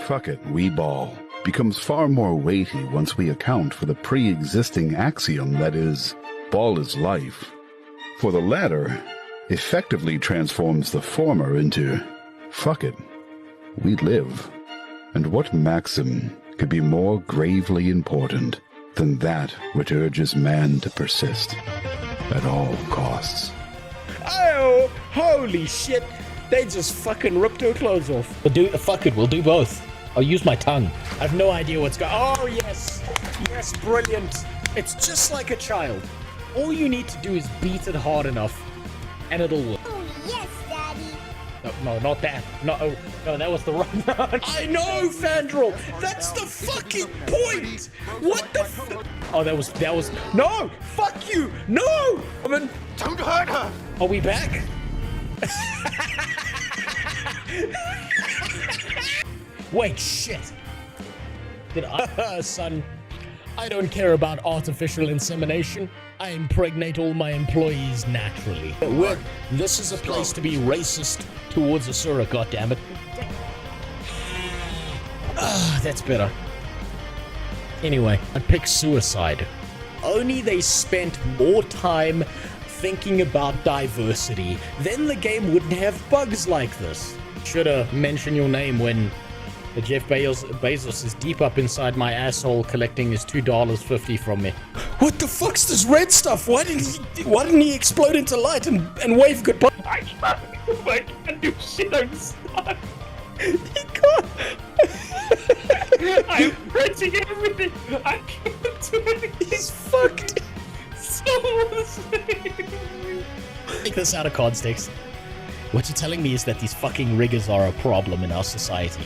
fuck it, we ball becomes far more weighty once we account for the pre-existing axiom that is, ball is life. For the latter effectively transforms the former into, fuck it, we live. And what maxim could be more gravely important than that which urges man to persist at all costs? Oh, holy shit. They just fucking ripped her clothes off. Fuck it, we'll do both. I'll use my tongue. I have no idea what's going on. Oh, yes. Yes, brilliant. It's just like a child. All you need to do is beat it hard enough, and it'll work. Oh, yes, Daddy. No, not that. No, that was the wrong one. I know, Fandral. That's the fucking point. What the Oh, that was, no, fuck you. No. I mean, Don't hurt her. Are we back? Wait, shit. Did I? Son, I don't care about artificial insemination. I impregnate all my employees naturally. This is a place to be racist towards Asura, goddammit. That's better. Anyway, I'd pick suicide. Only they spent more time thinking about diversity, then the game wouldn't have bugs like this. Shoulda mentioned your name when Jeff Bezos is deep up inside my asshole collecting his $2.50 from me. What the fuck's this red stuff? Why didn't he explode into light and wave goodbye? I can't do shit, I'm stuck. He can't. I'm pressing everything. I can't do it. He's fucked. Take this out of context. What you're telling me is that these fucking riggers are a problem in our society.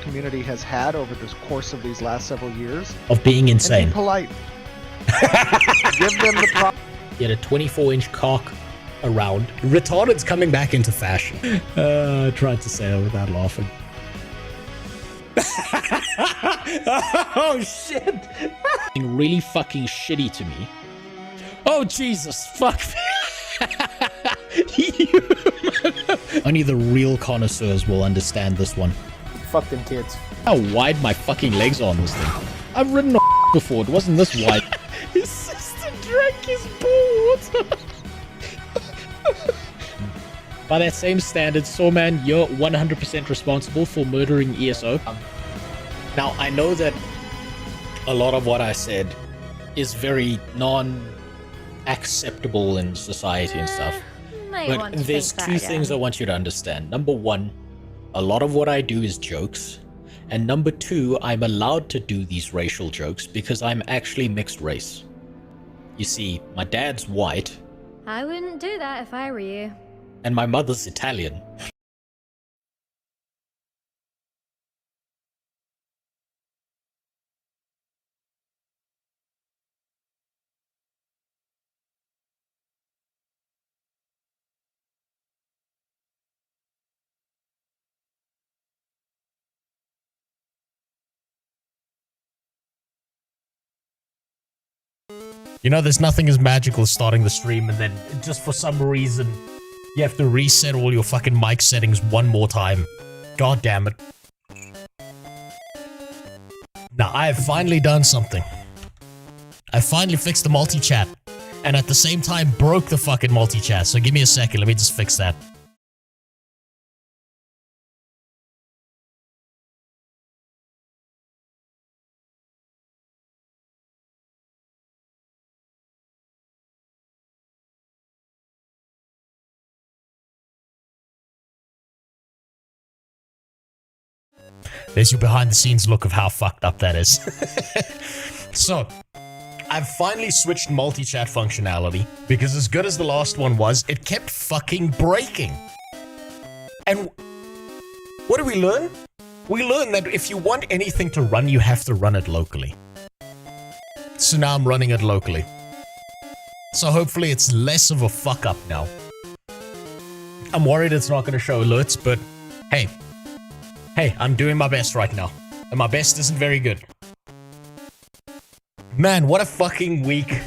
Community has had over the course of these last several years Of being and insane. be polite. Give them the He had a 24-inch cock around. Retarded's coming back into fashion. I tried to say it without laughing. Oh shit! Really fucking shitty to me. Oh Jesus, fuck. Only the real connoisseurs will understand this one. Fuck them kids. How wide my fucking legs are on this thing. I've ridden a before, it wasn't this wide. His sister drank his ball water. By that same standard, Sawman, you're 100% responsible for murdering ESO. Now, I know that a lot of what I said is very non-acceptable in society and stuff. But there's two things I want you to understand. Number one, a lot of what I do is jokes. And number two, I'm allowed to do these racial jokes because I'm actually mixed race. You see, my dad's white. I wouldn't do that if I were you. And my mother's Italian. You know, there's nothing as magical as starting the stream and then just for some reason you have to reset all your fucking mic settings one more time. God damn it. Now, I have finally done something. I finally fixed the multi-chat and at the same time broke the fucking multi-chat. So give me a second, let me just fix that. There's your behind the scenes look of how fucked up that is. So, I've finally switched multi-chat functionality because as good as the last one was, it kept fucking breaking. And what do we learn? We learn that if you want anything to run, you have to run it locally. So now I'm running it locally. So hopefully it's less of a fuck up now. I'm worried it's not going to show alerts, but hey, I'm doing my best right now. And my best isn't very good. Man, what a fucking week.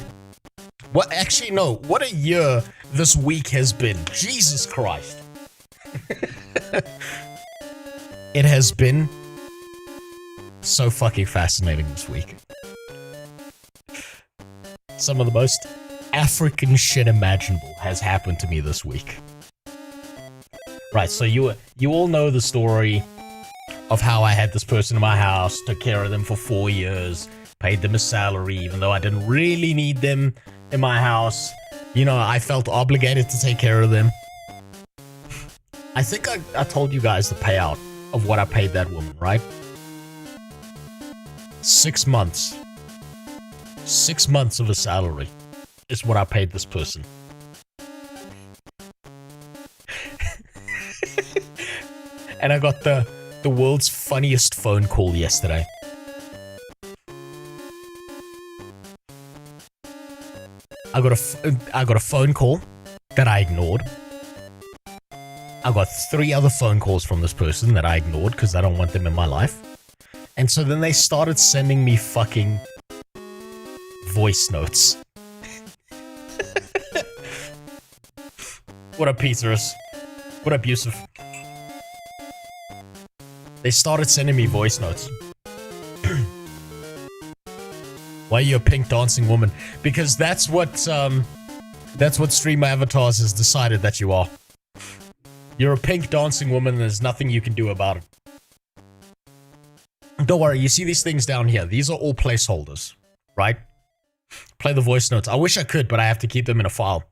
What? Actually, no. What a year this week has been. Jesus Christ. It has been so fucking fascinating this week. Some of the most African shit imaginable has happened to me this week. Right, so you all know the story of how I had this person in my house, took care of them for 4 years, paid them a salary, even though I didn't really need them in my house. You know, I felt obligated to take care of them. I think I told you guys the payout of what I paid that woman, right? 6 months. 6 months of a salary is what I paid this person. And I got the world's funniest phone call yesterday. I got a phone call that I ignored. I got 3 other phone calls from this person that I ignored because I don't want them in my life. And so then they started sending me fucking voice notes. What up, Peterus? What up, Yusuf? They started sending me voice notes. Why are you a pink dancing woman? Because that's what Streamer Avatars has decided that you are. You're a pink dancing woman and there's nothing you can do about it. Don't worry, you see these things down here. These are all placeholders, right? Play the voice notes. I wish I could, but I have to keep them in a file.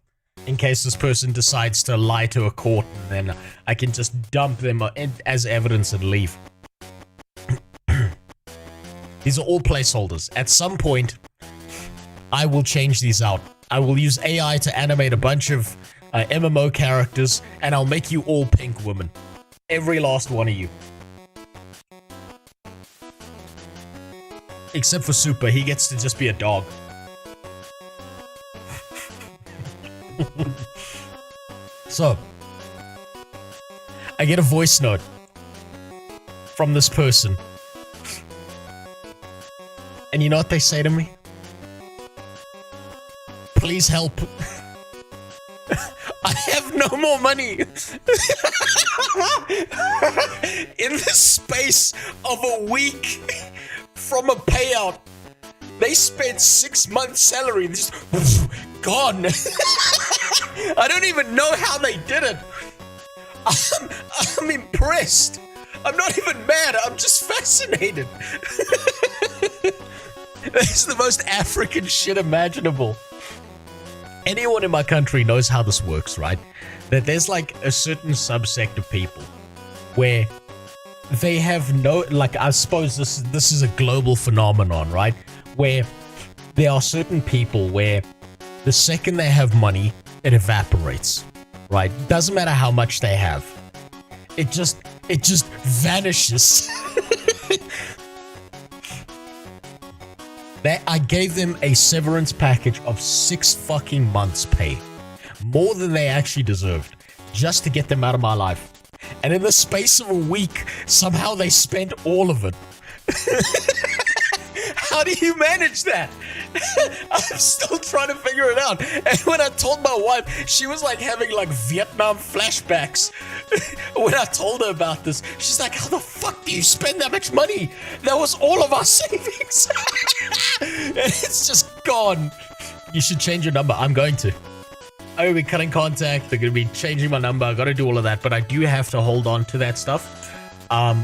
In case this person decides to lie to a court, and then I can just dump them as evidence and leave. These are all placeholders. At some point, I will change these out. I will use AI to animate a bunch of MMO characters, and I'll make you all pink women. Every last one of you. Except for Super, he gets to just be a dog. So, I get a voice note from this person. And you know what they say to me? Please help. I have no more money. In the space of a week from a payout, they spent 6 months' salary. Just gone. I don't even know how they did it. I'm impressed. I'm not even mad. I'm just fascinated. This is the most African shit imaginable. Anyone in my country knows how this works, right? That there's like a certain subsect of people where they have no, like, I suppose this is a global phenomenon, right? Where there are certain people where the second they have money, it evaporates, right? Doesn't matter how much they have. It just vanishes. I gave them a severance package of 6 fucking months' pay. More than they actually deserved. Just to get them out of my life. And in the space of a week, somehow they spent all of it. How do you manage that? I'm still trying to figure it out. And when I told my wife, she was like having like Vietnam flashbacks. When I told her about this, she's like, how the fuck do you spend that much money? That was all of our savings. And it's just gone. You should change your number. I'm going to. I'm going to be cutting contact. They're going to be changing my number. I got to do all of that. But I do have to hold on to that stuff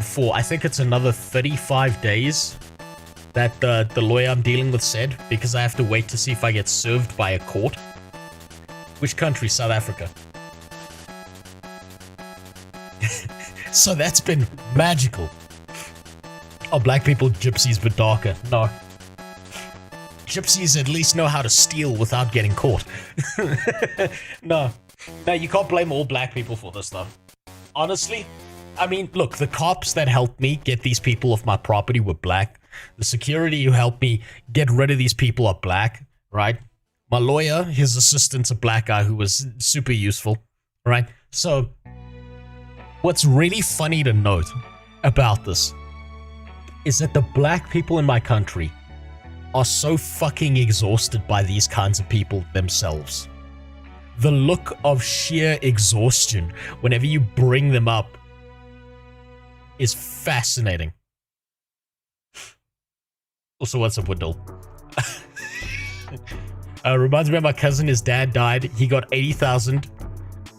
for, I think it's another 35 days. That the lawyer I'm dealing with said, because I have to wait to see if I get served by a court. Which country? South Africa. So that's been magical. Oh, black people, gypsies, but darker. No. Gypsies at least know how to steal without getting caught. No, you can't blame all black people for this stuff. Honestly, I mean, look, the cops that helped me get these people off my property were black. The security who helped me get rid of these people are black, right? My lawyer, his assistant's a black guy who was super useful, right? So, what's really funny to note about this is that the black people in my country are so fucking exhausted by these kinds of people themselves. The look of sheer exhaustion whenever you bring them up is fascinating. Also, what's up, Woodle? Reminds me of my cousin. His dad died. He got 80,000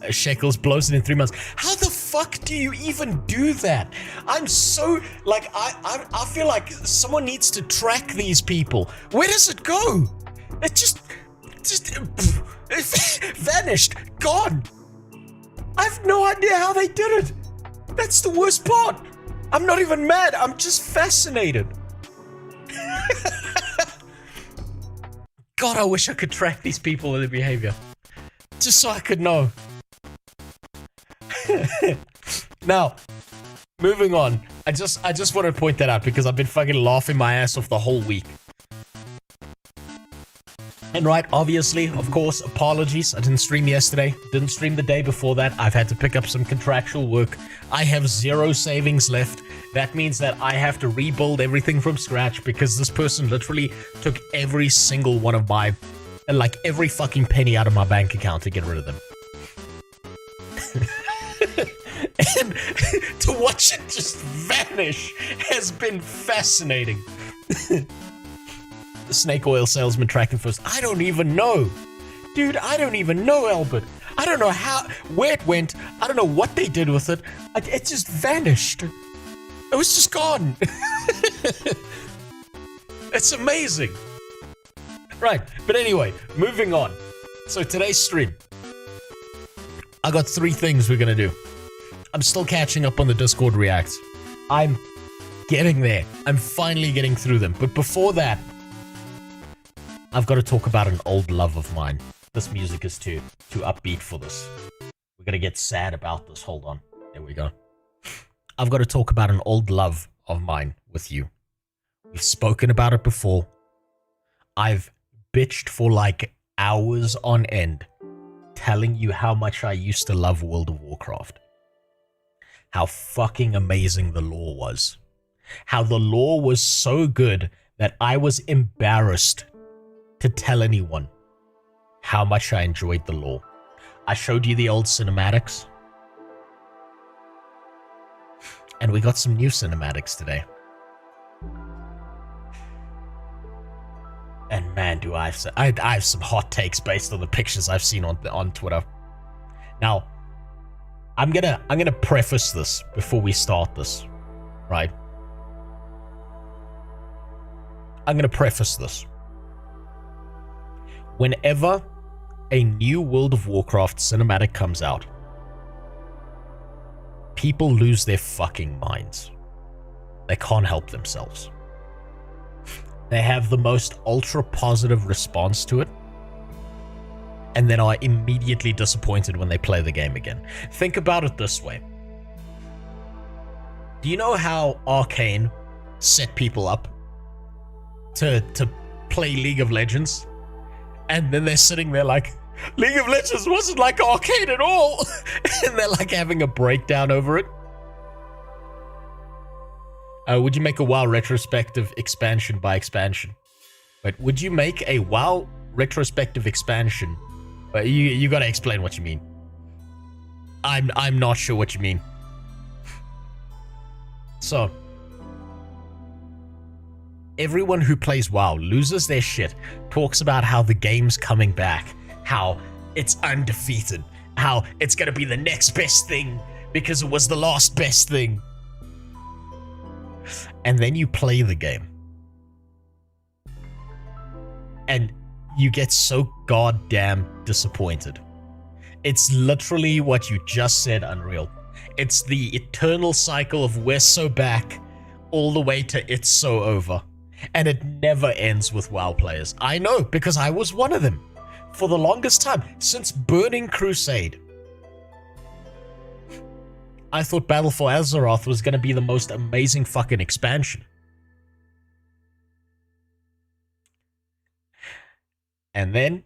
shekels, blows it in 3 months. How the fuck do you even do that? I'm so, like, I feel like someone needs to track these people. Where does it go? It just it vanished. Gone. I have no idea how they did it. That's the worst part. I'm not even mad. I'm just fascinated. God, I wish I could track these people and their behavior. Just so I could know. Now, moving on. I just want to point that out because I've been fucking laughing my ass off the whole week. And right, obviously, of course, apologies. I didn't stream yesterday. Didn't stream the day before that. I've had to pick up some contractual work. I have 0 savings left. That means that I have to rebuild everything from scratch because this person literally took every single one of my, like, every fucking penny out of my bank account to get rid of them. And to watch it just vanish has been fascinating. The snake oil salesman tracking first. I don't even know. Dude, I don't even know, Albert. I don't know where it went. I don't know what they did with it. It just vanished. It was just gone. It's amazing. Right, but anyway, moving on. So today's stream, I got 3 things we're gonna do. I'm still catching up on the Discord reacts. I'm getting there. I'm finally getting through them. But before that, I've got to talk about an old love of mine. This music is too upbeat for this. We're gonna get sad about this. Hold on. There we go. I've got to talk about an old love of mine with you. We've spoken about it before. I've bitched for like hours on end, telling you how much I used to love World of Warcraft. How fucking amazing the lore was. How the lore was so good that I was embarrassed to tell anyone how much I enjoyed the lore. I showed you the old cinematics. And we got some new cinematics today. And man, do I have some hot takes based on the pictures I've seen on Twitter. Now, I'm gonna preface this before we start this, right? I'm gonna preface this. Whenever a new World of Warcraft cinematic comes out, people lose their fucking minds. They can't help themselves. They have the most ultra positive response to it, and then are immediately disappointed when they play the game again. Think about it this way. Do you know how Arcane set people up to play League of Legends? And then they're sitting there like, League of Legends wasn't like Arcane at all! And they're like having a breakdown over it. Would you make a WoW retrospective expansion by expansion? Wait, would you make a WoW retrospective expansion? You gotta explain what you mean. I'm not sure what you mean. So, everyone who plays WoW loses their shit, talks about how the game's coming back, how it's undefeated, how it's gonna be the next best thing because it was the last best thing. And then you play the game. And you get so goddamn disappointed. It's literally what you just said, Unreal. It's the eternal cycle of we're so back, all the way to it's so over. And it never ends with WoW players. I know, because I was one of them. For the longest time, since Burning Crusade. I thought Battle for Azeroth was gonna be the most amazing fucking expansion. And then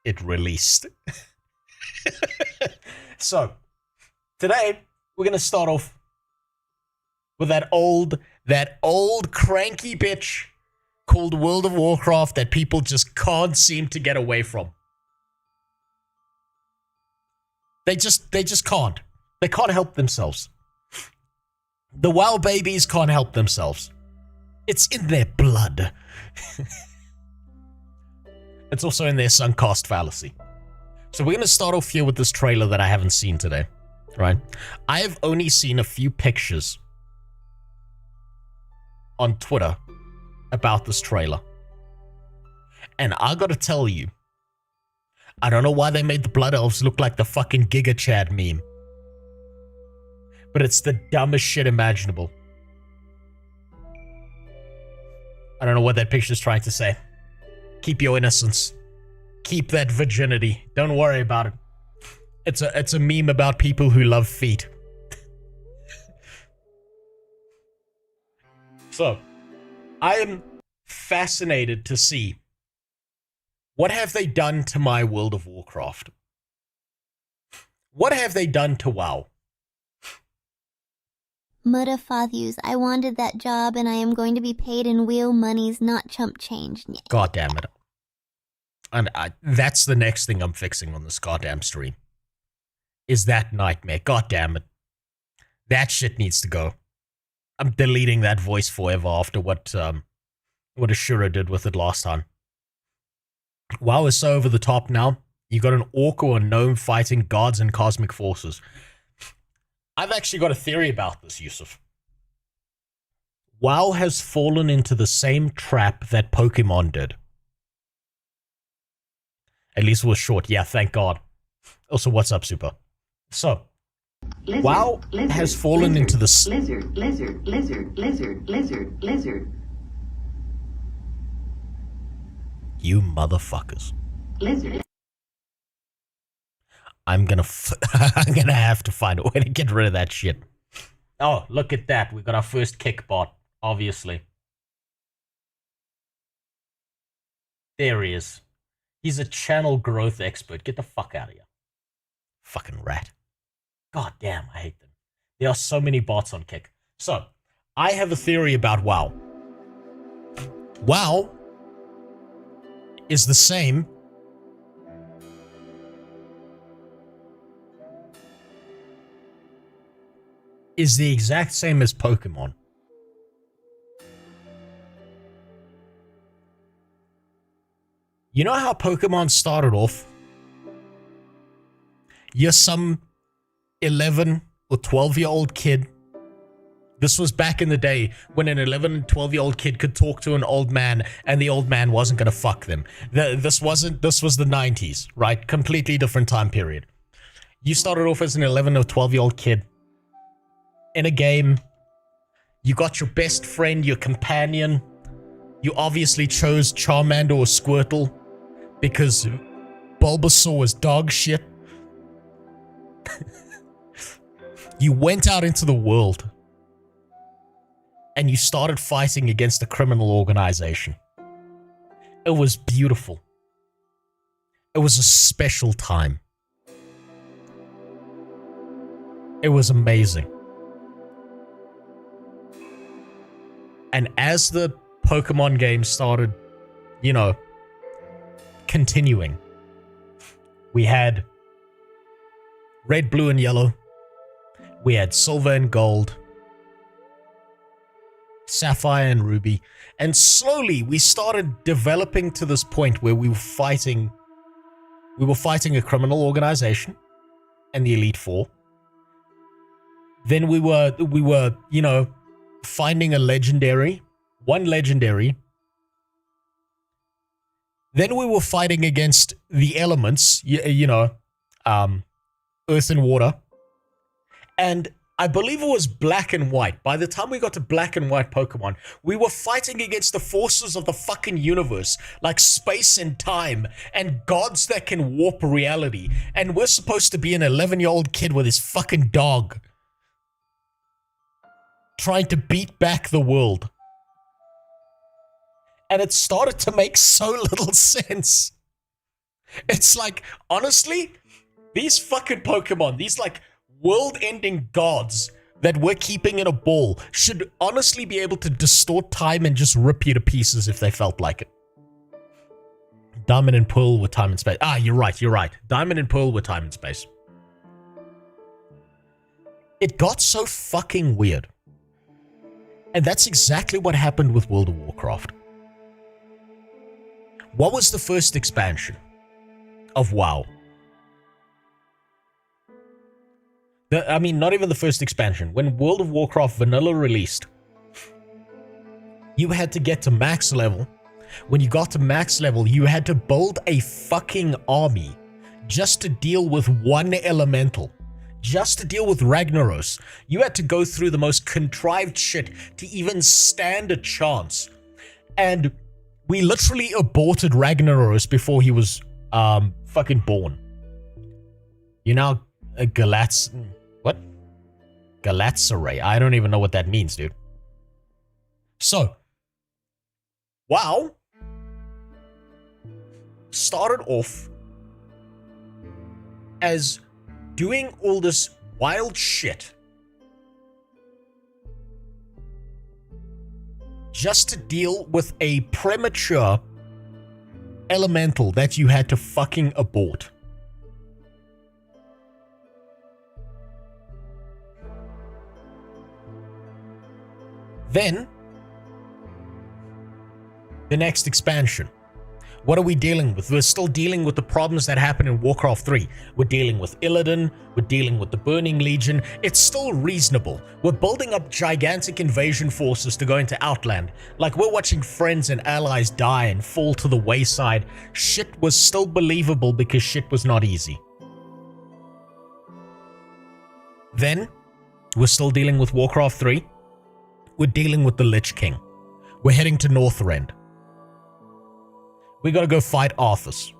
it released. So, today we're gonna start off with that old cranky bitch called World of Warcraft that people just can't seem to get away from. They just can't. They can't help themselves. The WoW babies can't help themselves. It's in their blood. It's also in their sunk cost fallacy. So we're going to start off here with this trailer that I haven't seen today, right? I have only seen a few pictures on Twitter about this trailer. And I gotta tell you, I don't know why they made the Blood Elves look like the fucking Giga Chad meme. But it's the dumbest shit imaginable. I don't know what that picture's trying to say. Keep your innocence. Keep that virginity. Don't worry about it. It's a meme about people who love feet. So, I am fascinated to see what have they done to my World of Warcraft? What have they done to WoW? Mudda Fathius, I wanted that job and I am going to be paid in real monies, not chump change. God damn it. And that's the next thing I'm fixing on this goddamn stream. Is that nightmare. God damn it. That shit needs to go. I'm deleting that voice forever after what Ashura did with it last time. WoW is so over the top now. You got an orc or a gnome fighting gods and cosmic forces. I've actually got a theory about this, Yusuf. WoW has fallen into the same trap that Pokemon did. At least it was short. Yeah, thank God. Also, what's up, Super? So, Lizard, WoW lizard, has fallen lizard, into the... Lizard. You motherfuckers. Lizard. I'm gonna have to find a way to get rid of that shit. Oh, look at that. We got our first kick bot, obviously. There he is. He's a channel growth expert. Get the fuck out of here. Fucking rat. God damn, I hate them. There are so many bots on Kick. So, I have a theory about WoW. WoW is the same is the exact same as Pokemon. You know how Pokemon started off? You're some 11 or 12-year-old kid. This was back in the day when an 11 and 12-year-old kid could talk to an old man and the old man wasn't going to fuck them. This was the 90s, right? Completely different time period. You started off as an 11 or 12-year-old kid in a game. You got your best friend, your companion. You obviously chose Charmander or Squirtle because Bulbasaur was dog shit. You went out into the world and you started fighting against a criminal organization. It was beautiful. It was a special time. It was amazing. And as the Pokemon games started, you know, continuing, we had Red, Blue, and Yellow. We had Silver and Gold, Sapphire and Ruby, and slowly we started developing to this point where we were fighting a criminal organization and the Elite Four. Then we were, you know, finding a legendary, one legendary. Then we were fighting against the elements, you know, earth and water. And I believe it was black and white. By the time we got to black and white Pokemon, we were fighting against the forces of the fucking universe, like space and time, and gods that can warp reality. And we're supposed to be an 11-year-old kid with his fucking dog, trying to beat back the world. And it started to make so little sense. It's like, honestly, these fucking Pokemon, these like world-ending gods that we're keeping in a ball should honestly be able to distort time and just rip you to pieces if they felt like it. Diamond and Pearl with time and space. Ah, you're right. Diamond and Pearl with time and space. It got so fucking weird. And that's exactly what happened with World of Warcraft. What was the first expansion of WoW? I mean, not even the first expansion. When World of Warcraft Vanilla released, you had to get to max level. When you got to max level, you had to build a fucking army just to deal with one elemental. Just to deal with Ragnaros. You had to go through the most contrived shit to even stand a chance. And we literally aborted Ragnaros before he was fucking born. You know, what? Galatasaray. I don't even know what that means, dude. So, WoW started off as doing all this wild shit just to deal with a premature elemental that you had to fucking abort. Then, the next expansion. What are we dealing with? We're still dealing with the problems that happened in Warcraft 3. We're dealing with Illidan. We're dealing with the Burning Legion. It's still reasonable. We're building up gigantic invasion forces to go into Outland. Like, we're watching friends and allies die and fall to the wayside. Shit was still believable because shit was not easy. Then, we're still dealing with Warcraft 3. We're dealing with the Lich King. We're heading to Northrend. We gotta go fight Arthas.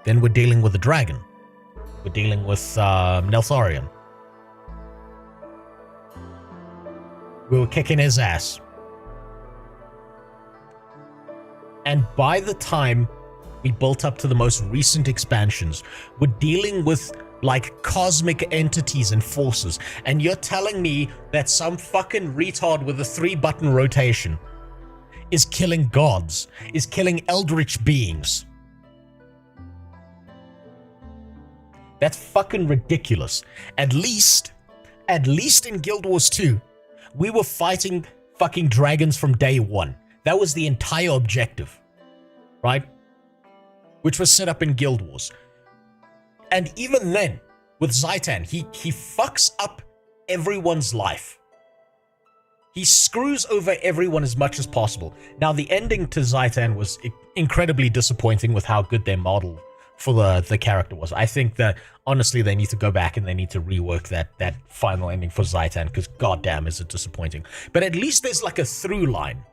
Then we're dealing with the dragon. We're dealing with Neltharion. We were kicking his ass. And by the time we built up to the most recent expansions, we're dealing with like cosmic entities and forces, and you're telling me that some fucking retard with a 3-button rotation is killing gods, is killing eldritch beings. That's fucking ridiculous. At least in Guild Wars 2, we were fighting fucking dragons from day one. That was the entire objective, right? Which was set up in Guild Wars. And even then, with Zaitan, he fucks up everyone's life. He screws over everyone as much as possible. Now, the ending to Zaitan was incredibly disappointing with how good their model for the character was. I think that, honestly, they need to go back and they need to rework that final ending for Zaitan, because goddamn is it disappointing. But at least there's like a through line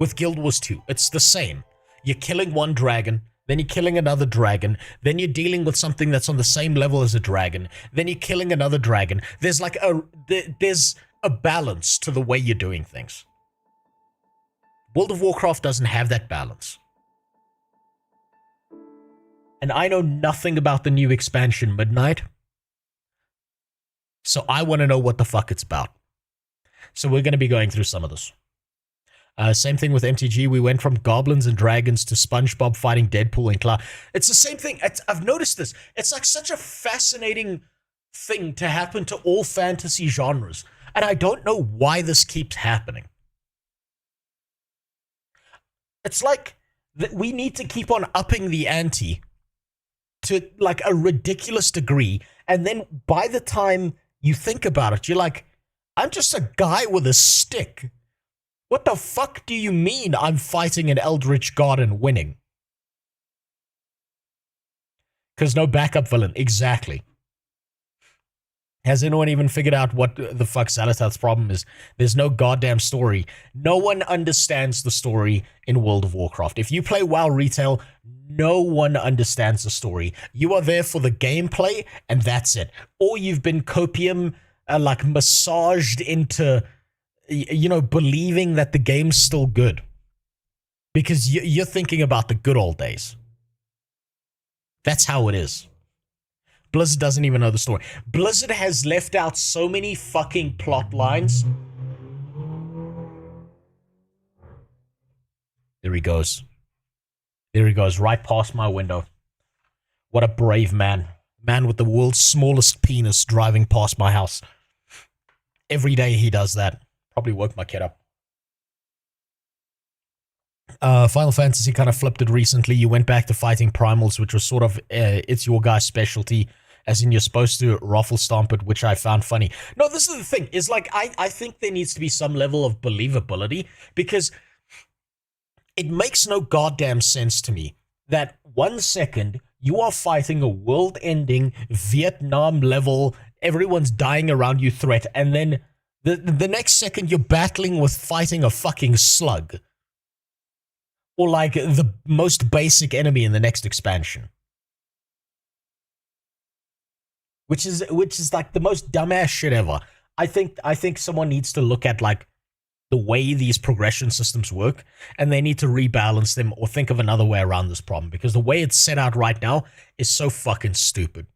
with Guild Wars 2. It's the same. You're killing one dragon, then you're killing another dragon, then you're dealing with something that's on the same level as a dragon, then you're killing another dragon. There's like there's a balance to the way you're doing things. World of Warcraft doesn't have that balance. And I know nothing about the new expansion, Midnight. So I want to know what the fuck it's about. So we're going to be going through some of this. Same thing with MTG. We went from goblins and dragons to SpongeBob fighting Deadpool and Cloud. It's the same thing. I've noticed this. It's like such a fascinating thing to happen to all fantasy genres. And I don't know why this keeps happening. It's like we need to keep on upping the ante to like a ridiculous degree. And then by the time you think about it, you're like, I'm just a guy with a stick. What the fuck do you mean I'm fighting an eldritch god and winning? Because no backup villain. Exactly. Has anyone even figured out what the fuck Xalatath's problem is? There's no goddamn story. No one understands the story in World of Warcraft. If you play WoW Retail, no one understands the story. You are there for the gameplay, and that's it. Or you've been copium, like massaged into, you know, believing that the game's still good. Because you're thinking about the good old days. That's how it is. Blizzard doesn't even know the story. Blizzard has left out so many fucking plot lines. There he goes. There he goes, right past my window. What a brave man. Man with the world's smallest penis driving past my house. Every day he does that. Probably woke my kid up. Final Fantasy kind of flipped it recently. You went back to fighting primals, which was sort of, it's your guy's specialty. As in, you're supposed to ruffle stomp it, which I found funny. No, this is the thing. Is like, I think there needs to be some level of believability, because it makes no goddamn sense to me that 1 second you are fighting a world-ending Vietnam-level, everyone's dying around you threat, and then the next second you're battling with fighting a fucking slug. Or like the most basic enemy in the next expansion. Which is like the most dumbass shit ever. I think someone needs to look at like the way these progression systems work, and they need to rebalance them or think of another way around this problem, because the way it's set out right now is so fucking stupid.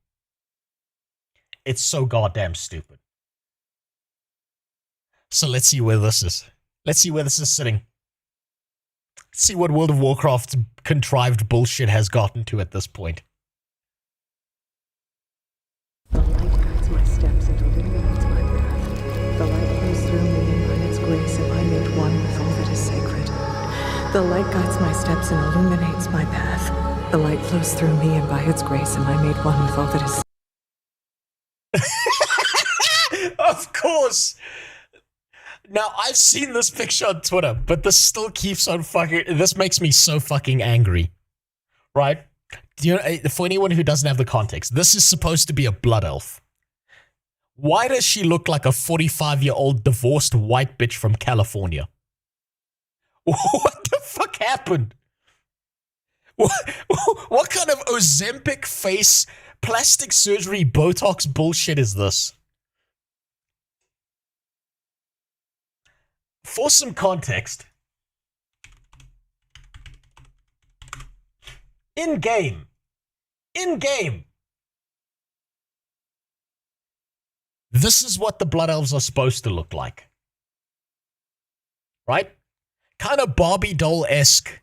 It's so goddamn stupid. So let's see where this is. Let's see where this is sitting. Let's see what World of Warcraft's contrived bullshit has gotten to at this point. The light guides my steps and illuminates my path. The light flows through me, and by its grace am I made one with all that is sacred. The light guides my steps and illuminates my path. The light flows through me, and by its grace am I made one with all that is Of course! Now, I've seen this picture on Twitter, but this still keeps on fucking... This makes me so fucking angry. Right? Do you know, for anyone who doesn't have the context, this is supposed to be a blood elf. Why does she look like a 45-year-old divorced white bitch from California? What the fuck happened? What kind of Ozempic face, plastic surgery, Botox bullshit is this? For some context, in-game, this is what the Blood Elves are supposed to look like. Right? Kind of Barbie doll-esque,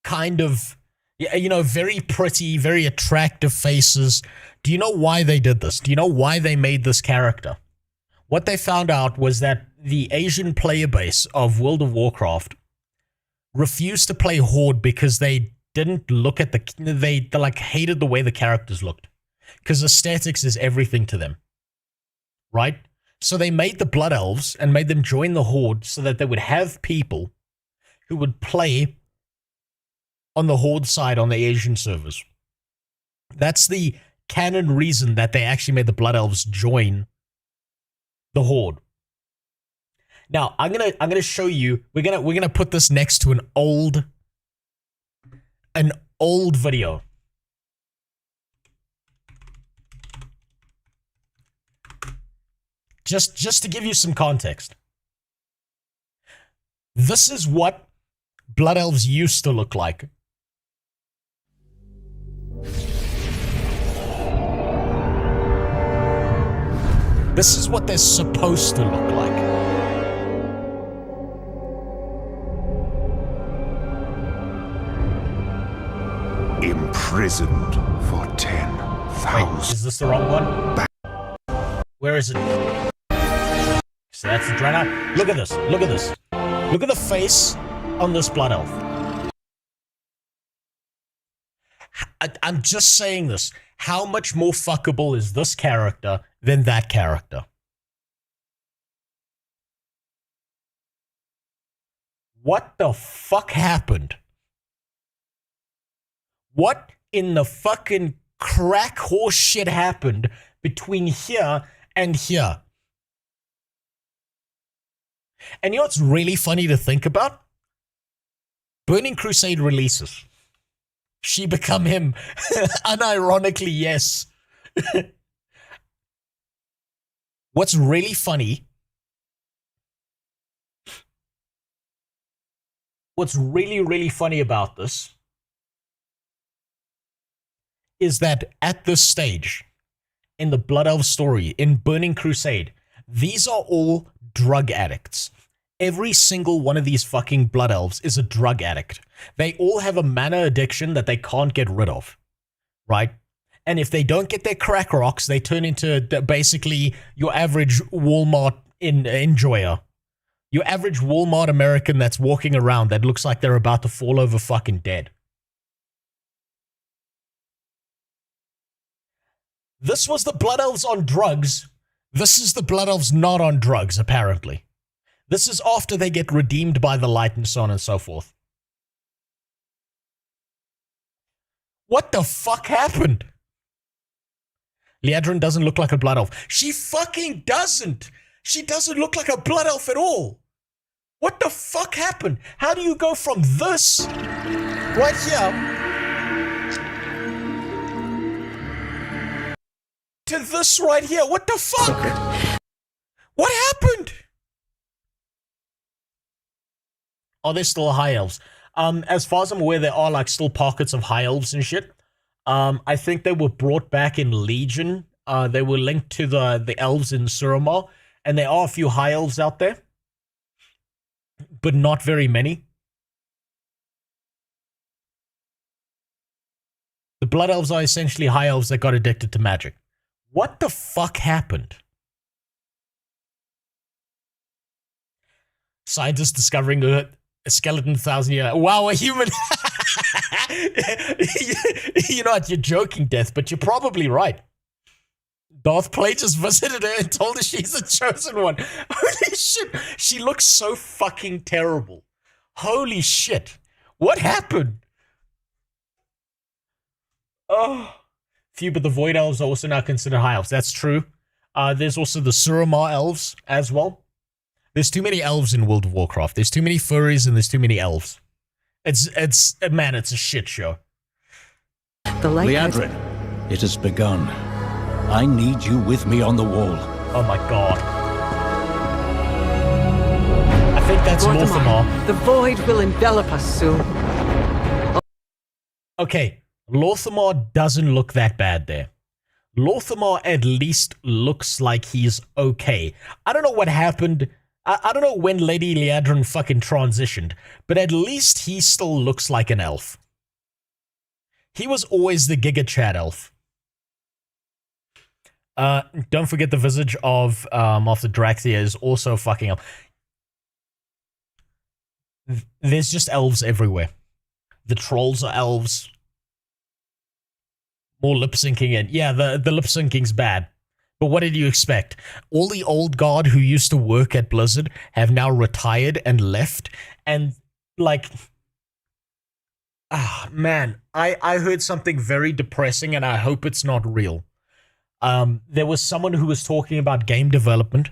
kind of, you know, very pretty, very attractive faces. Do you know why they did this? Do you know why they made this character? What they found out was that the Asian player base of World of Warcraft refused to play Horde because they didn't look at they like hated the way the characters looked. Because aesthetics is everything to them. Right? So they made the Blood Elves and made them join the Horde so that they would have people who would play on the Horde side on the Asian servers. That's the canon reason that they actually made the Blood Elves join the Horde. Now, I'm gonna show you. We're gonna put this next to an old video. Just to give you some context. This is what Blood Elves used to look like. This is what they're supposed to look like. Imprisoned for 10,000. Wait, is this the wrong one? Where is it? So that's the Draenei. Look at this. Look at this. Look at the face on this Blood Elf. I'm just saying this. How much more fuckable is this character than that character? What the fuck happened? What in the fucking crack horse shit happened between here and here? And you know what's really funny to think about? Burning Crusade releases. She become him. Unironically, yes. What's really funny... What's really funny about this is that at this stage, in the Blood Elf story, in Burning Crusade, these are all drug addicts. Every single one of these fucking Blood Elves is a drug addict. They all have a mana addiction that they can't get rid of, right? And if they don't get their crack rocks, they turn into basically your average Walmart enjoyer. Your average Walmart American that's walking around that looks like they're about to fall over fucking dead. This was the Blood Elves on drugs. This is the Blood Elves not on drugs, apparently. This is after they get redeemed by the light and so on and so forth. What the fuck happened? Liadrin doesn't look like a Blood Elf. She fucking doesn't. She doesn't look like a Blood Elf at all. What the fuck happened? How do you go from this right here to this right here? What the fuck? What happened? Are there still high elves? As far as I'm aware, there are like still pockets of high elves and shit. I think they were brought back in Legion. They were linked to the elves in Suramar, and there are a few high elves out there, but not very many. The Blood Elves are essentially high elves that got addicted to magic. What the fuck happened? Scientists discovering a skeleton 1,000 years. Wow, a human. You know what? You're joking, Death, but you're probably right. Darth Plagueis visited her and told her she's the chosen one. Holy shit. She looks so fucking terrible. Holy shit. What happened? Oh. Few, but the Void Elves are also now considered high elves. That's true. There's also the Suramar elves as well. There's too many elves in World of Warcraft. There's too many furries and there's too many elves. It's man, it's a shit show. Liadrin, it has begun. I need you with me on the wall. Oh my god. I think that's Lorthamar. The void will envelop us soon. Okay, Lorthamar doesn't look that bad there. Lorthamar at least looks like he's okay. I don't know what happened. I don't know when Lady Liadrin fucking transitioned, but at least he still looks like an elf. He was always the Giga Chad elf. Don't forget the visage of the Draxia is also fucking elf. There's just elves everywhere. The trolls are elves. More lip syncing in. Yeah, the lip syncing's bad. But what did you expect? All the old guard who used to work at Blizzard have now retired and left. And, like... Ah, man. I heard something very depressing and I hope it's not real. There was someone who was talking about game development.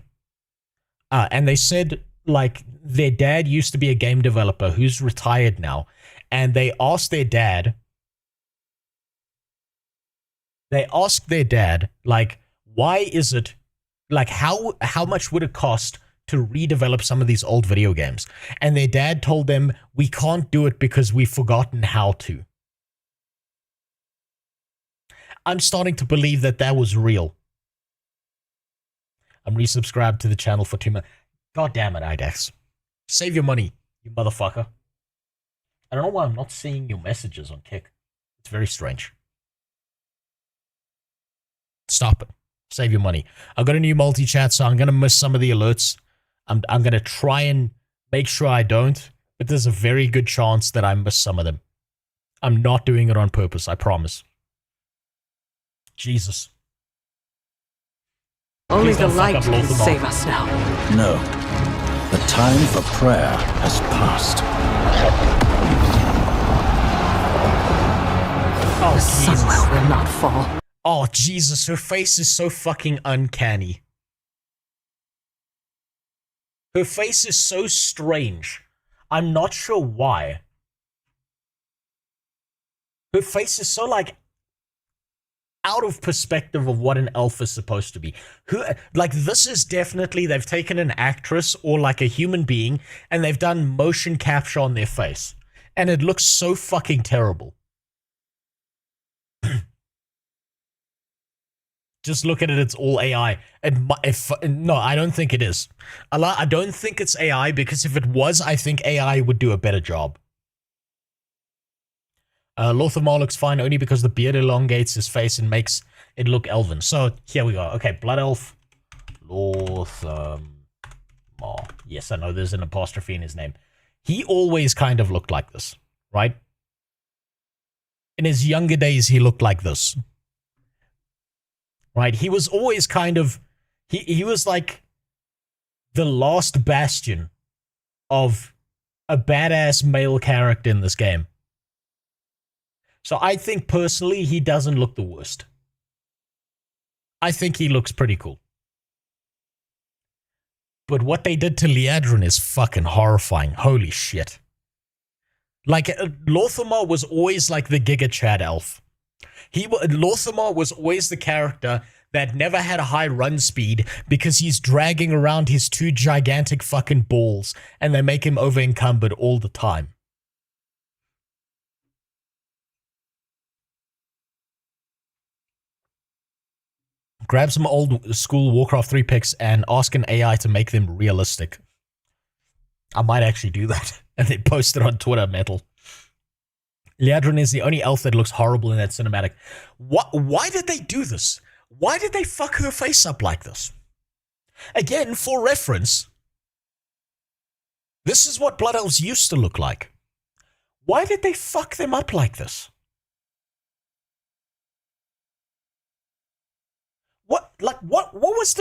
And they said, like, their dad used to be a game developer who's retired now. And they asked their dad... like, why is it, like, how much would it cost to redevelop some of these old video games? And their dad told them, we can't do it because we've forgotten how to. I'm starting to believe that was real. I'm resubscribed to the channel for 2 months. God damn it, Idax. Save your money, you motherfucker. I don't know why I'm not seeing your messages on Kick. It's very strange. Stop it. Save your money. I've got a new multi-chat, so I'm going to miss some of the alerts. I'm going to try and make sure I don't, but there's a very good chance that I miss some of them. I'm not doing it on purpose, I promise. Jesus. Only the light can save us now. No. The time for prayer has passed. Oh, The sun will not fall. Oh, Jesus, her face is so fucking uncanny. Her face is so strange. I'm not sure why. Her face is so, like, out of perspective of what an elf is supposed to be. Like, this is definitely, they've taken an actress or, like, a human being, and they've done motion capture on their face. And it looks so fucking terrible. Just look at it, it's all AI. No, I don't think it is. I don't think it's AI, because if it was, I think AI would do a better job. Lothamar looks fine only because the beard elongates his face and makes it look elven. So here we go. Okay, Blood Elf Lothamar. Yes, I know there's an apostrophe in his name. He always kind of looked like this, right? In his younger days, he looked like this. Right? He was always kind of... He was like the last bastion of a badass male character in this game. So I think personally he doesn't look the worst. I think he looks pretty cool. But what they did to Liadrin is fucking horrifying. Holy shit. Like, Lothamar was always like the Giga Chad elf. Lothamar was always the character that never had a high run speed because he's dragging around his 2 gigantic fucking balls and they make him over encumbered all the time. Grab some old school Warcraft 3 pics and ask an AI to make them realistic. I might actually do that and then post it on Twitter, Metal. Liadrin is the only elf that looks horrible in that cinematic. Why did they do this? Why did they fuck her face up like this? Again, for reference, this is what Blood Elves used to look like. Why did they fuck them up like this? What was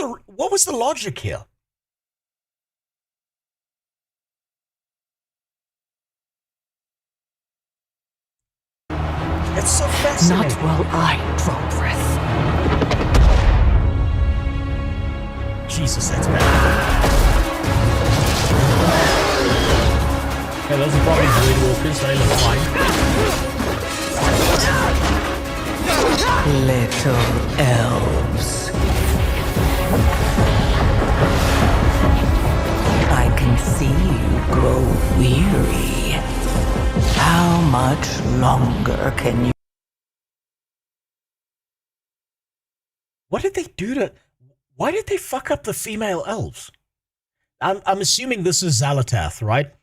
the logic here? It's so fascinating. Not while I draw breath. Jesus, that's bad. Yeah, those are probably Void Walkers. They look fine. Little elves. I can see you grow weary. How much longer can you... What did they do to... Why did they fuck up the female elves? I'm assuming this is Xalatath, right?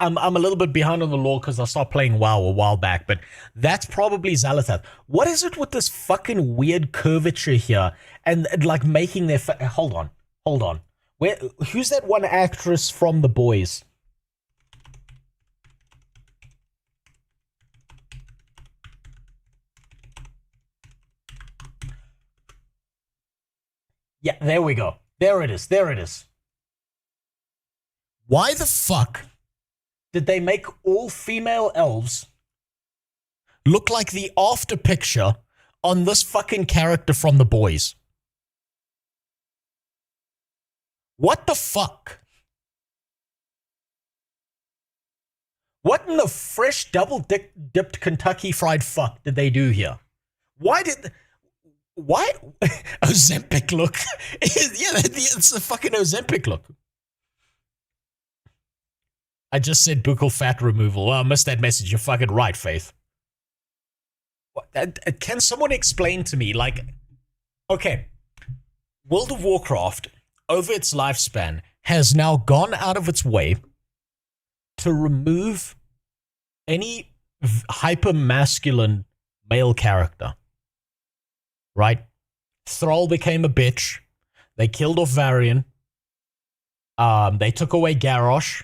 I'm a little bit behind on the lore because I stopped playing WoW a while back, but that's probably Xalatath. What is it with this fucking weird curvature here and like making their... Hold on. Who's that one actress from The Boys? Yeah, there we go. There it is. Why the fuck did they make all female elves look like the after picture on this fucking character from The Boys? What the fuck? What in the fresh double-dipped Kentucky Fried Fuck did they do here? Why? Ozempic look. Yeah, it's the fucking Ozempic look. I just said buccal fat removal. Well, I missed that message. You're fucking right, Faith. Can someone explain to me, like, okay, World of Warcraft, over its lifespan, has now gone out of its way to remove any hyper-masculine male character. Right? Thrall became a bitch. They killed off Varian. They took away Garrosh.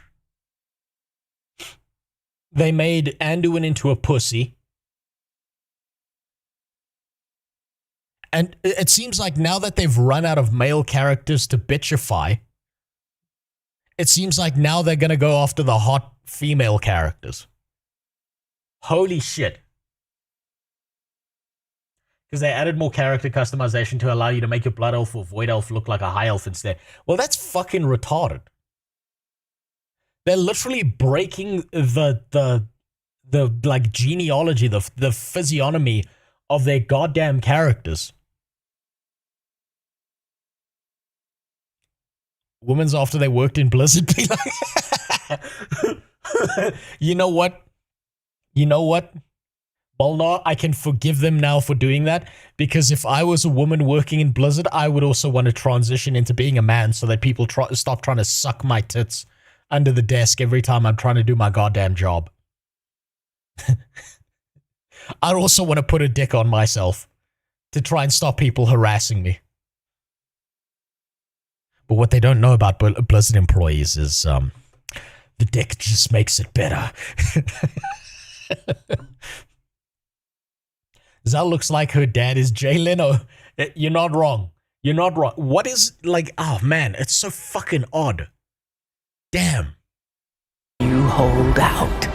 They made Anduin into a pussy. And it seems like now that they've run out of male characters to bitchify, it seems like now they're going to go after the hot female characters. Holy shit. Because they added more character customization to allow you to make your Blood Elf or Void Elf look like a High Elf instead. Well, that's fucking retarded. They're literally breaking the like genealogy, the physiognomy of their goddamn characters. Women's after they worked in Blizzard be like, you know what? Bolnar, I can forgive them now for doing that, because if I was a woman working in Blizzard, I would also want to transition into being a man so that people stop trying to suck my tits under the desk every time I'm trying to do my goddamn job. I also want to put a dick on myself to try and stop people harassing me. But what they don't know about Blizzard employees is the dick just makes it better. Zal looks like her dad is Jay Leno. You're not wrong. You're not wrong. What is, like, oh man, it's so fucking odd. Damn. You hold out.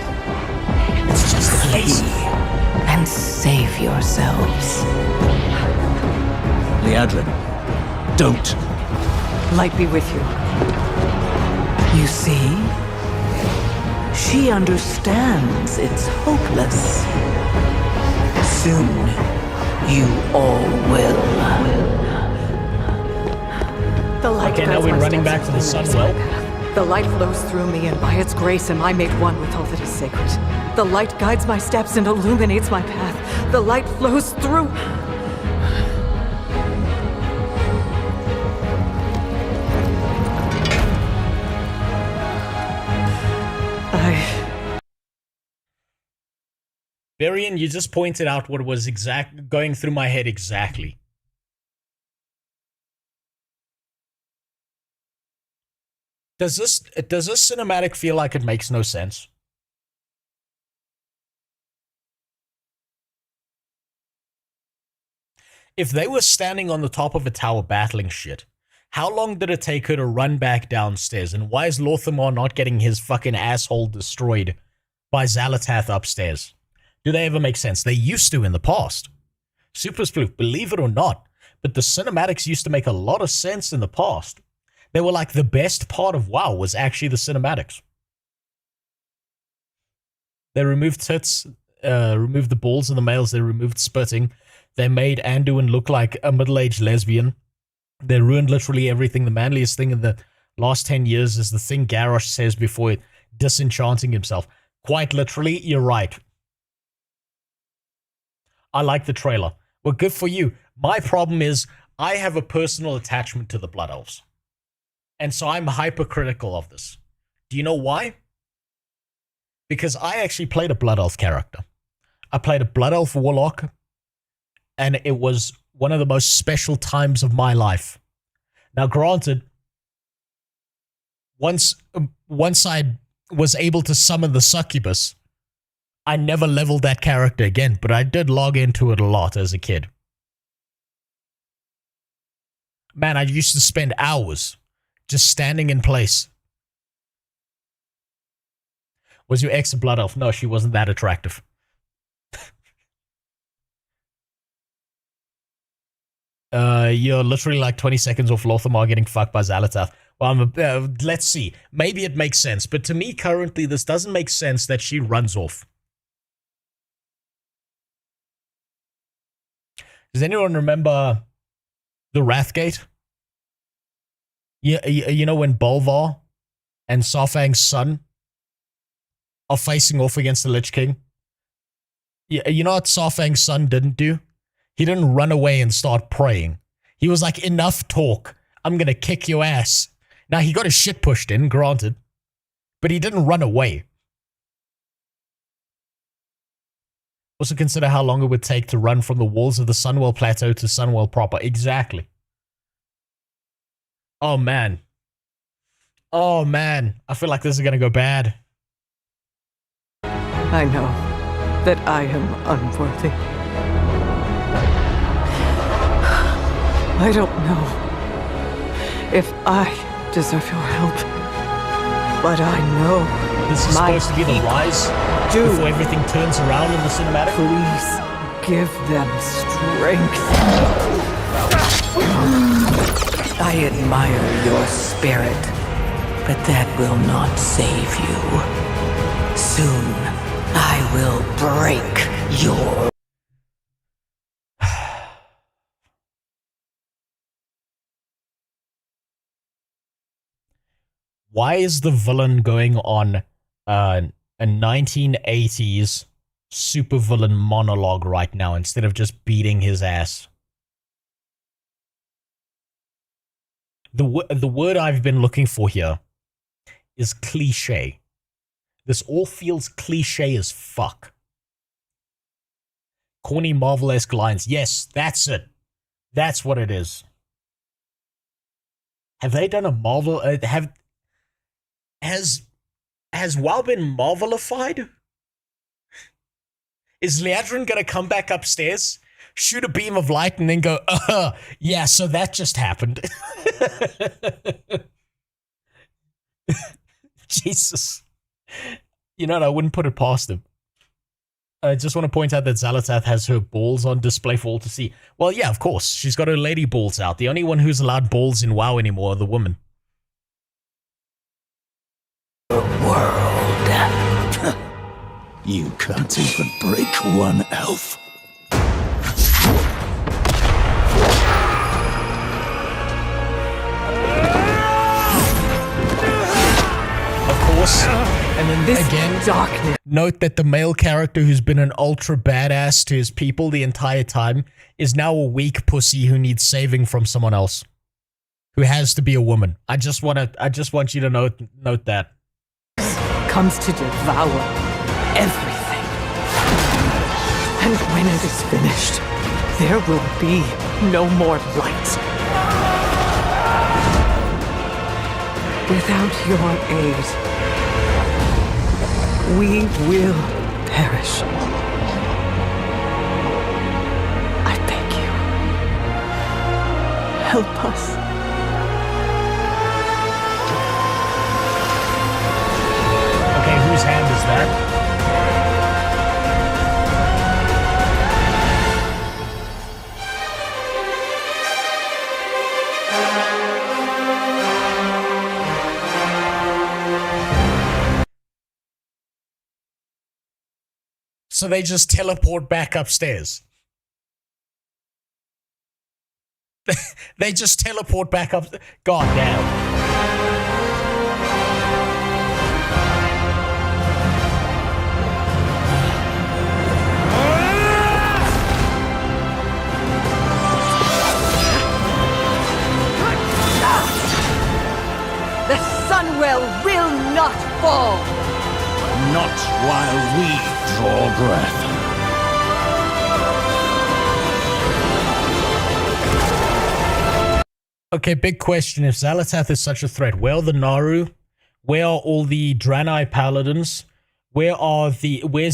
It's just the face. And save yourselves. Liadrin, don't. Light be with you. You see? She understands it's hopeless. Soon, you all will. The light Okay, now guides we're my running steps back to the and sun well. The light flows through me, and by its grace am I made one with all that is sacred. The light guides my steps and illuminates my path. The light flows through. Varian, you just pointed out what was going through my head exactly. Does this cinematic feel like it makes no sense? If they were standing on the top of a tower battling shit, how long did it take her to run back downstairs? And why is Lorthamar not getting his fucking asshole destroyed by Xalatath upstairs? Do they ever make sense? They used to in the past. Super Spoof, believe it or not, but the cinematics used to make a lot of sense in the past. They were like the best part of WoW was actually the cinematics. They removed tits, removed the balls in the males, they removed spitting. They made Anduin look like a middle-aged lesbian. They ruined literally everything. The manliest thing in the last 10 years is the thing Garrosh says before disenchanting himself. Quite literally, you're right. I like the trailer. Well, good for you. My problem is I have a personal attachment to the Blood Elves. And so I'm hypercritical of this. Do you know why? Because I actually played a Blood Elf character. I played a Blood Elf Warlock, and it was one of the most special times of my life. Now, granted, once I was able to summon the succubus, I never leveled that character again, but I did log into it a lot as a kid. Man, I used to spend hours just standing in place. Was your ex a Blood Elf? No, she wasn't that attractive. You're literally like 20 seconds off Lorthamar getting fucked by Xalatath. Well, let's see. Maybe it makes sense, but to me currently this doesn't make sense that she runs off. Does anyone remember the Wrathgate? You know when Bolvar and Sarfang's son are facing off against the Lich King? You know what Sarfang's son didn't do? He didn't run away and start praying. He was like, enough talk. I'm going to kick your ass. Now, he got his shit pushed in, granted. But he didn't run away. Also consider how long it would take to run from the walls of the Sunwell Plateau to Sunwell proper. Exactly. Oh, man. Oh, man. I feel like this is going to go bad. I know that I am unworthy. I don't know if I deserve your help, but I know this is supposed to be the rise before everything turns around in the cinematic. Please give them strength. I admire your spirit, but that will not save you. Soon, I will break your... Why is the villain going on a 1980s supervillain monologue right now instead of just beating his ass? The word I've been looking for here is cliche. This all feels cliche as fuck. Corny Marvel-esque lines. Yes, that's it. That's what it is. Have they done a Marvel? Has WoW been Marvelified? Is Leandrin gonna come back upstairs, shoot a beam of light, and then go, yeah, so that just happened. Jesus. You know what, I wouldn't put it past him. I just want to point out that Xalatath has her balls on display for all to see. Well, yeah, of course. She's got her lady balls out. The only one who's allowed balls in WoW anymore are the women. World. You can't even break one elf. Of course. And then This again, darkness. note that the male character who's been an ultra badass to his people the entire time is now a weak pussy who needs saving from someone else. Who has to be a woman. I just want you to note that. Comes to devour everything. And when it is finished, there will be no more light. Without your aid, we will perish. I beg you, help us. Okay, whose hand is that? So they just teleport back upstairs. They just teleport back up. God damn. The Sunwell will not fall! Not while we draw breath. Okay, big question. If Xalatath is such a threat, where are the Naru? Where are all the Draenei Paladins? Where's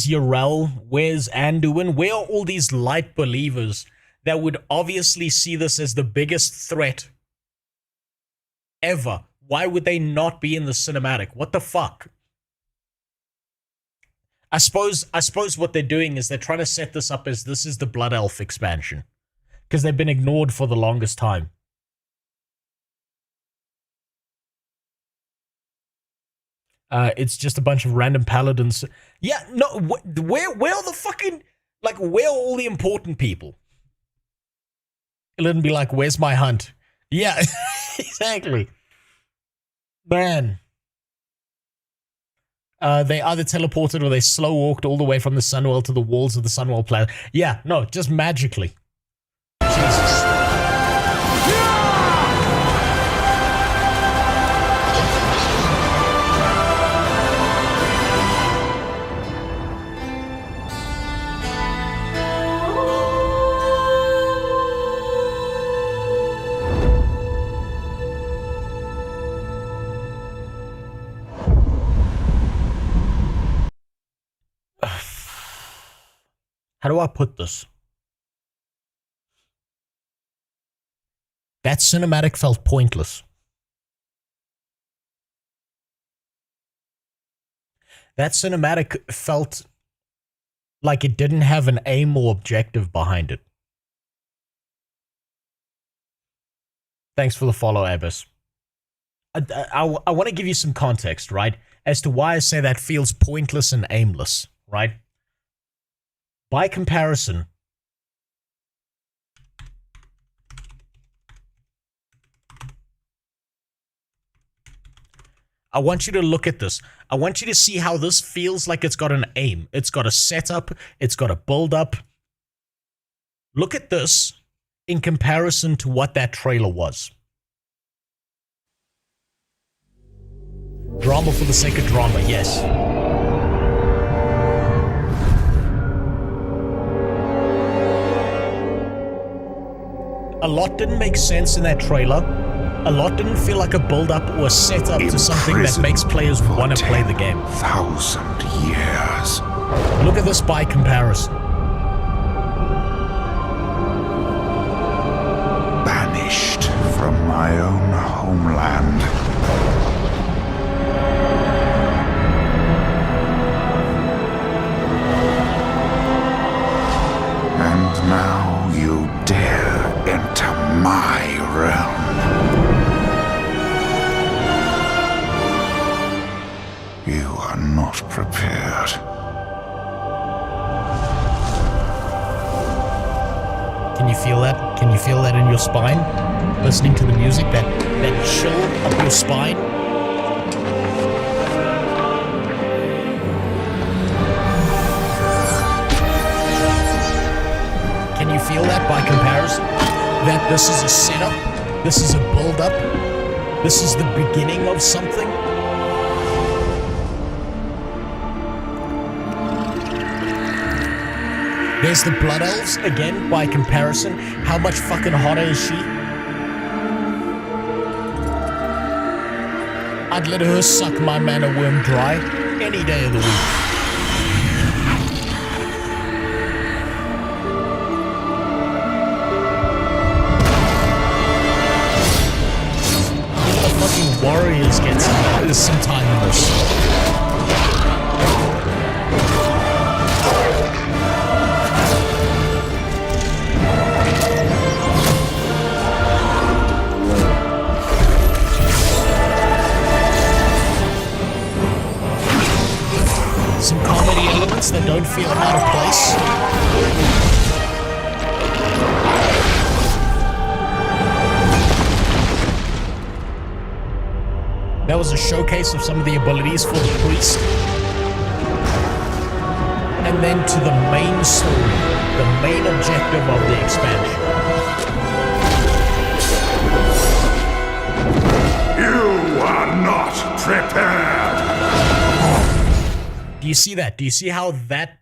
Yarel? Where's Anduin? Where are all these light believers that would obviously see this as the biggest threat ever? Why would they not be in the cinematic? What the fuck? I suppose what they're doing is they're trying to set this up as this is the Blood Elf expansion. Because they've been ignored for the longest time. It's just a bunch of random paladins. Yeah, no, where are the fucking, like, where are all the important people? It'll be like, where's my hunt? Yeah, exactly. Man. They either teleported or they slow walked all the way from the Sunwell to the walls of the Sunwell planet. Yeah, no, just magically. Jesus. How do I put this? That cinematic felt pointless. That cinematic felt like it didn't have an aim or objective behind it. Thanks for the follow, Abbas. I want to give you some context, right? As to why I say that feels pointless and aimless, right? By comparison, I want you to look at this. I want you to see how this feels like it's got an aim. It's got a setup. It's got a build-up. Look at this in comparison to what that trailer was. Drama for the sake of drama, yes. A lot didn't make sense in that trailer. A lot didn't feel like a build-up or a setup to something that makes players want to play the game. 1,000 years. Look at this by comparison. Banished from my own homeland. And now you dare enter my realm. You are not prepared. Can you feel that? Can you feel that in your spine? Listening to the music, that chill up your spine? Can you feel that by comparison? That this is a setup, this is a build-up, this is the beginning of something? There's the Blood Elves, again, by comparison. How much fucking hotter is she? I'd let her suck my mana worm dry any day of the week. Even the fucking warriors get some time in this. Some comedy elements that don't feel out of place. That was a showcase of some of the abilities for the priest. And then to the main story, the main objective of the expansion. You are not prepared. Do you see that? Do you see how that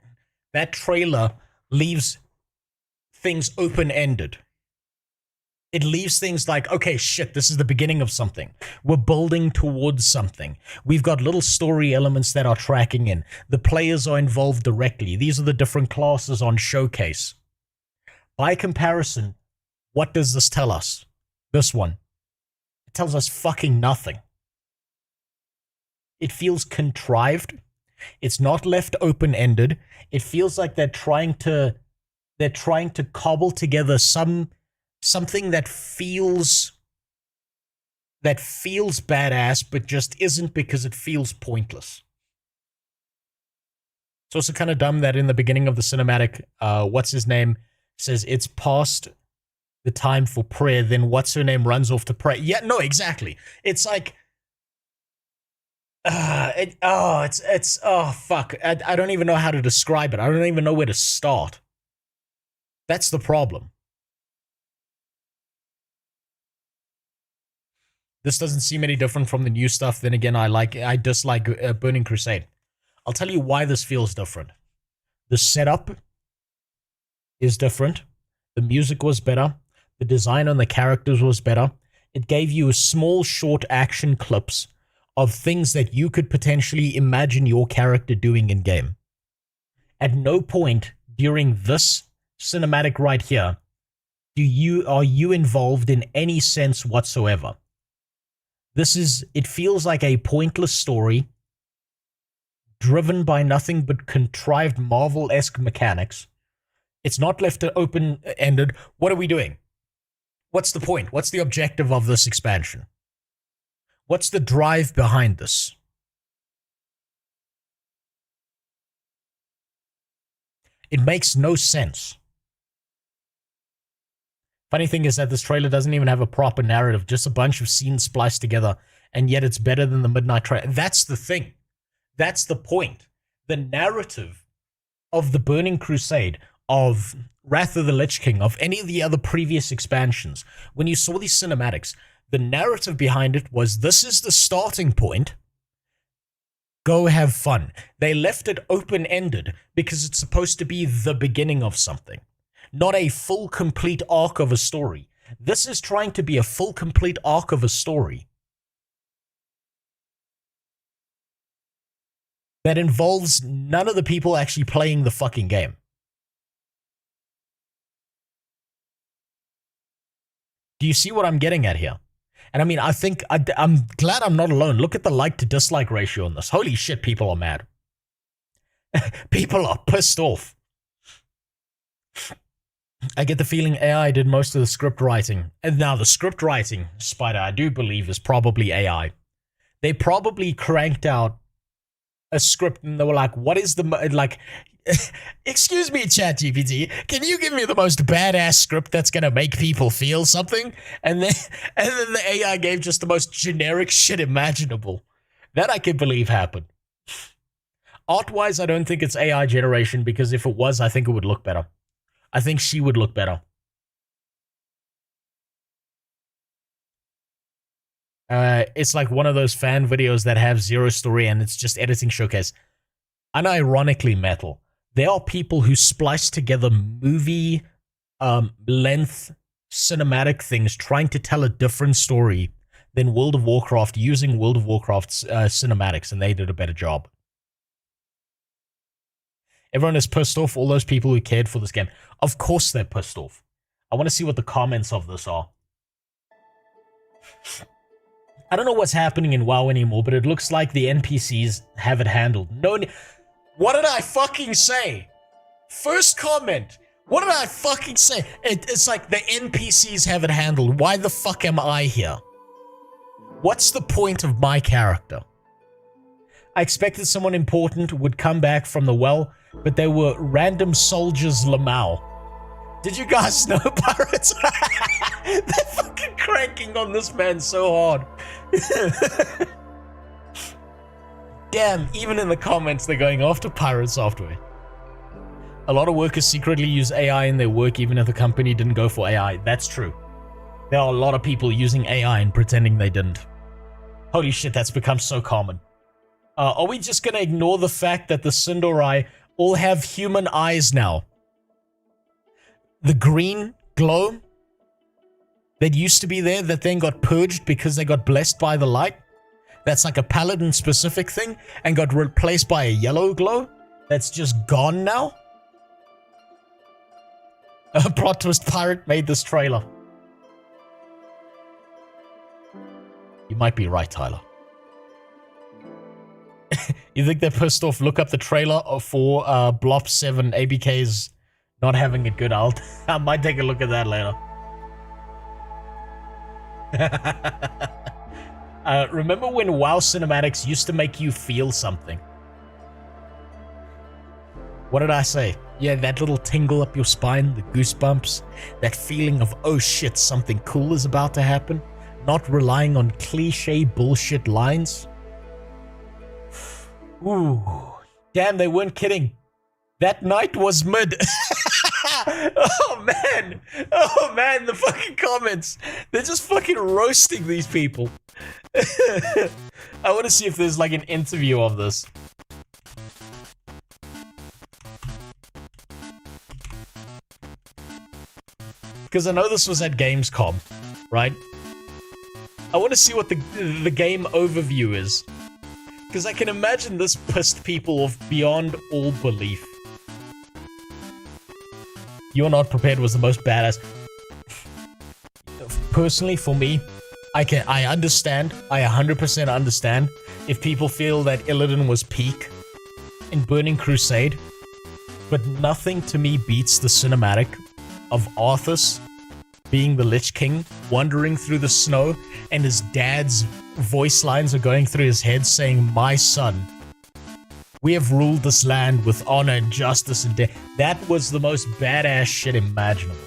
trailer leaves things open-ended? It leaves things like, okay, shit, this is the beginning of something. We're building towards something. We've got little story elements that are tracking in. The players are involved directly. These are the different classes on Showcase. By comparison, what does this tell us? This one. It tells us fucking nothing. It feels contrived. It's not left open-ended. It feels like they're trying to cobble together something that feels badass, but just isn't because it feels pointless. It's also kind of dumb that in the beginning of the cinematic, what's his name says it's past the time for prayer. Then what's her name runs off to pray. Yeah, no, exactly. It's like. Fuck. I don't even know how to describe it. I don't even know where to start. That's the problem. This doesn't seem any different from the new stuff. Then again, I dislike Burning Crusade. I'll tell you why this feels different. The setup is different. The music was better. The design on the characters was better. It gave you small, short action clips of things that you could potentially imagine your character doing in game. At no point during this cinematic right here are you involved in any sense whatsoever. It feels like a pointless story driven by nothing but contrived Marvel-esque mechanics. It's not left open-ended. What are we doing? What's the point? What's the objective of this expansion? What's the drive behind this? It makes no sense. Funny thing is that this trailer doesn't even have a proper narrative, just a bunch of scenes spliced together, and yet it's better than the Midnight trailer. That's the thing. That's the point. The narrative of the Burning Crusade, of Wrath of the Lich King, of any of the other previous expansions, when you saw these cinematics, the narrative behind it was, this is the starting point, Go have fun. They left it open-ended because it's supposed to be the beginning of something, not a full, complete arc of a story. This is trying to be a full, complete arc of a story that involves none of the people actually playing the fucking game. Do you see what I'm getting at here? And I mean, I think I'm glad I'm not alone. Look at the like to dislike ratio on this. Holy shit, people are mad. People are pissed off. I get the feeling AI did most of the script writing. And now the script writing, Spider, I do believe is probably AI. They probably cranked out a script and they were like, what is the, like, excuse me, ChatGPT, can you give me the most badass script that's going to make people feel something? And then the AI gave just the most generic shit imaginable. That I can believe happened. Art-wise, I don't think it's AI generation, because if it was, I think it would look better. I think she would look better. It's like one of those fan videos that have zero story and it's just editing showcase. Unironically, Metal, there are people who splice together movie length cinematic things trying to tell a different story than World of Warcraft using World of Warcraft's cinematics, and they did a better job. Everyone is pissed off, all those people who cared for this game. Of course they're pissed off. I want to see what the comments of this are. I don't know what's happening in WoW anymore, but it looks like the NPCs have it handled. No, what did I fucking say? First comment. What did I fucking say? It's like the NPCs have it handled. Why the fuck am I here? What's the point of my character? I expected someone important would come back from the well, but they were random soldiers Lamau. Did you guys know, pirates? They're fucking cranking on this man so hard. Damn, even in the comments they're going after pirate software. A lot of workers secretly use AI in their work even if the company didn't go for AI. That's true. There are a lot of people using AI and pretending they didn't. Holy shit, that's become so common. Are we just gonna ignore the fact that the Sindorai all have human eyes now? The green glow that used to be there that then got purged because they got blessed by the light. That's like a paladin specific thing and got replaced by a yellow glow that's just gone now. A plot twist pirate made this trailer. You might be right, Tyler. You think they're pissed off? Look up the trailer for Blop 7 ABK's not having it good. I might take a look at that later. Remember when WoW cinematics used to make you feel something? What did I say? Yeah, that little tingle up your spine, the goosebumps, that feeling of, oh shit, something cool is about to happen, not relying on cliche bullshit lines. Ooh, damn, they weren't kidding. That night was mid. Oh man, the fucking comments. They're just fucking roasting these people. I want to see if there's like an interview of this. Because I know this was at Gamescom, right? I want to see what the game overview is. Because I can imagine this pissed people off beyond all belief. You're Not Prepared was the most badass. Personally, for me, I understand. I 100% understand if people feel that Illidan was peak in Burning Crusade. But nothing to me beats the cinematic of Arthas being the Lich King, wandering through the snow, and his dad's voice lines are going through his head saying, "My son, we have ruled this land with honor and justice and death." That was the most badass shit imaginable.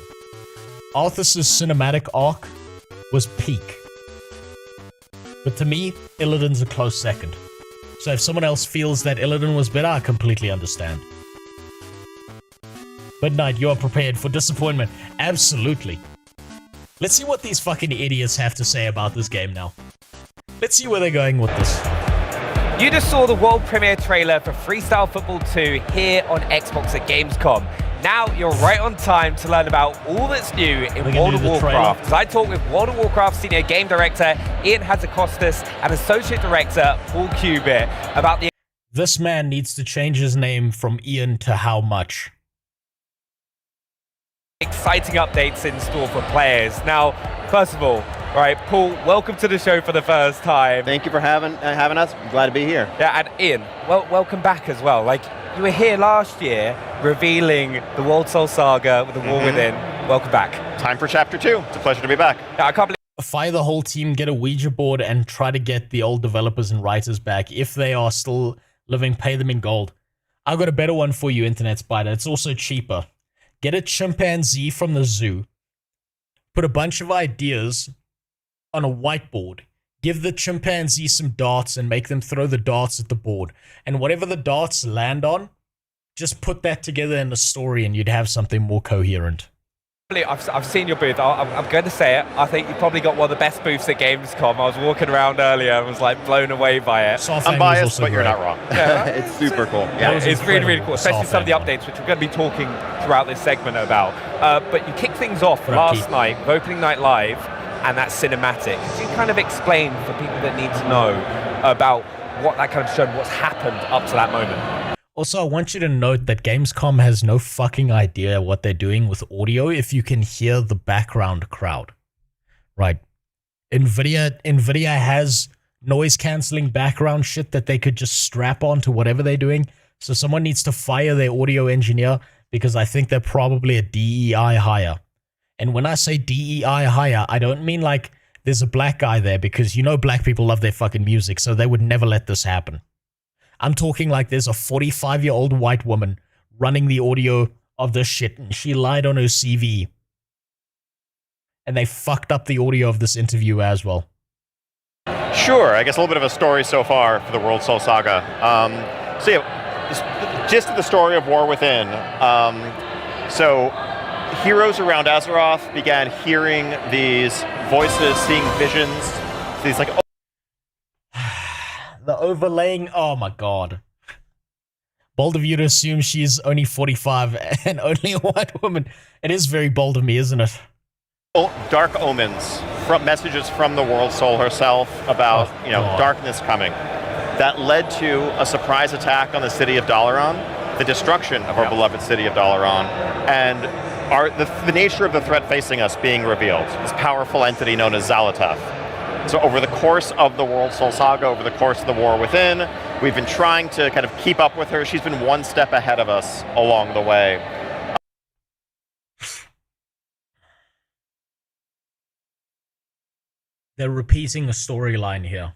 Arthas' cinematic arc was peak. But to me, Illidan's a close second. So if someone else feels that Illidan was better, I completely understand. Midnight, you are prepared for disappointment. Absolutely. Let's see what these fucking idiots have to say about this game now. Let's see where they're going with this. You just saw the world premiere trailer for Freestyle Football 2 here on Xbox at Gamescom. Now you're right on time to learn about all that's new in World of Warcraft. As I talk with World of Warcraft Senior Game Director Ian Hazakostas and Associate Director Paul Cubitt about the... This man needs to change his name from Ian to How Much. Exciting updates in store for players. Now, first of all, right, Paul, welcome to the show for the first time. Thank you for having us. I'm glad to be here. Yeah, and Ian, welcome back as well. Like, you were here last year revealing the World Soul Saga with the War Within. Welcome back. Time for Chapter 2. It's a pleasure to be back. Yeah, I can't believe... Fire the whole team, get a Ouija board, and try to get the old developers and writers back. If they are still living, pay them in gold. I've got a better one for you, Internet Spider. It's also cheaper. Get a chimpanzee from the zoo. Put a bunch of ideas on a whiteboard. Give the chimpanzee some darts and make them throw the darts at the board. And whatever the darts land on, just put that together in a story and you'd have something more coherent. I've seen your booth. I'm going to say it. I think you probably got one of the best booths at Gamescom. I was walking around earlier and was like blown away by it. I'm biased, but you're not wrong. Yeah, it's super cool. Yeah, it's really cool, especially some of the updates, which we're going to be talking throughout this segment about. But you kicked things off last night with Opening Night Live and that cinematic. Could you kind of explain for people that need to know about what that kind of showed, what's happened up to that moment? Also, I want you to note that Gamescom has no fucking idea what they're doing with audio if you can hear the background crowd. Right. Nvidia has noise-canceling background shit that they could just strap on to whatever they're doing. So someone needs to fire their audio engineer because I think they're probably a DEI hire. And when I say DEI hire, I don't mean like there's a black guy there because you know black people love their fucking music, so they would never let this happen. I'm talking like there's a 45-year-old white woman running the audio of this shit, and she lied on her CV. And they fucked up the audio of this interview as well. Sure, I guess a little bit of a story so far for the World Soul Saga. So yeah, the gist of the story of War Within. So heroes around Azeroth began hearing these voices, seeing visions, these like... The overlaying, oh my god. Bold of you to assume she's only 45 and only a white woman. It is very bold of me, isn't it? Dark omens, from messages from the World Soul herself about, darkness coming. That led to a surprise attack on the city of Dalaran, the destruction of our beloved city of Dalaran, and the nature of the threat facing us being revealed. This powerful entity known as Xal'atath. So over the course of the World Soul Saga, over the course of the War Within, we've been trying to kind of keep up with her. She's been one step ahead of us along the way. They're repeating a storyline here.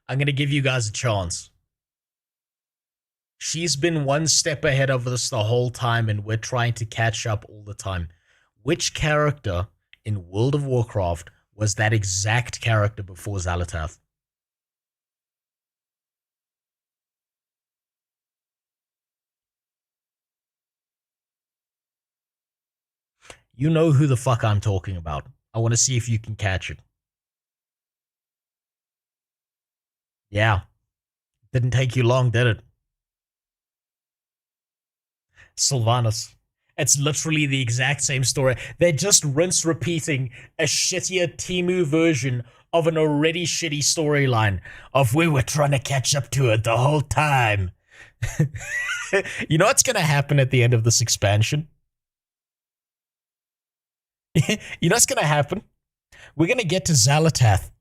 I'm going to give you guys a chance. She's been one step ahead of us the whole time, and we're trying to catch up all the time. Which character in World of Warcraft was that exact character before Xal'atath? You know who the fuck I'm talking about. I want to see if you can catch it. Yeah. Didn't take you long, did it? Sylvanas. It's literally the exact same story. They're just rinse repeating a shittier Temu version of an already shitty storyline of we were trying to catch up to it the whole time. You know what's going to happen at the end of this expansion? You know what's going to happen? We're going to get to Xal'atath.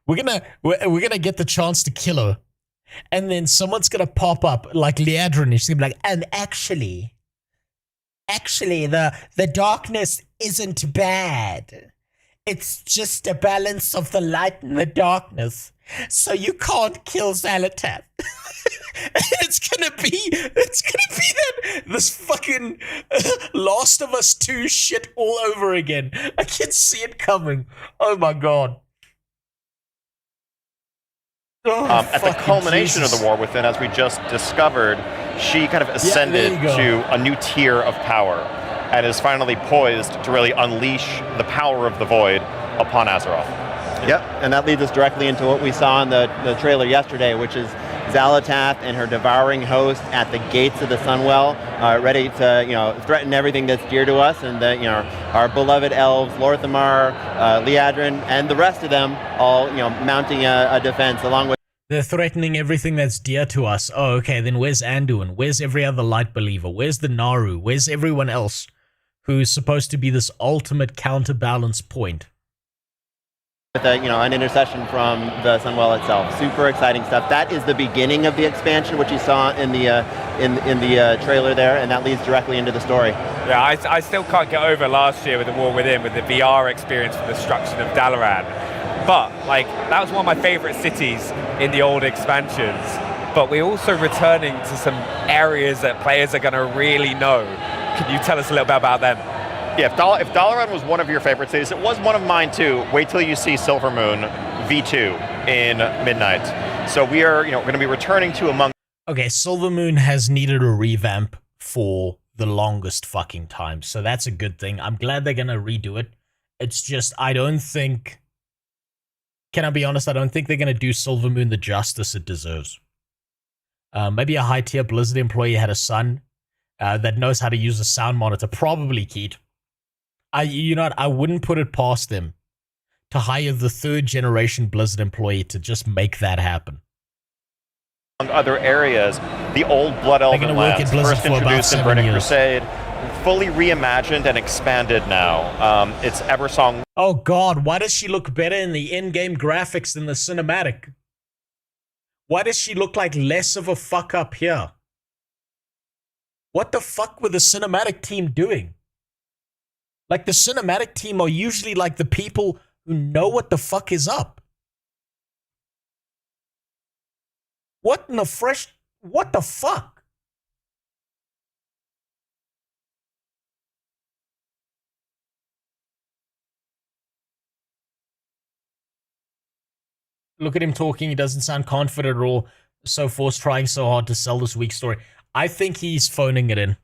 We're gonna get the chance to kill her. And then someone's going to pop up like Liadrin and she's going to be like, and actually, the darkness isn't bad. It's just a balance of the light and the darkness. So you can't kill Xal'atath. It's gonna be that this fucking Last of Us 2 shit all over again. I can see it coming. Oh my god. At the culmination of the War Within, as we just discovered, she kind of ascended to a new tier of power and is finally poised to really unleash the power of the Void upon Azeroth. Yep, and that leads us directly into what we saw in the trailer yesterday, which is Xalatath and her devouring host at the gates of the Sunwell, ready to threaten everything that's dear to us, and our beloved elves, Lorthamar, Liadrin, and the rest of them all mounting a defense along with. They're threatening everything that's dear to us. Oh, okay, then where's Anduin? Where's every other light believer? Where's the Naru? Where's everyone else who's supposed to be this ultimate counterbalance point? With an intercession from the Sunwell itself. Super exciting stuff. That is the beginning of the expansion, which you saw in the trailer there, and that leads directly into the story. Yeah, I still can't get over last year with the War Within, with the VR experience for the destruction of Dalaran. But that was one of my favorite cities in the old expansions. But we're also returning to some areas that players are going to really know. Can you tell us a little bit about them? Yeah, if Dalaran was one of your favorite cities, it was one of mine too. Wait till you see Silvermoon V2 in Midnight. So we are, going to be returning to among. Okay, Silvermoon has needed a revamp for the longest fucking time, so that's a good thing. I'm glad they're gonna redo it. It's just, I don't think. Can I be honest? I don't think they're gonna do Silvermoon the justice it deserves. Maybe a high tier Blizzard employee had a son that knows how to use a sound monitor, probably Keat. I wouldn't put it past them to hire the 3rd generation Blizzard employee to just make that happen. Other areas, the old Blood Elven lands, first introduced in Burning Crusade, fully reimagined and expanded now. It's Eversong. Oh god, why does she look better in the in-game graphics than the cinematic? Why does she look like less of a fuck up here? What the fuck were the cinematic team doing? The cinematic team are usually the people who know what the fuck is up. What the fuck? Look at him talking, he doesn't sound confident at all. So forced, trying so hard to sell this weak story. I think he's phoning it in.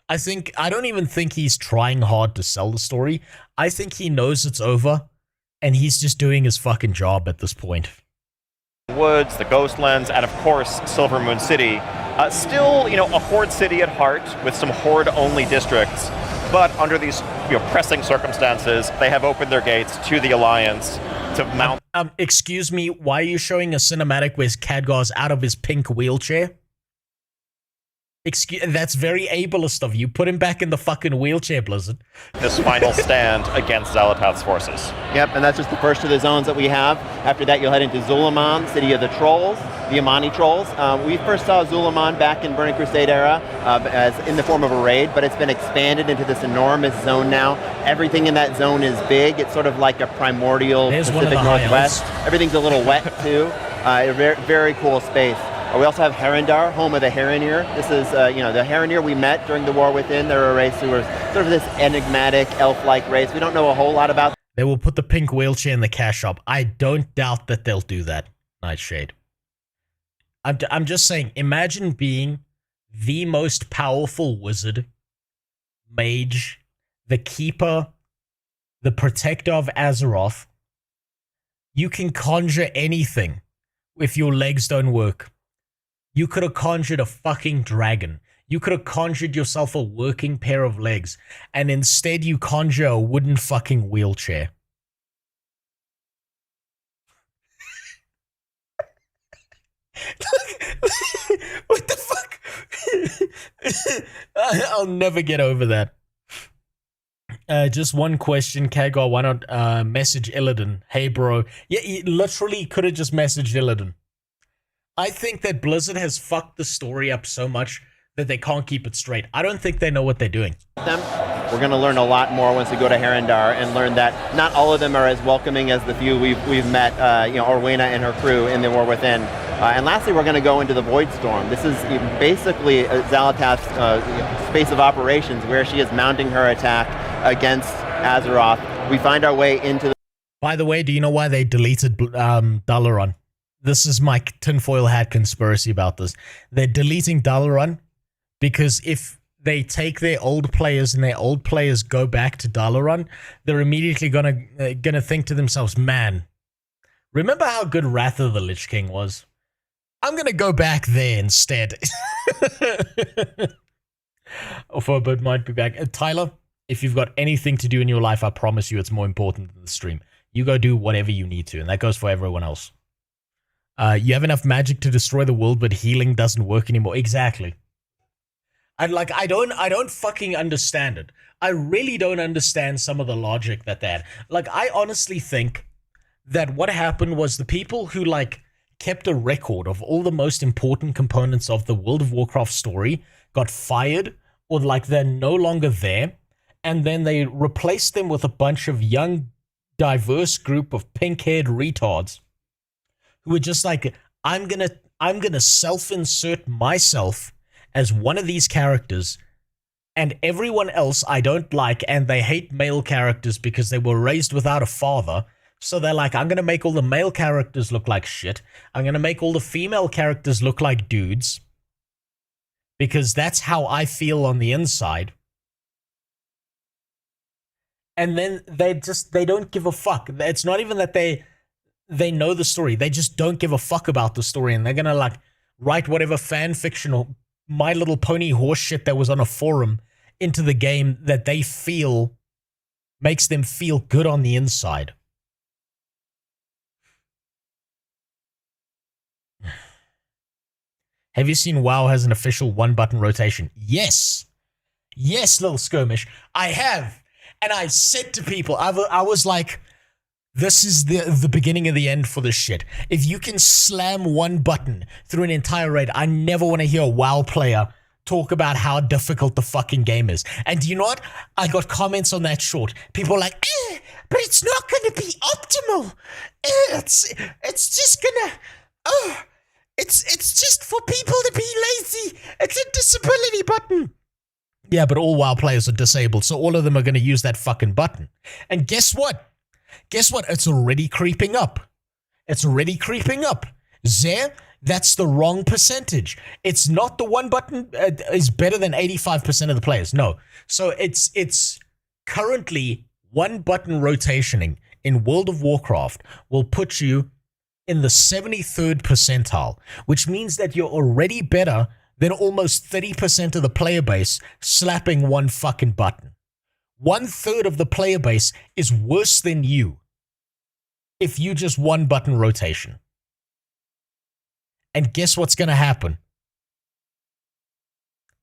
I don't even think he's trying hard to sell the story. I think he knows it's over, and he's just doing his fucking job at this point. Woods, the Ghostlands, and of course Silvermoon City. Still, a Horde city at heart with some Horde-only districts, but under these pressing circumstances, they have opened their gates to the Alliance to mount. Excuse me, why are you showing a cinematic where Khadgar's out of his pink wheelchair? That's very ableist of you. Put him back in the fucking wheelchair, Blizzard. This final stand against Xalatath's forces. Yep, and that's just the first of the zones that we have. After that, you'll head into Zulaman, City of the Trolls, the Amani Trolls. We first saw Zulaman back in Burning Crusade era as in the form of a raid, but it's been expanded into this enormous zone now. Everything in that zone is big. It's sort of like a primordial Pacific Northwest. Everything's a little wet, too. A very, very cool space. We also have Herondar, home of the Heronir. This is, the Heronir we met during the War Within. They're a race who are sort of this enigmatic, elf-like race. We don't know a whole lot about them. They will put the pink wheelchair in the cash shop. I don't doubt that they'll do that, Nightshade. I'm just saying, imagine being the most powerful wizard, mage, the keeper, the protector of Azeroth. You can conjure anything if your legs don't work. You could have conjured a fucking dragon. You could have conjured yourself a working pair of legs. And instead you conjure a wooden fucking wheelchair. What the fuck? I'll never get over that. Just one question, Khadgar. Why not message Illidan? Hey, bro. Yeah, he literally could have just messaged Illidan. I think that Blizzard has fucked the story up so much that they can't keep it straight. I don't think they know what they're doing. We're going to learn a lot more once we go to Herondar and learn that not all of them are as welcoming as the few we've met, Orwena and her crew in the War Within. And lastly, we're going to go into the Void Storm. This is basically Xalatath's space of operations where she is mounting her attack against Azeroth. We find our way into the... By the way, do you know why they deleted Dalaran? This is my tinfoil hat conspiracy about this. They're deleting Dalaran because if they take their old players and their old players go back to Dalaran, they're immediately gonna think to themselves, man, Remember how good Wrath of the Lich King was? I'm gonna go back there instead. But might be back. Tyler, if you've got anything to do in your life, I promise you it's more important than the stream. You go do whatever you need to, and that goes for everyone else. You have enough magic to destroy the world, but healing doesn't work anymore. Exactly. I don't fucking understand it. I really don't understand some of the logic that had. Like, I honestly think that what happened was the people who, like, kept a record of all the most important components of the World of Warcraft story got fired, or, like, they're no longer there, and then they replaced them with a bunch of young, diverse group of pink-haired retards who were just like, I'm gonna self-insert myself as one of these characters, and everyone else I don't like, and they hate male characters because they were raised without a father, so they're like, I'm gonna make all the male characters look like shit, I'm gonna make all the female characters look like dudes, because that's how I feel on the inside. And then they don't give a fuck. It's not even that they know the story, they just don't give a fuck about the story, and they're gonna, like, write whatever fan fiction or My Little Pony horse shit that was on a forum into the game that they feel makes them feel good on the inside. Have you seen WoW has an official one-button rotation? Yes. Yes, little skirmish. I have. And I said to people, I was like, this is the beginning of the end for this shit. If you can slam one button through an entire raid, I never want to hear a WoW player talk about how difficult the fucking game is. And do you know what? I got comments on that short. People were like, but it's not going to be optimal. It's just gonna, it's just for people to be lazy. It's a disability button. Yeah, but all WoW players are disabled, so all of them are going to use that fucking button. And guess what? Guess what? It's already creeping up. It's already creeping up. There, that's the wrong percentage. It's not the one button is better than 85% of the players. No. So it's currently one button rotationing in World of Warcraft will put you in the 73rd percentile, which means that you're already better than almost 30% of the player base slapping one fucking button. 1/3 of the player base is worse than you if you just one button rotation. And guess what's going to happen?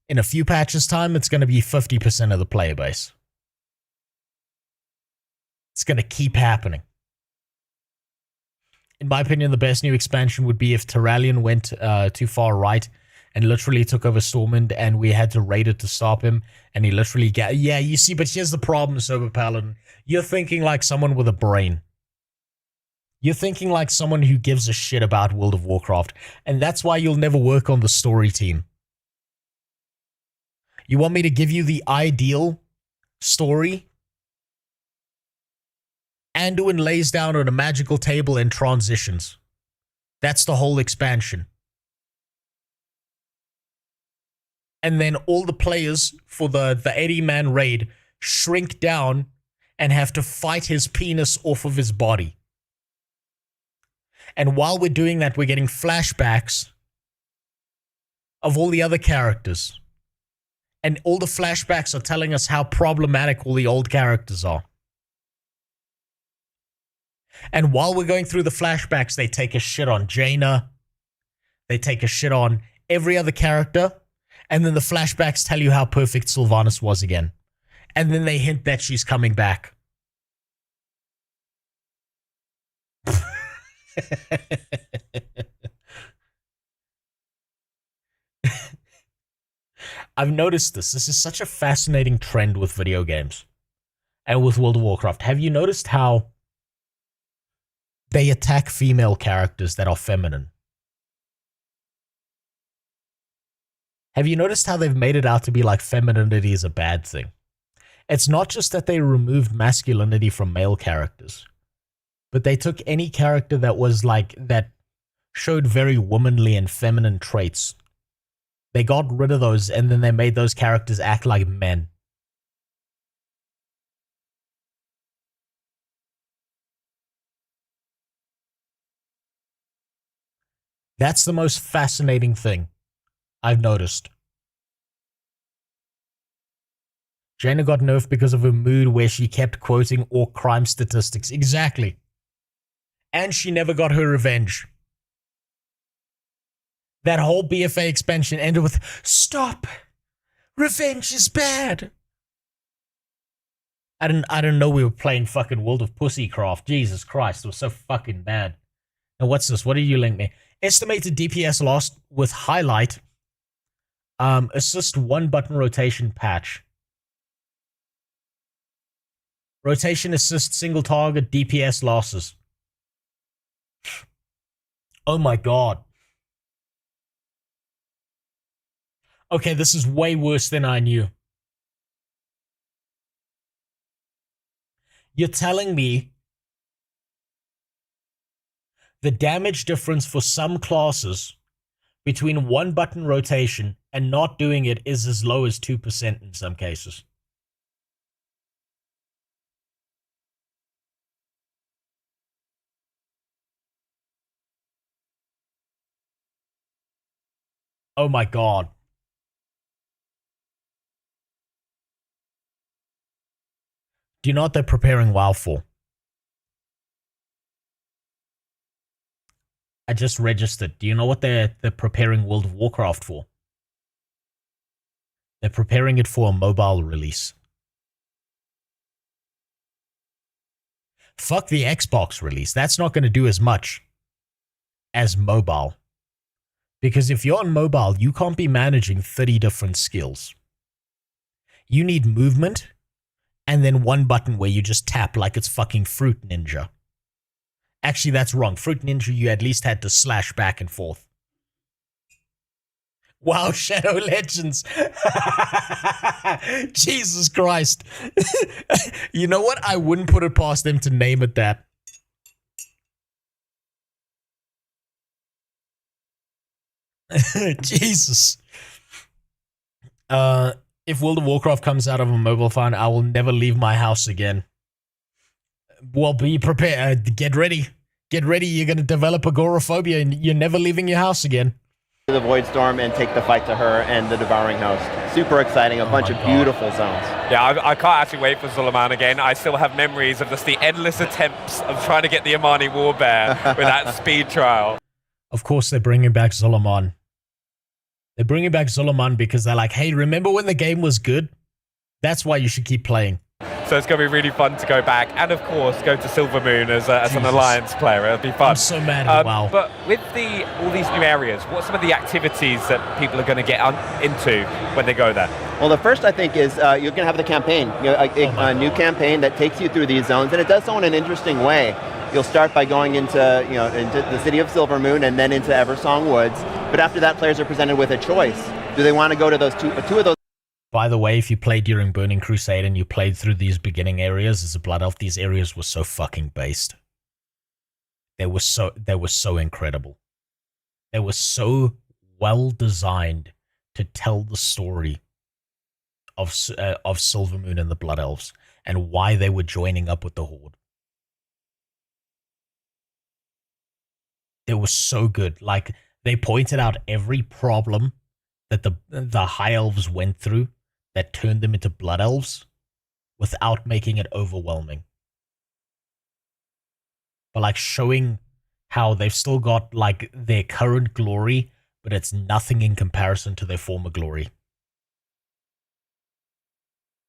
In a few patches time, it's going to be 50% of the player base. It's going to keep happening. In my opinion, the best new expansion would be if Terralion went too far right and literally took over Stormwind, and we had to raid it to stop him, and he literally got... Yeah, you see, but here's the problem, Sober Paladin. You're thinking like someone with a brain. You're thinking like someone who gives a shit about World of Warcraft, and that's why you'll never work on the story team. You want me to give you the ideal story? Anduin lays down on a magical table and transitions. That's the whole expansion. And then all the players for the 80-man raid shrink down and have to fight his penis off of his body. And while we're doing that, we're getting flashbacks of all the other characters. And all the flashbacks are telling us how problematic all the old characters are. And while we're going through the flashbacks, they take a shit on Jaina. They take a shit on every other character. And then the flashbacks tell you how perfect Sylvanas was again. And then they hint that she's coming back. I've noticed this. This is such a fascinating trend with video games. And with World of Warcraft. Have you noticed how they attack female characters that are feminine? Have you noticed how they've made it out to be like femininity is a bad thing? It's not just that they removed masculinity from male characters, but they took any character that was like, that showed very womanly and feminine traits. They got rid of those, and then they made those characters act like men. That's the most fascinating thing I've noticed. Jaina got nerfed because of her mood where she kept quoting all crime statistics. Exactly. And she never got her revenge. That whole BFA expansion ended with, "Stop! Revenge is bad!" I didn't know we were playing fucking World of Pussycraft. Jesus Christ, it was so fucking bad. Now what's this? What did you link me? Estimated DPS lost with highlight. Assist 1-button rotation patch. Rotation assist single target DPS losses. Oh my god. Okay, this is way worse than I knew. You're telling me the damage difference for some classes between 1-button rotation and not doing it is as low as 2% in some cases. Oh my god. Do you know what they're preparing WoW for? I just registered. Do you know what they're preparing World of Warcraft for? They're preparing it for a mobile release. Fuck the Xbox release. That's not going to do as much as mobile. Because if you're on mobile, you can't be managing 30 different skills. You need movement, and then 1 button where you just tap like it's fucking Fruit Ninja. Actually, that's wrong. Fruit Ninja, you at least had to slash back and forth. Wow, Shadow Legends. Jesus Christ. You know what? I wouldn't put it past them to name it that. Jesus. If World of Warcraft comes out of a mobile phone, I will never leave my house again. Well, be prepared. Get ready. Get ready. You're going to develop agoraphobia and you're never leaving your house again. The Void Storm and take the fight to her and the Devouring Host. Super exciting. A bunch of beautiful zones. Yeah, I can't actually wait for Zulaman again. I still have memories of just the endless attempts of trying to get the Amani Warbear with that speed trial. Of course, they're bringing back Zulaman. They're bringing back Zulaman because they're like, hey, remember when the game was good? That's why you should keep playing. So it's going to be really fun to go back and, of course, go to Silvermoon as an Alliance player. It'll be fun. I'm so mad at WoW. But with all these new areas, what are some of the activities that people are going to get into when they go there? Well, the first, I think, is you're going to have the campaign. A new campaign that takes you through these zones, and it does so in an interesting way. You'll start by going into the city of Silvermoon and then into Eversong Woods. But after that, players are presented with a choice. Do they want to go to those two of those? By the way, if you played during Burning Crusade and you played through these beginning areas as a Blood Elf, these areas were so fucking based. They were so incredible. They were so well designed to tell the story of Silvermoon and the Blood Elves and why they were joining up with the Horde. They were so good. Like, they pointed out every problem that the High Elves went through that turned them into Blood Elves without making it overwhelming. But like showing how they've still got like their current glory, but it's nothing in comparison to their former glory.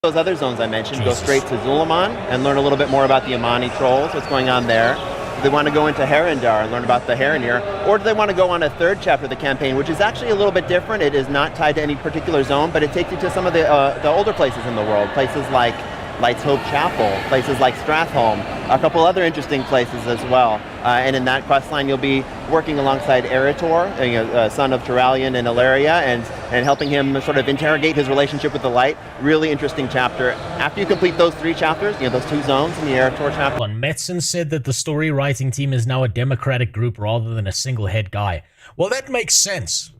Those other zones I mentioned, go straight to Zulaman and learn a little bit more about the Amani trolls, what's going on there. Do they want to go into Herondar and learn about the Heronir? Or do they want to go on a third chapter of the campaign, which is actually a little bit different? It is not tied to any particular zone, but it takes you to some of the older places in the world. Places like Light's Hope Chapel, places like Stratholme, a couple other interesting places as well. And in that quest line, you'll be working alongside Eritor, son of Turalian and Ilaria, and helping him sort of interrogate his relationship with the light. Really interesting chapter. After you complete those 3 chapters, those 2 zones in the Eritor chapter. Metzen said that the story writing team is now a democratic group rather than a single head guy. Well, that makes sense.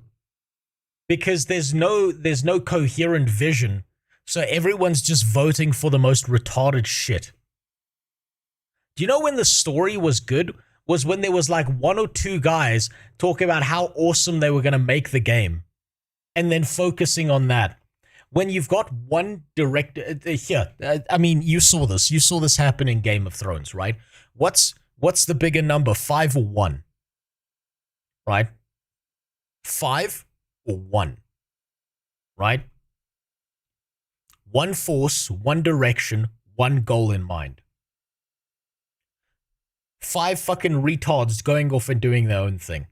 Because there's no coherent vision. So everyone's just voting for the most retarded shit. Do you know when the story was good? was when there was like one or two guys talking about how awesome they were going to make the game and then focusing on that. When you've got one director I mean, you saw this happen in Game of Thrones, right? What's the bigger number, 5 or 1? Right? 5 or 1? Right? One force, one direction, one goal in mind. 5 fucking retards going off and doing their own thing.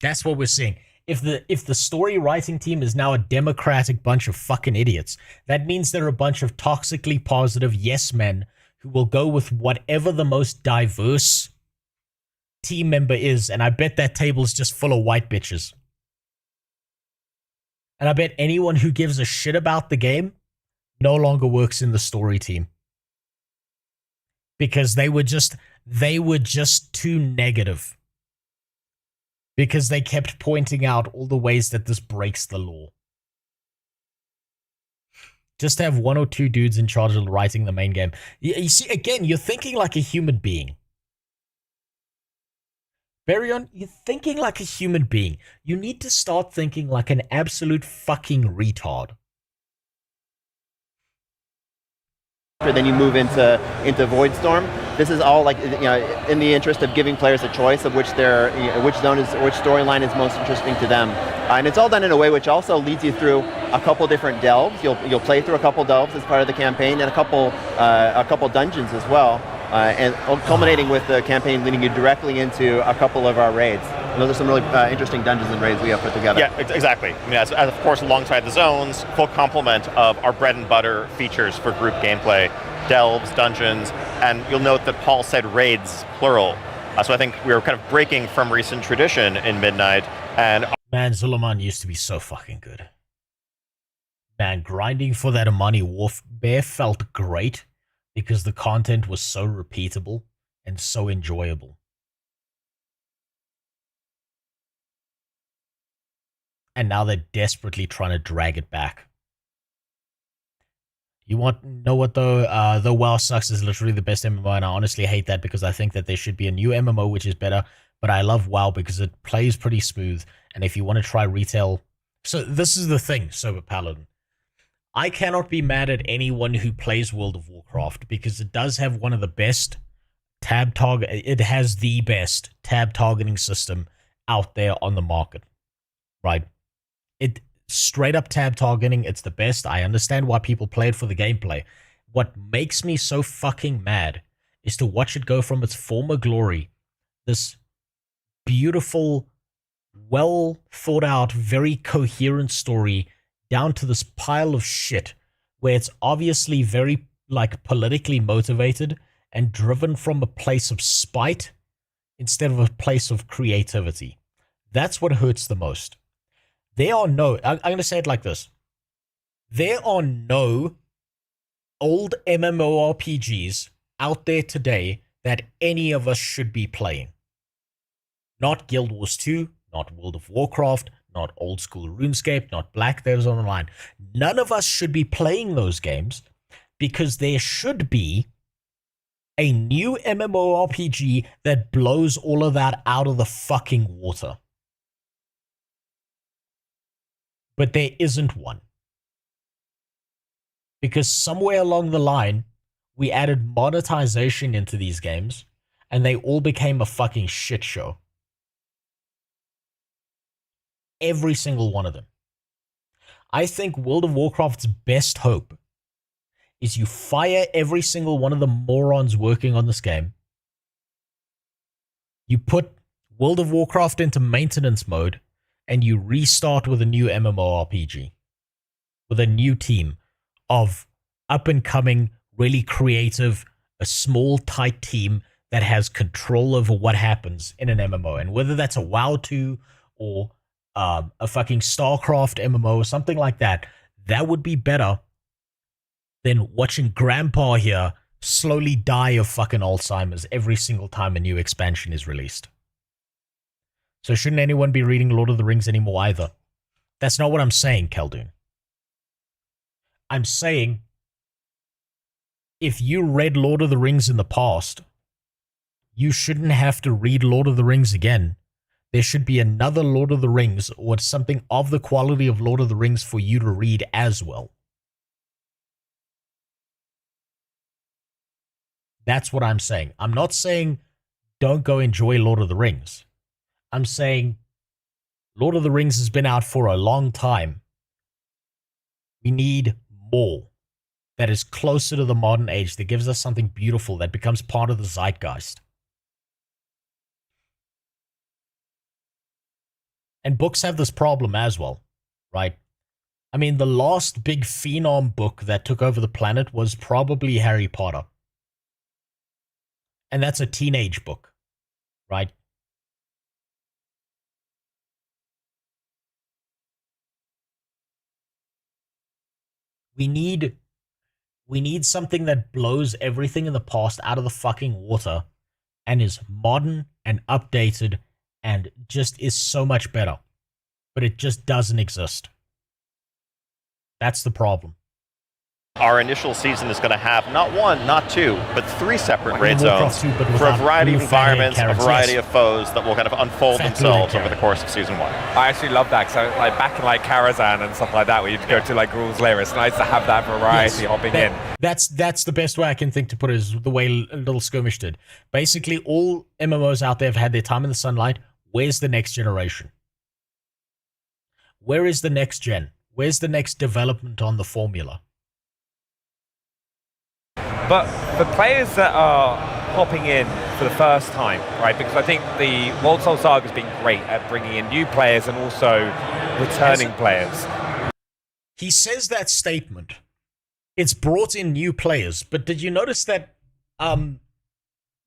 That's what we're seeing. If the story writing team is now a democratic bunch of fucking idiots, that means they're a bunch of toxically positive yes men who will go with whatever the most diverse team member is, and I bet that table is just full of white bitches. And I bet anyone who gives a shit about the game no longer works in the story team. Because they were just too negative. Because they kept pointing out all the ways that this breaks the law. Just have 1 or 2 dudes in charge of writing the main game. You see, again, you're thinking like a human being. Baryon, you're thinking like a human being. You need to start thinking like an absolute fucking retard. Then you move into Voidstorm. This is all like, in the interest of giving players a choice of which storyline is most interesting to them, and it's all done in a way which also leads you through a couple different delves. You'll play through a couple delves as part of the campaign, and a couple dungeons as well, and culminating with the campaign leading you directly into a couple of our raids. And those are some really interesting dungeons and raids we have put together. Yeah, exactly. I mean, as of course, alongside the zones, full complement of our bread and butter features for group gameplay, delves, dungeons, and you'll note that Paul said raids, plural. So I think we were kind of breaking from recent tradition in Midnight. And man, Zulaman used to be so fucking good. Man, grinding for that Amani Wolf Bear felt great because the content was so repeatable and so enjoyable. And now they're desperately trying to drag it back. You want to know what though? The WoW sucks is literally the best MMO, and I honestly hate that because I think that there should be a new MMO which is better, but I love WoW because it plays pretty smooth, and if you want to try retail... So this is the thing, Sober Paladin. I cannot be mad at anyone who plays World of Warcraft because it does have one of the best tab target... It has the best tab targeting system out there on the market, right? It... Straight up tab targeting, it's the best. I understand why people play it for the gameplay. What makes me so fucking mad is to watch it go from its former glory, this beautiful, well thought out, very coherent story, down to this pile of shit where it's obviously very like politically motivated and driven from a place of spite instead of a place of creativity. That's what hurts the most. There are no, I'm going to say it like this. There are no old MMORPGs out there today that any of us should be playing. Not Guild Wars 2, not World of Warcraft, not old school RuneScape, not Black Devs Online. None of us should be playing those games because there should be a new MMORPG that blows all of that out of the fucking water. But there isn't one. Because somewhere along the line, we added monetization into these games, and they all became a fucking shit show. Every single one of them. I think World of Warcraft's best hope is you fire every single one of the morons working on this game. You put World of Warcraft into maintenance mode, and you restart with a new MMORPG. With a new team of up-and-coming, really creative, a small, tight team that has control over what happens in an MMO. And whether that's a WoW 2 or a fucking StarCraft MMO or something like that, that would be better than watching Grandpa here slowly die of fucking Alzheimer's every single time a new expansion is released. So shouldn't anyone be reading Lord of the Rings anymore either? That's not what I'm saying, Khaldun. I'm saying if you read Lord of the Rings in the past, you shouldn't have to read Lord of the Rings again. There should be another Lord of the Rings or something of the quality of Lord of the Rings for you to read as well. That's what I'm saying. I'm not saying don't go enjoy Lord of the Rings. I'm saying Lord of the Rings has been out for a long time. We need more that is closer to the modern age, that gives us something beautiful, that becomes part of the zeitgeist. And books have this problem as well, right? I mean, the last big phenom book that took over the planet was probably Harry Potter. And that's a teenage book, right? We need something that blows everything in the past out of the fucking water and is modern and updated and just is so much better. But it just doesn't exist. That's the problem. Our initial season is going to have not one, not two, but three separate raid zones for a variety of environments, a variety of foes that will kind of unfold themselves over the course of season 1. I actually love that, because like back in like Karazhan and stuff like that, where you'd go to like Gruul's Lair, it's nice to have that variety hopping in. That's the best way I can think to put it, is the way Little Skirmish did. Basically, all MMOs out there have had their time in the sunlight. Where's the next generation? Where is the next gen? Where's the next development on the formula? But for players that are hopping in for the first time, right, because I think the World Soul Saga has been great at bringing in new players and also returning players. He says that statement. It's brought in new players, but did you notice that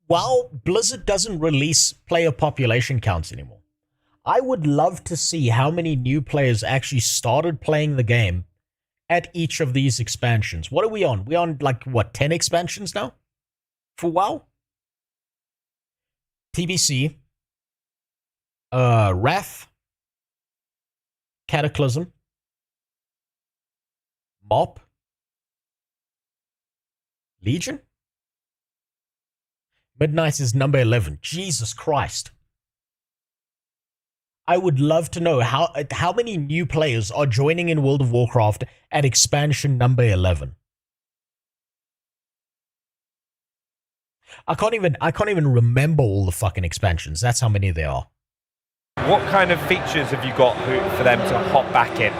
while Blizzard doesn't release player population counts anymore, I would love to see how many new players actually started playing the game at each of these expansions. What are we on? We're on, like, what, 10 expansions now? For WoW? TBC. Wrath. Cataclysm. Mop. Legion? Midnight is number 11. Jesus Christ. I would love to know how many new players are joining in World of Warcraft at expansion number 11. I can't even remember all the fucking expansions. That's how many there are. What kind of features have you got for them to hop back in?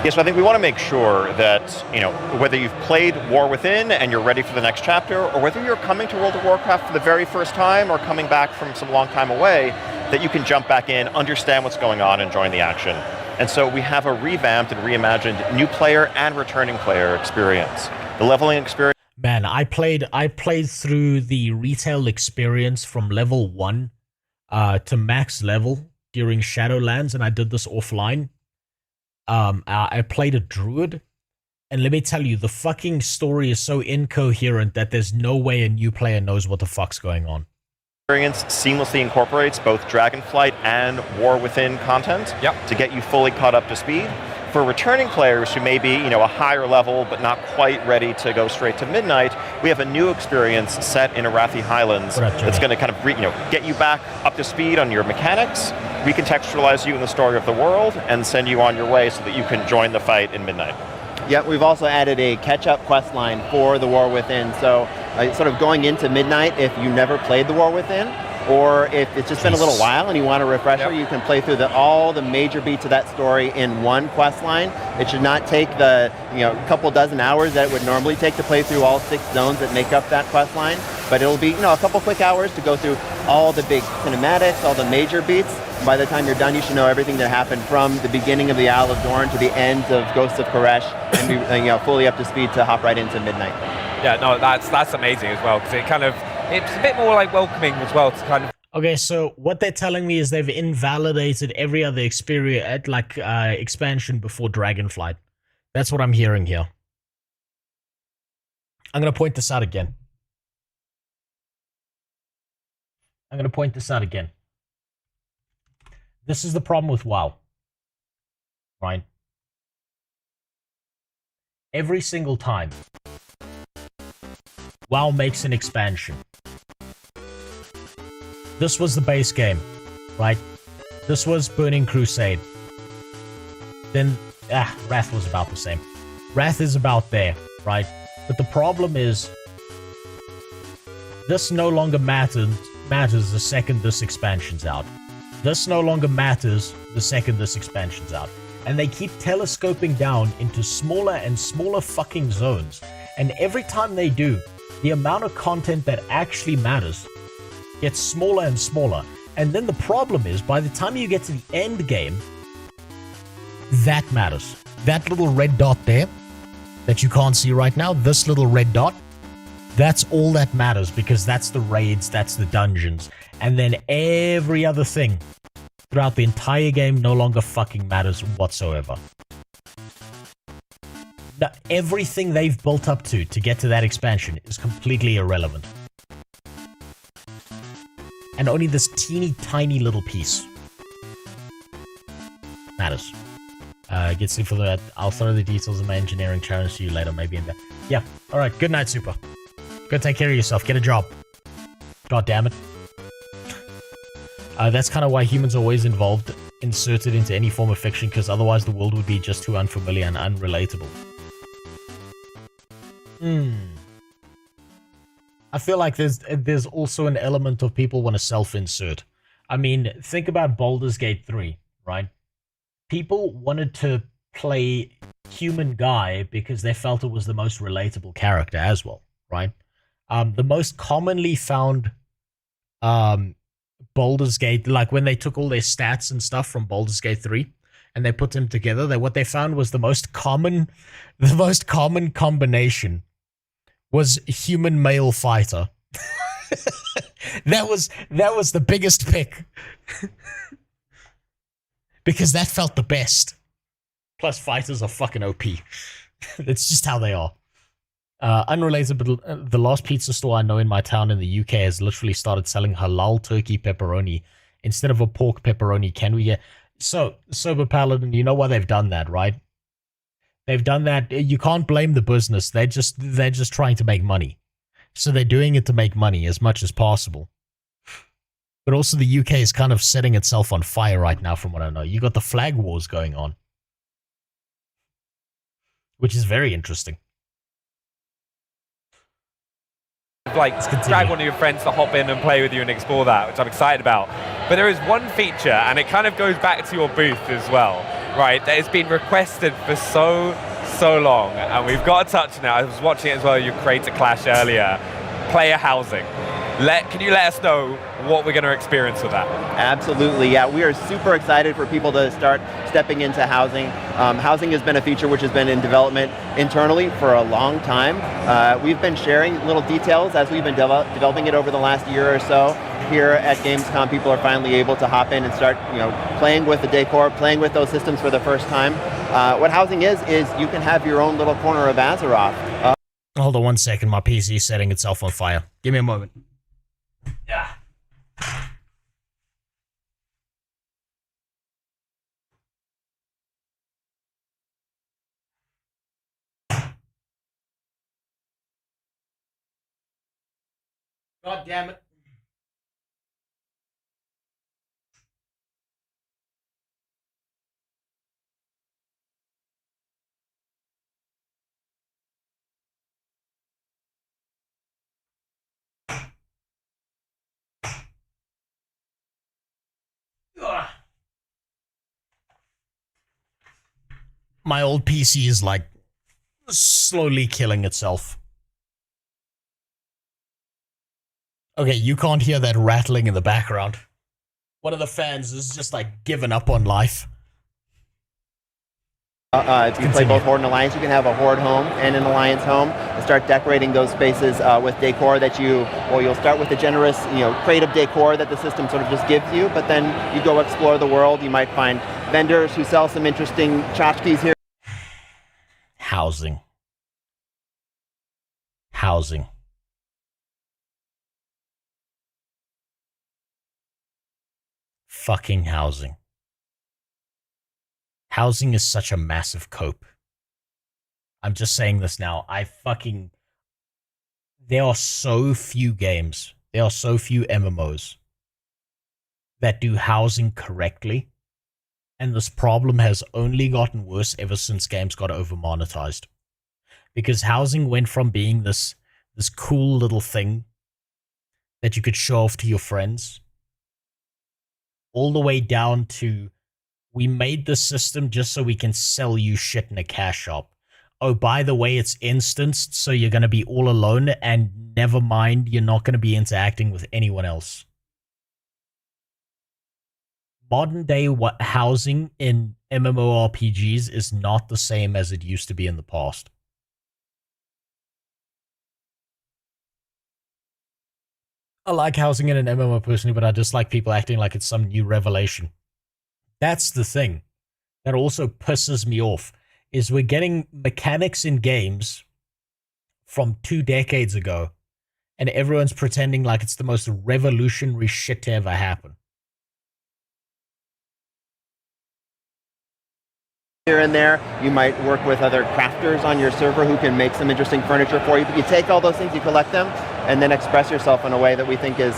Yes, so I think we want to make sure that, you know, whether you've played War Within and you're ready for the next chapter, or whether you're coming to World of Warcraft for the very first time or coming back from some long time away, that you can jump back in, understand what's going on, and join the action. And so we have a revamped and reimagined new player and returning player experience. The leveling experience. Man, I played through the retail experience from level 1 to max level during Shadowlands, and I did this offline. I played a druid, and let me tell you, the fucking story is so incoherent that there's no way a new player knows what the fuck's going on. Experience seamlessly incorporates both Dragonflight and War Within content to get you fully caught up to speed. For returning players who may be, you know, a higher level but not quite ready to go straight to Midnight, we have a new experience set in Arathi Highlands that's going to kind of get you back up to speed on your mechanics, recontextualize you in the story of the world, and send you on your way so that you can join the fight in Midnight. Yeah, we've also added a catch-up quest line for the War Within. So sort of going into Midnight, if you never played the War Within, or if it's just been a little while and you want a refresher, you can play through all the major beats of that story in one quest line. It should not take the couple dozen hours that it would normally take to play through all 6 zones that make up that quest line. But it'll be a couple quick hours to go through all the big cinematics, all the major beats. By the time you're done, you should know everything that happened from the beginning of the Isle of Dorn to the end of Ghosts of Koresh, and be fully up to speed to hop right into Midnight. Yeah, no, that's amazing as well, because it's a bit more like welcoming as well to kind of. Okay, so what they're telling me is they've invalidated every other experience expansion before Dragonflight. That's what I'm hearing here. I'm gonna point this out again. This is the problem with WoW, right? Every single time WoW makes an expansion. This was the base game, right? This was Burning Crusade. Then, Wrath was about the same. Wrath is about there, right? But the problem is, this no longer matters the second this expansion's out. This no longer matters the second this expansion's out. And they keep telescoping down into smaller and smaller fucking zones. And every time they do, the amount of content that actually matters gets smaller and smaller. And then the problem is, by the time you get to the end game, that matters. That little red dot there, that you can't see right now, this little red dot, that's all that matters, because that's the raids, that's the dungeons. And then every other thing throughout the entire game no longer fucking matters whatsoever. Now, everything they've built up to get to that expansion is completely irrelevant. And only this teeny tiny little piece matters. Get sleep for that. I'll throw the details of my engineering challenge to you later, maybe in there. Yeah, alright, good night, Super. Go take care of yourself, get a job. God damn it. That's kind of why humans are always inserted into any form of fiction, because otherwise the world would be just too unfamiliar and unrelatable. I feel like there's also an element of people want to self-insert. I mean, think about Baldur's Gate 3, right? People wanted to play Human Guy because they felt it was the most relatable character as well, right? The most commonly found Baldur's Gate, like when they took all their stats and stuff from Baldur's Gate 3 and they put them together, what they found was the most common combination was human male fighter. that was the biggest pick. Because that felt the best. Plus fighters are fucking OP. It's just how they are. Unrelated, but the last pizza store I know in my town in the UK has literally started selling halal turkey pepperoni instead of a pork pepperoni. Can we get... So, Sober Paladin, you know why they've done that, right? They've done that. You can't blame the business. They're just trying to make money. So they're doing it to make money as much as possible. But also the UK is kind of setting itself on fire right now, from what I know. You got the flag wars going on. Which is very interesting. Like, drag one of your friends to hop in and play with you and explore that, which I'm excited about. But there is one feature, and it kind of goes back to your booth as well, right? That has been requested for so long, and we've got to touch on it. I was watching it as well, you created Clash earlier. Player housing. Can you let us know what we're going to experience with that? Absolutely, yeah. We are super excited for people to start stepping into housing. Housing has been a feature which has been in development internally for a long time. We've been sharing little details as we've been developing it over the last year or so. Here at Gamescom, people are finally able to hop in and start, playing with the decor, playing with those systems for the first time. What housing is you can have your own little corner of Azeroth. Hold on 1 second, my PC is setting itself on fire. Give me a moment. Yeah. God damn it. My old PC is like slowly killing itself. Okay, you can't hear that rattling in the background. One of the fans is just like giving up on life. If you play both Horde and Alliance, you can have a Horde home and an Alliance home and start decorating those spaces with decor that you'll start with the generous, creative decor that the system sort of just gives you, but then you go explore the world. You might find vendors who sell some interesting tchotchkes here. Housing. Fucking housing. Housing is such a massive cope. I'm just saying this now. there are so few games, there are so few MMOs that do housing correctly, and this problem has only gotten worse ever since games got over-monetized. Because housing went from being this cool little thing that you could show off to your friends, all the way down to, we made this system just so we can sell you shit in a cash shop. Oh, by the way, it's instanced, so you're going to be all alone, and never mind, you're not going to be interacting with anyone else. Modern day housing in MMORPGs is not the same as it used to be in the past. I like housing in an MMO personally, but I dislike people acting like it's some new revelation. That's the thing that also pisses me off, is we're getting mechanics in games from 2 decades ago, and everyone's pretending like it's the most revolutionary shit to ever happen. Here and there, you might work with other crafters on your server who can make some interesting furniture for you. But you take all those things, you collect them, and then express yourself in a way that we think is,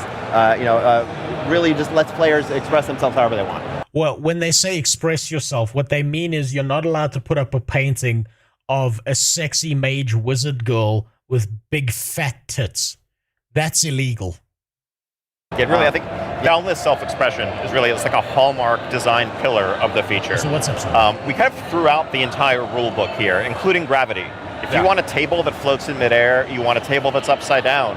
really just lets players express themselves however they want. Well, when they say express yourself, what they mean is you're not allowed to put up a painting of a sexy mage wizard girl with big fat tits. That's illegal. Yeah, really, I think boundless self-expression is really, it's like a hallmark design pillar of the feature. So what's up? We kind of threw out the entire rule book here, including gravity. If you want a table that floats in midair, you want a table that's upside down,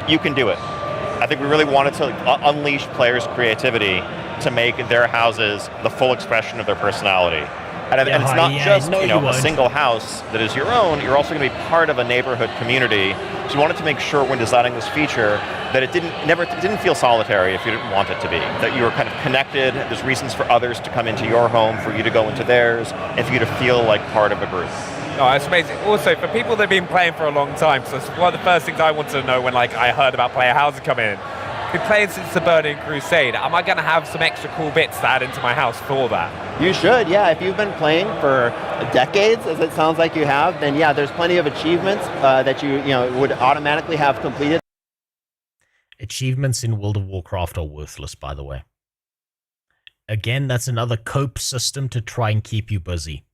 you can do it. I think we really wanted to unleash players' creativity to make their houses the full expression of their personality. And it's not just a single house that is your own, you're also going to be part of a neighborhood community. So we wanted to make sure when designing this feature that it didn't feel solitary if you didn't want it to be. That you were kind of connected, there's reasons for others to come into your home, for you to go into theirs, and for you to feel like part of a group. Oh, that's amazing. Also, for people that have been playing for a long time, so one of the first things I wanted to know when I heard about player housing coming in, been playing since the Burning Crusade, am I going to have some extra cool bits to add into my house for that? You should, yeah. If you've been playing for decades, as it sounds like you have, then yeah, there's plenty of achievements that you would automatically have completed. Achievements in World of Warcraft are worthless, by the way. Again, that's another cope system to try and keep you busy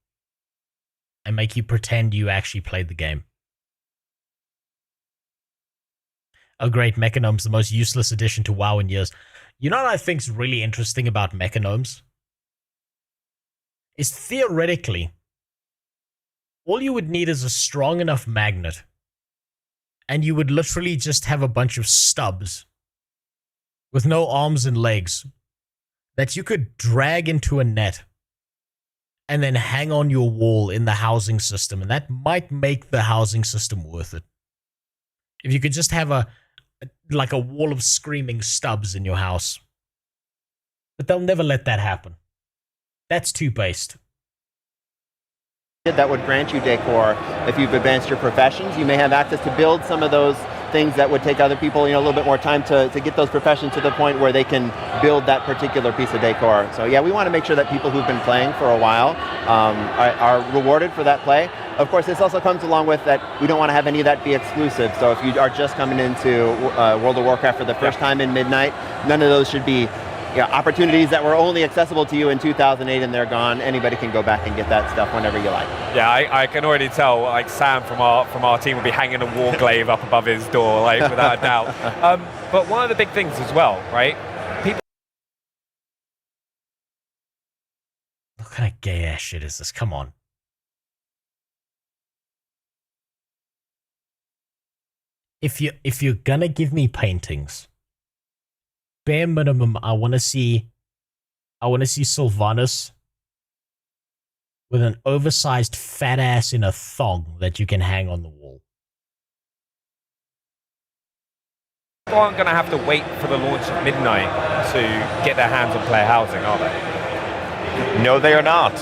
and make you pretend you actually played the game. Oh great, Mechanome's the most useless addition to WoW in years. You know what I think's really interesting about Mechanomes? Is theoretically, all you would need is a strong enough magnet, and you would literally just have a bunch of stubs with no arms and legs that you could drag into a net and then hang on your wall in the housing system, and that might make the housing system worth it. If you could just have a wall of screaming stubs in your house. But they'll never let that happen. That's too based. That would grant you decor if you've advanced your professions. You may have access to build some of those things that would take other people a little bit more time to get those professions to the point where they can build that particular piece of decor. So yeah, we want to make sure that people who've been playing for a while are rewarded for that play. Of course, this also comes along with that we don't want to have any of that be exclusive. So if you are just coming into World of Warcraft for the first time in Midnight, none of those should be opportunities that were only accessible to you in 2008 and they're gone. Anybody can go back and get that stuff whenever you like. Yeah, I can already tell, Sam from our team will be hanging a warglaive up above his door, without a doubt. But one of the big things as well, right? People. What kind of gay ass shit is this? Come on. If you're gonna give me paintings, bare minimum, I want to see Sylvanas with an oversized fat ass in a thong that you can hang on the wall. People aren't going to have to wait for the launch of Midnight to get their hands on player housing, are they? No, they are not.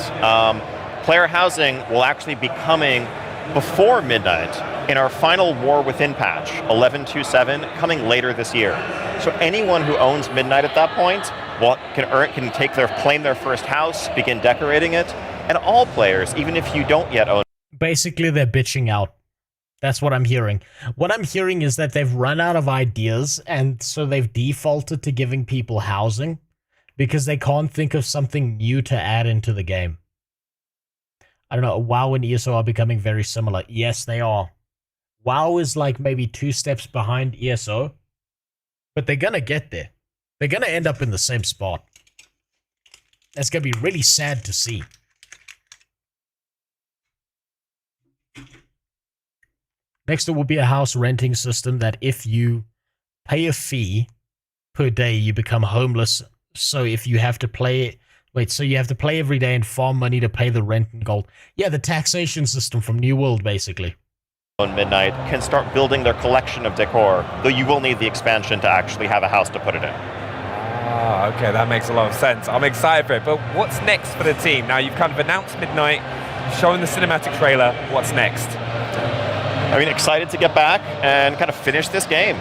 Player housing will actually be coming before Midnight in our final War Within patch, 11.2.7, coming later this year. So anyone who owns Midnight at that point can claim their first house, begin decorating it, and all players, even if you don't yet own. Basically, they're bitching out That's what I'm hearing. What I'm hearing is that they've run out of ideas, and so they've defaulted to giving people housing because they can't think of something new to add into the game. I don't know, WoW and ESO are becoming very similar. Yes, they are. WoW is like maybe 2 steps behind ESO, but they're gonna get there. They're gonna end up in the same spot. That's gonna be really sad to see. Next, there will be a house renting system that if you pay a fee per day, you become homeless. So if you have to play... Wait, so you have to play every day and farm money to pay the rent and gold. Yeah, the taxation system from New World, basically. On Midnight can start building their collection of decor, though you will need the expansion to actually have a house to put it in. Ah, okay, that makes a lot of sense. I'm excited for it, but what's next for the team? Now, you've kind of announced Midnight, you've shown the cinematic trailer. What's next? I mean, excited to get back and kind of finish this game.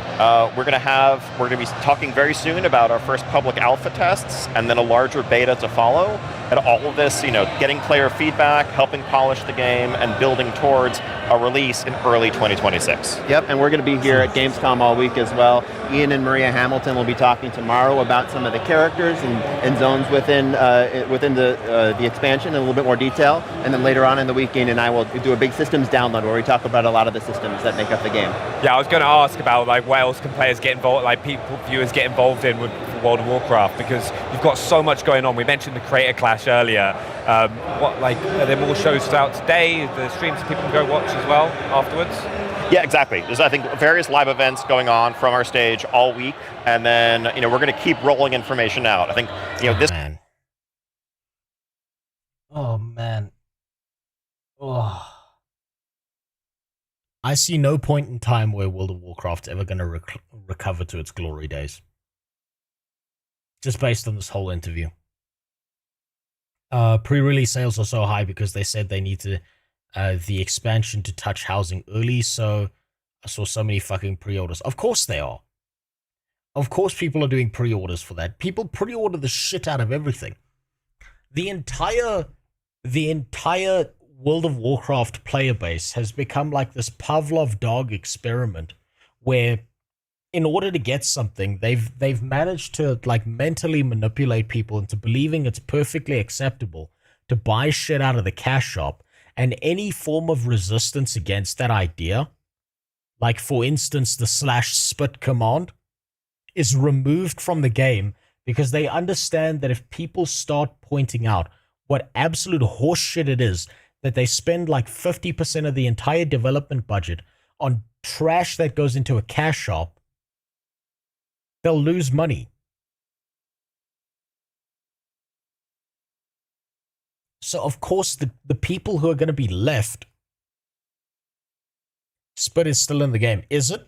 We're going to be talking very soon about our first public alpha tests and then a larger beta to follow. And all of this, you know, getting player feedback, helping polish the game, and building towards a release in early 2026. Yep, and we're going to be here at Gamescom all week as well. Ian and Maria Hamilton will be talking tomorrow about some of the characters and zones within the expansion in a little bit more detail. And then later on in the week, Ian and I will do a big systems download where we talk about a lot of the systems that make up the game. Yeah, I was going to ask about like what else can players get involved, like viewers get involved in with World of Warcraft, because you've got so much going on. We mentioned the Creator Clash earlier. Are there more shows out today? The streams people can go watch as well afterwards? Yeah, exactly. There's, I think, various live events going on from our stage all week, and then, you know, we're going to keep rolling information out. I think, you know, this... Man. Oh, man. Oh. I see no point in time where World of Warcraft's ever going to recover to its glory days. Just based on this whole interview. Pre-release sales are so high because they said they need to the expansion to touch housing early, so I saw so many fucking pre-orders. Of course they are. Of course people are doing pre-orders for that. People pre-order the shit out of everything. The entire World of Warcraft player base has become like this Pavlov dog experiment where in order to get something, they've managed to like mentally manipulate people into believing it's perfectly acceptable to buy shit out of the cash shop, and any form of resistance against that idea, like for instance the /spit command, is removed from the game because they understand that if people start pointing out what absolute horseshit it is that they spend like 50% of the entire development budget on trash that goes into a cash shop, they'll lose money. So, of course, the people who are going to be left... Spit is still in the game. Is it?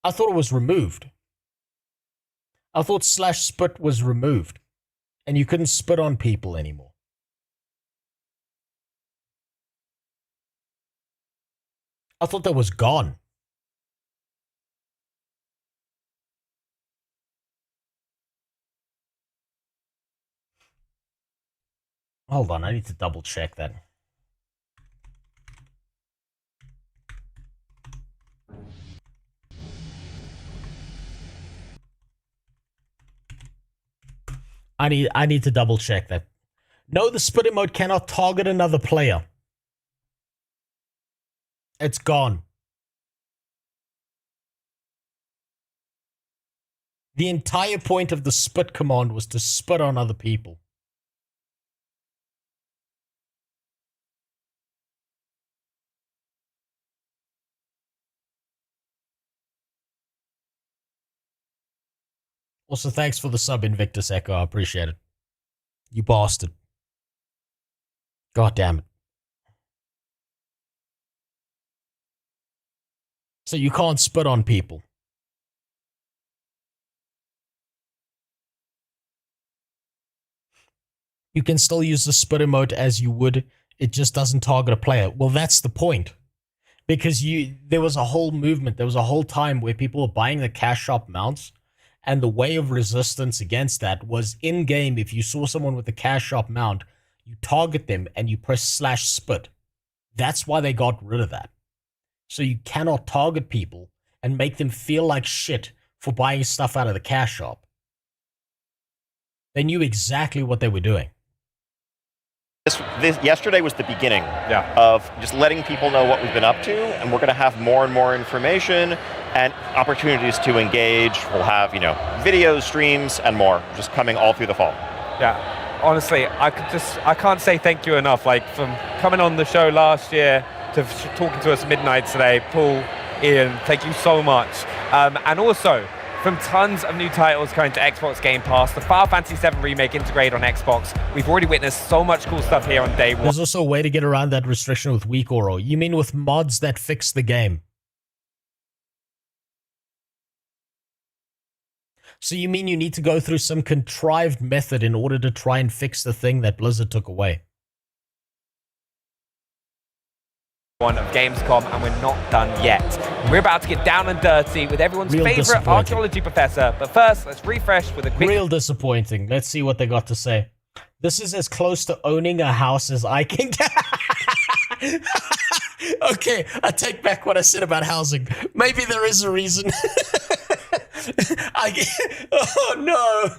I thought it was removed. I thought /spit was removed. And you couldn't spit on people anymore. I thought that was gone. Hold on, I need to double check that. I need to double check that. No, the spit mode cannot target another player. It's gone. The entire point of the spit command was to spit on other people. Also, thanks for the sub, Invictus Echo. I appreciate it. You bastard. God damn it. So you can't spit on people. You can still use the spit emote as you would. It just doesn't target a player. Well, that's the point. Because there was a whole movement. There was a whole time where people were buying the cash shop mounts. And the way of resistance against that was in-game, if you saw someone with a cash shop mount, you target them and you press /spit. That's why they got rid of that. so you cannot target people and make them feel like shit for buying stuff out of the cash shop. They knew exactly what they were doing. Yesterday was the beginning of just letting people know what we've been up to, and we're going to have more and more information and opportunities to engage. We'll have, videos, streams, and more just coming all through the fall. Yeah, honestly, I can't say thank you enough. Like, from coming on the show last year to talking to us midnight today, Paul, Ian, thank you so much. And also, from tons of new titles coming to Xbox Game Pass, the Final Fantasy VII Remake integrated on Xbox. We've already witnessed so much cool stuff here on day one. There's also a way to get around that restriction with weak aura. You mean with mods that fix the game? So you mean you need to go through some contrived method in order to try and fix the thing that Blizzard took away? One of Gamescom, and we're not done yet. We're about to get down and dirty with everyone's favorite archaeology professor, but first, let's refresh with a quick... Real disappointing. Let's see what they got to say. This is as close to owning a house as I can get. Okay, I take back what I said about housing. Maybe there is a reason. Oh, no.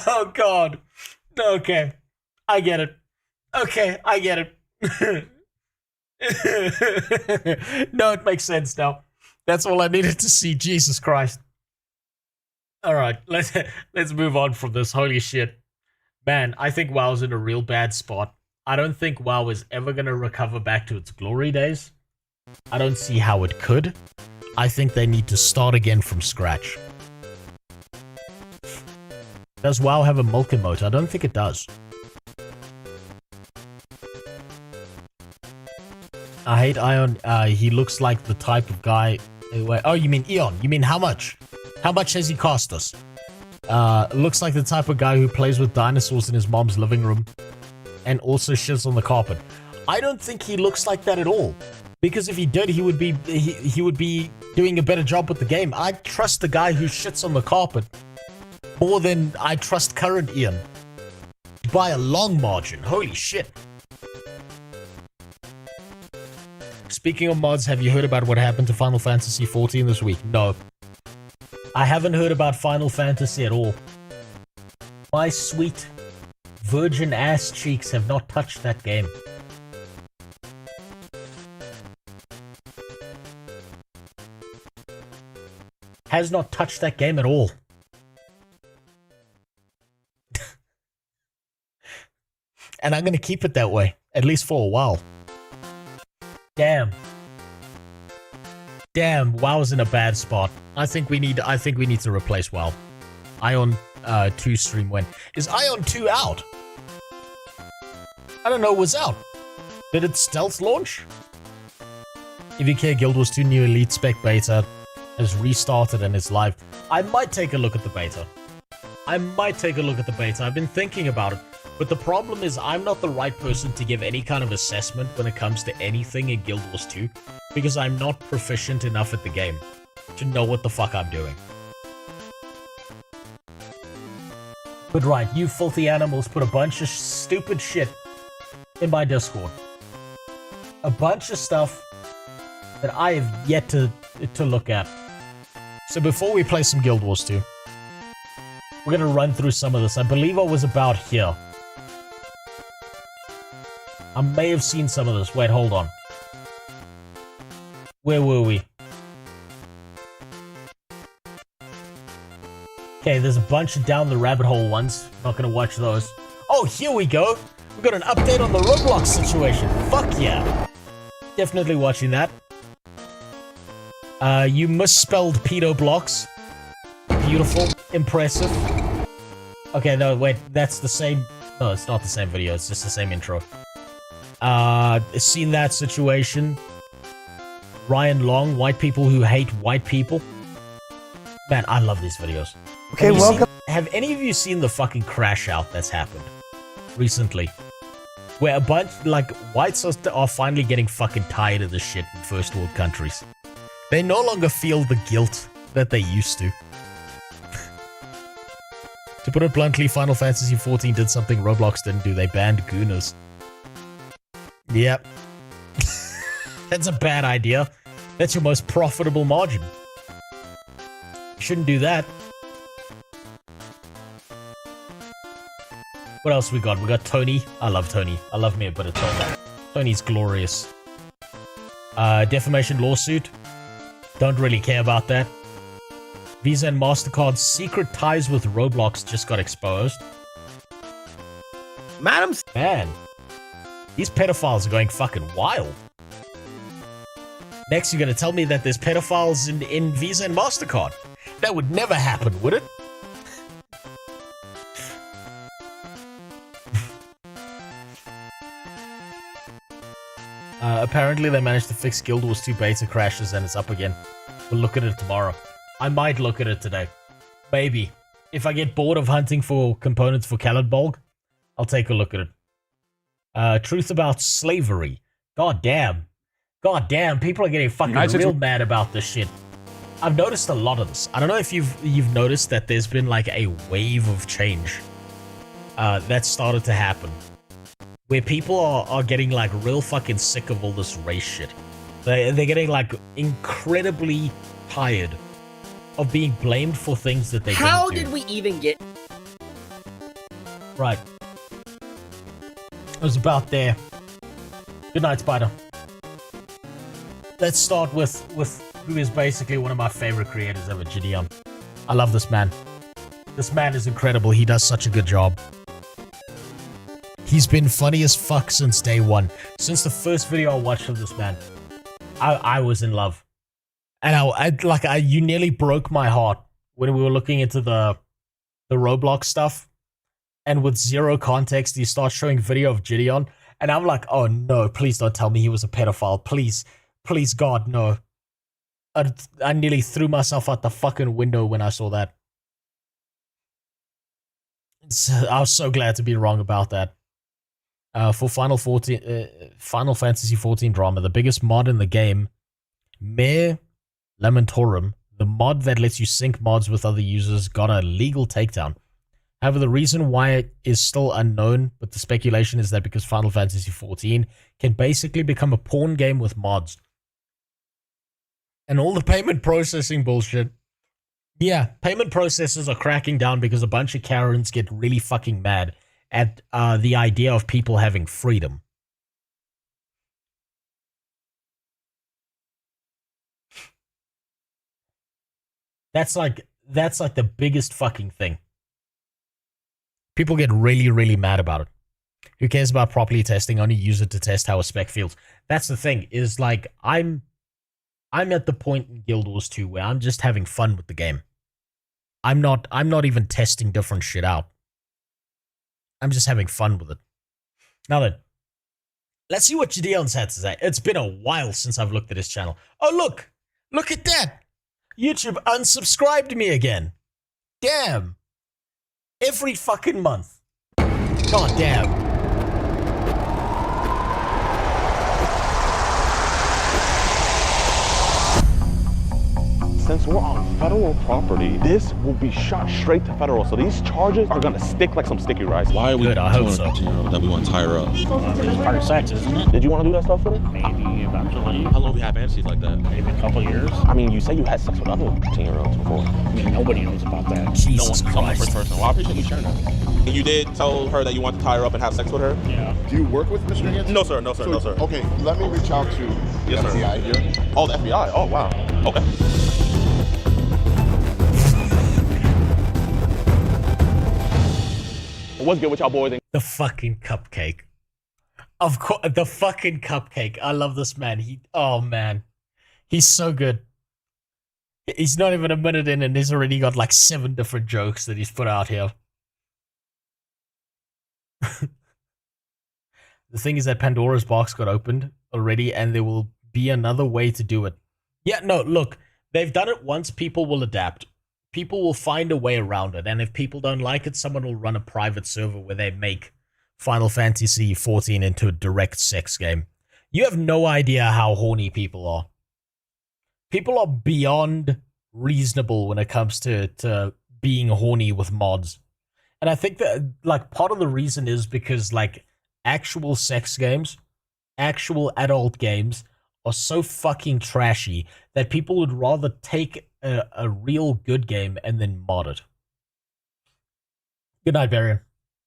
Oh, God. Okay, I get it. Okay, I get it. No, it makes sense now. That's all I needed to see. Jesus Christ. All right, let's move on from this. Holy shit. Man, I think WoW's in a real bad spot. I don't think WoW is ever going to recover back to its glory days. I don't see how it could. I think they need to start again from scratch. Does WoW have a milk emote? I don't think it does. I hate Ion. He looks like the type of guy... Oh, you mean Eon. You mean how much? How much has he cost us? Looks like the type of guy who plays with dinosaurs in his mom's living room and also shits on the carpet. I don't think he looks like that at all. Because if he did, he would be doing a better job with the game. I trust the guy who shits on the carpet more than I trust current Ian. By a long margin. Holy shit. Speaking of mods, have you heard about what happened to Final Fantasy XIV this week? No. I haven't heard about Final Fantasy at all. My sweet virgin ass cheeks have not touched that game. Has not touched that game at all. And I'm gonna keep it that way, at least for a while. Damn. Damn, WoW's in a bad spot. I think we need to replace WoW. Ion 2 stream when? Is Ion 2 out? I don't know, it was out. Did it stealth launch? EVK Guild Wars 2 new Elite Spec beta has restarted and is live. I might take a look at the beta. I've been thinking about it. But the problem is I'm not the right person to give any kind of assessment when it comes to anything in Guild Wars 2 because I'm not proficient enough at the game to know what the fuck I'm doing. But right, you filthy animals put a bunch of stupid shit in my Discord. A bunch of stuff that I have yet to look at. So before we play some Guild Wars 2, we're gonna run through some of this. I believe I was about here. I may have seen some of this. Wait, hold on. Where were we? Okay, there's a bunch of down the rabbit hole ones. Not gonna watch those. Oh, here we go. We got an update on the Roblox situation. Fuck yeah. Definitely watching that. You misspelled pedo blocks. Beautiful. Impressive. Okay, no, wait. That's the same... No, it's not the same video. It's just the same intro. Seen that situation. Ryan Long, white people who hate white people. Man, I love these videos. Okay, welcome. Have any of you seen the fucking crash out that's happened recently? Where a bunch, like, whites are finally getting fucking tired of this shit in first world countries. They no longer feel the guilt that they used to. To put it bluntly, Final Fantasy XIV did something Roblox didn't do. They banned gooners. Yep. That's a bad idea. That's your most profitable margin. You shouldn't do that. What else we got? We got Tony. I love Tony. I love me a bit of Tony. Tony's glorious. Defamation lawsuit. Don't really care about that. Visa and MasterCard's secret ties with Roblox just got exposed. Man, these pedophiles are going fucking wild. Next, you're gonna tell me that there's pedophiles in Visa and MasterCard. That would never happen, would it? Apparently they managed to fix Guild Wars 2 beta crashes and it's up again. We'll look at it tomorrow. I might look at it today. Maybe. If I get bored of hunting for components for Caladbolg, I'll take a look at it. Truth about slavery. God damn. God damn, people are getting fucking real mad about this shit. I've noticed a lot of this. I don't know if you've noticed that there's been like a wave of change that started to happen. Where people are getting like real fucking sick of all this race shit. They're getting like incredibly tired of being blamed for things that they didn't do. How did we even get... Right. It was about there. Good night, Spider. Let's start with who is basically one of my favorite creators ever, Gideon. I love this man. This man is incredible. He does such a good job. He's been funny as fuck since day one. Since the first video I watched of this man, I was in love. And you nearly broke my heart when we were looking into the Roblox stuff. And with zero context, you start showing video of Gideon. And I'm like, oh no, please don't tell me he was a pedophile. Please, please God, no. I nearly threw myself out the fucking window when I saw that. I was so glad to be wrong about that. For Final Fantasy XIV drama, the biggest mod in the game, Mare Lamentorum, the mod that lets you sync mods with other users, got a legal takedown. However, the reason why it is still unknown, but the speculation is that because Final Fantasy XIV can basically become a porn game with mods. And all the payment processing bullshit. Yeah, payment processors are cracking down because a bunch of Karens get really fucking mad at the idea of people having freedom. That's like the biggest fucking thing. People get really, really mad about it. Who cares about properly testing? Only use it to test how a spec feels. That's the thing, is like I'm at the point in Guild Wars 2 where I'm just having fun with the game. I'm not even testing different shit out. I'm just having fun with it. Now then, let's see what Gideon's had to say. It's been a while since I've looked at his channel. Oh, look! Look at that! YouTube unsubscribed me again. Damn. Every fucking month. God damn. Since we're on federal property, this will be shot straight to federal. So these charges are gonna stick like some sticky rice. Why are we Good, I hope so. That we want to tie her up? It's part of sex, isn't it? Did you want to do that stuff with her? Maybe eventually. How long have you had fantasies like that? Maybe a couple years. I mean, you say you had sex with other 10-year-olds before. I mean, nobody knows about that. Jesus I'm the Christ. first person. Well, I appreciate you sharing that. And you did tell her that you want to tie her up and have sex with her? Yeah. Do you work with Mr. Hanson? No, sir. No, sir. No, sir. Okay, let me reach out to the Yes, sir. FBI here. Oh, the FBI. Oh, wow. Okay. What's good with y'all boys? The fucking cupcake. Of course, the fucking cupcake. I love this man. Oh man. He's so good. He's not even a minute in and he's already got like 7 different jokes that he's put out here. The thing is that Pandora's box got opened already and there will be another way to do it. Yeah, no, look. They've done it once, people will adapt. People will find a way around it, and if people don't like it, someone will run a private server where they make Final Fantasy XIV into a direct sex game. You have no idea how horny people are. People are beyond reasonable when it comes to being horny with mods. And I think that, like, part of the reason is because, like, actual sex games, actual adult games, are so fucking trashy that people would rather take a real good game and then mod it. Good night, Varian.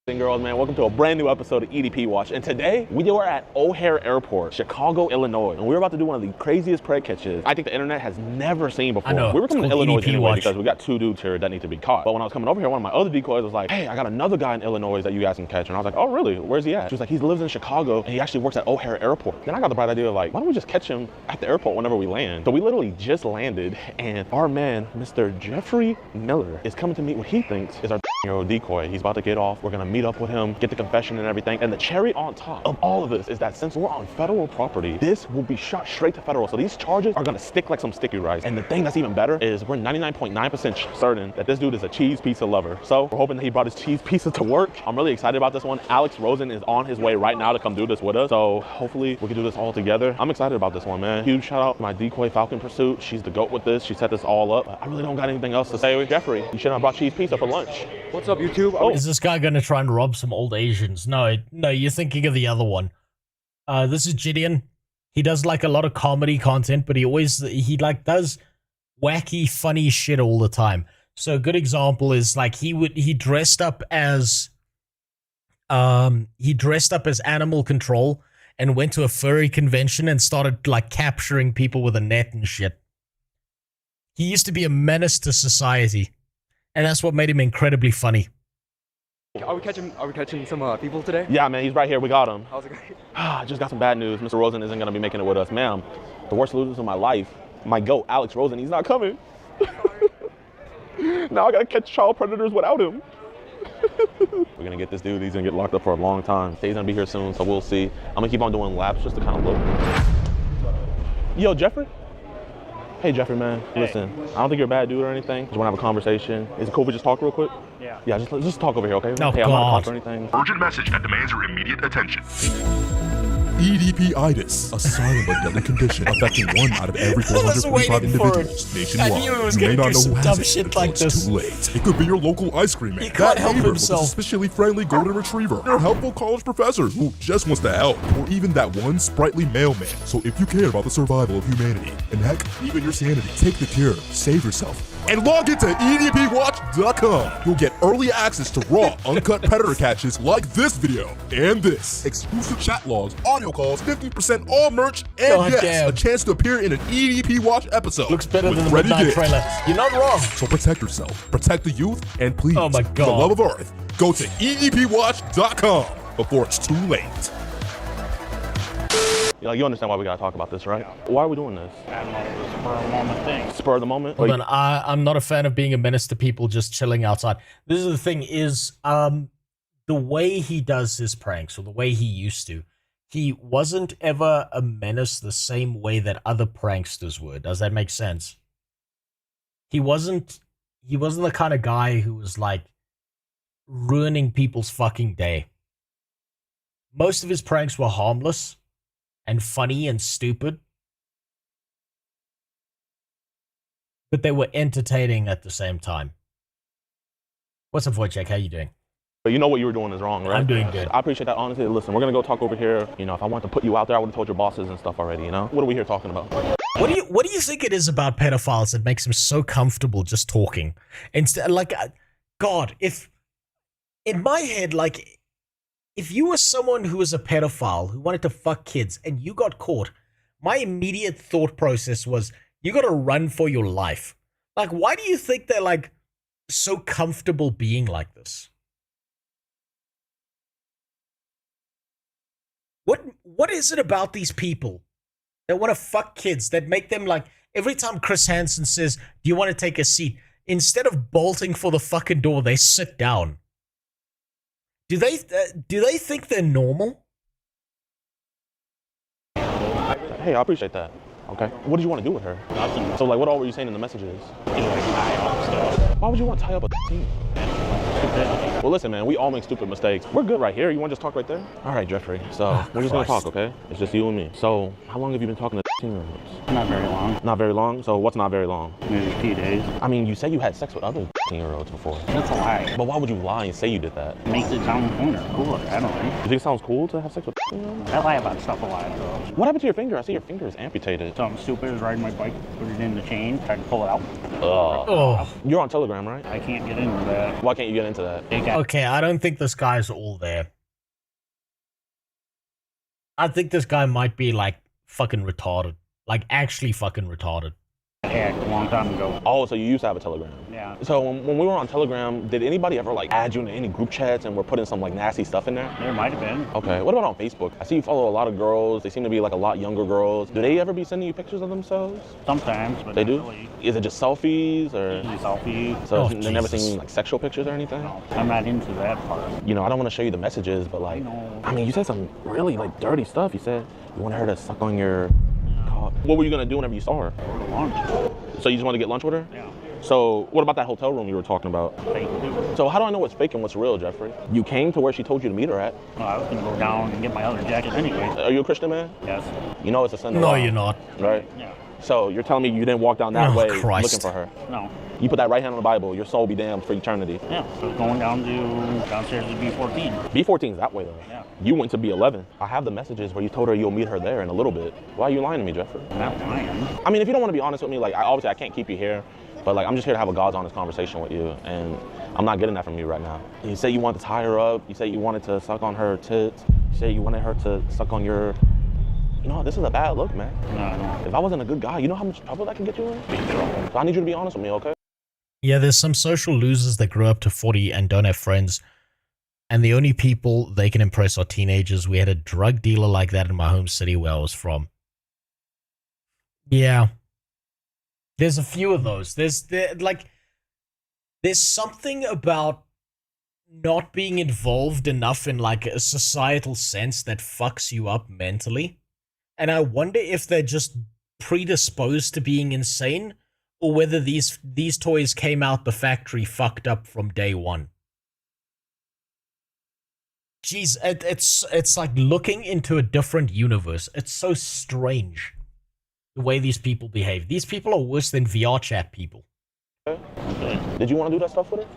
Girls, man, welcome to a brand new episode of EDP Watch, and today we are at O'Hare Airport, Chicago, Illinois, and we're about to do one of the craziest prank catches I think the internet has never seen before. I know. We were coming to Illinois EDP anyway Watch. because we got 2 dudes here that need to be caught. But when I was coming over here, one of my other decoys was like, hey, I got another guy in Illinois that you guys can catch. And I was like, oh, really? Where's he at? She was like, he lives in Chicago and he actually works at O'Hare Airport. Then I got the bright idea of like, why don't we just catch him at the airport whenever we land? So we literally just landed, and our man, Mr. Jeffrey Miller, is coming to meet what he thinks is our year-old decoy. He's about to get off. We're gonna meet up with him, get the confession and everything. And the cherry on top of all of this is that since we're on federal property, this will be shot straight to federal. So these charges are gonna stick like some sticky rice. And the thing that's even better is we're 99.9% certain that this dude is a cheese pizza lover. So we're hoping that he brought his cheese pizza to work. I'm really excited about this one. Alex Rosen is on his way right now to come do this with us. So hopefully we can do this all together. I'm excited about this one, man. Huge shout out to my decoy Falcon Pursuit. She's the GOAT with this. She set this all up. I really don't got anything else to say. Jeffrey, you shouldn't have brought cheese pizza for lunch. What's up, YouTube? Oh. Is this guy gonna try and rob some old Asians? No, you're thinking of the other one. This is Gideon. He does like a lot of comedy content, but he like does wacky, funny shit all the time. So a good example is like he dressed up as animal control and went to a furry convention and started like capturing people with a net and shit. He used to be a menace to society, and that's what made him incredibly funny. Are we catching some people today? Yeah, man, he's right here. We got him. How's it going? I just got some bad news. Mr. Rosen isn't gonna be making it with us, ma'am. The worst losers of my life, my GOAT, Alex Rosen, he's not coming. Now I gotta catch child predators without him. We're gonna get this dude. He's gonna get locked up for a long time. He's gonna be here soon, so we'll see. I'm gonna keep on doing laps just to kind of look. Yo, Jeffrey? Hey, Jeffrey, man. Hey. Listen, I don't think you're a bad dude or anything. Just wanna have a conversation. Is it cool if we just talk real quick? Yeah. Yeah, just talk over here, okay? No, hey, I'm not talking or anything. Urgent message that demands your immediate attention. EDP-itis, a silent but deadly condition affecting 1 out of every 445 individuals nationwide. I knew it was You may gonna not do know some who has dumb it shit until like it's this. too late. It could be your local ice cream man. He can't help neighbor himself. with a suspiciously friendly golden retriever. Your helpful college professor who just wants to help. Or even that one sprightly mailman. So if you care about the survival of humanity, and heck, even your sanity, take the cure, save yourself, and log into EDPWatch.com. You'll get early access to raw, uncut predator catches like this video and this. Exclusive chat logs, audio calls, 50% all merch, and God yes, damn. a chance to appear in an EDP Watch episode. Looks better with than the ready Midnight gifts. trailer. You're not wrong. So protect yourself, protect the youth, and please, Oh my for the God. love of Earth, go to EDPWatch.com before it's too late. You understand why we gotta talk about this, right? Yeah. Why are we doing this? I don't know, it was a spur of the moment thing. Spur of the moment? Hold on, I'm not a fan of being a menace to people just chilling outside. This is the thing is, the way he does his pranks, or the way he used to, he wasn't ever a menace the same way that other pranksters were. Does that make sense? He wasn't the kind of guy who was like ruining people's fucking day. Most of his pranks were harmless and funny and stupid, but they were entertaining at the same time. What's up, Wojciech? How you doing? But you know what you were doing is wrong, right? I'm doing good. I appreciate that, honestly. Listen, we're gonna go talk over here. You know, if I wanted to put you out there, I would have told your bosses and stuff already, you know? What are we here talking about? What do you think it is about pedophiles that makes them so comfortable just talking? Instead, like, God, if in my head, like, if you were someone who was a pedophile who wanted to fuck kids and you got caught, my immediate thought process was, you gotta run for your life. Like, why do you think they're, like, so comfortable being like this? What is it about these people that want to fuck kids that make them, like, every time Chris Hansen says, do you want to take a seat? Instead of bolting for the fucking door, they sit down. Do they think they're normal? Hey, I appreciate that. Okay. What did you want to do with her? Nothing. So, like, what all were you saying in the messages? Why would you want to tie up a team? Well, listen, man, we all make stupid mistakes. We're good right here. You want to just talk right there? All right, Jeffrey. So, we're just going to talk, okay? It's just you and me. So, how long have you been talking to team members? Not very long. Not very long? So, what's not very long? Maybe a few days. I mean, you said you had sex with others. 16-year-olds before. That's a lie. But why would you lie and say you did that? It makes it sound cooler. I don't know. You think it sounds cool to have sex with 16-year-olds? I lie about stuff a lot, though. What happened to your finger? I see your finger is amputated. Something stupid is riding my bike, put it in the chain, tried to pull it out. Oh. You're on Telegram, right? I can't get into that. Why can't you get into that? Okay, I don't think this guy's all there. I think this guy might be like fucking retarded. Like actually fucking retarded. Yeah, a long time ago. Oh, so you used to have a Telegram? Yeah. So when we were on Telegram, did anybody ever like add you into any group chats and we're putting some like nasty stuff in there? There might have been. Okay, what about on Facebook? I see you follow a lot of girls. They seem to be like a lot younger girls. Do they ever be sending you pictures of themselves? Sometimes, but they do? Really. Is it just selfies or? Usually selfies. So they never seen like sexual pictures or anything? No, I'm not into that part. You know, I don't want to show you the messages, but like, I mean, you said some really like dirty stuff. You said you wanted her to suck on your cock. What were you gonna do whenever you saw her? Go to lunch. So you just want to get lunch with her? Yeah. So what about that hotel room you were talking about? Fake too. So how do I know what's fake and what's real, Jeffrey? You came to where she told you to meet her at. Well, I was gonna go down and get my other jacket anyway. Are you a Christian man? Yes. You know it's a sin. No, you're not. Right? Yeah. So you're telling me you didn't walk down that way looking for her? No. You put that right hand on the Bible, your soul be damned for eternity. Yeah, so going downstairs to B14. B14 is that way though. Yeah. You went to B11. I have the messages where you told her you'll meet her there in a little bit. Why are you lying to me, Jeffrey? I'm not lying. I mean, if you don't want to be honest with me, like obviously I can't keep you here, but like I'm just here to have a God's honest conversation with you, and I'm not getting that from you right now. You say you wanted to tie her up. You say you wanted to suck on her tits. You say you wanted her to suck on your... You know, this is a bad look, man. No. If I wasn't a good guy, you know how much trouble that can get you in? So I need you to be honest with me, okay? Yeah, there's some social losers that grew up to 40 and don't have friends. And the only people they can impress are teenagers. We had a drug dealer like that in my home city where I was from. Yeah. There's a few of those. There's something about not being involved enough in like a societal sense that fucks you up mentally. And I wonder if they're just predisposed to being insane, or whether these toys came out the factory fucked up from day one. Jeez, it's like looking into a different universe. It's so strange the way these people behave. These people are worse than VR chat people. Okay. Did you want to do that stuff with her?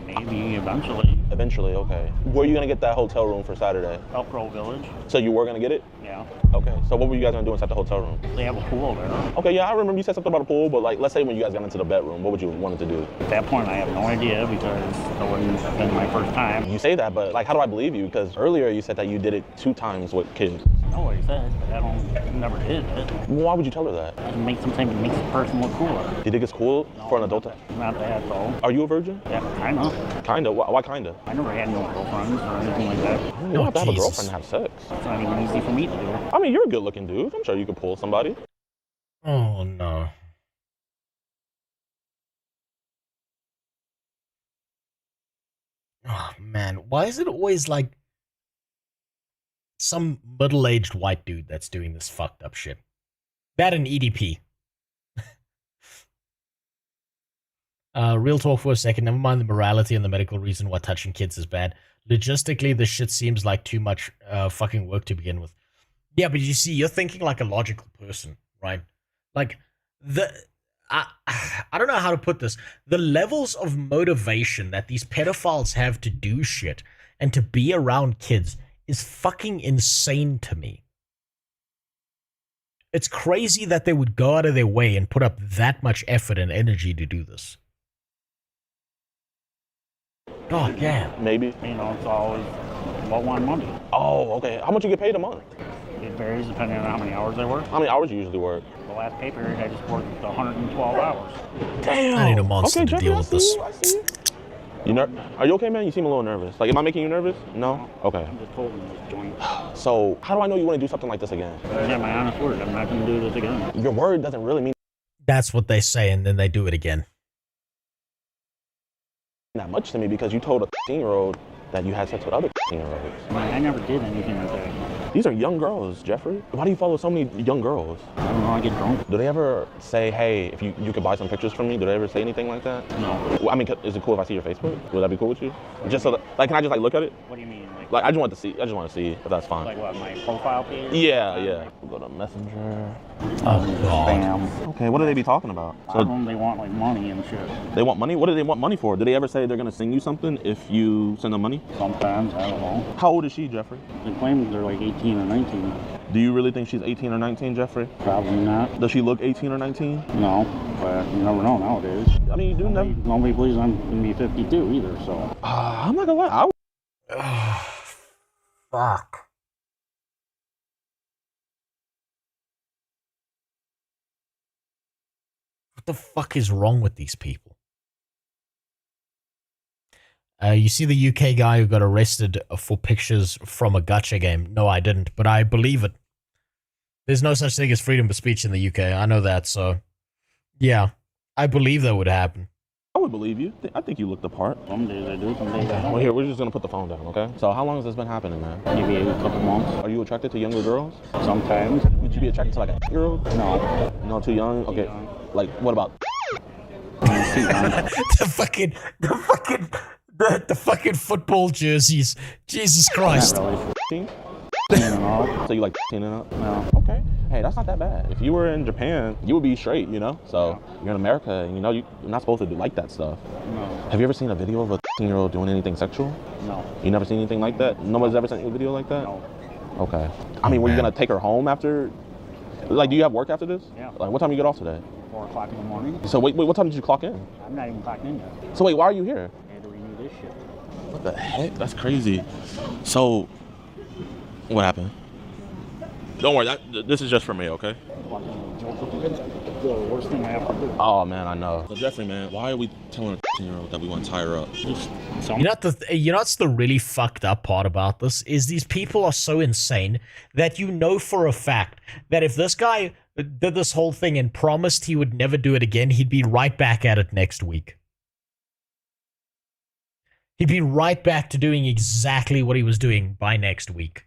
Maybe eventually. Eventually, okay. Where are you going to get that hotel room for Saturday? Elk Grove Village. So you were going to get it? Yeah. Okay. So what were you guys going to do inside the hotel room? They have a pool there. Okay, yeah, I remember you said something about a pool, but like, let's say when you guys got into the bedroom, what would you want to do? At that point, I have no idea because that wouldn't have been my first time. You say that, but like, how do I believe you? Because earlier you said that you did it 2 times with kids. No, I said, but I never did it. Why would you tell her that? It makes sometimes it makes the person look cooler. Do you think it's cool for an adult? Not that though. Are you a virgin? Yeah, kinda. Kinda? Why kinda? I never had no girlfriends or anything like that. You don't have to have a girlfriend to have sex. It's not even easy for me to do. I mean, you're a good-looking dude. I'm sure you could pull somebody. Oh no. Oh man, why is it always like some middle-aged white dude that's doing this fucked up shit? That and EDP. Real talk for a second. Never mind the morality and the medical reason why touching kids is bad. Logistically, this shit seems like too much fucking work to begin with. Yeah, but you see, you're thinking like a logical person, right? Like, I don't know how to put this. The levels of motivation that these pedophiles have to do shit and to be around kids is fucking insane to me. It's crazy that they would go out of their way and put up that much effort and energy to do this. Oh, yeah. Maybe. You know, it's always about one money. Oh, okay. How much you get paid a month? It varies depending on how many hours I work. How many hours you usually work? The last pay period, I just worked 112 hours. Damn. I need a monster okay, to deal with this. I see you. Are you okay, man? You seem a little nervous. Like, am I making you nervous? No? Okay. I'm just holding this joint. So, how do I know you want to do something like this again? Yeah, my honest word. I'm not going to do this again. Your word doesn't really mean That's what they say, and then they do it again. that much to me because you told a 16-year-old that you had sex with other 16-year-olds. I never did anything like that. These are young girls, Jeffrey. Why do you follow so many young girls? I don't know, I get drunk. Do they ever say, hey, if you could buy some pictures from me? Do they ever say anything like that? No. Well, I mean, is it cool if I see your Facebook? Would that be cool with you? Just so that, like, can I just like look at it? What do you mean? Like, I just want to see if that's fine. Like what, my profile page? Yeah. We'll go to Messenger. Oh, spam. Okay, what do they be talking about? So they want like money and shit. They want money? What do they want money for? Do they ever say they're gonna send you something if you send them money? Sometimes, I don't know. How old is she, Jeffrey? They claim they're like 18 or 19. Do you really think she's 18 or 19, Jeffrey? Probably not. Does she look 18 or 19? No, but you never know nowadays. I mean, you do never. Nobody believes I'm gonna be 52 either, so. I'm not gonna lie. Fuck. What the fuck is wrong with these people? You see the UK guy who got arrested for pictures from a gacha game? No, I didn't, but I believe it. There's no such thing as freedom of speech in the UK. I know that, so yeah, I believe that would happen. I would believe you. I think you look the part. Some days I do, some days I don't. Well, here, we're just gonna put the phone down, okay? So how long has this been happening, man? Maybe a couple months. Are you attracted to younger girls? Sometimes. Would you be attracted to like a year-old? No. No, too young? Okay. Like, what about? the fucking football jerseys. Jesus Christ. So you like 10 and up? No. Okay. Hey, that's not that bad. If you were in Japan, you would be straight, you know? So you're in America and you know you're not supposed to do like that stuff. No. Have you ever seen a video of a 10-year-old doing anything sexual? No. You never seen anything like that? Nobody's ever sent you a video like that? No. Okay. I mean, were you gonna take her home after? Like, do you have work after this? Yeah. Like, what time you get off today? 4 o'clock in the morning. So wait, what time did you clock in? I'm not even clocked in yet. So wait, why are you here? I had to renew this shit. What the heck? That's crazy. So, what happened? Don't worry, this is just for me, okay? The worst thing I have to do. Oh man, I know. So Jeffrey, man, why are we telling a 10-year-old that we want to tie her up? You know what's the really fucked up part about this is these people are so insane that you know for a fact that if this guy did this whole thing and promised he would never do it again, he'd be right back at it next week. He'd be right back to doing exactly what he was doing by next week.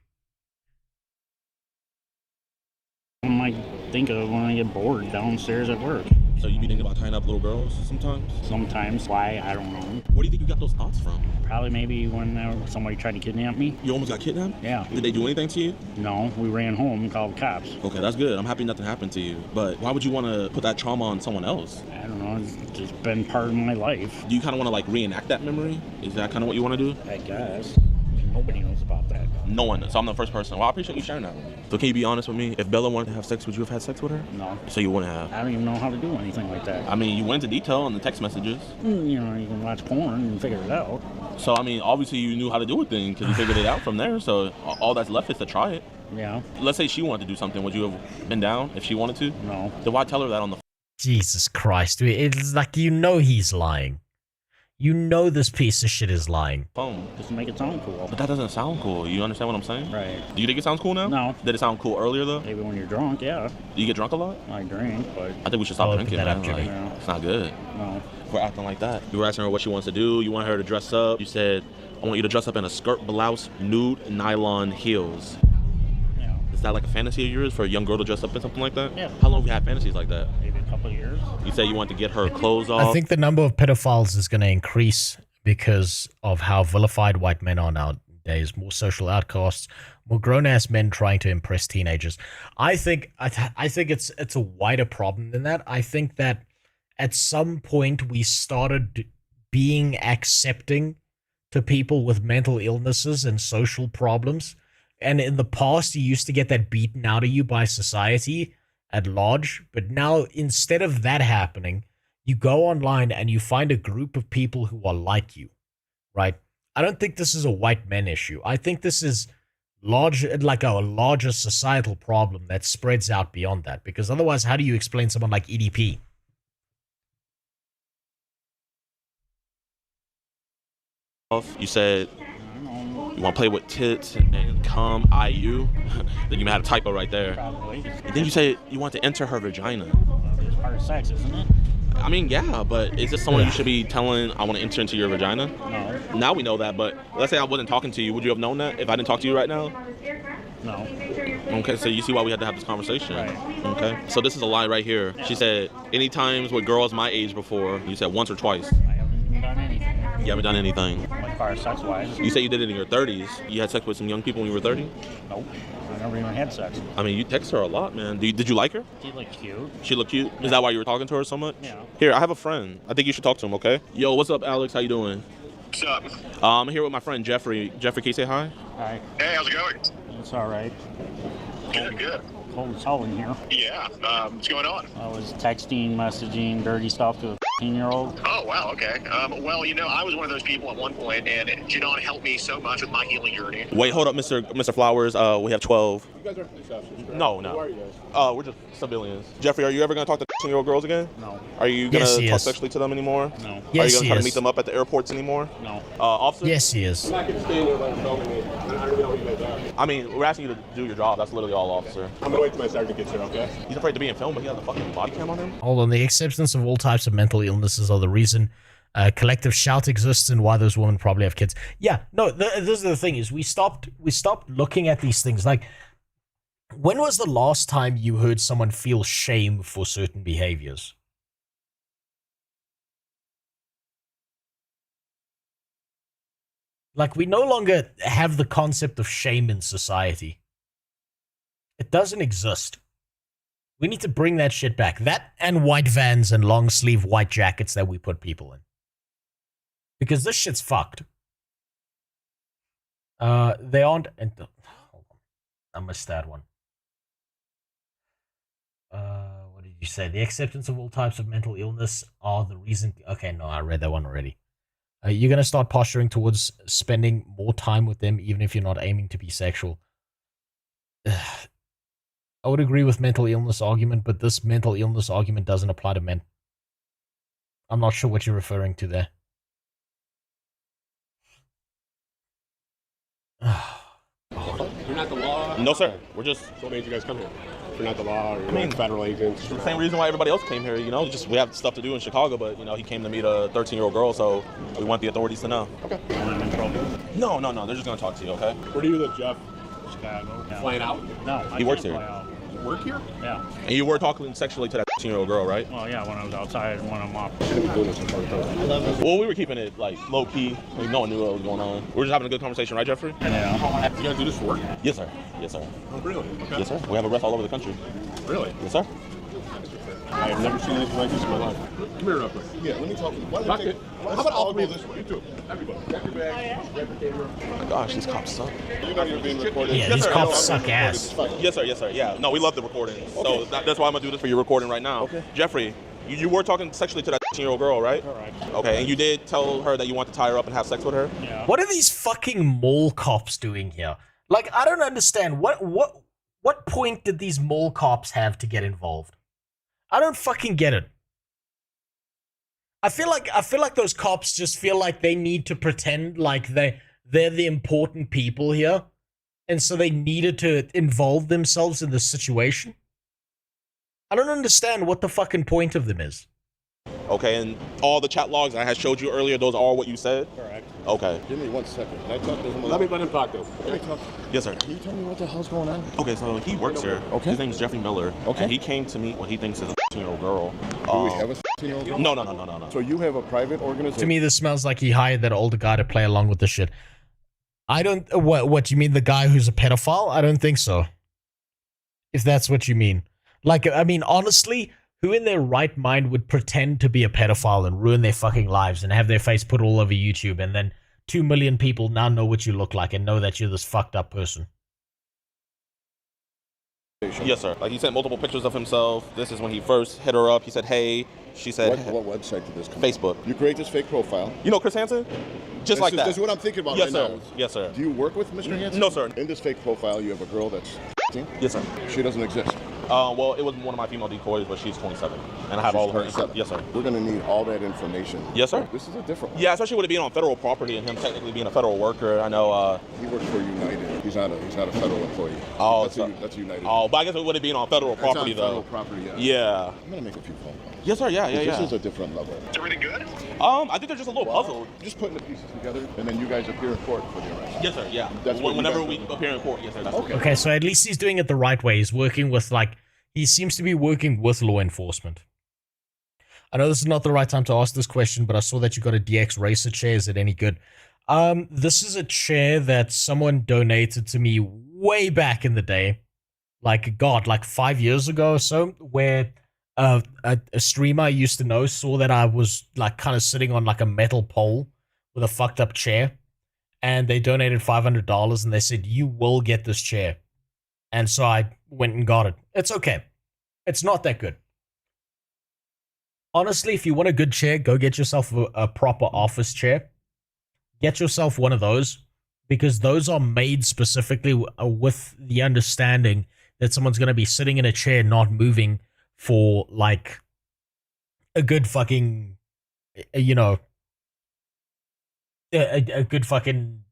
I might think of when I get bored downstairs at work. So you be thinking about tying up little girls sometimes? Sometimes. Why? I don't know. Where do you think you got those thoughts from? Probably maybe when somebody tried to kidnap me. You almost got kidnapped? Yeah. Did they do anything to you? No, we ran home and called the cops. Okay, that's good. I'm happy nothing happened to you. But why would you want to put that trauma on someone else? I don't know. It's just been part of my life. Do you kind of want to like reenact that memory? Is that kind of what you want to do? I guess. Nobody knows about that. No one. So I'm the first person. Well, I appreciate you sharing that with me. So can you be honest with me? If Bella wanted to have sex, would you have had sex with her? No. So you wouldn't have? I don't even know how to do anything like that. I mean, you went into detail in the text messages. You know, you can watch porn and figure it out. So, I mean, obviously you knew how to do a thing because you figured it out from there. So all that's left is to try it. Yeah. Let's say she wanted to do something. Would you have been down if she wanted to? No. Then why tell her that on the Jesus Christ. It's like, you know he's lying. You know this piece of shit is lying. phone? Just to make it sound cool. But that doesn't sound cool. You understand what I'm saying? Right. Do you think it sounds cool now? No. Did it sound cool earlier, though? Maybe when you're drunk, yeah. Do you get drunk a lot? I drink, but... I think we should stop drinking, man. Like, Yeah. it's not good. No. We're acting like that. You were asking her what she wants to do. You want her to dress up. You said, I want you to dress up in a skirt, blouse, nude, nylon heels. Yeah. Is that like a fantasy of yours for a young girl to dress up in something like that? Yeah. How long have you had fantasies like that? Maybe a couple of years. You said you want to get her clothes off. I think the number of pedophiles is going to increase because of how vilified white men are nowadays. More social outcasts, more grown-ass men trying to impress teenagers. I think it's a wider problem than that. I think that at some point we started being accepting to people with mental illnesses and social problems. And in the past, you used to get that beaten out of you by society at large. But now, instead of that happening, you go online and you find a group of people who are like you, right? I don't think this is a white men issue. I think this is like a larger societal problem that spreads out beyond that. Because otherwise, how do you explain someone like EDP? You said you want to play with tits and cum, IU. Then you had a typo right there. Probably. And then you said you want to enter her vagina. It's part of sex, isn't it? I mean, yeah, but is this someone you should be telling, I want to enter into your vagina? No. Now we know that, but let's say I wasn't talking to you. Would you have known that if I didn't talk to you right now? No. Okay, so you see why we had to have this conversation. Right. Okay. So this is a lie right here. She said, any times with girls my age before, you said once or twice. I haven't done anything. You haven't done anything. Like far sex-wise. You said you did it in your 30s. You had sex with some young people when you were 30? Nope. I never even had sex. I mean, you text her a lot, man. Did you like her? She looked cute. She looked cute? Is that why you were talking to her so much? Yeah. Here, I have a friend. I think you should talk to him, okay? Yo, what's up, Alex? How you doing? What's up? I'm here with my friend Jeffrey. Jeffrey, can you say hi? Hi. Hey, how's it going? It's all right. Good. Cold as hell in here. Yeah. What's going on? I was texting, messaging dirty stuff to a 15-year-old. Oh, wow. Okay. Well, you know, I was one of those people at one point, and Jadon helped me so much with my healing journey. Wait, hold up, Mr. Flowers. We have 12. You guys aren't police officers, right? No. Who are you guys? We're just civilians. Jeffrey, are you ever going to talk to 15-year-old girls again? No. Are you going Yes, to he talk is. sexually to them anymore? No. Are Yes, you going to he try to is. meet them up at the airports anymore? No. Officer? Yes, he is. I'm not going to stay in there by myself. I don't even know who you guys are. I mean, we're asking you to do your job. That's literally all, officer. I'm going to wait till my sergeant gets here, okay? He's afraid to be in film, but he has a fucking body cam on him? Hold on. The acceptance of all types of mental illnesses are the reason collective shout exists and why those women probably have kids. Yeah, no, this is the thing is we stopped looking at these things. Like, when was the last time you heard someone feel shame for certain behaviors? Like, we no longer have the concept of shame in society. It doesn't exist. We need to bring that shit back. That and white vans and long sleeve white jackets that we put people in. Because this shit's fucked. They aren't... hold on. I missed that one. What did you say? The acceptance of all types of mental illness are the reason... Okay, no, I read that one already. You're going to start posturing towards spending more time with them even if you're not aiming to be sexual. I would agree with mental illness argument, but this mental illness argument doesn't apply to men. I'm not sure what you're referring to there. You're not the law? No, sir. We're just... So what made you guys come here? You're not the law, or you're I mean, not federal agents? It's the same reason why everybody else came here, you know? Just we have stuff to do in Chicago, but, you know, he came to meet a 13-year-old girl, so we want the authorities to know. Okay. I'm in trouble. No. They're just going to talk to you, okay? Where do you live, Jeff? Chicago. Yeah. Flying out? No, He works here. Fly out. You work here? Yeah. And you were talking sexually to that 13-year-old girl, right? Well, yeah, when I was outside, when I'm off. Shouldn't be doing this in front of Well, we were keeping it, like, low-key. Like, no one knew what was going on. We were just having a good conversation, right, Jeffrey? Yeah. You guys do this for work? Yes, sir. Yes, sir. Oh, really? Okay. Yes, sir. We have arrests all over the country. Really? Yes, sir. I have never seen anything like this in my life. Come here real quick. Yeah, let me talk to you. How about all three this way? You too. Everybody. Grab your bag. Grab your camera. Oh my gosh, these cops suck. You know you're being recorded. Yeah, Yes, these sir. cops suck ass. Yes, sir. Yes, sir. Yeah. No, we love the recording. So Okay. that's why I'm going to do this for your recording right now. Okay. Jeffrey, you were talking sexually to that 13-year-old girl, right? Correct. Okay, and you did tell her that you want to tie her up and have sex with her? Yeah. What are these fucking mall cops doing here? Like, I don't understand. What point did these mall cops have to get involved? I don't fucking get it. I feel like those cops just feel like they need to pretend like they're the important people here, and so they needed to involve themselves in this situation. I don't understand what the fucking point of them is. Okay, and all the chat logs I had showed you earlier, those are all what you said? Correct. Okay. Give me 1 second. Can I talk to him? Let him talk to him. Let me talk. Yes, sir. Can you tell me what the hell's going on? Okay, so he works here. Okay. His name's Jeffrey Miller. Okay. And he came to meet what he thinks is a 13-year-old girl. Do we have a 13-year-old girl? No. So you have a private organization? To me, this smells like he hired that older guy to play along with the shit. I don't... What, you mean the guy who's a pedophile? I don't think so. If that's what you mean. Like, I mean, honestly, who in their right mind would pretend to be a pedophile and ruin their fucking lives and have their face put all over YouTube and then 2 million people now know what you look like and know that you're this fucked up person? Yes, sir. Like, he sent multiple pictures of himself. This is when he first hit her up. He said, hey. She said... What website did this come Facebook. You create this fake profile. You know Chris Hansen? Just like that. That's what I'm thinking about yes, right sir. now. Yes, sir. Do you work with Mr. Hansen? No, sir. In this fake profile, you have a girl that's 15? Yes, sir. She doesn't exist. Well, it was one of my female decoys, but she's 27. And I have all of her... Yes, sir. We're going to need all that information. Yes, sir. This is a different one. Yeah, especially with it being on federal property and him technically being a federal worker. I know... He works for United. He's not a federal employee. Oh, that's United. Oh, but I guess it would it being on federal property, though. Federal property, yeah. Yeah. I'm going to make a few phone calls. Yes, sir. Yeah. This is a different level. Is everything good? I think they're just a little puzzled. Just putting the pieces together, and then you guys appear in court for the arrest. Yes, sir. Yeah. That's what Whenever you we guys appear in court. Yes, sir. That's Okay. Okay, so at least he's doing it the right way. He's working with, like, he seems to be working with law enforcement. I know this is not the right time to ask this question, but I saw that you got a DX Racer chair. Is it any good? This is a chair that someone donated to me way back in the day. Like, God, like 5 years ago or so, where a streamer I used to know saw that I was, like, kind of sitting on, like, a metal pole with a fucked up chair. And they donated $500, and they said, you will get this chair. And so I went and got it. It's okay. It's not that good. Honestly, if you want a good chair, go get yourself a proper office chair. Get yourself one of those, because those are made specifically with the understanding that someone's going to be sitting in a chair not moving for, like, a good fucking, you know, a good fucking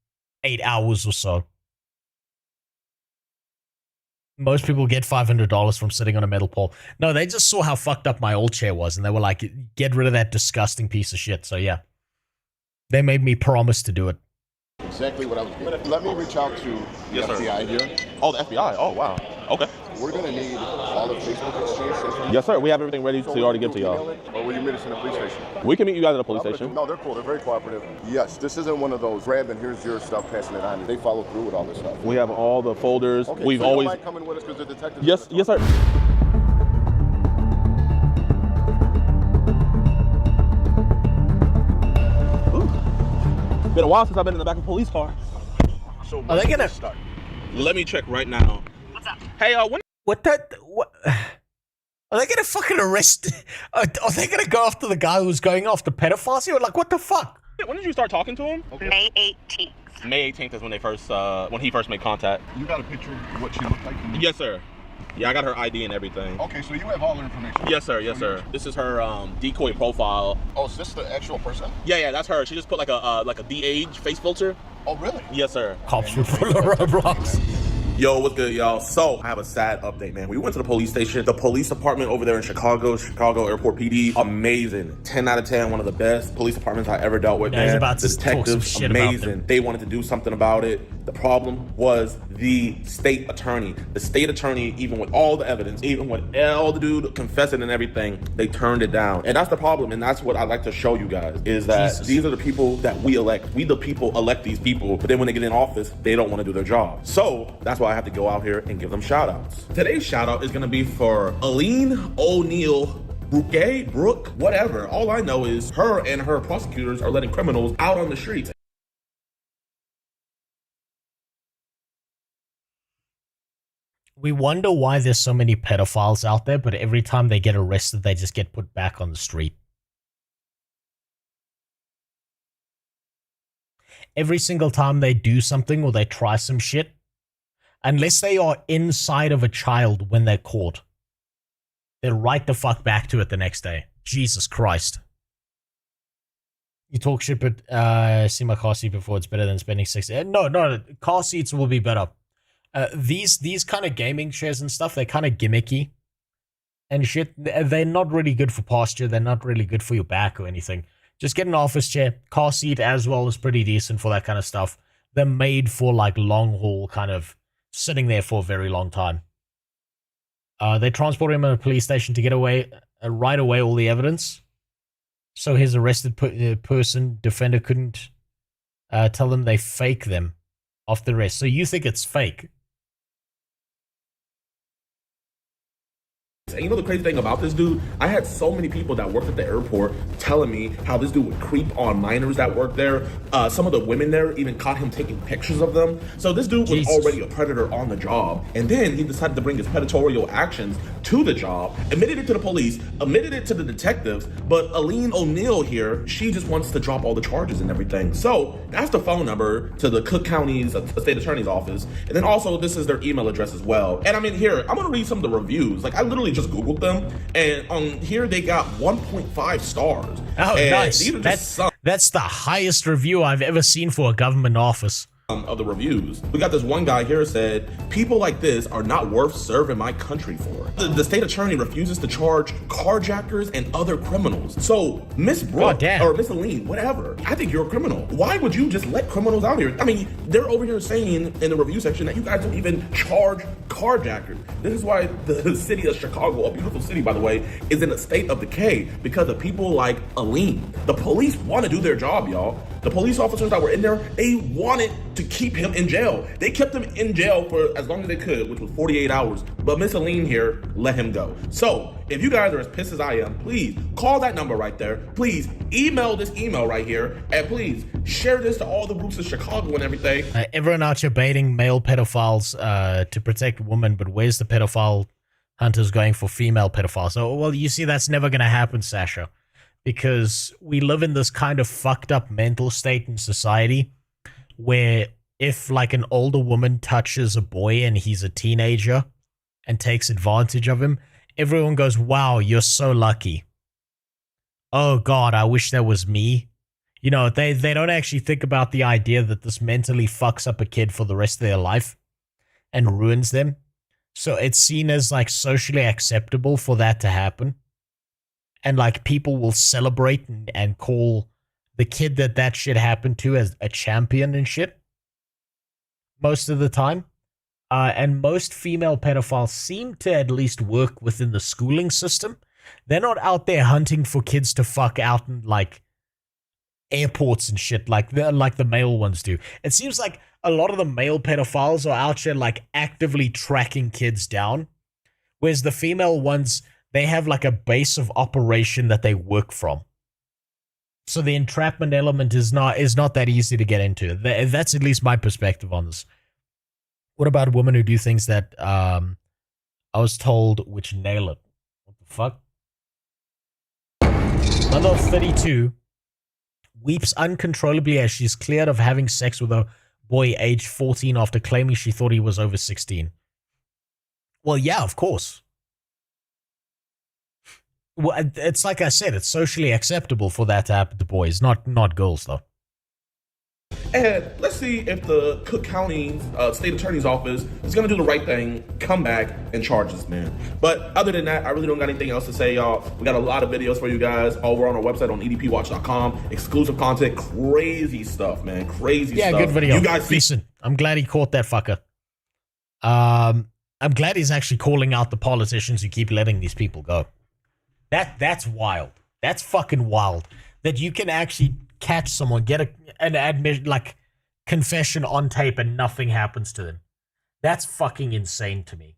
8 hours or so. Most people get $500 from sitting on a metal pole. No, they just saw how fucked up my old chair was, and they were like, get rid of that disgusting piece of shit. So yeah, they made me promise to do it. Exactly what I was getting. Let me reach out to the FBI here. Oh, the FBI. Oh, wow. Okay. We're going to need all the Facebook exchange. Yes, sir. We have everything ready to already give to y'all. Or will you meet us in the police station? We can meet you guys at the police station. No, they're cool. They're very cooperative. Yes, this isn't one of those grab and here's your stuff, passing it on. They follow through with all this stuff. We have all the folders. Okay, We've so always. You don't mind coming with us because the detectives. Yes, yes, sir. Ooh. Been a while since I've been in the back of a police car. So are they gonna start? Let me check right now. What's up? Hey, when? What? Are they gonna fucking arrest? Are they gonna go after the guy who's going after pedophiles? You're like, what the fuck? When did you start talking to him? Okay. May 18th. May 18th is when they first, when he first made contact. You got a picture of what she looked like? Yes, sir. Yeah, I got her ID and everything. Okay, so you have all her information. Yes, sir. Yes, sir. This is her decoy profile. Oh, is this the actual person? Yeah, that's her. She just put like a de-age face filter. Oh, really? Yes, sir. Cops were full of Roblox. Yo, what's good, y'all? So, I have a sad update, man. We went to the police station. The police department over there in Chicago Airport PD, amazing. 10 out of 10, one of the best police departments I ever dealt with, man. About the detectives, amazing. They wanted to do something about it. The problem was the state attorney. The state attorney, even with all the evidence, even with all the dude confessing and everything, they turned it down. And that's the problem, and that's what I like to show you guys, is that these are the people that we elect. We the people elect these people, but then when they get in office, they don't want to do their job. So, that's why I have to go out here and give them shout outs. Today's shout out is going to be for Aline O'Neill Brooke, whatever. All I know is her and her prosecutors are letting criminals out on the streets. We wonder why there's so many pedophiles out there, but every time they get arrested, they just get put back on the street. Every single time they do something or they try some shit, unless they are inside of a child when they're caught, they're right the fuck back to it the next day. Jesus Christ. You talk shit, but see my car seat before it's better than spending 60. No, car seats will be better. These kind of gaming chairs and stuff, they're kind of gimmicky and shit. They're not really good for posture. They're not really good for your back or anything. Just get an office chair. Car seat as well is pretty decent for that kind of stuff. They're made for like long haul kind of sitting there for a very long time. They transport him to a police station to get away, right away all the evidence. So his arrested defender couldn't tell them they fake them off the arrest. So you think it's fake? And you know the crazy thing about this dude? I had so many people that worked at the airport telling me how this dude would creep on minors that work there. Some of the women there even caught him taking pictures of them. So this dude was already a predator on the job. And then he decided to bring his predatory actions to the job, admitted it to the police, admitted it to the detectives. But Aline O'Neill here, she just wants to drop all the charges and everything. So that's the phone number to the Cook County's state attorney's office. And then also this is their email address as well. And I mean, here, I'm gonna read some of the reviews. Like I literally just Googled them, and on here they got 1.5 stars. Oh, and nice. That's the highest review I've ever seen for a government office. of the reviews. We got this one guy here said, people like this are not worth serving my country for. The state attorney refuses to charge carjackers and other criminals. So Miss Brooke or Miss Aline, whatever, I think you're a criminal. Why would you just let criminals out here? I mean, they're over here saying in the review section that you guys don't even charge carjackers. This is why the city of Chicago, a beautiful city by the way, is in a state of decay because of people like Aline. The police want to do their job, y'all. The police officers that were in there, they wanted to keep him in jail. They kept him in jail for as long as they could, which was 48 hours. But Miss Aline here let him go. So if you guys are as pissed as I am, please call that number right there. Please email this email right here. And please share this to all the groups in Chicago and everything. Everyone out here baiting male pedophiles to protect women, but where's the pedophile hunters going for female pedophiles? So, well, you see, that's never going to happen, Sasha. Because we live in this kind of fucked up mental state in society where if like an older woman touches a boy and he's a teenager and takes advantage of him, everyone goes, wow, you're so lucky. Oh God, I wish that was me. You know, they don't actually think about the idea that this mentally fucks up a kid for the rest of their life and ruins them. So it's seen as like socially acceptable for that to happen. And like people will celebrate and call the kid that shit happened to as a champion and shit. Most of the time. And most female pedophiles seem to at least work within the schooling system. They're not out there hunting for kids to fuck out in like airports and shit like the male ones do. It seems like a lot of the male pedophiles are out here like actively tracking kids down. Whereas the female ones, they have like a base of operation that they work from. So the entrapment element is not that easy to get into. That's at least my perspective on this. What about women who do things that I was told which nail it? What the fuck? Mother of 32 weeps uncontrollably as she's cleared of having sex with a boy aged 14 after claiming she thought he was over 16. Well, yeah, of course. Well, it's like I said, it's socially acceptable for that to happen to boys, not girls, though. And let's see if the Cook County State Attorney's Office is going to do the right thing, come back, and charge this man. But other than that, I really don't got anything else to say, y'all. We got a lot of videos for you guys over on our website on edpwatch.com. Exclusive content, crazy stuff, man. Crazy stuff. Yeah, good video. You guys decent. I'm glad he caught that fucker. I'm glad he's actually calling out the politicians who keep letting these people go. That's wild. That's fucking wild. That you can actually catch someone, get an admission, like confession on tape, and nothing happens to them. That's fucking insane to me.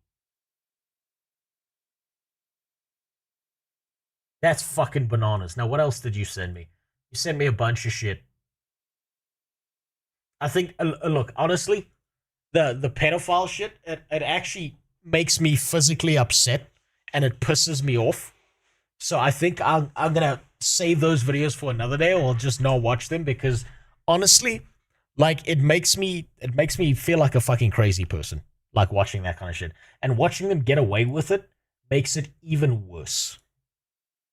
That's fucking bananas. Now, what else did you send me? You sent me a bunch of shit. I think, look, honestly, the pedophile shit, it actually makes me physically upset, and it pisses me off. So I think I'm gonna save those videos for another day, or just not watch them, because honestly, like it makes me feel like a fucking crazy person, like watching that kind of shit. And watching them get away with it makes it even worse.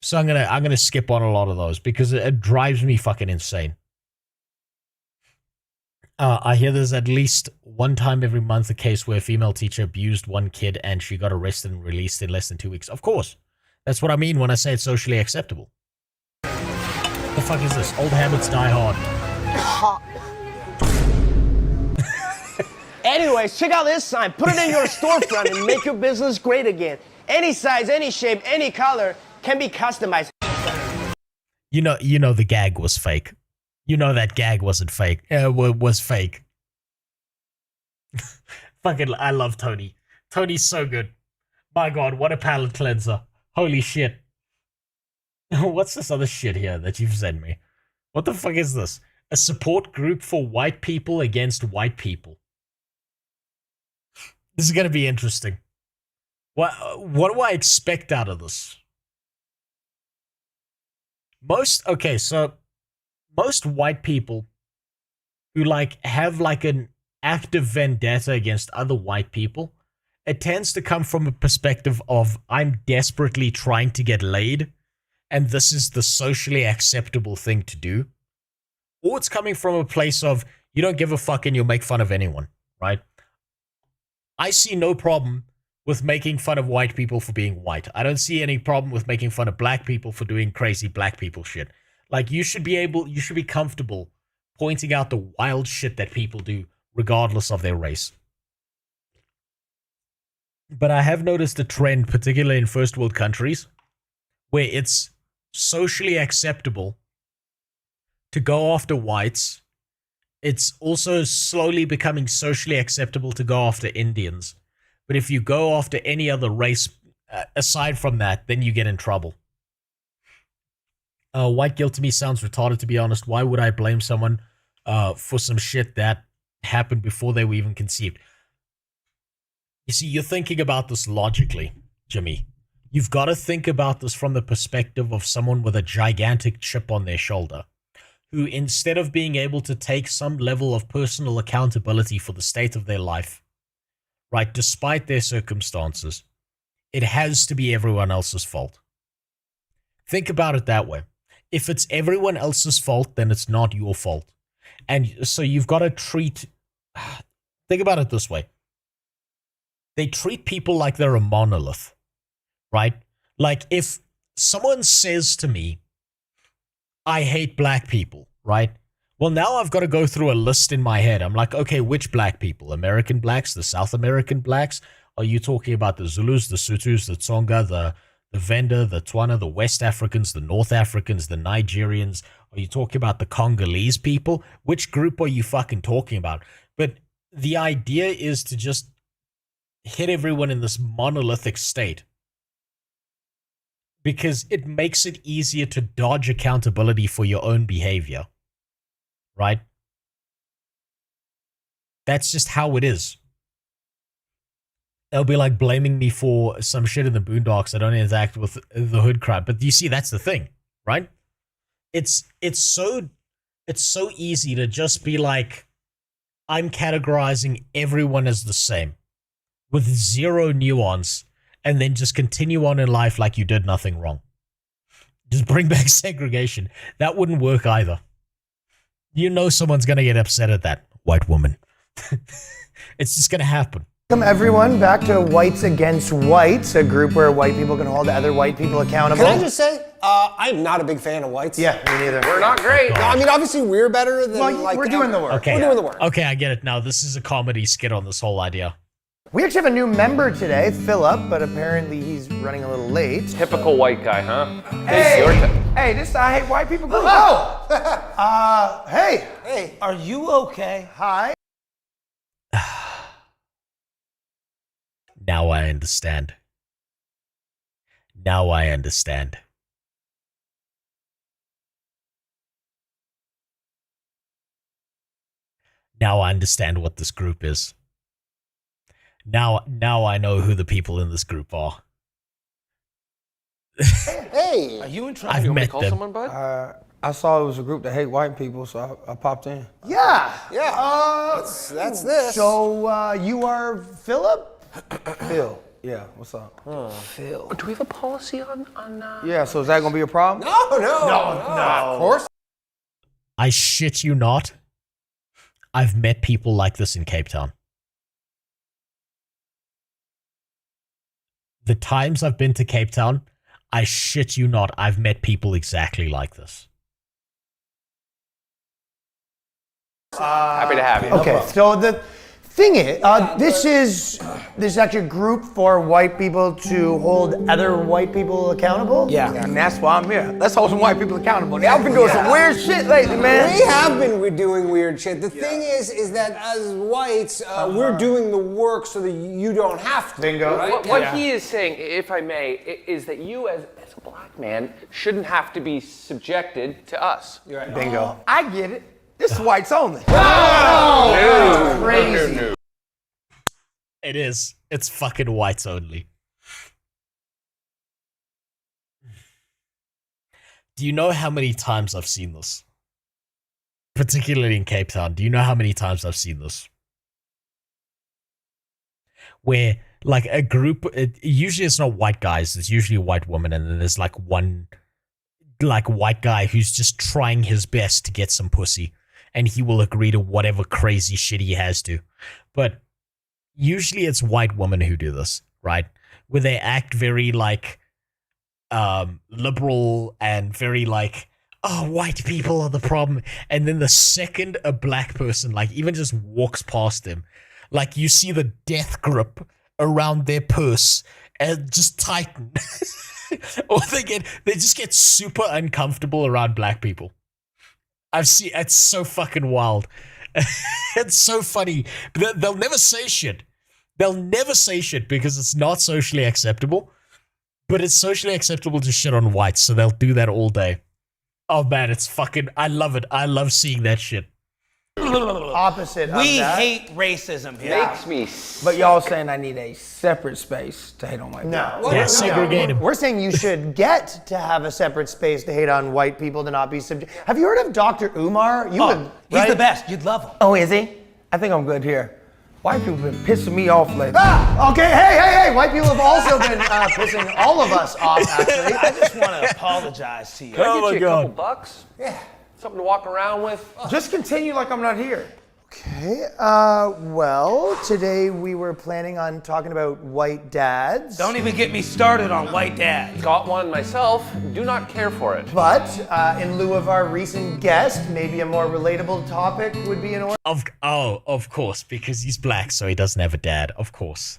So I'm gonna skip on a lot of those because it drives me fucking insane. I hear there's at least one time every month a case where a female teacher abused one kid and she got arrested and released in less than 2 weeks. Of course. That's what I mean when I say it's socially acceptable. The fuck is this? Old habits die hard. Anyways, check out this sign. Put it in your storefront and make your business great again. Any size, any shape, any color can be customized. You know the gag was fake. You know that gag wasn't fake. Was fake. Fucking, I love Tony. Tony's so good. My God, what a palate cleanser. Holy shit. What's this other shit here that you've sent me? What the fuck is this? A support group for white people against white people. This is going to be interesting. What do I expect out of this? Most white people who have an active vendetta against other white people, it tends to come from a perspective of, I'm desperately trying to get laid, and this is the socially acceptable thing to do. Or it's coming from a place of, You don't give a fuck and you'll make fun of anyone, right? I see no problem with making fun of white people for being white. I don't see any problem with making fun of black people for doing crazy black people shit. Like, you should be comfortable pointing out the wild shit that people do, regardless of their race. But I have noticed a trend, particularly in first world countries, where it's socially acceptable to go after whites. It's also slowly becoming socially acceptable to go after Indians. But if you go after any other race aside from that, then you get in trouble. White guilt to me sounds retarded, to be honest. Why would I blame someone for some shit that happened before they were even conceived? You see, you're thinking about this logically, Jimmy. You've got to think about this from the perspective of someone with a gigantic chip on their shoulder, who, instead of being able to take some level of personal accountability for the state of their life, right, despite their circumstances, it has to be everyone else's fault. Think about it that way. If it's everyone else's fault, then it's not your fault. And so you've got to think about it this way. They treat people like they're a monolith, right? Like, if someone says to me, I hate black people, right? Well, now I've got to go through a list in my head. I'm like, okay, which black people? American blacks, the South American blacks? Are you talking about the Zulus, the Sutus, the Tsonga, the Venda, the Tswana, the West Africans, the North Africans, the Nigerians? Are you talking about the Congolese people? Which group are you fucking talking about? But the idea is to just hit everyone in this monolithic state, because it makes it easier to dodge accountability for your own behavior, right? That's just how it is. They'll be like blaming me for some shit in the Boondocks. I don't interact with the hood crowd. But you see, that's the thing, right? It's so easy to just be like, I'm categorizing everyone as the same with zero nuance, and then just continue on in life like you did nothing wrong. Just bring back segregation. That wouldn't work either. You know someone's going to get upset at that, white woman. It's just going to happen. Welcome everyone back to Whites Against Whites, a group where white people can hold other white people accountable. Can I just say, I'm not a big fan of whites. Yeah, me neither. We're not great. No, I mean, obviously we're better than we're doing the work. Okay, we're doing the work. Okay, I get it now. This is a comedy skit on this whole idea. We actually have a new member today, Philip, but apparently he's running a little late. Typical white guy, huh? Hey, this I hate white people group. Oh! Hey! Hey, are you okay? Hi. Now I understand. Now I understand. Now I understand what this group is. Now I know who the people in this group are. Hey! Are you in trouble? I've You want me met to call them. someone, bud? I saw it was a group that hate white people, so I popped in. Yeah. That's this. So you are Philip? Phil. Yeah, what's up? Phil. Do we have a policy on Yeah, so is that gonna be a problem? No. Of course. I shit you not. I've met people like this in Cape Town. The times I've been to Cape Town, I shit you not, I've met people exactly like this. Happy to have you. Okay, so the thing is, this is actually a group for white people to hold other white people accountable. Yeah, and that's why I'm here. Let's hold some white people accountable. I've been doing some weird shit lately, man. We have been doing weird shit. The thing is that as whites, we're doing the work so that you don't have to. Bingo. Right? What he is saying, if I may, is that you as a black man shouldn't have to be subjected to us. Right. Bingo. I get it. This is whites only. Oh, crazy. It is. It's fucking whites only. Do you know how many times I've seen this? Particularly in Cape Town. Do you know how many times I've seen this? Where, like, a group, usually it's not white guys, it's usually a white woman, and then there's, like, one, like, white guy who's just trying his best to get some pussy. and he will agree to whatever crazy shit he has to. But usually it's white women who do this, right? Where they act very like liberal and very like, oh, white people are the problem. And then the second a black person like even just walks past them, like you see the death grip around their purse and just tighten. Or they just get super uncomfortable around black people. I've seen, it's so fucking wild. It's so funny. They'll never say shit. They'll never say shit because it's not socially acceptable. But it's socially acceptable to shit on whites, so they'll do that all day. Oh man, it's fucking, I love it. I love seeing that shit. Opposite of We that. hate racism here. Makes me. But y'all saying I need a separate space to hate on white No. people. Yeah, segregate him. We're saying you should get to have a separate space to hate on white people, to not be subject. Have you heard of Dr. Umar? You would, He's right? the best. You'd love him. Oh, is he? I think I'm good here. White people been pissing me off lately. Ah! Okay, hey! White people have also been pissing all of us off, actually. I just want to apologize to you. Can I Oh my get you a couple God. bucks? Yeah. Something to walk around with? Just continue like I'm not here. Okay, well, today we were planning on talking about white dads. Don't even get me started on white dads. Got one myself. Do not care for it. But in lieu of our recent guest, maybe a more relatable topic would be in order. Of course, because he's black, so he doesn't have a dad. Of course.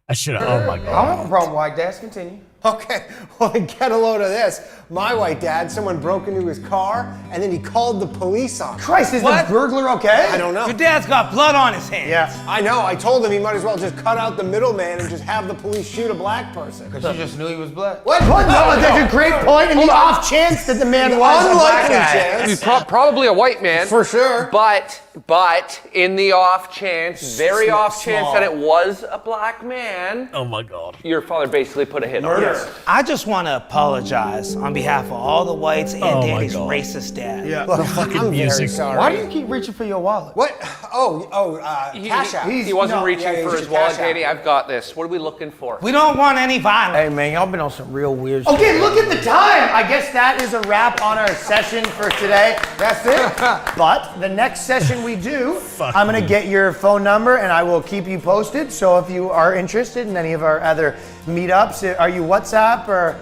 I should have. Oh my I don't god. have a problem with white dads. Continue. Okay, well then get a load of this. My white dad, someone broke into his car and then he called the police on him. Christ, is What? the burglar okay? I don't know. Your dad's got blood on his hands. Yeah. I know, I told him he might as well just cut out the middleman and just have the police shoot a black person. Because you just knew he was black. What? What? No, that's a great point. In the off chance that the man was a black Unlikely guy. chance. He's probably a white man. For sure. But in the off chance, very off chance that it was a black man, Oh my god. your father basically put a hit on us. I just want to apologize on behalf of all the whites and Oh my Danny's God. racist dad. Yeah. The fucking I'm music. very sorry. Why do you keep reaching for your wallet? What? Cash App. He wasn't reaching yeah, for he's his just wallet, Cash App. Danny. I've got this. What are we looking for? We don't want any violence. Hey man, y'all been on some real weird shit. Okay, look at the time. I guess that is a wrap on our session for today. That's it. But the next session we do, I'm going to get your phone number and I will keep you posted. So if you are interested in any of our other meetups, are you WhatsApp or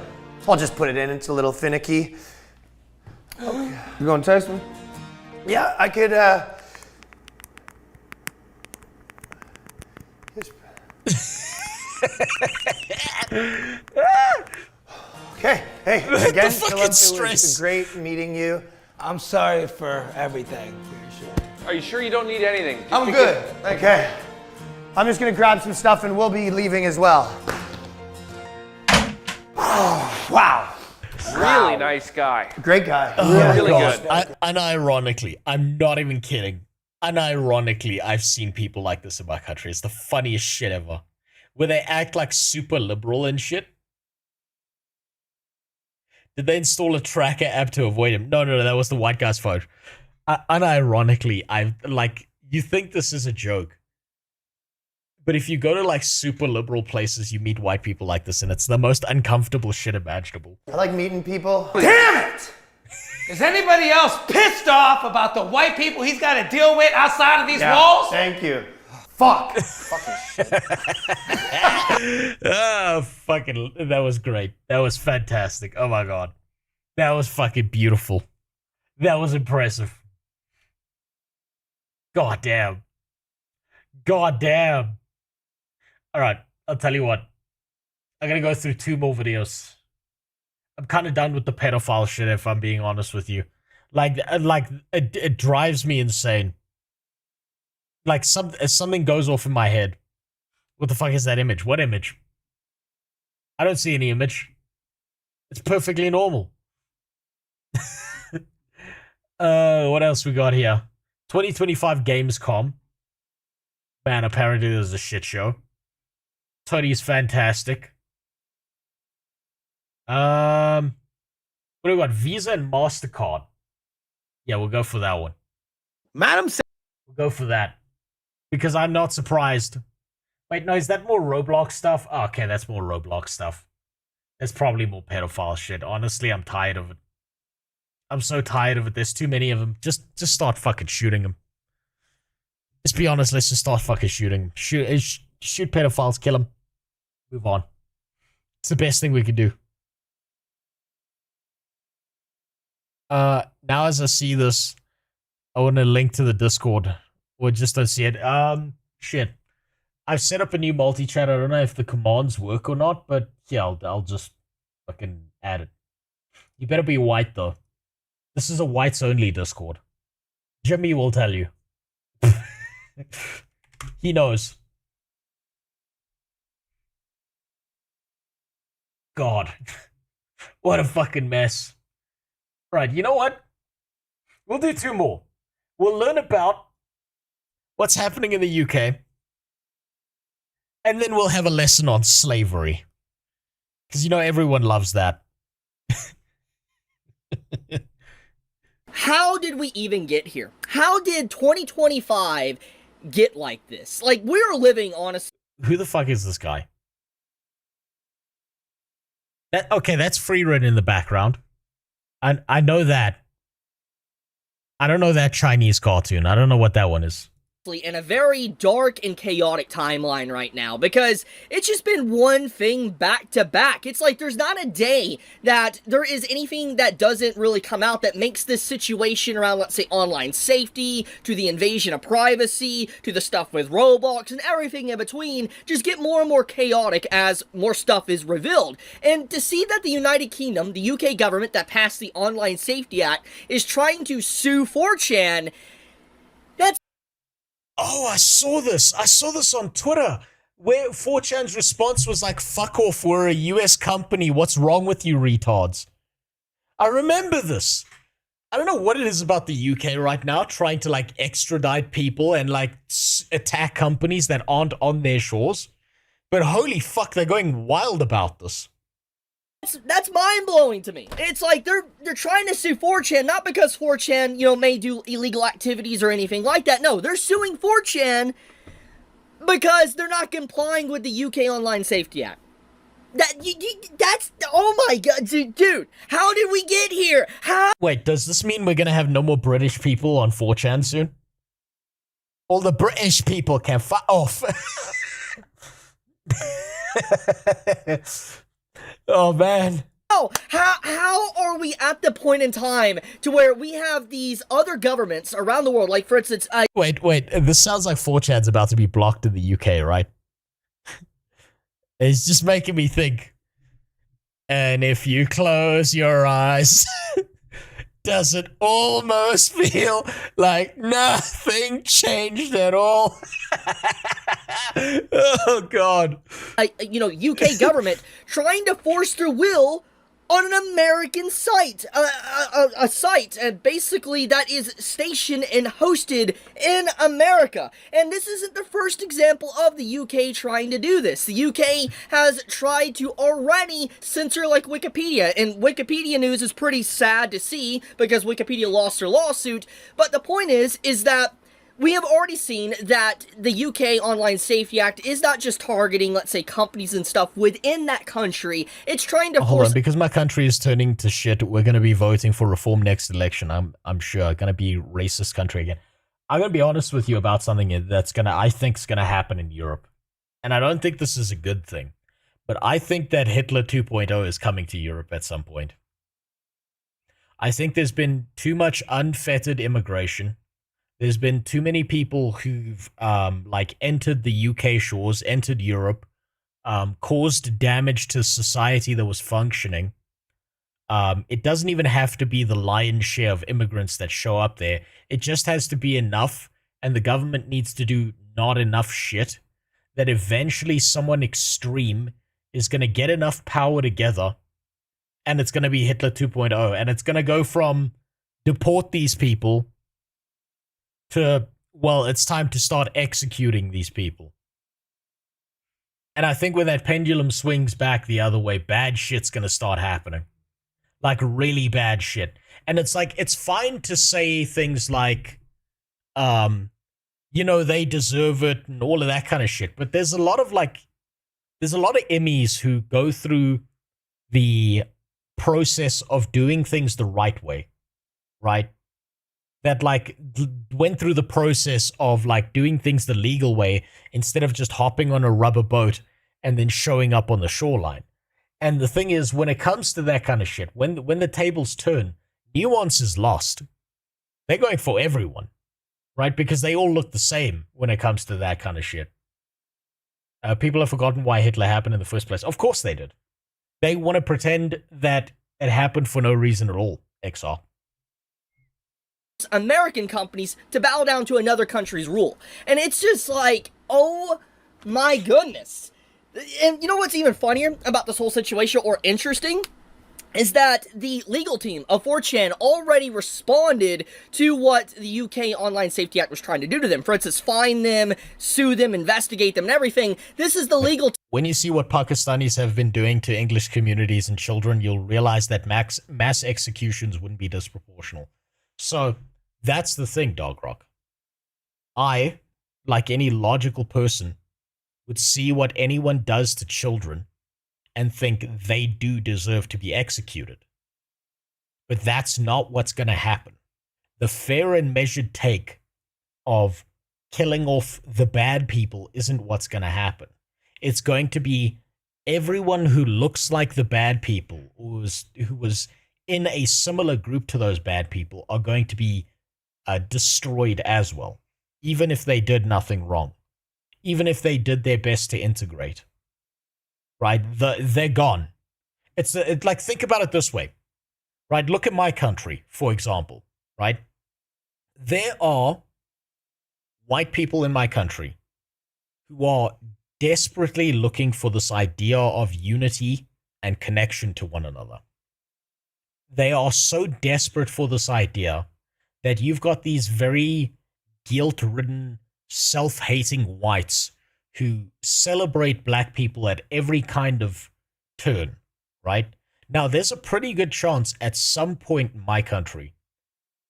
I'll just put it in. It's a little finicky. You gonna text me? Yeah, I could. Okay. Hey, again, fucking Philip, it stress. was great meeting you. I'm sorry for everything. Are you sure you don't need anything? Just I'm because- good. Okay. I'm just gonna grab some stuff and we'll be leaving as well. Wow. Really nice guy. Great guy. Really good. Unironically, I'm not even kidding. Unironically, I've seen people like this in my country. It's the funniest shit ever. Where they act like super liberal and shit. Did they install a tracker app to avoid him? No, that was the white guy's phone. Unironically, you think this is a joke. But if you go to like super liberal places, you meet white people like this, and it's the most uncomfortable shit imaginable. I like meeting people. Damn it! Is anybody else pissed off about the white people he's got to deal with outside of these walls? Thank you. Fuck. Oh, fucking, that was great. That was fantastic. Oh my god. That was fucking beautiful. That was impressive. God damn. Alright, I'll tell you what. I'm gonna go through 2 more videos. I'm kind of done with the pedophile shit, if I'm being honest with you. It drives me insane. Like, something goes off in my head. What the fuck is that image? What image? I don't see any image. It's perfectly normal. What else we got here? 2025 Gamescom. Man, apparently there's a shit show. Tony's fantastic. What do we got? Visa and MasterCard. Yeah, we'll go for that one. Madam, we'll go for that. Because I'm not surprised. Wait, no, is that more Roblox stuff? Oh, okay, that's more Roblox stuff. That's probably more pedophile shit. Honestly, I'm tired of it. I'm so tired of it. There's too many of them. Just start fucking shooting them. Let's be honest. Let's just start fucking shooting them. Shoot pedophiles. Kill them. Move on. It's the best thing we can do. Now as I see this, I want to link to the Discord. Or just don't see it. Shit. I've set up a new multi-chat. I don't know if the commands work or not, but yeah, I'll just fucking add it. You better be white, though. This is a whites-only Discord. Jimmy will tell you. He knows. God. What a fucking mess. Right, you know what? We'll do 2 more. We'll learn about what's happening in the UK. And then we'll have a lesson on slavery. Because, you know, everyone loves that. How did we even get here? How did 2025 get like this? Like, we're living on a... Who the fuck is this guy? Okay, that's free written in the background. I know that. I don't know that Chinese cartoon. I don't know what that one is. In a very dark and chaotic timeline right now, because it's just been one thing back to back. It's like there's not a day that there is anything that doesn't really come out that makes this situation around, let's say, online safety, to the invasion of privacy, to the stuff with Roblox, and everything in between, just get more and more chaotic as more stuff is revealed. And to see that the United Kingdom, the UK government that passed the Online Safety Act, is trying to sue 4chan, that's... Oh, I saw this. I saw this on Twitter, where 4chan's response was like, fuck off, we're a US company. What's wrong with you retards? I remember this. I don't know what it is about the UK right now, trying to like extradite people and like attack companies that aren't on their shores. But holy fuck, they're going wild about this. That's mind-blowing to me. It's like they're trying to sue 4chan, not because 4chan, you know, may do illegal activities or anything like that. No, they're suing 4chan because they're not complying with the UK Online Safety Act. That's, oh my god, dude, how did we get here? How? Wait, does this mean we're gonna have no more British people on 4chan soon? All the British people can fuck off. Oh, man. Oh, how are we at the point in time to where we have these other governments around the world, like, for instance... Wait, this sounds like 4chan's about to be blocked in the UK, right? It's just making me think. And if you close your eyes, does it almost feel like nothing changed at all? Oh, God. You know, UK government trying to force their will on an American site. A site, basically, that is stationed and hosted in America. And this isn't the first example of the UK trying to do this. The UK has tried to already censor, like, Wikipedia. And Wikipedia news is pretty sad to see, because Wikipedia lost their lawsuit. But the point is that we have already seen that the UK Online Safety Act is not just targeting, let's say, companies and stuff within that country. It's trying to force... Hold on, because my country is turning to shit, we're going to be voting for reform next election. I'm sure. Going to be racist country again. I'm going to be honest with you about something that's I think is going to happen in Europe. And I don't think this is a good thing. But I think that Hitler 2.0 is coming to Europe at some point. I think there's been too much unfettered immigration. There's been too many people who've like entered the UK shores, entered Europe, caused damage to society that was functioning. It doesn't even have to be the lion's share of immigrants that show up there. It just has to be enough, and the government needs to do not enough shit that eventually someone extreme is going to get enough power together, and it's going to be Hitler 2.0, and it's going to go from deport these people to, well, it's time to start executing these people. And I think when that pendulum swings back the other way, bad shit's gonna start happening. Like, really bad shit. And it's like, it's fine to say things like, you know, they deserve it and all of that kind of shit. But there's a lot of Emmys who go through the process of doing things the right way. right? That like went through the process of like doing things the legal way instead of just hopping on a rubber boat and then showing up on the shoreline. And the thing is, when it comes to that kind of shit, when the tables turn, nuance is lost. They're going for everyone, right? Because they all look the same when it comes to that kind of shit. People have forgotten why Hitler happened in the first place. Of course they did. They want to pretend that it happened for no reason at all, XR. American companies to bow down to another country's rule. And it's just like, oh my goodness. And you know what's even funnier about this whole situation, or interesting, is that the legal team of 4chan already responded to what the UK Online Safety Act was trying to do to them. For instance, fine them, sue them, investigate them, and everything. This is the legal team. When you see what Pakistanis have been doing to English communities and children, you'll realize that mass executions wouldn't be disproportional. So, that's the thing, Dog Rock. I, like any logical person, would see what anyone does to children and think they do deserve to be executed. But that's not what's going to happen. The fair and measured take of killing off the bad people isn't what's going to happen. It's going to be everyone who looks like the bad people, who was in a similar group to those bad people, are going to be destroyed as well, even if they did nothing wrong, even if they did their best to integrate. Right? They're gone. It's like, think about it this way, right? Look at my country, for example, right? There are white people in my country who are desperately looking for this idea of unity and connection to one another. They are so desperate for this idea that you've got these very guilt-ridden, self-hating whites who celebrate black people at every kind of turn, right? Now, there's a pretty good chance at some point in my country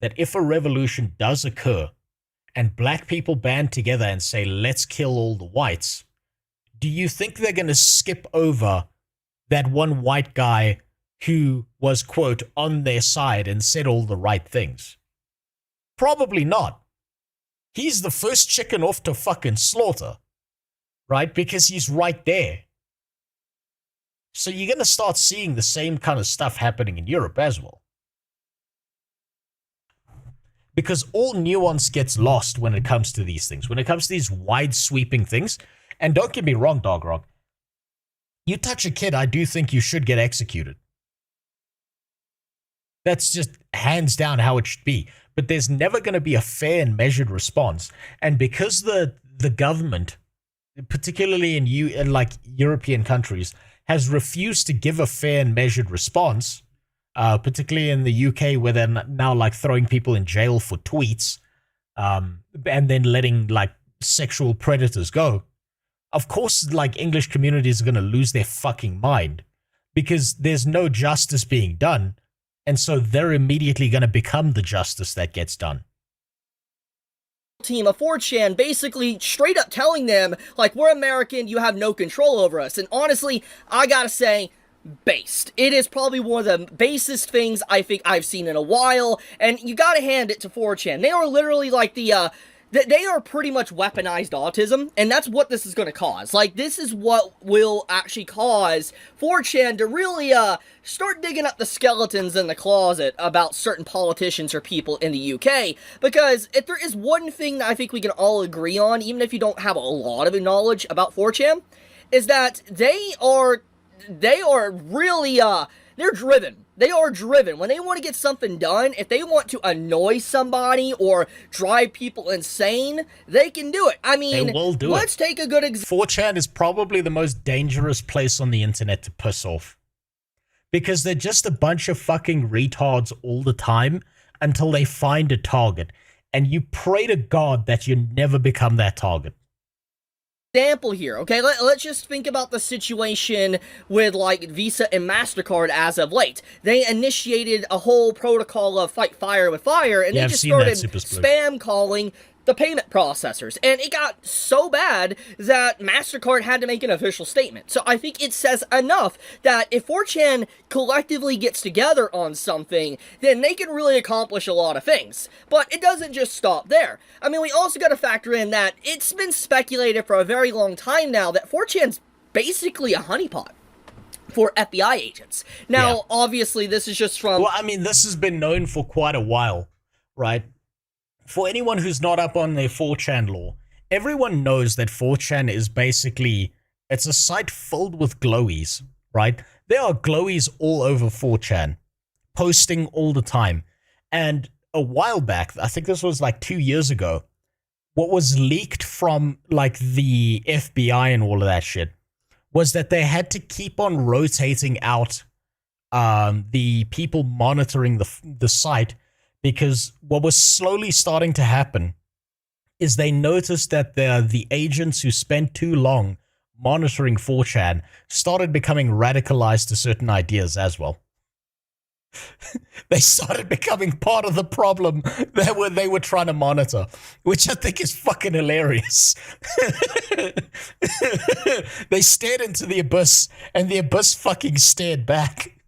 that if a revolution does occur and black people band together and say, let's kill all the whites, do you think they're going to skip over that one white guy who was, quote, on their side and said all the right things? Probably not. He's the first chicken off to fucking slaughter, right? Because he's right there. So you're going to start seeing the same kind of stuff happening in Europe as well. Because all nuance gets lost when it comes to these things. When it comes to these wide sweeping things. And don't get me wrong, Dog Rock. You touch a kid, I do think you should get executed. That's just hands down how it should be. But there's never going to be a fair and measured response. And because the government, particularly in like European countries, has refused to give a fair and measured response, particularly in the UK, where they're now like throwing people in jail for tweets, and then letting like sexual predators go. Of course, like English communities are going to lose their fucking mind because there's no justice being done. And so they're immediately going to become the justice that gets done. Team of 4chan basically straight up telling them, like, we're American, you have no control over us. And honestly, I gotta say, based. It is probably one of the basest things I think I've seen in a while, and you gotta hand it to 4chan. They are literally like they are pretty much weaponized autism, and that's what this is going to cause. Like, this is what will actually cause 4chan to really, start digging up the skeletons in the closet about certain politicians or people in the UK. Because if there is one thing that I think we can all agree on, even if you don't have a lot of knowledge about 4chan, is that they are really, they're driven. They are driven. When they want to get something done, if they want to annoy somebody or drive people insane, they can do it. I mean, they will do let's take a good example. 4chan is probably the most dangerous place on the internet to piss off. Because they're just a bunch of fucking retards all the time until they find a target. And you pray to God that you never become that target. Example here, okay? Let's just think about the situation with, like, Visa and MasterCard as of late. They initiated a whole protocol of fight fire with fire, and they just started spam calling the payment processors. And it got so bad that MasterCard had to make an official statement. So I think it says enough that if 4chan collectively gets together on something, then they can really accomplish a lot of things. But it doesn't just stop there. I mean, we also got to factor in that it's been speculated for a very long time now that 4chan's basically a honeypot for FBI agents. Now, obviously, this is just from... Well, I mean, this has been known for quite a while, right? For anyone who's not up on their 4chan lore, everyone knows that 4chan is basically, it's a site filled with glowies, right? There are glowies all over 4chan, posting all the time. And a while back, I think this was like 2 years ago, what was leaked from like the FBI and all of that shit was that they had to keep on rotating out the people monitoring the site, because what was slowly starting to happen is they noticed that the agents who spent too long monitoring 4chan started becoming radicalized to certain ideas as well. They started becoming part of the problem that they were trying to monitor, which I think is fucking hilarious. They stared into the abyss, and the abyss fucking stared back.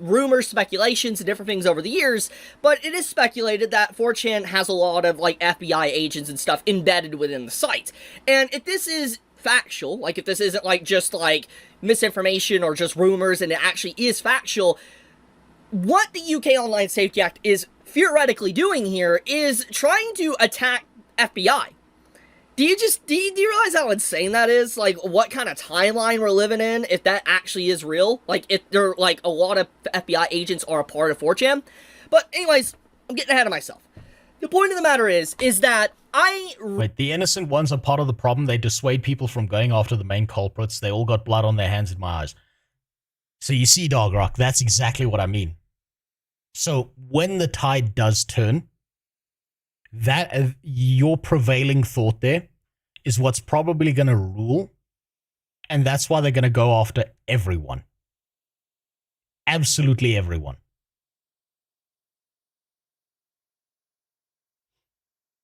Rumors, speculations, and different things over the years, but it is speculated that 4chan has a lot of like FBI agents and stuff embedded within the site. And if this is factual, like if this isn't like just like misinformation or just rumors and it actually is factual, what the UK Online Safety Act is theoretically doing here is trying to attack FBI. Do you realize how insane that is? Like, what kind of timeline we're living in, if that actually is real? Like, if there, like, a lot of FBI agents are a part of 4chan? But anyways, I'm getting ahead of myself. The point of the matter is that Wait, the innocent ones are part of the problem. They dissuade people from going after the main culprits. They all got blood on their hands in my eyes. So you see, Dog Rock, that's exactly what I mean. So when the tide does turn, that your prevailing thought there is what's probably going to rule, and that's why they're going to go after everyone. Absolutely everyone.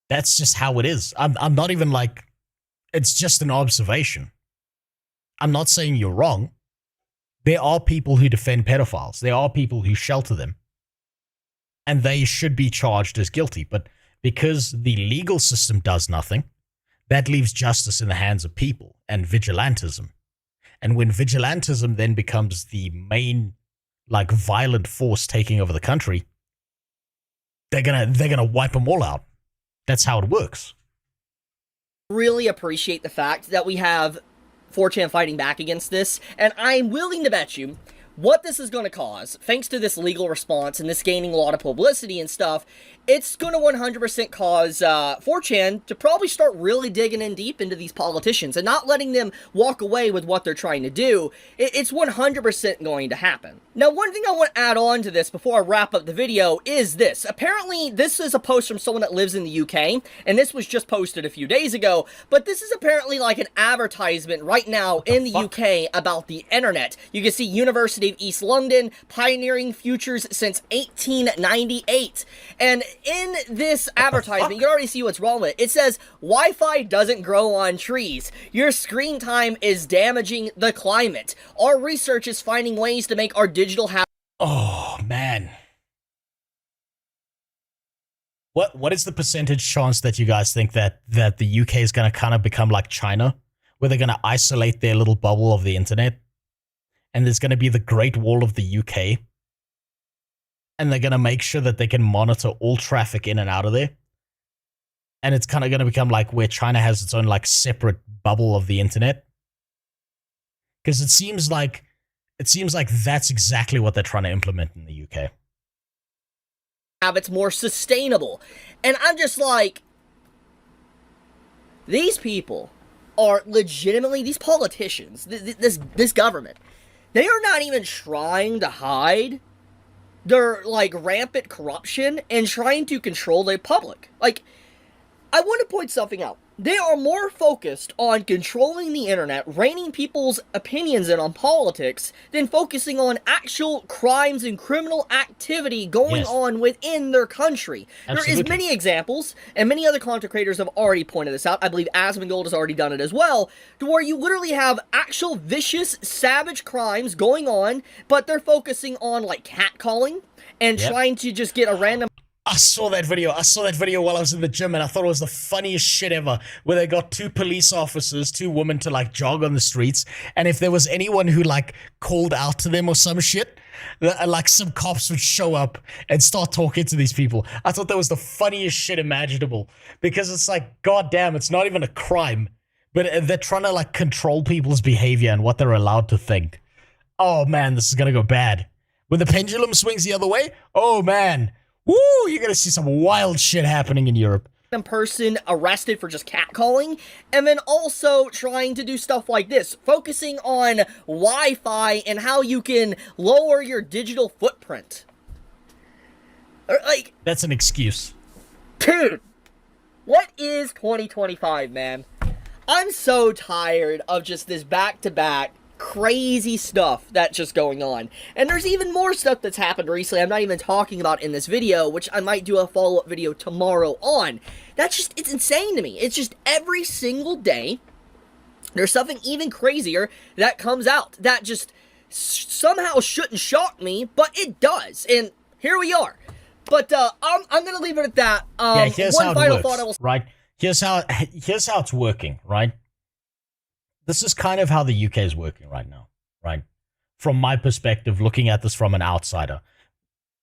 That's just how it is. I'm not even like, it's just an observation. I'm not saying you're wrong. There are people who defend pedophiles. There are people who shelter them. And they should be charged as guilty. But because the legal system does nothing, that leaves justice in the hands of people and vigilantism. And when vigilantism then becomes the main, like, violent force taking over the country, they're gonna wipe them all out. That's how it works. Really appreciate the fact that we have 4chan fighting back against this, and I'm willing to bet you what this is going to cause, thanks to this legal response and this gaining a lot of publicity and stuff, it's going to 100% cause 4chan to probably start really digging in deep into these politicians and not letting them walk away with what they're trying to do. It's 100% going to happen. Now, one thing I want to add on to this before I wrap up the video is this. Apparently, this is a post from someone that lives in the UK, and this was just posted a few days ago, but this is apparently like an advertisement right now in the UK about the internet. You can see University of East London, pioneering futures since 1898. And in this advertisement, you can already see what's wrong with it. It says, Wi-Fi doesn't grow on trees. Your screen time is damaging the climate. Our research is finding ways to make our digital habits... Oh, man. What is the percentage chance that you guys think that the UK is going to kind of become like China, where they're going to isolate their little bubble of the internet? And there's going to be the Great Wall of the UK. And they're going to make sure that they can monitor all traffic in and out of there. And it's kind of going to become like where China has its own like separate bubble of the internet. Because it seems like that's exactly what they're trying to implement in the UK. Habits more sustainable. And I'm just like, these people are legitimately, these politicians, this government, they are not even trying to hide their, like, rampant corruption and trying to control the public. Like, I want to point something out. They are more focused on controlling the internet, reining people's opinions in on politics, than focusing on actual crimes and criminal activity going on within their country. Absolutely. There is many examples, and many other content creators have already pointed this out. I believe Asmongold has already done it as well, to where you literally have actual vicious, savage crimes going on, but they're focusing on, like, catcalling and trying to just get a random... I saw that video. I saw that video while I was in the gym, and I thought it was the funniest shit ever, where they got two police officers, two women, to like jog on the streets, and if there was anyone who like called out to them or some shit, like some cops would show up and start talking to these people. I thought that was the funniest shit imaginable, because it's like, goddamn, it's not even a crime, but they're trying to like control people's behavior and what they're allowed to think. Oh man, this is gonna go bad. When the pendulum swings the other way, oh man. Woo! You're gonna see some wild shit happening in Europe. Person arrested for just catcalling, and then also trying to do stuff like this, focusing on Wi-Fi and how you can lower your digital footprint. Like, that's an excuse. Dude, what is 2025, man? I'm so tired of just this back-to-back crazy stuff that's just going on. And there's even more stuff that's happened recently I'm not even talking about in this video, which I might do a follow-up video tomorrow on. That's just, it's insane to me. It's just every single day, there's something even crazier that comes out that just somehow shouldn't shock me, but it does. And here we are. But I'm gonna leave it at that. Here's one how it final works, thought I will... right? Here's how it's working, right? This is kind of how the UK is working right now, right? From my perspective, looking at this from an outsider.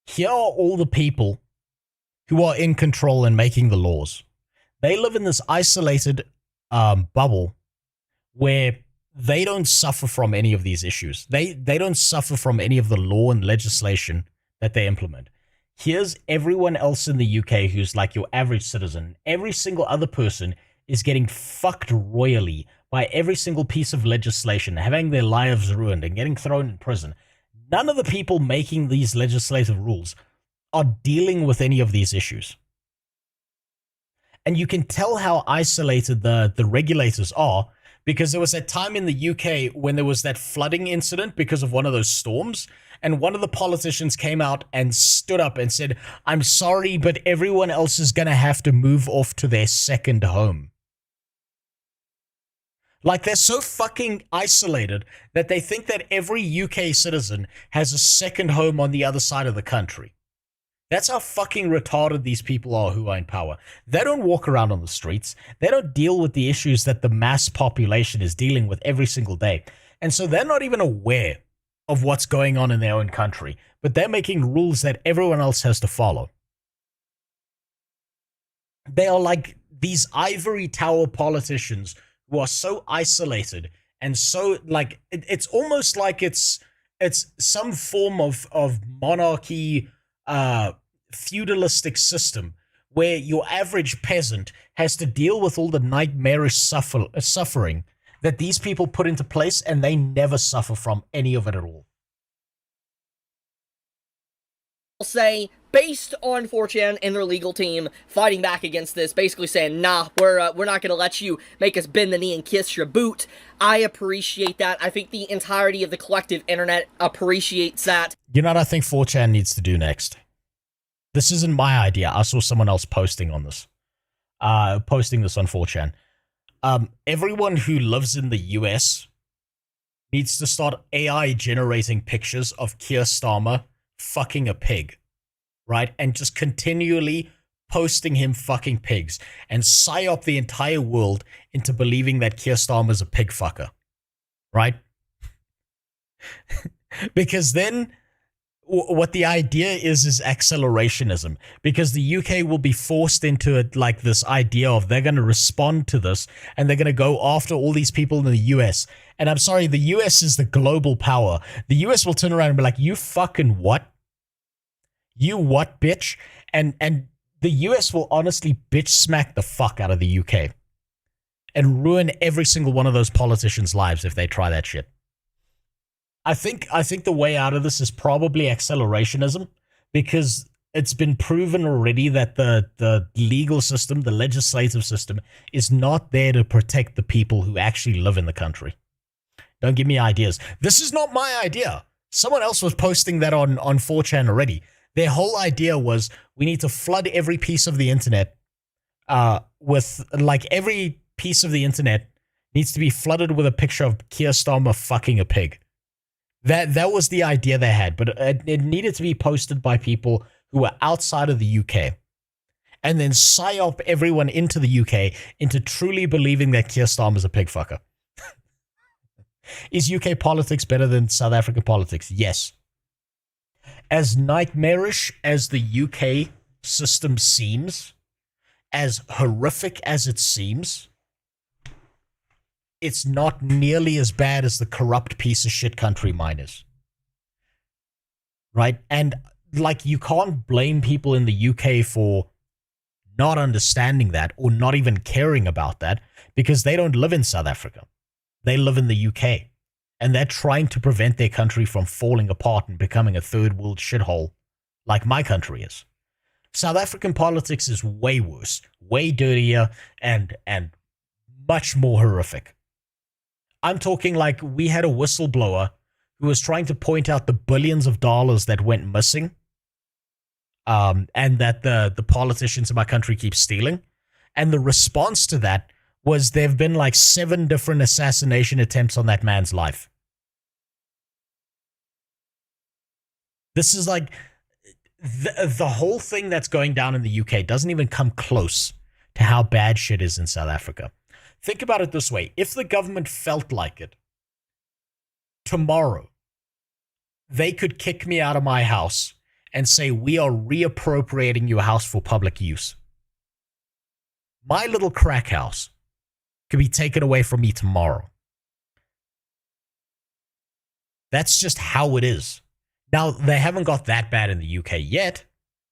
Here are all the people who are in control and making the laws. They live in this isolated bubble where they don't suffer from any of these issues. They don't suffer from any of the law and legislation that they implement. Here's everyone else in the UK who's like your average citizen. Every single other person is getting fucked royally by every single piece of legislation, having their lives ruined and getting thrown in prison. None of the people making these legislative rules are dealing with any of these issues. And you can tell how isolated the regulators are, because there was that time in the UK when there was that flooding incident because of one of those storms, and one of the politicians came out and stood up and said, "I'm sorry, but everyone else is going to have to move off to their second home." Like, they're so fucking isolated that they think that every UK citizen has a second home on the other side of the country. That's how fucking retarded these people are who are in power. They don't walk around on the streets. They don't deal with the issues that the mass population is dealing with every single day. And so they're not even aware of what's going on in their own country, but they're making rules that everyone else has to follow. They are like these ivory tower politicians who are so isolated and so, like, it's almost like it's some form of monarchy, feudalistic system where your average peasant has to deal with all the nightmarish suffering that these people put into place, and they never suffer from any of it at all. I'll say, based on 4chan and their legal team fighting back against this, basically saying, nah, we're not going to let you make us bend the knee and kiss your boot. I appreciate that. I think the entirety of the collective internet appreciates that. You know what I think 4chan needs to do next? This isn't my idea. I saw someone else posting on this. Posting this on 4chan. Everyone who lives in the US needs to start AI generating pictures of Keir Starmer fucking a pig, right? And just continually posting him fucking pigs and psyop the entire world into believing that Keir Starmer's a pig fucker, right? Because then what the idea is accelerationism, because the UK will be forced into it, like this idea of they're going to respond to this and they're going to go after all these people in the US. And I'm sorry, the US is the global power. The US will turn around and be like, you fucking what? You what, bitch? And the US will honestly bitch smack the fuck out of the UK and ruin every single one of those politicians' lives if they try that shit. I think the way out of this is probably accelerationism, because It's been proven already that the legal system, the legislative system, is not there to protect the people who actually live in the country. Don't give me ideas. This is not my idea. Someone else was posting that on 4chan already. Their whole idea was we need to flood every piece of the internet with, like, every piece of the internet needs to be flooded with a picture of Keir Starmer fucking a pig. That was the idea they had, but it needed to be posted by people who were outside of the UK, and then psyop everyone into the UK into truly believing that Keir Starmer's a pig fucker. Is UK politics better than South African politics? Yes. As nightmarish as the UK system seems, as horrific as it seems, it's not nearly as bad as the corrupt piece of shit country mine is. Right? And, like, you can't blame people in the UK for not understanding that or not even caring about that, because they don't live in South Africa. They live in the UK. And they're trying to prevent their country from falling apart and becoming a third world shithole like my country is. South African politics is way worse, way dirtier, and much more horrific. I'm talking like we had a whistleblower who was trying to point out the billions of dollars that went missing, and that the politicians in my country keep stealing. And the response to that was there have been like 7 different assassination attempts on that man's life. This is like the whole thing that's going down in the UK doesn't even come close to how bad shit is in South Africa. Think about it this way. If the government felt like it, tomorrow, they could kick me out of my house and say, we are reappropriating your house for public use. My little crack house could be taken away from me tomorrow. That's just how it is. Now, they haven't got that bad in the UK yet.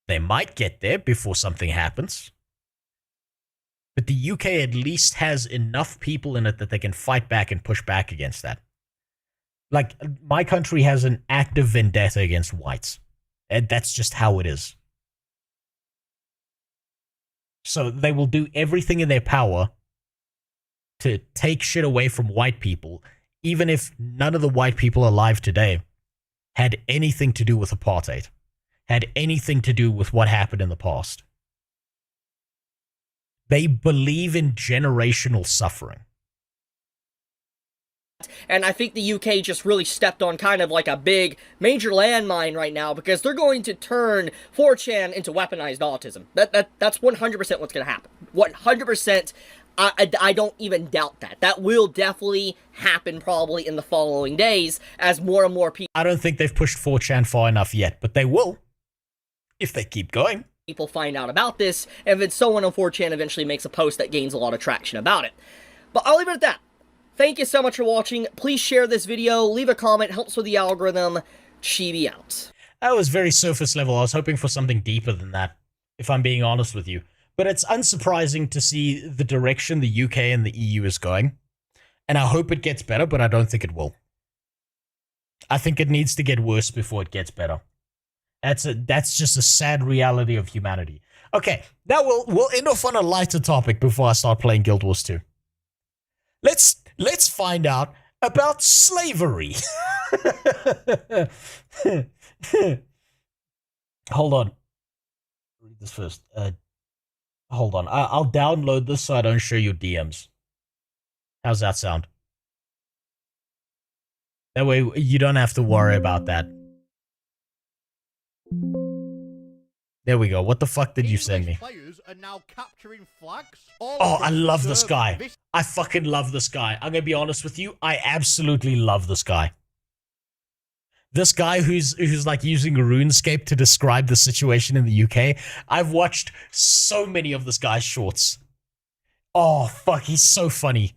They might get there before something happens. But the UK at least has enough people in it that they can fight back and push back against that. Like, my country has an active vendetta against whites. And that's just how it is. So they will do everything in their power to take shit away from white people, even if none of the white people alive today had anything to do with apartheid, had anything to do with what happened in the past. They believe in generational suffering. And I think the UK just really stepped on kind of like a big major landmine right now, because they're going to turn 4chan into weaponized autism. That's 100% what's going to happen. 100%. I don't even doubt that. That will definitely happen probably in the following days as more and more people... I don't think they've pushed 4chan far enough yet, but they will if they keep going. People find out about this, and then someone on 4chan eventually makes a post that gains a lot of traction about it. But I'll leave it at that. Thank you so much for watching. Please share this video, leave a comment, helps with the algorithm. Chibi out. That was very surface level. I was hoping for something deeper than that, if I'm being honest with you. But it's unsurprising to see the direction the UK and the EU is going. And I hope it gets better, but I don't think it will. I think it needs to get worse before it gets better. That's just a sad reality of humanity. Okay, now we'll end off on a lighter topic before I start playing Guild Wars 2. Let's find out about slavery. Hold on. Read this first. Hold on. I'll download this so I don't show you DMs. How's that sound? That way you don't have to worry about that. There we go. What the fuck did you send me? Oh, I love this guy. I fucking love this guy. I'm gonna be honest with you. I absolutely love this guy. This guy who's like using RuneScape to describe the situation in the UK. I've watched so many of this guy's shorts. Oh, fuck. He's so funny.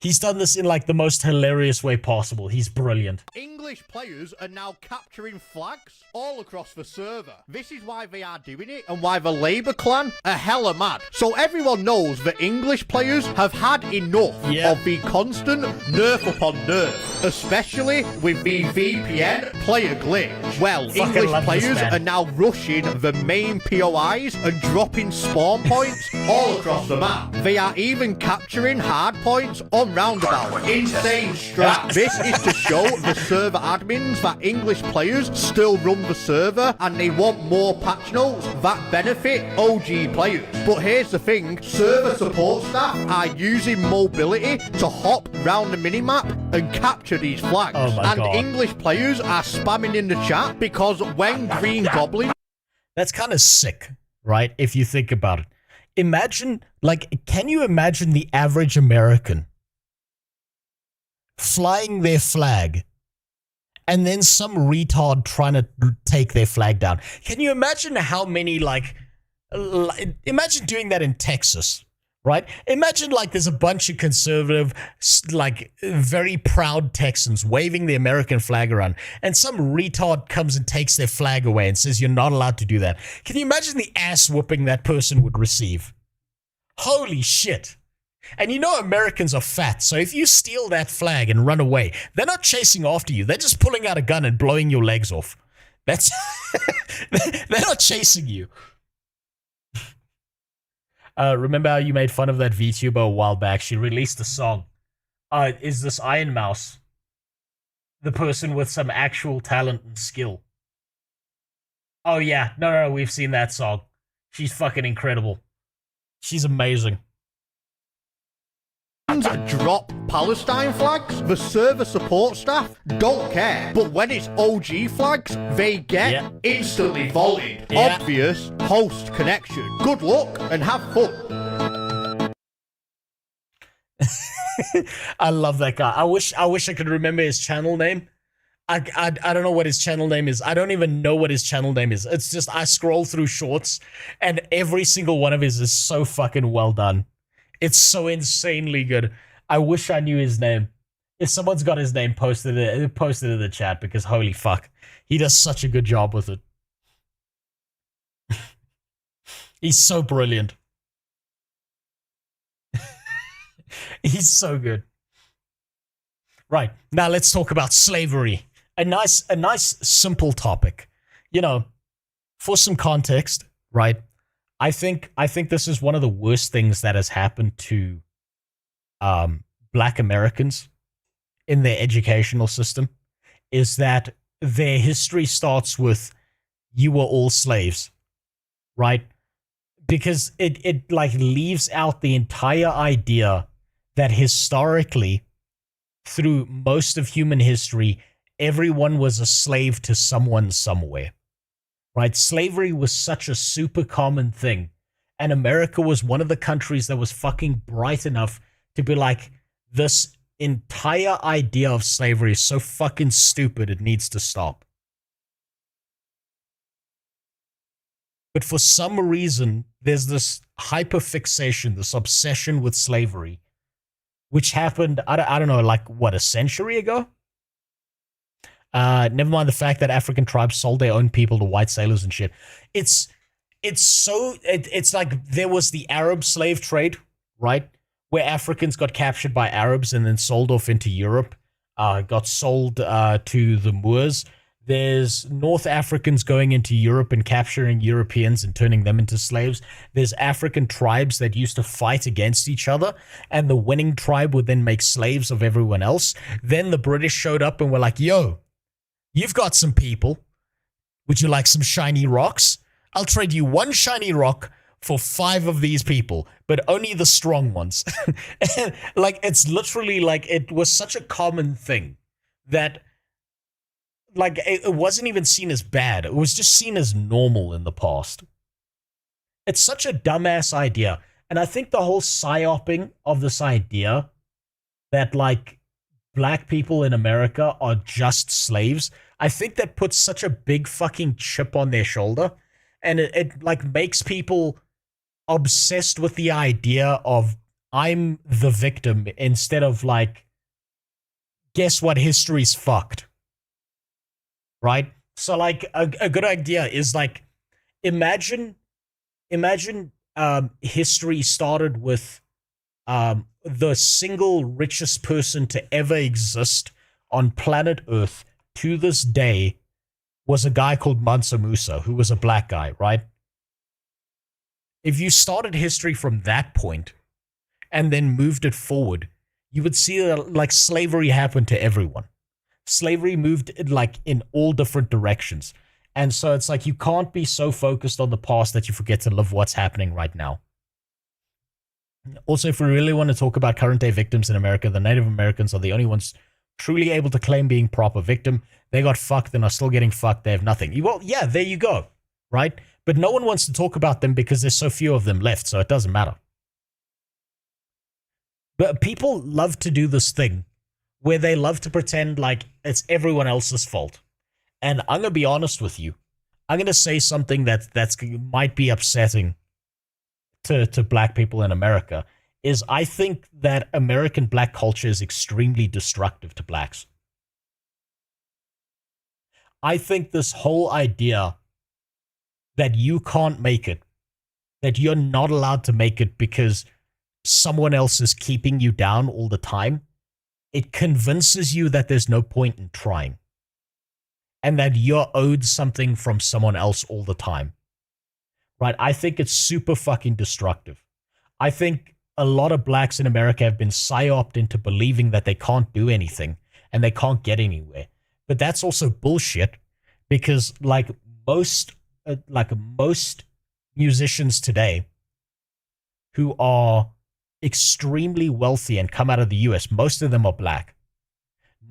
He's done this in like the most hilarious way possible. He's brilliant. English players are now capturing flags all across the server. This is why they are doing it and why the Labour clan are hella mad. So everyone knows that English players have had enough of the constant nerf upon nerf, especially with the VPN player glitch. Well, English players are now rushing the main POIs and dropping spawn points all across the map. They are even capturing hard points on roundabout. Insane strat. This is to show the server admins that English players still run the server and they want more patch notes that benefit OG players. But here's the thing, server support staff are using mobility to hop round the minimap and capture these flags. And English players are spamming in the chat because when Green Goblin... That's kind of sick, right? If you think about it. Imagine, like, can you imagine the average American flying their flag and then some retard trying to take their flag down? Can you imagine how many, like imagine doing that in Texas, right? Imagine like there's a bunch of conservative, like very proud Texans waving the American flag around and some retard comes and takes their flag away and says you're not allowed to do that. Can you imagine the ass whooping that person would receive? Holy shit. And you know Americans are fat, so if you steal that flag and run away, they're not chasing after you. They're just pulling out a gun and blowing your legs off. That's they're not chasing you. Remember how you made fun of that VTuber a while back? She released a song. Is this Iron Mouse the person with some actual talent and skill? Oh yeah, no, we've seen that song. She's fucking incredible. She's amazing. Drop Palestine flags, the server support staff don't care. But when it's OG flags, they get instantly voted. Obvious host connection. Good luck and have fun. I love that guy. I wish I could remember his channel name. I don't know what his channel name is. I don't even know what his channel name is. It's just I scroll through shorts and every single one of his is so fucking well done. It's so insanely good. I wish I knew his name. If someone's got his name, post it in the chat because holy fuck, he does such a good job with it. He's so brilliant. He's so good. Right, now let's talk about slavery. A nice simple topic. You know, for some context, right? I think this is one of the worst things that has happened to Black Americans in their educational system is that their history starts with you were all slaves, right? Because it like leaves out the entire idea that historically, through most of human history, everyone was a slave to someone somewhere. Right? Slavery was such a super common thing. And America was one of the countries that was fucking bright enough to be like, this entire idea of slavery is so fucking stupid, it needs to stop. But for some reason, there's this hyperfixation, this obsession with slavery, which happened, I don't know, like, what, a century ago? Never mind the fact that African tribes sold their own people to white sailors and shit. It's like there was the Arab slave trade, right? Where Africans got captured by Arabs and then sold off into Europe, got sold to the Moors. There's North Africans going into Europe and capturing Europeans and turning them into slaves. There's African tribes that used to fight against each other, and the winning tribe would then make slaves of everyone else. Then the British showed up and were like, yo, you've got some people. Would you like some shiny rocks? I'll trade you one shiny rock for 5 of these people, but only the strong ones. And, like, it's literally like it was such a common thing that, like, it wasn't even seen as bad. It was just seen as normal in the past. It's such a dumbass idea. And I think the whole psyoping of this idea that, like, black people in America are just slaves, I think that puts such a big fucking chip on their shoulder. And it like makes people obsessed with the idea of I'm the victim instead of like, guess what, history's fucked. Right? So like a good idea is like, imagine history started with the single richest person to ever exist on planet Earth to this day was a guy called Mansa Musa, who was a black guy, right? If you started history from that point and then moved it forward, you would see that like slavery happened to everyone. Slavery moved like in all different directions. And so it's like you can't be so focused on the past that you forget to live what's happening right now. Also, if we really want to talk about current day victims in America, the Native Americans are the only ones truly able to claim being proper victim. They got fucked and are still getting fucked. They have nothing. Well, yeah, there you go. Right? But no one wants to talk about them because there's so few of them left, so it doesn't matter. But people love to do this thing where they love to pretend like it's everyone else's fault. And I'm going to be honest with you. I'm going to say something that's might be upsetting to black people in America, is I think that American black culture is extremely destructive to blacks. I think this whole idea that you can't make it, that you're not allowed to make it because someone else is keeping you down all the time, it convinces you that there's no point in trying. And that you're owed something from someone else all the time. Right? I think it's super fucking destructive. I think a lot of blacks in America have been psyoped into believing that they can't do anything and they can't get anywhere. But that's also bullshit, because like most musicians today who are extremely wealthy and come out of the US, most of them are black.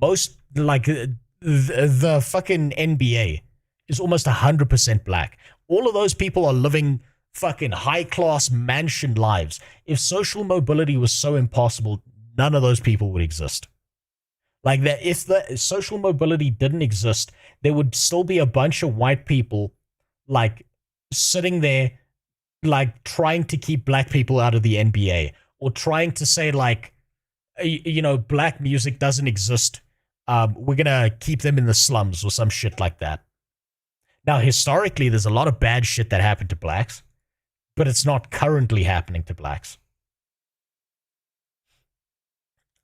Most, like, the fucking NBA is almost 100% black. All of those people are living fucking high-class mansion lives. If social mobility was so impossible, none of those people would exist. Like, that, if the social mobility didn't exist, there would still be a bunch of white people, like, sitting there, like, trying to keep black people out of the NBA, or trying to say, like, you know, black music doesn't exist. We're gonna keep them in the slums or some shit like that. Now, historically, there's a lot of bad shit that happened to blacks, but it's not currently happening to blacks.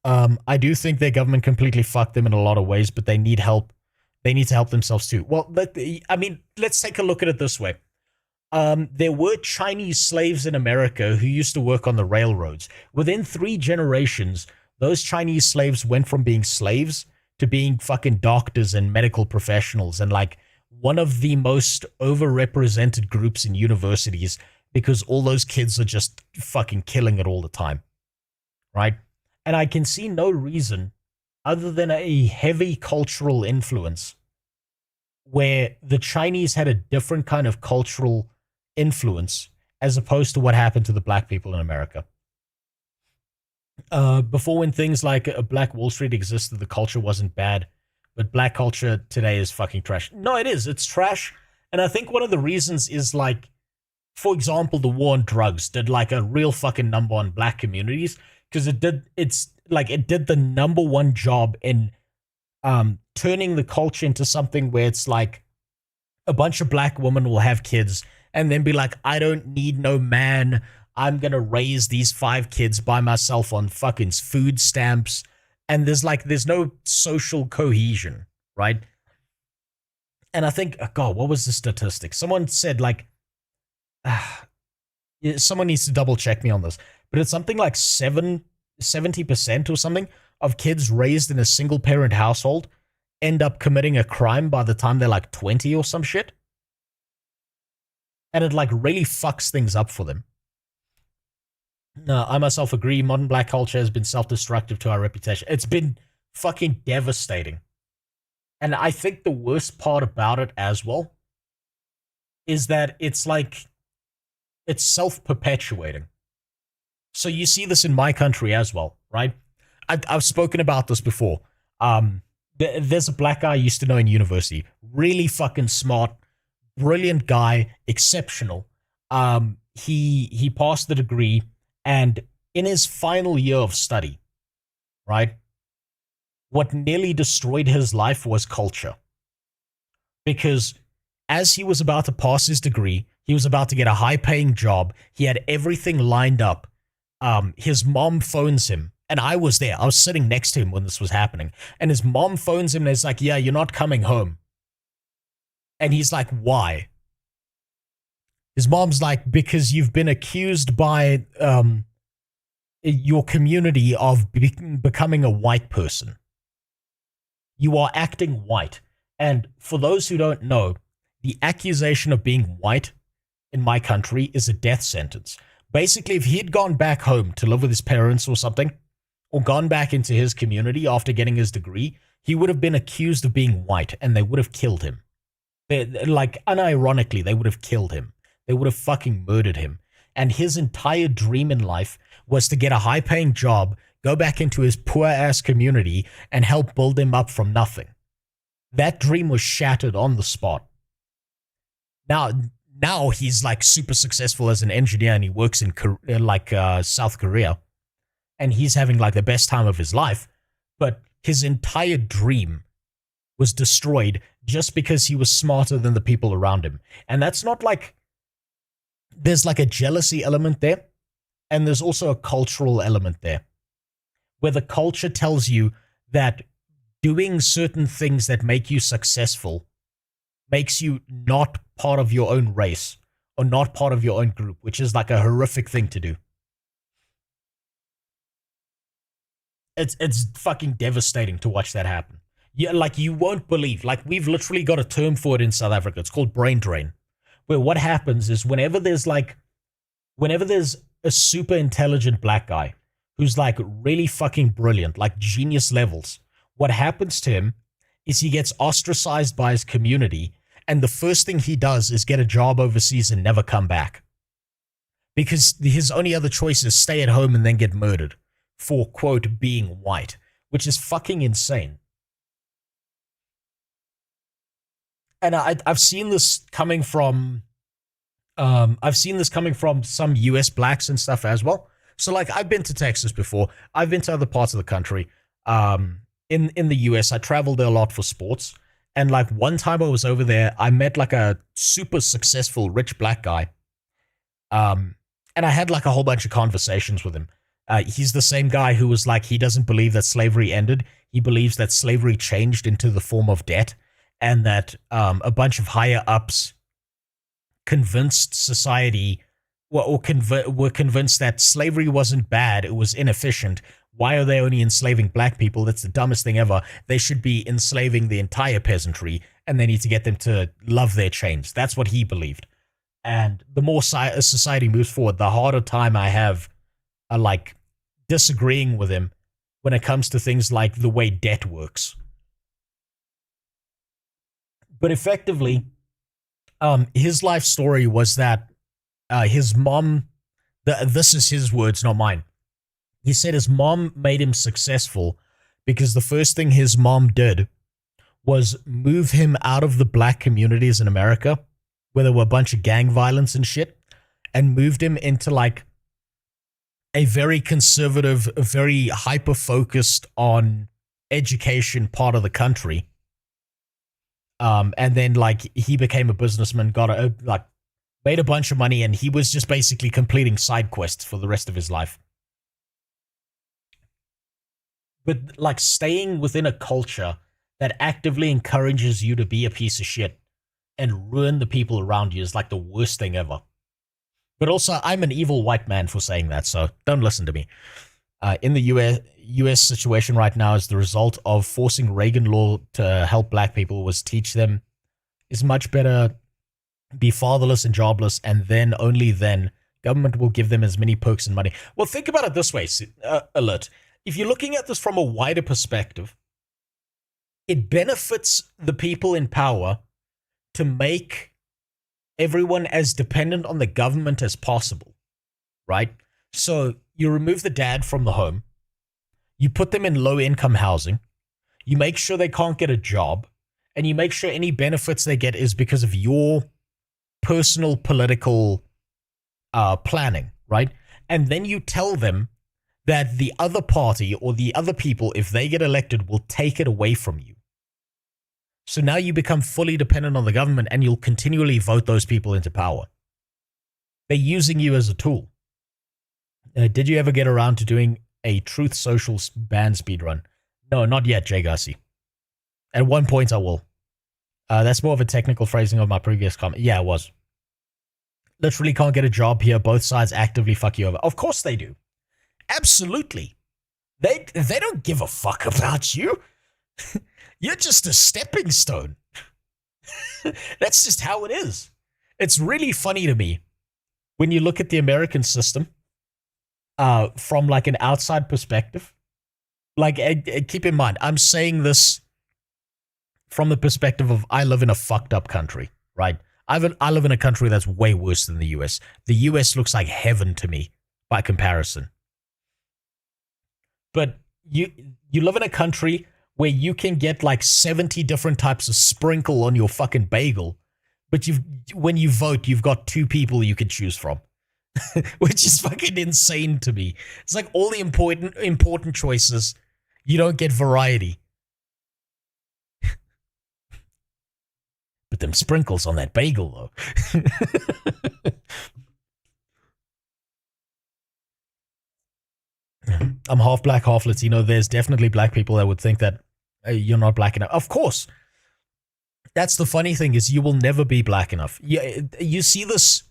I do think their government completely fucked them in a lot of ways, but they need help. They need to help themselves too. Well, I mean, let's take a look at it this way. There were Chinese slaves in America who used to work on the railroads. Within 3 generations, those Chinese slaves went from being slaves to being fucking doctors and medical professionals, and like one of the most overrepresented groups in universities, because all those kids are just fucking killing it all the time. Right? And I can see no reason other than a heavy cultural influence where the Chinese had a different kind of cultural influence as opposed to what happened to the black people in America. Before, when things like a Black Wall Street existed, the culture wasn't bad, but black culture today is fucking trash. No, it is. It's trash. And I think one of the reasons is, like, for example, the war on drugs did like a real fucking number on black communities, because it did the number one job in turning the culture into something where it's like a bunch of black women will have kids and then be like, I don't need no man. I'm going to raise these 5 kids by myself on fucking food stamps. And there's no social cohesion, right? And I think, God, what was the statistic? Someone said like, someone needs to double check me on this, but it's something like 70% or something of kids raised in a single parent household end up committing a crime by the time they're like 20 or some shit. And it like really fucks things up for them. I myself agree, modern black culture has been self-destructive to our reputation. It's been fucking devastating. And I think the worst part about it as well is that it's like, it's self-perpetuating. So you see this in my country as well, right? I've spoken about this before. There's a black guy I used to know in university. Really fucking smart, brilliant guy, exceptional. He passed the degree, and in his final year of study, right? What nearly destroyed his life was culture. Because as he was about to pass his degree, he was about to get a high-paying job. He had everything lined up. His mom phones him, and I was there. I was sitting next to him when this was happening. And his mom phones him and is like, yeah, you're not coming home. And he's like, why? His mom's like, because you've been accused by your community of becoming a white person. You are acting white. And for those who don't know, the accusation of being white in my country is a death sentence. Basically, if he'd gone back home to live with his parents or something, or gone back into his community after getting his degree, he would have been accused of being white, and they would have killed him. Like, unironically, they would have killed him. They would have fucking murdered him. And his entire dream in life was to get a high-paying job, go back into his poor-ass community, and help build him up from nothing. That dream was shattered on the spot. Now he's like super successful as an engineer, and he works in South Korea, and he's having like the best time of his life. But his entire dream was destroyed just because he was smarter than the people around him. And that's not like, there's like a jealousy element there, and there's also a cultural element there, where the culture tells you that doing certain things that make you successful makes you not part of your own race or not part of your own group, which is like a horrific thing to do. It's fucking devastating to watch that happen. Yeah, like you won't believe, like we've literally got a term for it in South Africa. It's called brain drain, where what happens is whenever there's a super intelligent black guy who's like really fucking brilliant, like genius levels, what happens to him is he gets ostracized by his community, and the first thing he does is get a job overseas and never come back. Because his only other choice is stay at home and then get murdered for, quote, being white, which is fucking insane. And I've seen this coming from some US blacks and stuff as well. So like I've been to Texas before. I've been to other parts of the country. In the US, I traveled there a lot for sports. And like one time I was over there, I met like a super successful rich black guy. And I had like a whole bunch of conversations with him. He's the same guy who was like, he doesn't believe that slavery ended. He believes that slavery changed into the form of debt, and that a bunch of higher ups convinced society, were convinced that slavery wasn't bad, it was inefficient. Why are they only enslaving black people? That's the dumbest thing ever. They should be enslaving the entire peasantry, and they need to get them to love their chains. That's what he believed. And the more society moves forward, the harder time I have like disagreeing with him when it comes to things like the way debt works. But effectively, his life story was that his mom, this is his words, not mine. He said his mom made him successful because the first thing his mom did was move him out of the black communities in America, where there were a bunch of gang violence and shit, and moved him into like a very conservative, very hyper-focused on education part of the country. And then like he became a businessman, made a bunch of money, and he was just basically completing side quests for the rest of his life. But like staying within a culture that actively encourages you to be a piece of shit and ruin the people around you is like the worst thing ever. But also, I'm an evil white man for saying that, so don't listen to me. In the US situation right now is the result of forcing Reagan law to help black people was teach them is much better be fatherless and jobless, and then only then government will give them as many perks and money. Well, think about it this way, Alert. If you're looking at this from a wider perspective, it benefits the people in power to make everyone as dependent on the government as possible, right? So you remove the dad from the home, you put them in low-income housing, you make sure they can't get a job, and you make sure any benefits they get is because of your personal political planning, right? And then you tell them that the other party or the other people, if they get elected, will take it away from you. So now you become fully dependent on the government and you'll continually vote those people into power. They're using you as a tool. Did you ever get around to doing a Truth Social band speedrun? No, not yet, Jay Gussie. At one point I will. That's more of a technical phrasing of my previous comment. Yeah, it was. Literally can't get a job here. Both sides actively fuck you over. Of course they do. Absolutely. They don't give a fuck about you. You're just a stepping stone. That's just how it is. It's really funny to me when you look at the American system from like an outside perspective. Like, keep in mind, I'm saying this from the perspective of I live in a fucked up country, right? I live in a country that's way worse than the US. The US looks like heaven to me by comparison. But you live in a country where you can get like 70 different types of sprinkle on your fucking bagel, but when you vote, you've got 2 people you can choose from, which is fucking insane to me. It's like all the important choices, you don't get variety. But them sprinkles on that bagel, though. I'm half black, half Latino. There's definitely black people that would think that you're not black enough. Of course. That's the funny thing is you will never be black enough. You see this.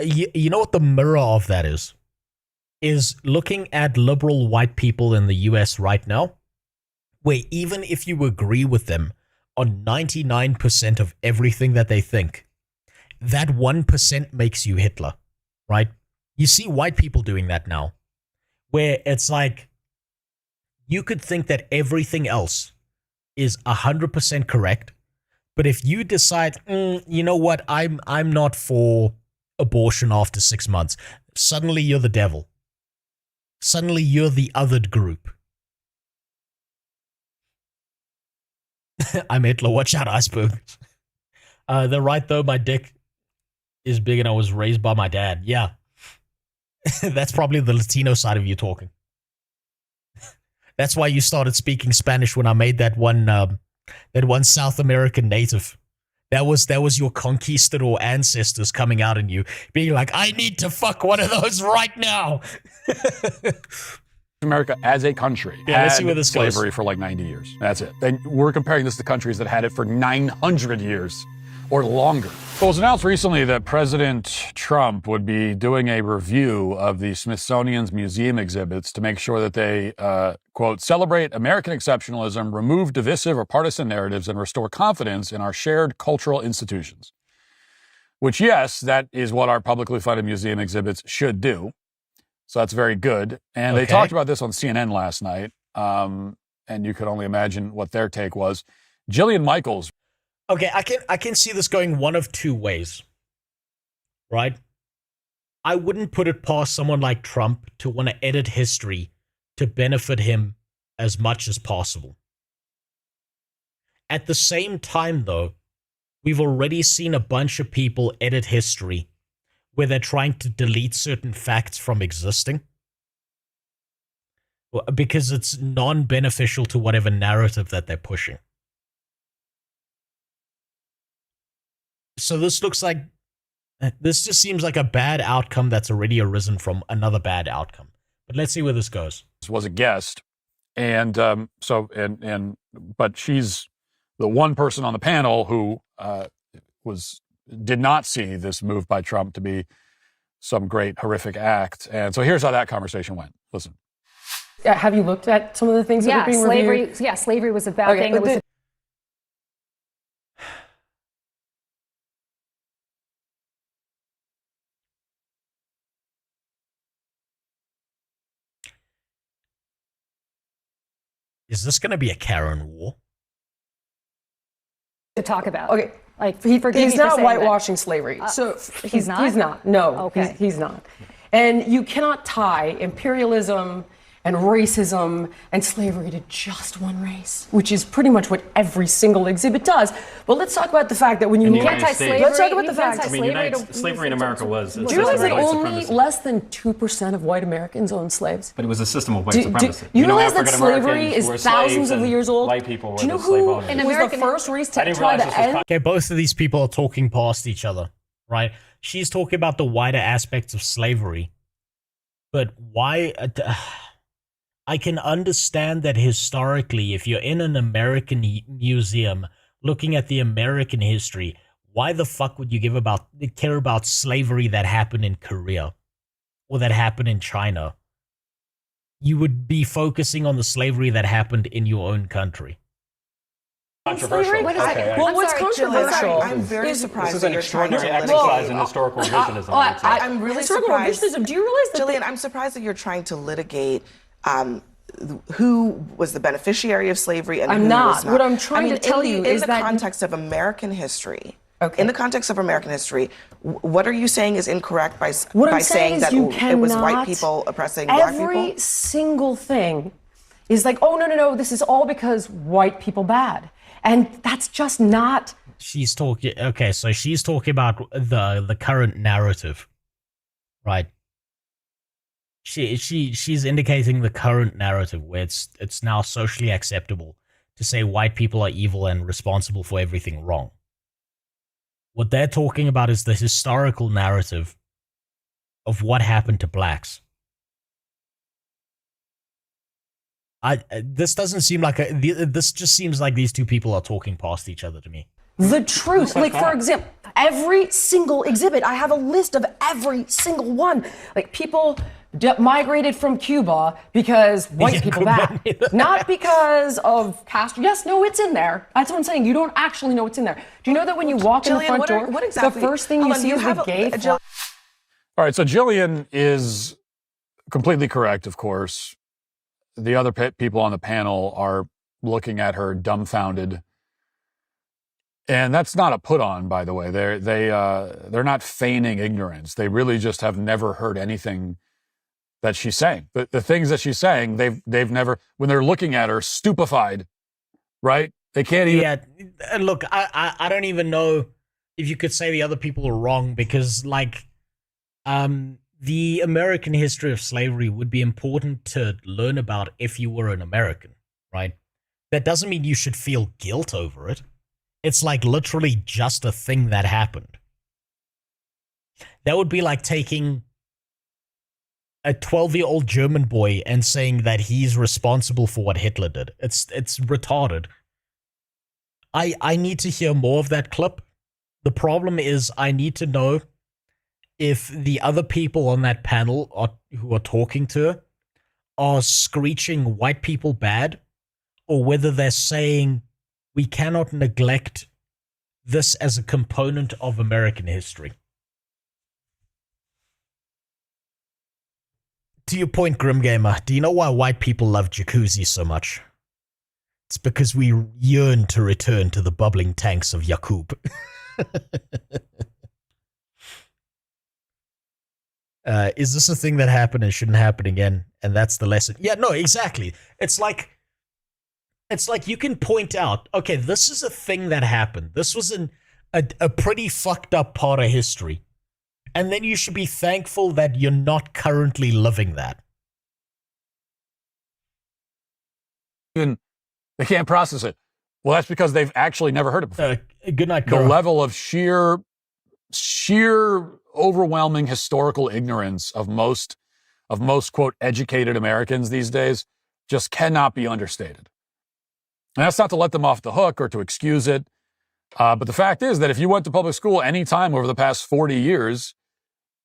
You know what the mirror of that is? Is looking at liberal white people in the US right now, where even if you agree with them on 99% of everything that they think, that 1% makes you Hitler, right? You see white people doing that now, where it's like, you could think that everything else is 100% correct, but if you decide, you know what, I'm not for abortion after 6 months, suddenly you're the devil. Suddenly you're the othered group. I'm Hitler, watch out, iceberg. They're right though, my dick is big and I was raised by my dad. Yeah. That's probably the Latino side of you talking. That's why you started speaking Spanish when I made that one South American native. That was your conquistador ancestors coming out in you, being like, I need to fuck one of those right now. America as a country let's see where this goes. Slavery for like 90 years. That's it. And we're comparing this to countries that had it for 900 years or longer. It was announced recently that President Trump would be doing a review of the Smithsonian's museum exhibits to make sure that they, quote, celebrate American exceptionalism, remove divisive or partisan narratives, and restore confidence in our shared cultural institutions. Which, yes, that is what our publicly funded museum exhibits should do. So that's very good. And they talked about this on CNN last night, and you could only imagine what their take was. Jillian Michaels. Okay, I can see this going one of 2 ways, right? I wouldn't put it past someone like Trump to want to edit history to benefit him as much as possible. At the same time, though, we've already seen a bunch of people edit history where they're trying to delete certain facts from existing because it's non-beneficial to whatever narrative that they're pushing. So this just seems like a bad outcome that's already arisen from another bad outcome. But let's see where this goes. This was a guest, and but she's the one person on the panel who did not see this move by Trump to be some great horrific act. And so here's how that conversation went. Listen. Have you looked at some of the things that are being reviewed? Yeah, slavery was a bad thing. Is this going to be a Karen war? To talk about. Okay. Like, he forgives He's not whitewashing slavery. So he's not? He's not. No, okay. he's not. And you cannot tie imperialism and racism and slavery to just one race, which is pretty much what every single exhibit does. But let's talk about the fact that when you look at slavery, let's talk about the fact slavery in America was. Do you realize that only less than 2% of white Americans own slaves? But it was a system of white supremacy. You realize that slavery is thousands of years old? White people were Do you know the slave who owners. was the first race to try to end? Okay, both of these people are talking past each other, right? She's talking about the wider aspects of slavery. But why? I can understand that historically, if you're in an American museum looking at the American history, why the fuck would you care about slavery that happened in Korea or that happened in China? You would be focusing on the slavery that happened in your own country. Controversial. Wait a second. Okay, Well, what's controversial? I'm very surprised. This is that an you're trying to extraordinary litigate- exercise in historical revisionism. I would say. I'm really Historical surprised. revisionism. Do you realize that Jillian, I'm surprised that you're trying to litigate who was the beneficiary of slavery and I'm who not. was not. What I'm trying to tell you is in that the context of American history. Okay. In the context of American history, what are you saying is incorrect by saying that it was white people oppressing black people? Every single thing is like, oh, no, this is all because white people bad. And that's just not. She's talking. Okay, so she's talking about the current narrative, right? She's indicating the current narrative where it's now socially acceptable to say white people are evil and responsible for everything wrong. What they're talking about is the historical narrative of what happened to blacks. This doesn't seem like this just seems like these two people are talking past each other to me. The truth. Like, for example, every single exhibit, I have a list of every single one. Like, people migrated from Cuba because white people bad. Not because of Castro. Yes, no, it's in there. That's what I'm saying. You don't actually know what's in there. Do you know that when you walk in the front door, the first thing you see is the gay flag? All right, so Jillian is completely correct, of course. The other people on the panel are looking at her dumbfounded. And that's not a put on, by the way. They're not feigning ignorance. They really just have never heard anything that she's saying. The things that she's saying, they've never, when they're looking at her, stupefied, right? They can't even. Yeah, look, I don't even know if you could say the other people are wrong because, like, the American history of slavery would be important to learn about if you were an American, right? That doesn't mean you should feel guilt over it. It's like literally just a thing that happened. That would be like taking a 12-year-old German boy and saying that he's responsible for what Hitler did. It's retarded. I need to hear more of that clip. The problem is I need to know if the other people on that panel who are talking to her are screeching white people bad, or whether they're saying we cannot neglect this as a component of American history. To your point, Grim Gamer, do you know why white people love jacuzzi so much? It's because we yearn to return to the bubbling tanks of Yakub. Is this a thing that happened and shouldn't happen again? And that's the lesson. Yeah, no, exactly. It's like you can point out, okay, this is a thing that happened. This was a pretty fucked up part of history. And then you should be thankful that you're not currently living that. Even they can't process it. Well, that's because they've actually never heard it before. Good night, The Cora. level of sheer overwhelming historical ignorance of most quote educated Americans these days just cannot be understated. And that's not to let them off the hook or to excuse it. But the fact is that if you went to public school any time over the past 40 years,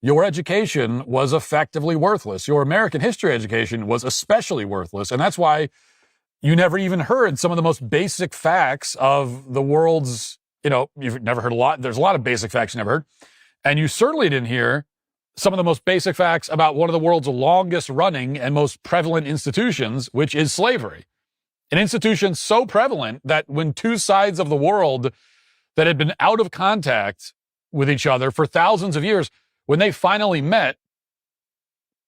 your education was effectively worthless. Your American history education was especially worthless. And that's why you never even heard some of the most basic facts of the world's, you've never heard a lot. There's a lot of basic facts you never heard. And you certainly didn't hear some of the most basic facts about one of the world's longest running and most prevalent institutions, which is slavery. An institution so prevalent that when two sides of the world that had been out of contact with each other for thousands of years, when they finally met,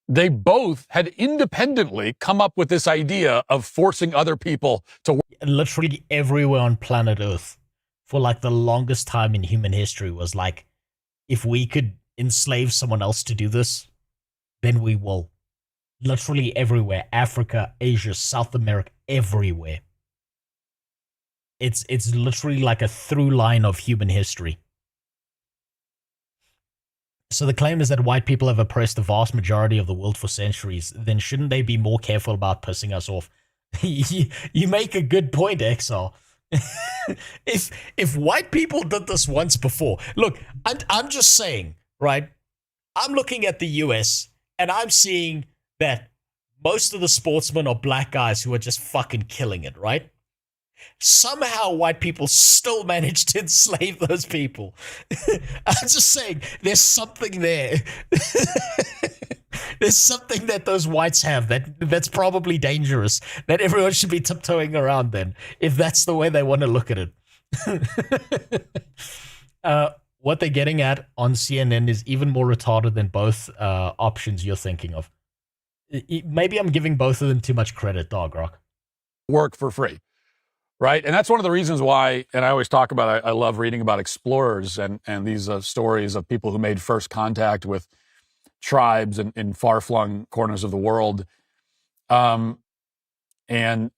they both had independently come up with this idea of forcing other people to work. Literally everywhere on planet Earth for like the longest time in human history was like, if we could enslave someone else to do this, then we will. Literally everywhere. Africa, Asia, South America, everywhere. It's literally like a through line of human history. So the claim is that white people have oppressed the vast majority of the world for centuries. Then shouldn't they be more careful about pissing us off? You make a good point, XR. if white people did this once before, look, I'm just saying, right? I'm looking at the US and I'm seeing that most of the sportsmen are black guys who are just fucking killing it, right? Somehow white people still manage to enslave those people. I'm just saying, there's something there. There's something that those whites have that's probably dangerous, that everyone should be tiptoeing around then, if that's the way they want to look at it. What they're getting at on CNN is even more retarded than both options you're thinking of. Maybe I'm giving both of them too much credit, Dog Rock. Work for free. Right. And that's one of the reasons why, and I always talk about, I love reading about explorers and these stories of people who made first contact with tribes in far-flung corners of the world. And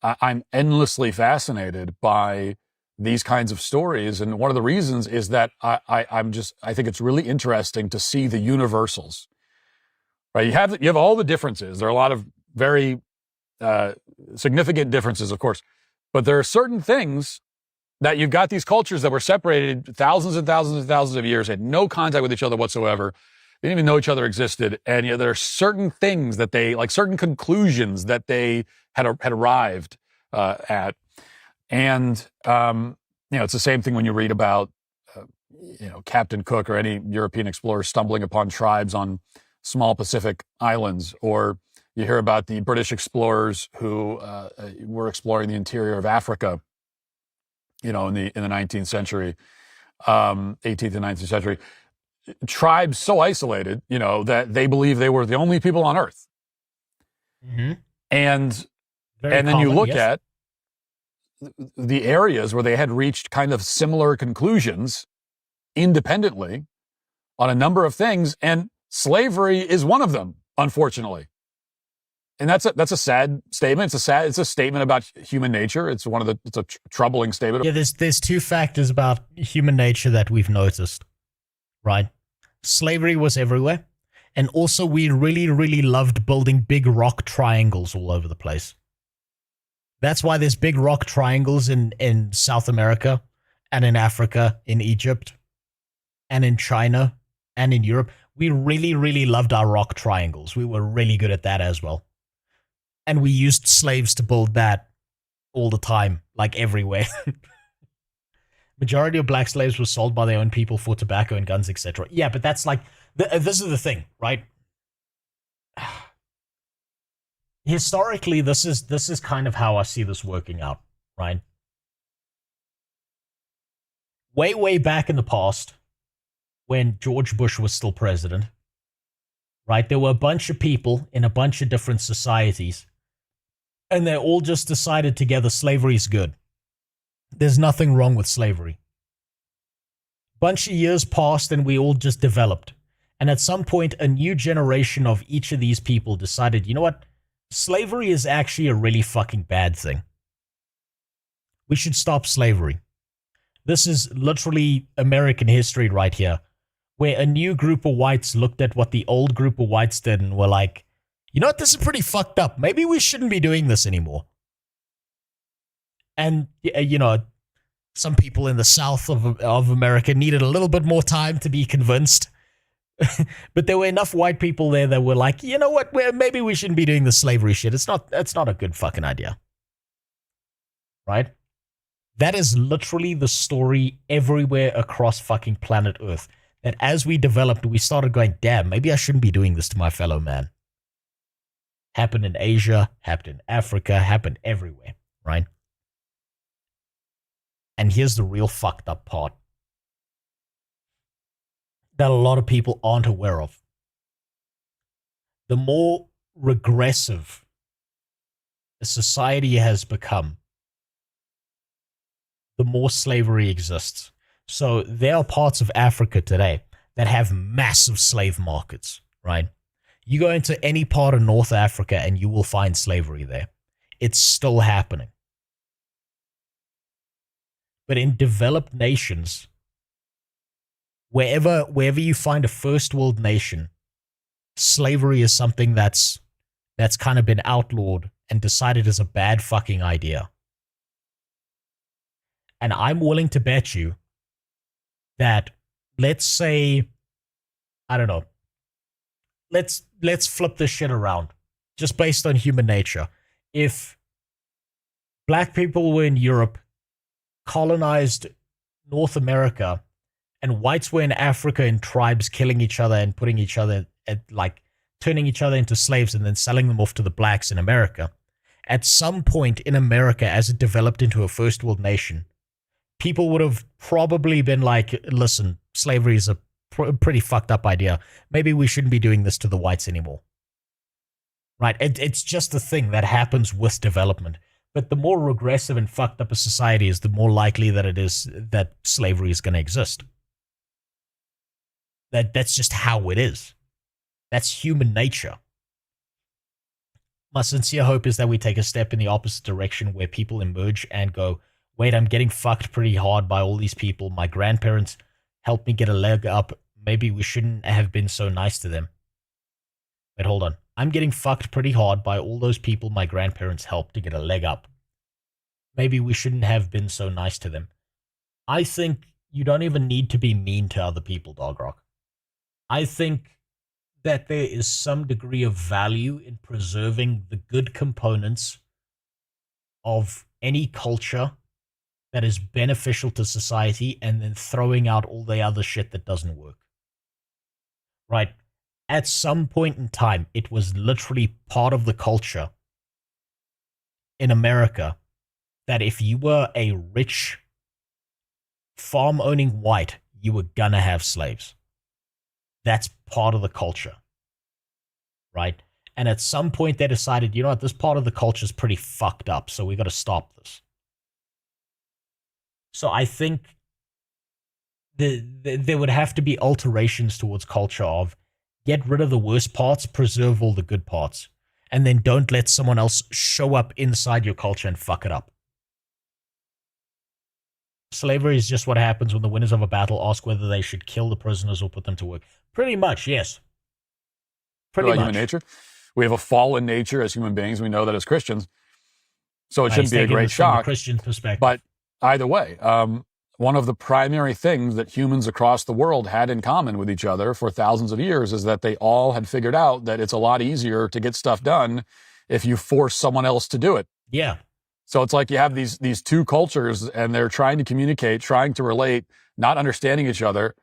I'm endlessly fascinated by these kinds of stories. And one of the reasons is that I think it's really interesting to see the universals. Right. You have all the differences. There are a lot of very significant differenses, of course. But there are certain things that you've got these cultures that were separated thousands and thousands and thousands of years, had no contact with each other whatsoever. They didn't even know each other existed. And yet there are certain things that they, like certain conclusions that they had arrived at. And, it's the same thing when you read about, Captain Cook or any European explorer stumbling upon tribes on small Pacific islands, or you hear about the British explorers who were exploring the interior of Africa, in the 19th century, 18th and 19th century. Tribes so isolated, that they believe they were the only people on Earth. Mm-hmm. And then you look at the areas where they had reached kind of similar conclusions independently on a number of things, and slavery is one of them, unfortunately. And that's a sad statement. It's a statement about human nature. It's a troubling statement. Yeah, there's two factors about human nature that we've noticed, right? Slavery was everywhere, and also we really, really loved building big rock triangles all over the place. That's why there's big rock triangles in South America, and in Africa, in Egypt, and in China, and in Europe. We really, really loved our rock triangles. We were really good at that as well. And we used slaves to build that all the time, like everywhere. Majority of black slaves were sold by their own people for tobacco and guns, etc. Yeah, but that's like, this is the thing, right? Historically, this is kind of how I see this working out, right? Way, way back in the past, when George Bush was still president, right, there were a bunch of people in a bunch of different societies, and they all just decided together slavery is good. There's nothing wrong with slavery. Bunch of years passed and we all just developed. And at some point, a new generation of each of these people decided, you know what? Slavery is actually a really fucking bad thing. We should stop slavery. This is literally American history right here, where a new group of whites looked at what the old group of whites did and were like, you know what, this is pretty fucked up. Maybe we shouldn't be doing this anymore. And, some people in the South of America needed a little bit more time to be convinced. But there were enough white people there that were like, you know what, maybe we shouldn't be doing the slavery shit. It's not a good fucking idea. Right? That is literally the story everywhere across fucking planet Earth. That as we developed, we started going, damn, maybe I shouldn't be doing this to my fellow man. Happened in Asia, happened in Africa, happened everywhere, right? And here's the real fucked up part that a lot of people aren't aware of. the more regressive a society has become, the more slavery exists. So there are parts of Africa today that have massive slave markets, right? You go into any part of North Africa and you will find slavery there. It's still happening. But in developed nations, wherever you find a first world nation, slavery is something that's kind of been outlawed and decided is a bad fucking idea. And I'm willing to bet you that, let's say, I don't know, let's flip this shit around, just based on human nature. If black people were in Europe, colonized North America, and whites were in Africa in tribes killing each other and putting each other turning each other into slaves and then selling them off to the blacks in America, at some point in America, as it developed into a first world nation, people would have probably been like, listen, slavery is a pretty fucked up idea. Maybe we shouldn't be doing this to the whites anymore. Right? It's just a thing that happens with development. But the more regressive and fucked up a society is, the more likely that it is that slavery is going to exist. That's just how it is. That's human nature. My sincere hope is that we take a step in the opposite direction, where people emerge and go, wait, I'm getting fucked pretty hard by all these people. My grandparents helped me get a leg up. Maybe we shouldn't have been so nice to them. Wait, hold on. I'm getting fucked pretty hard by all those people my grandparents helped to get a leg up. Maybe we shouldn't have been so nice to them. I think you don't even need to be mean to other people, Dog Rock. I think that there is some degree of value in preserving the good components of any culture that is beneficial to society, and then throwing out all the other shit that doesn't work. Right? At some point in time, it was literally part of the culture in America that if you were a rich, farm-owning white, you were gonna have slaves. That's part of the culture. Right? And at some point they decided, you know what, this part of the culture is pretty fucked up, so we gotta stop this. So I think there would have to be alterations towards culture of get rid of the worst parts, preserve all the good parts, and then don't let someone else show up inside your culture and fuck it up. Slavery is just what happens when the winners of a battle ask whether they should kill the prisoners or put them to work. Pretty much, yes. Pretty much. Human nature. We have a fallen nature as human beings. We know that as Christians. So it shouldn't be a great shock. From the Christian perspective. But either way, one of the primary things that humans across the world had in common with each other for thousands of years is that they all had figured out that it's a lot easier to get stuff done if you force someone else to do it. Yeah. So it's like you have these two cultures, and they're trying to communicate, trying to relate, not understanding each other.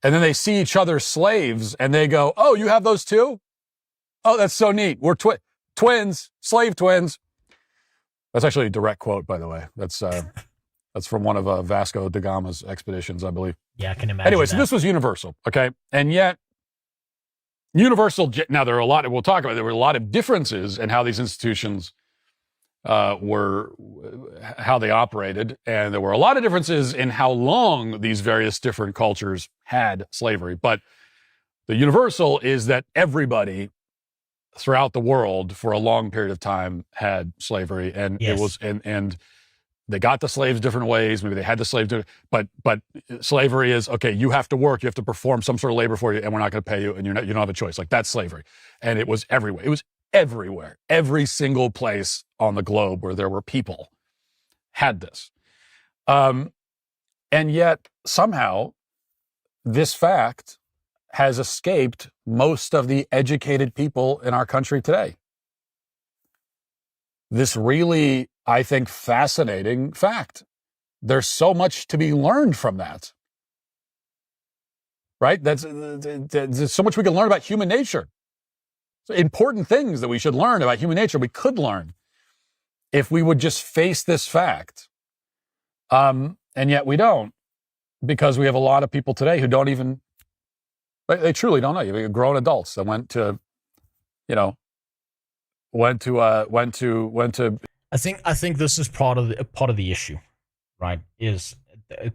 And then they see each other slaves, and they go, oh, you have those too? Oh, that's so neat. We're twins, slave twins. That's actually a direct quote, by the way. That's from one of Vasco da Gama's expeditions, I believe. Yeah, I can imagine. Anyway, so this was universal, okay? And yet, universal, now there are a lot, we'll talk about, there were a lot of differences in how these institutions how they operated. And there were a lot of differences in how long these various different cultures had slavery. But the universal is that everybody throughout the world for a long period of time had slavery. And yes. It was, and they got the slaves different ways. Maybe they had the slaves, but slavery is, okay, you have to work, you have to perform some sort of labor for you, and we're not going to pay you, and you don't have a choice. Like, that's slavery. And it was everywhere. It was everywhere. Every single place on the globe where there were people had this. And yet, somehow, this fact has escaped most of the educated people in our country today. This really, I think, fascinating fact. There's so much to be learned from that. Right? There's so much we can learn about human nature. So important things that we should learn about human nature, we could learn if we would just face this fact. And yet we don't, because we have a lot of people today who don't even, they truly don't know. You have grown adults that went to you know, went to. I think this is part of the issue, right? Is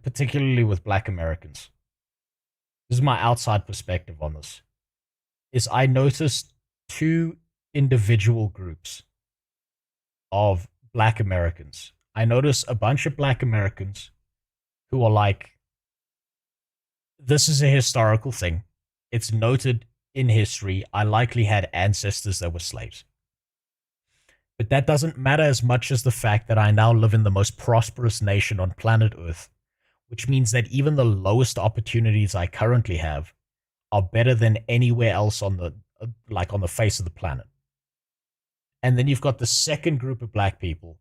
particularly with Black Americans. This is my outside perspective on this. Is I noticed two individual groups of Black Americans. I noticed a bunch of Black Americans who are like, this is a historical thing. It's noted in history. I likely had ancestors that were slaves. But that doesn't matter as much as the fact that I now live in the most prosperous nation on planet Earth, which means that even the lowest opportunities I currently have are better than anywhere else on the face of the planet. And then you've got the second group of Black people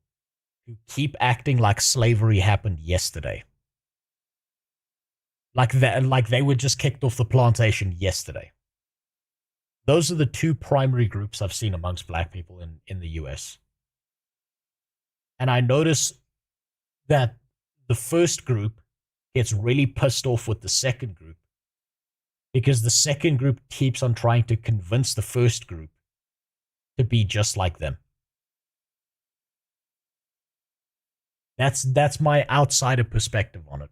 who keep acting like slavery happened yesterday. Like they were just kicked off the plantation yesterday. Those are the two primary groups I've seen amongst Black people in the US. And I notice that the first group gets really pissed off with the second group because the second group keeps on trying to convince the first group to be just like them. That's my outsider perspective on it.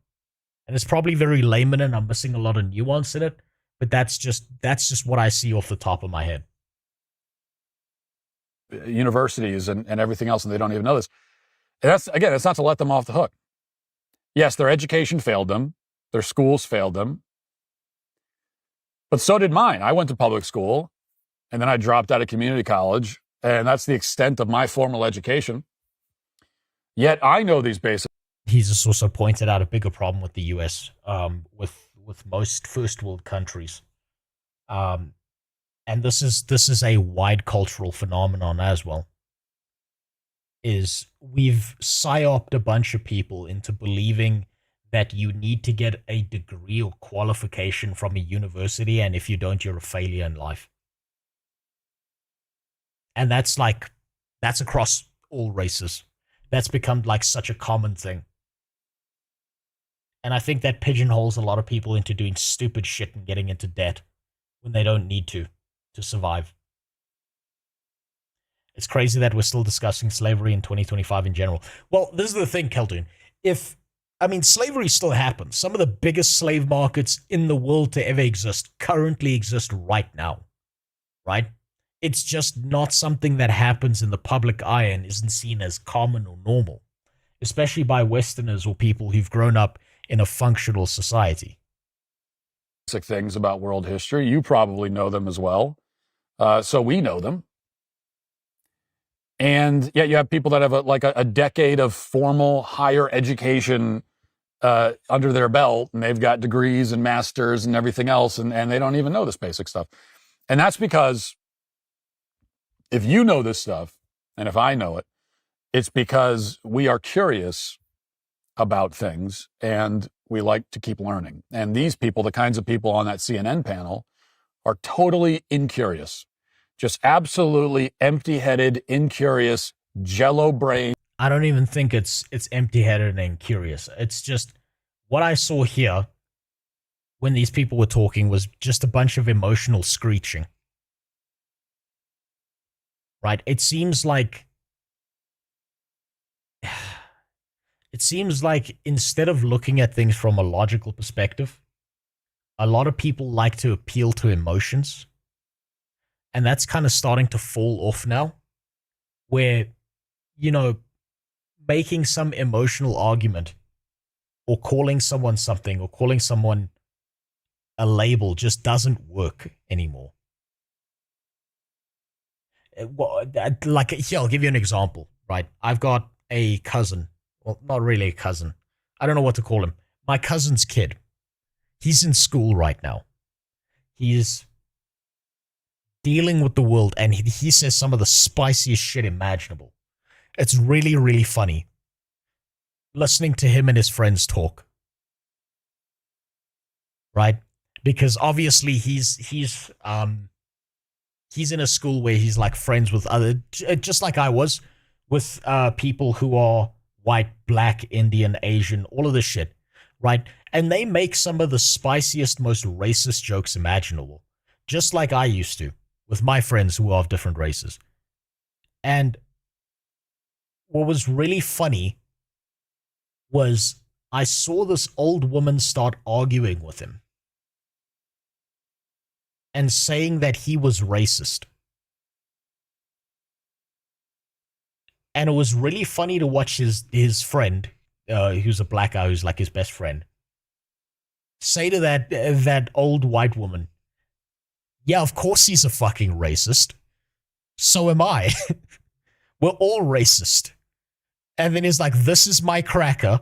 And it's probably very layman and I'm missing a lot of nuance in it, but that's just what I see off the top of my head. Universities and everything else, and they don't even know this. And that's, again, it's not to let them off the hook. Yes, their education failed them. Their schools failed them. But so did mine. I went to public school, and then I dropped out of community college, and that's the extent of my formal education. Yet I know these basics. He's just also pointed out a bigger problem with the US, with most first world countries. And this is a wide cultural phenomenon as well. Is we've psyoped a bunch of people into believing that you need to get a degree or qualification from a university, and if you don't, you're a failure in life. And that's across all races. That's become like such a common thing. And I think that pigeonholes a lot of people into doing stupid shit and getting into debt when they don't need to survive. It's crazy that we're still discussing slavery in 2025 in general. Well, this is the thing, Keltoon. Slavery still happens. Some of the biggest slave markets in the world to ever exist currently exist right now, right? It's just not something that happens in the public eye and isn't seen as common or normal, especially by Westerners or people who've grown up in a functional society. Things about world history. You probably know them as well. So we know them. And yet you have people that have a decade of formal higher education under their belt, and they've got degrees and masters and everything else, and they don't even know this basic stuff. And that's because if you know this stuff, and if I know it, it's because we are curious about things and we like to keep learning. And these people, the kinds of people on that CNN panel, are totally incurious. Just absolutely empty-headed, incurious, jello brain. I don't even think it's empty-headed and incurious. It's just what I saw here when these people were talking was just a bunch of emotional screeching. Right? It seems like instead of looking at things from a logical perspective, a lot of people like to appeal to emotions. And that's kind of starting to fall off now, where, making some emotional argument or calling someone something or calling someone a label just doesn't work anymore. Here, I'll give you an example, right? I've got a cousin. Well, not really a cousin. I don't know what to call him. My cousin's kid. He's in school right now. He's dealing with the world, and he says some of the spiciest shit imaginable. It's really, really funny listening to him and his friends talk. Right? Because obviously he's in a school where he's like friends with other, just like I was, with people who are white, black, Indian, Asian, all of this shit, right? And they make some of the spiciest, most racist jokes imaginable, just like I used to. with my friends who are of different races. And what was really funny was I saw this old woman start arguing with him and saying that he was racist. And it was really funny to watch his friend, who's a black guy, who's like his best friend, say to that old white woman, yeah, of course he's a fucking racist. So am I. We're all racist. And then he's like, this is my cracker.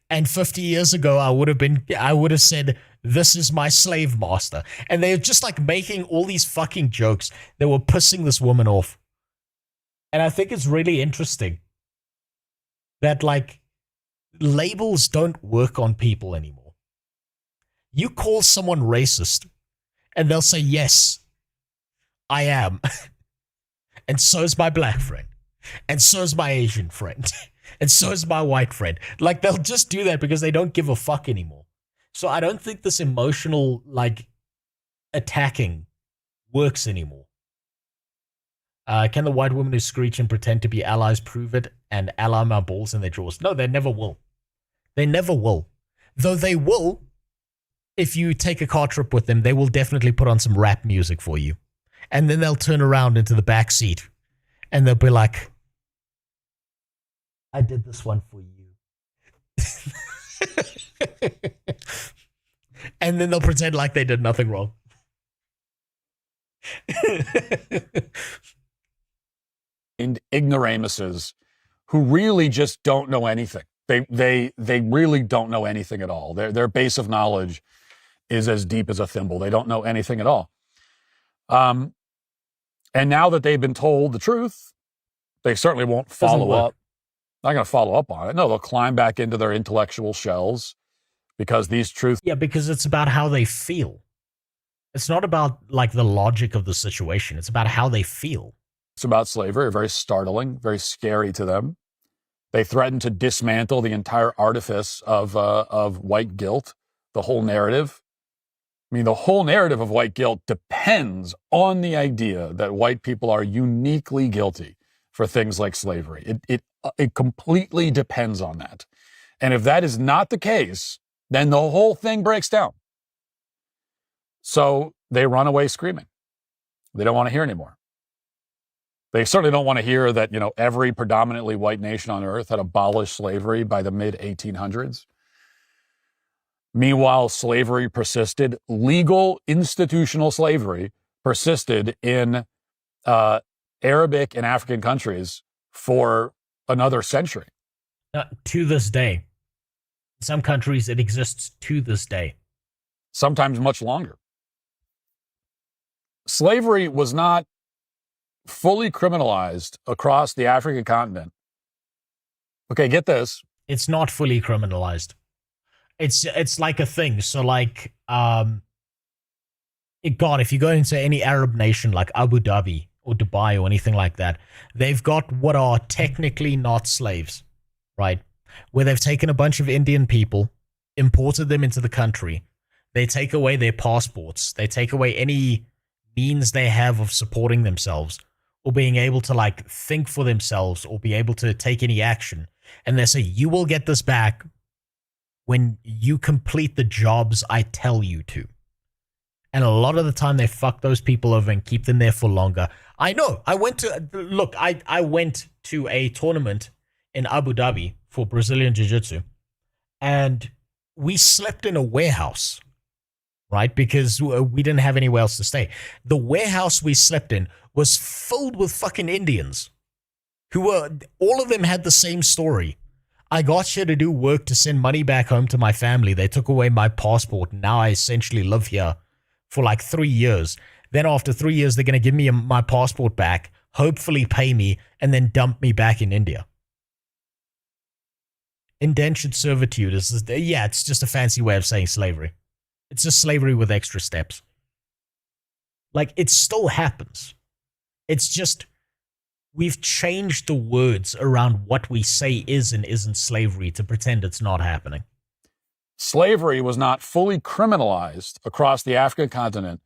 And 50 years ago, I would have said, this is my slave master. And they're just like making all these fucking jokes that were pissing this woman off. And I think it's really interesting that like labels don't work on people anymore. You call someone racist and they'll say, yes, I am. And so is my black friend. And so is my Asian friend. And so is my white friend. Like, they'll just do that because they don't give a fuck anymore. So I don't think this emotional, like, attacking works anymore. Can the white women who screech and pretend to be allies prove it and ally my balls in their drawers? No, they never will. They never will. Though they will, if you take a car trip with them, they will definitely put on some rap music for you. And then they'll turn around into the back seat and they'll be like, I did this one for you. And then they'll pretend like they did nothing wrong. And ignoramuses who really just don't know anything. They really don't know anything at all. Their base of knowledge is as deep as a thimble. They don't know anything at all. And now that they've been told the truth, they certainly won't follow up. Not going to follow up on it. No, they'll climb back into their intellectual shells because these truths. Yeah, because it's about how they feel. It's not about like the logic of the situation. It's about how they feel. It's about slavery are very startling, very scary to them. They threaten to dismantle the entire artifice of white guilt, the whole narrative. I mean, the whole narrative of white guilt depends on the idea that white people are uniquely guilty for things like slavery. It completely depends on that. And if that is not the case, then the whole thing breaks down. So they run away screaming. They don't want to hear anymore. They certainly don't want to hear that, every predominantly white nation on earth had abolished slavery by the mid-1800s. Meanwhile, slavery persisted. Legal institutional slavery persisted in Arabic and African countries for another century. To this day. In some countries, it exists to this day. Sometimes much longer. Slavery was not fully criminalized across the African continent. Okay, get this. It's not fully criminalized. It's like a thing. So like, God, if you go into any Arab nation like Abu Dhabi or Dubai or anything like that, they've got what are technically not slaves, right? Where they've taken a bunch of Indian people, imported them into the country. They take away their passports. They take away any means they have of supporting themselves or being able to like think for themselves or be able to take any action. And they say, you will get this back when you complete the jobs I tell you to. And a lot of the time they fuck those people over and keep them there for longer. I know. I went to a tournament in Abu Dhabi for Brazilian Jiu-Jitsu, and we slept in a warehouse, right? Because we didn't have anywhere else to stay. The warehouse we slept in was filled with fucking Indians who were, all of them had the same story. I got here to do work to send money back home to my family. They took away my passport, and now I essentially live here for like 3 years. Then after 3 years, they're going to give me my passport back, hopefully pay me, and then dump me back in India. Indentured servitude is, yeah, it's just a fancy way of saying slavery. It's just slavery with extra steps. Like, it still happens. It's just, we've changed the words around what we say is and isn't slavery to pretend it's not happening. Slavery was not fully criminalized across the African continent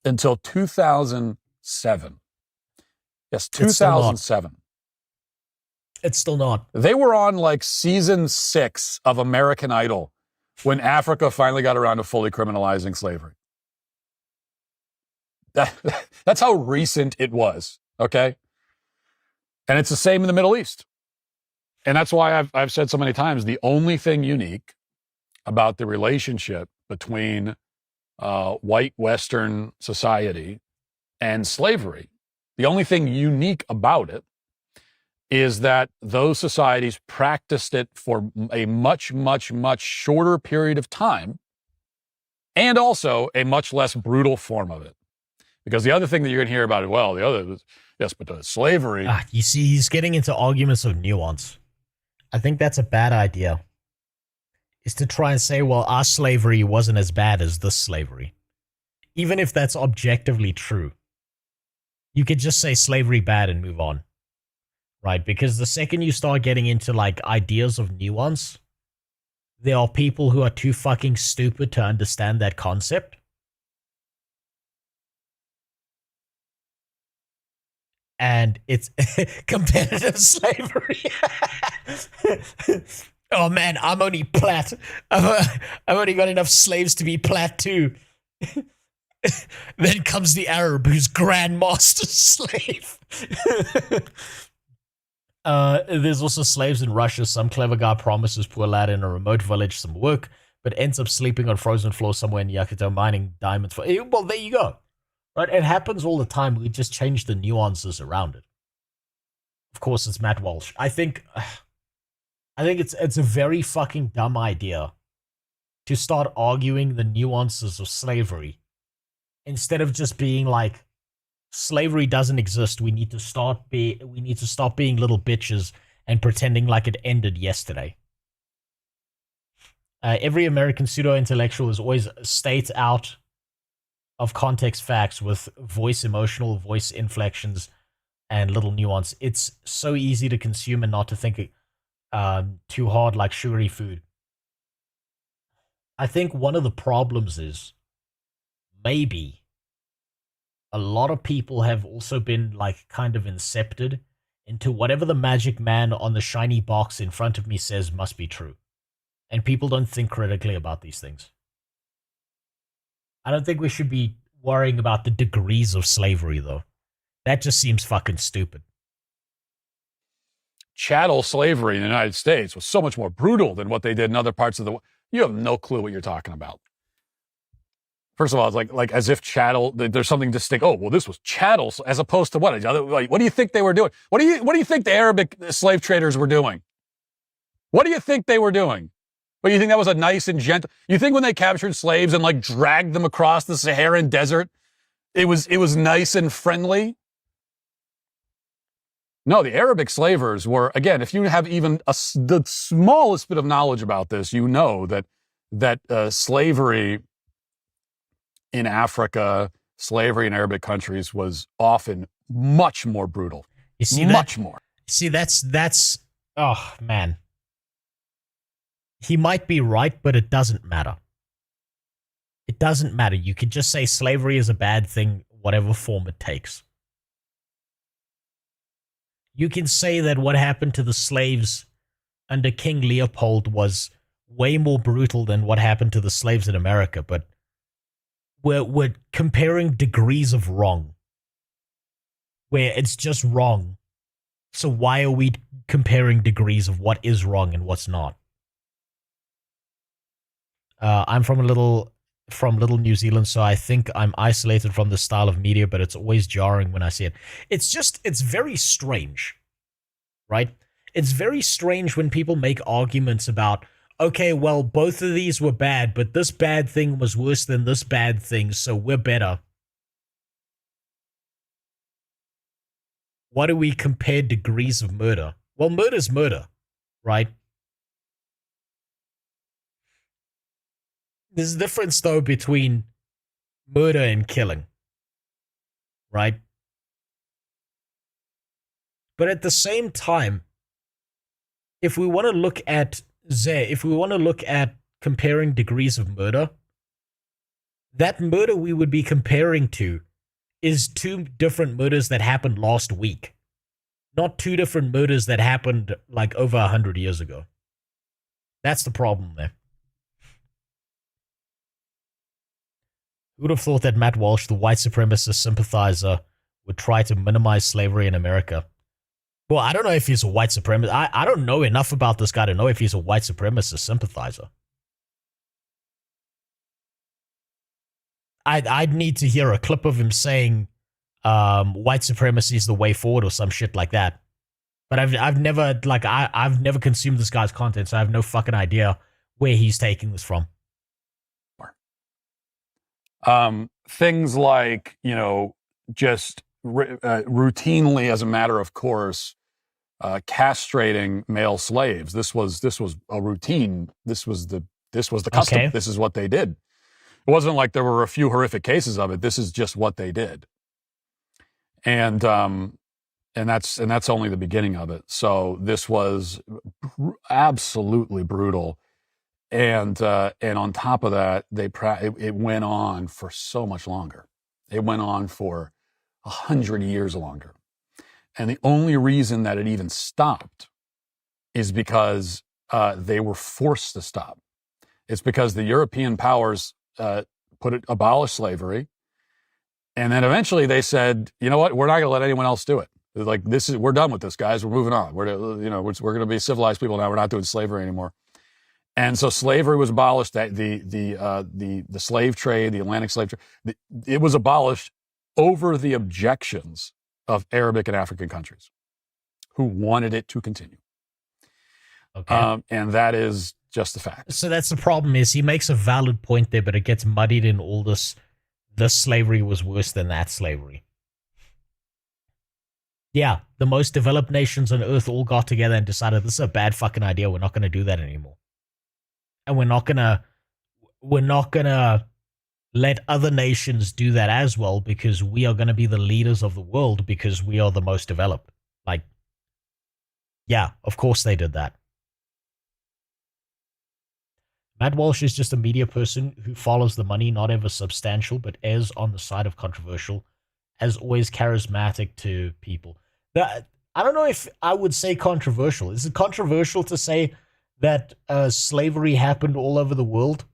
until 2000 2007. Yes, It's still not. 2007. It's still not. They were on like season 6 of American Idol when Africa finally got around to fully criminalizing slavery. That's how recent it was, okay? And it's the same in the Middle East. And that's why I've said so many times, the only thing unique about the relationship between white Western society and slavery, the only thing unique about it is that those societies practiced it for a much, much, much shorter period of time, and also a much less brutal form of it. Because the other thing that you're going to hear about it, well, the other, yes, but slavery. You see, he's getting into arguments of nuance. I think that's a bad idea. Is to try and say, well, our slavery wasn't as bad as this slavery. Even if that's objectively true. You could just say slavery bad and move on. Right? Because the second you start getting into like ideas of nuance, there are people who are too fucking stupid to understand that concept. And it's competitive slavery. Oh man, I'm only plat. I've only got enough slaves to be plat too. Then comes the Arab who's grandmaster slave. There's also slaves in Russia. Some clever guy promises poor lad in a remote village some work, but ends up sleeping on frozen floors somewhere in Yakuto mining diamonds for... Well, there you go. Right? It happens all the time. We just change the nuances around it. Of course, it's Matt Walsh. I think it's a very fucking dumb idea to start arguing the nuances of slavery instead of just being like, slavery doesn't exist. We need to stop being little bitches and pretending like it ended yesterday. Every American pseudo-intellectual is always state out of context facts with emotional voice inflections and little nuance. It's so easy to consume and not to think too hard like sugary food. I think one of the problems is maybe a lot of people have also been like kind of incepted into whatever the magic man on the shiny box in front of me says must be true. And people don't think critically about these things. I don't think we should be worrying about the degrees of slavery, though. That just seems fucking stupid. Chattel slavery in the United States was so much more brutal than what they did in other parts of the world. You have no clue what you're talking about. First of all, it's like as if chattel, there's something distinct. Oh, well, this was chattel as opposed to what? Like, what do you think they were doing? What do you think the Arabic slave traders were doing? What do you think they were doing? But you think that was a nice and gentle? You think when they captured slaves and like dragged them across the Saharan desert, it was nice and friendly? No, the Arabic slavers were, again, if you have even the smallest bit of knowledge about this, you know that slavery in Africa, slavery in Arabic countries was often much more brutal. You see much more. See, that's oh man. He might be right, but it doesn't matter. It doesn't matter. You could just say slavery is a bad thing, whatever form it takes. You can say that what happened to the slaves under King Leopold was way more brutal than what happened to the slaves in America, but we're comparing degrees of wrong, where it's just wrong. So why are we comparing degrees of what is wrong and what's not? I'm from little New Zealand, so I think I'm isolated from the style of media, but it's always jarring when I see it. It's very strange, right? It's very strange when people make arguments about, okay, well, both of these were bad, but this bad thing was worse than this bad thing, so we're better. Why do we compare degrees of murder? Well, murder's murder, right? There's a difference, though, between murder and killing, right? But at the same time, if we want to look at comparing degrees of murder, that murder we would be comparing to is 2 different murders that happened last week. Not 2 different murders that happened like over 100 years ago. That's the problem there. Who would have thought that Matt Walsh, the white supremacist sympathizer, would try to minimize slavery in America? Well, I don't know if he's a white supremacist. I don't know enough about this guy to know if he's a white supremacist sympathizer. I'd need to hear a clip of him saying white supremacy is the way forward or some shit like that. But I've never I've never consumed this guy's content, so I have no fucking idea where he's taking this from. Things like, just routinely, as a matter of course, castrating male slaves. This was a routine. This was the custom. Okay. This is what they did. It wasn't like there were a few horrific cases of it. This is just what they did. And that's only the beginning of it. So this was absolutely brutal. And on top of that, it went on for so much longer. It went on for 100 years longer. And the only reason that it even stopped is because they were forced to stop. It's because the European powers abolished slavery, and then eventually they said, you know what, we're not going to let anyone else do it. Like, we're done with this, guys. We're moving on. We're going to be civilized people now. We're not doing slavery anymore. And so slavery was abolished. The slave trade, the Atlantic slave trade, it was abolished over the objections of Arabic and African countries who wanted it to continue. Okay. And that is just the fact. So that's the problem, is he makes a valid point there, but it gets muddied in all this slavery was worse than that slavery. Yeah, the most developed nations on Earth all got together and decided this is a bad fucking idea. We're not going to do that anymore. And we're not gonna let other nations do that as well, because we are going to be the leaders of the world because we are the most developed. Like, yeah, of course they did that. Matt Walsh is just a media person who follows the money, not ever substantial, but errs on the side of controversial, as always charismatic to people. I don't know if I would say controversial. Is it controversial to say that slavery happened all over the world?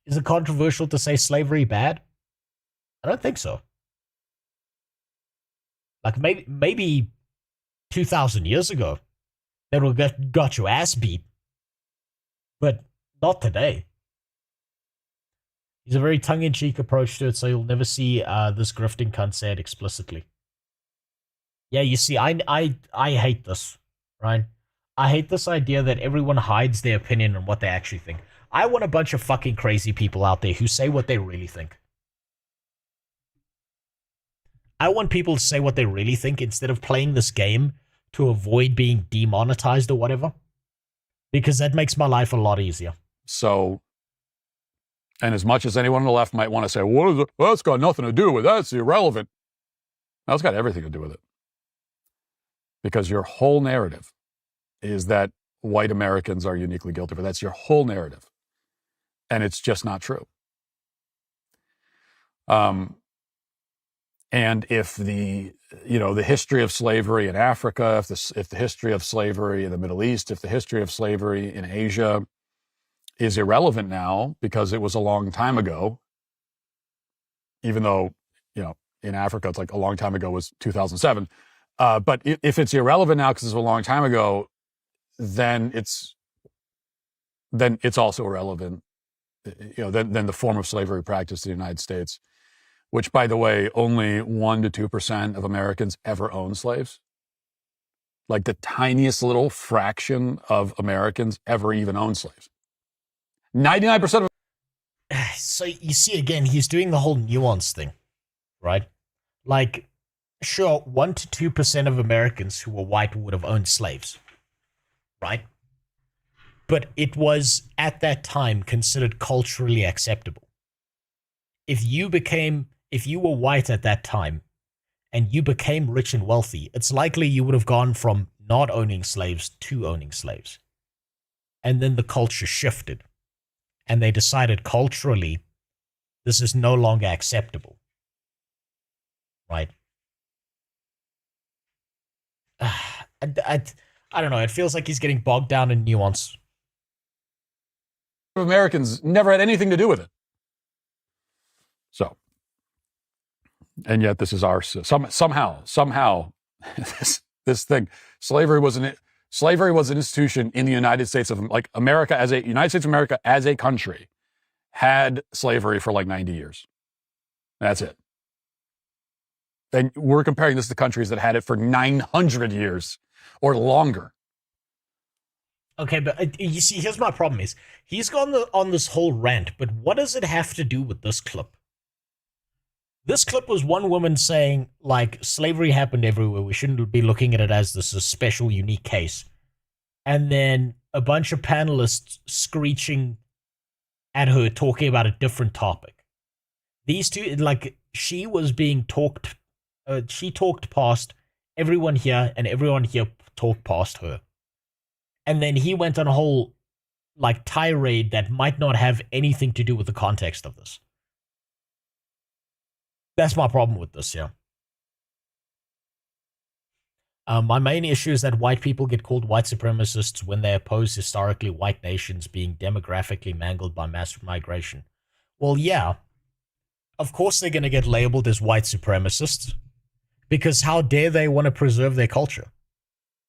Is it controversial to say slavery bad? I don't think so. Like, maybe 2,000 years ago, that would got your ass beat. But not today. He's a very tongue-in-cheek approach to it, so you'll never see this grifting cunt say it explicitly. Yeah, you see, I hate this, right? I hate this idea that everyone hides their opinion on what they actually think. I want a bunch of fucking crazy people out there who say what they really think. I want people to say what they really think instead of playing this game to avoid being demonetized or whatever. Because that makes my life a lot easier. So, and as much as anyone on the left might want to say, well, that's got nothing to do with that, it's irrelevant. No, it's got everything to do with it. Because your whole narrative is that white Americans are uniquely guilty, but that's your whole narrative. And it's just not true. And if the history of slavery in Africa, if the history of slavery in the Middle East, if the history of slavery in Asia is irrelevant now because it was a long time ago, even though, in Africa, it's like a long time ago was 2007. But if it's irrelevant now because it's a long time ago, then it's also irrelevant, than the form of slavery practiced in the United States, which, by the way, only 1% to 2% of Americans ever own slaves. Like the tiniest little fraction of Americans ever even own slaves. 99% of. So you see, again, he's doing the whole nuance thing, right? Like, sure, 1% to 2% of Americans who were white would have owned slaves, right? But it was, at that time, considered culturally acceptable. If you were white at that time, and you became rich and wealthy, it's likely you would have gone from not owning slaves to owning slaves. And then the culture shifted. And they decided culturally, this is no longer acceptable. right? I don't know. It feels like he's getting bogged down in nuance. Americans never had anything to do with it. So, and yet this is our somehow this thing. Slavery was an institution in the United States of America United States of America as a country had slavery for like 90 years. That's it. And we're comparing this to countries that had it for 900 years or longer. Okay, but you see, here's my problem is, he's gone on this whole rant, but what does it have to do with this clip? This clip was one woman saying, like, slavery happened everywhere. We shouldn't be looking at it as this a special, unique case. And then a bunch of panelists screeching at her, talking about a different topic. These two, like, she was being talked, she talked past everyone here, and everyone here talked past her. And then he went on a whole, like, tirade that might not have anything to do with the context of this. That's my problem with this, yeah. My main issue is that white people get called white supremacists when they oppose historically white nations being demographically mangled by mass migration. Well, yeah. Of course they're going to get labeled as white supremacists. Because how dare they want to preserve their culture?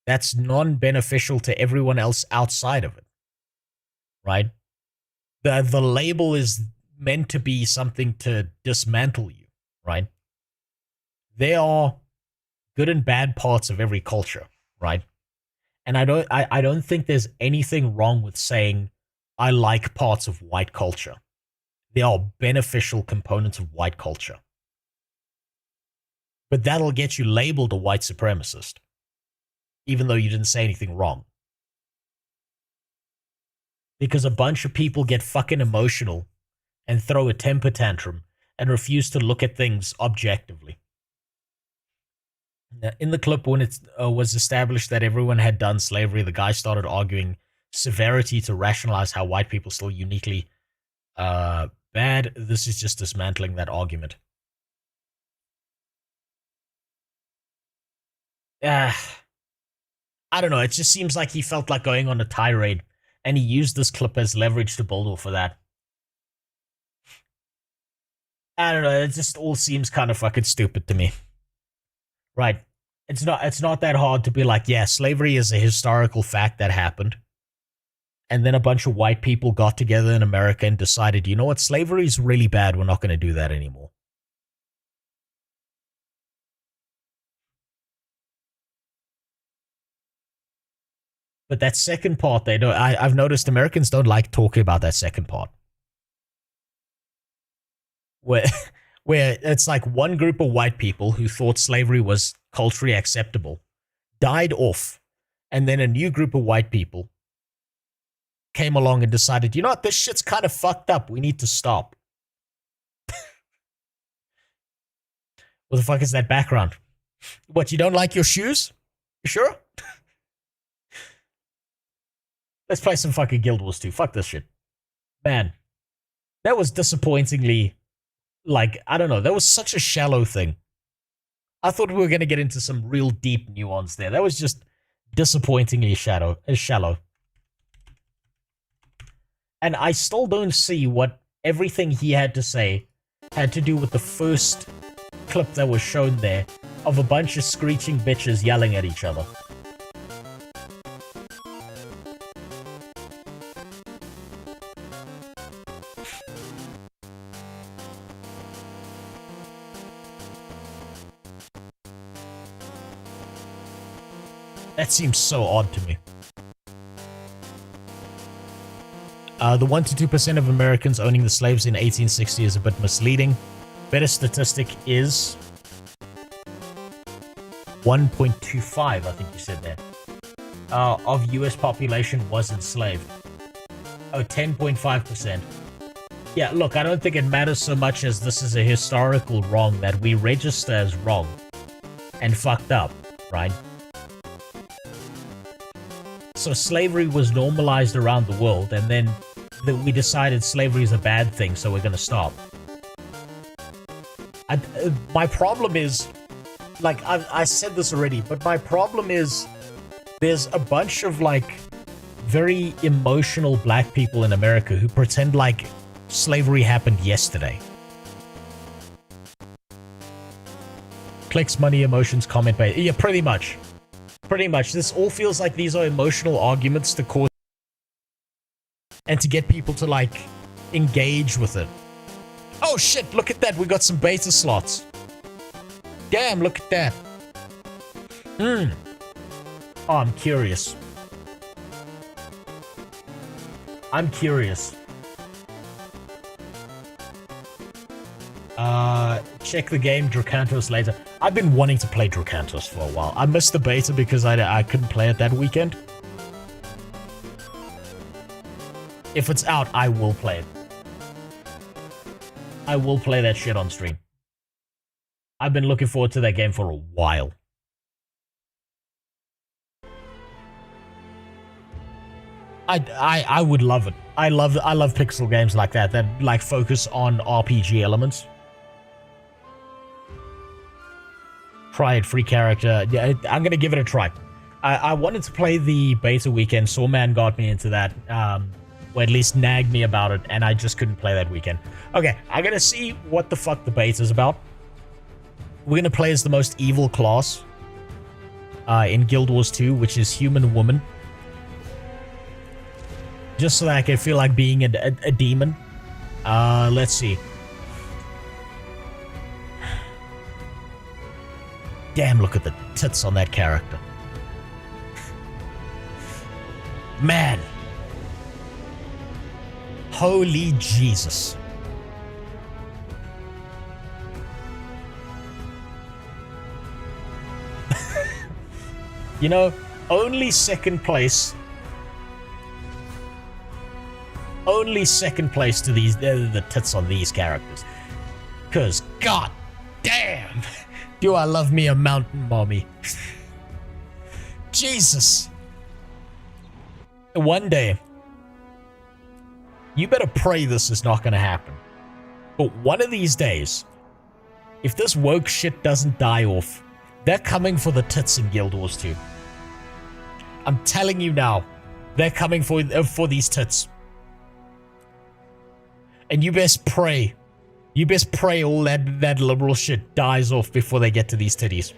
That's non-beneficial to everyone else outside of it. Right? The label is meant to be something to dismantle you. Right? There are good and bad parts of every culture, right? And I don't think there's anything wrong with saying I like parts of white culture. They are beneficial components of white culture. But that'll get you labeled a white supremacist, even though you didn't say anything wrong. Because a bunch of people get fucking emotional and throw a temper tantrum and refuse to look at things objectively. In the clip, when it was established that everyone had done slavery, the guy started arguing severity to rationalize how white people still uniquely bad. This is just dismantling that argument. I don't know. It just seems like he felt like going on a tirade, and he used this clip as leverage to build off of that. I don't know. It just all seems kind of fucking stupid to me. Right. It's not that hard to be like, yeah, slavery is a historical fact that happened. And then a bunch of white people got together in America and decided, you know what, slavery is really bad. We're not going to do that anymore. But that second part, they don't. I've noticed Americans don't like talking about that second part. Where it's like one group of white people who thought slavery was culturally acceptable died off, and then a new group of white people came along and decided, you know what, this shit's kind of fucked up. We need to stop. What the fuck is that background? What, you don't like your shoes? You sure? Let's play some fucking Guild Wars 2. Fuck this shit. Man, that was disappointingly... Like, I don't know, that was such a shallow thing. I thought we were going to get into some real deep nuance there. That was just disappointingly shallow. And I still don't see what everything he had to say had to do with the first clip that was shown there of a bunch of screeching bitches yelling at each other. That seems so odd to me. The 1 to 2% of Americans owning the slaves in 1860 is a bit misleading. Better statistic is 1.25, I think you said that, of US population was enslaved. Oh, 10.5%. Yeah, look, I don't think it matters so much as this is a historical wrong that we register as wrong and fucked up, right? So slavery was normalized around the world, and then we decided slavery is a bad thing, so we're going to stop. My problem is, like, I said this already, but my problem is there's a bunch of, like, very emotional black people in America who pretend like slavery happened yesterday. Clicks, money, emotions, comment base. Yeah, pretty much. Pretty much. This all feels like these are emotional arguments to cause and to get people to, like, engage with it. Oh shit, look at that. We got some beta slots. Damn, look at that. Oh, I'm curious. I'm curious. Check the game Dracantos later. I've been wanting to play Dracantos for a while. I missed the beta because I couldn't play it that weekend. If it's out, I will play it. I will play that shit on stream. I've been looking forward to that game for a while. I would love it. I love pixel games like that like focus on RPG elements. Try it, free character. Yeah, I'm gonna give it a try. I wanted to play the beta weekend. Sawman got me into that, or at least nagged me about it, and I just couldn't play that weekend. Okay, I'm gonna see what the fuck the beta is about. We're gonna play as the most evil class in Guild Wars 2, which is Human Woman. Just so that I can feel like being a demon. Let's see. Damn, look at the tits on that character. Man. Holy Jesus. You know, only second place to these the tits on these characters. Cause god damn, do I love me a mountain mommy. Jesus. One day, you better pray this is not gonna happen. But one of these days, if this woke shit doesn't die off, they're coming for the tits in Guild Wars 2. I'm telling you now, they're coming for these tits. And you best pray. You best pray all that liberal shit dies off before they get to these titties.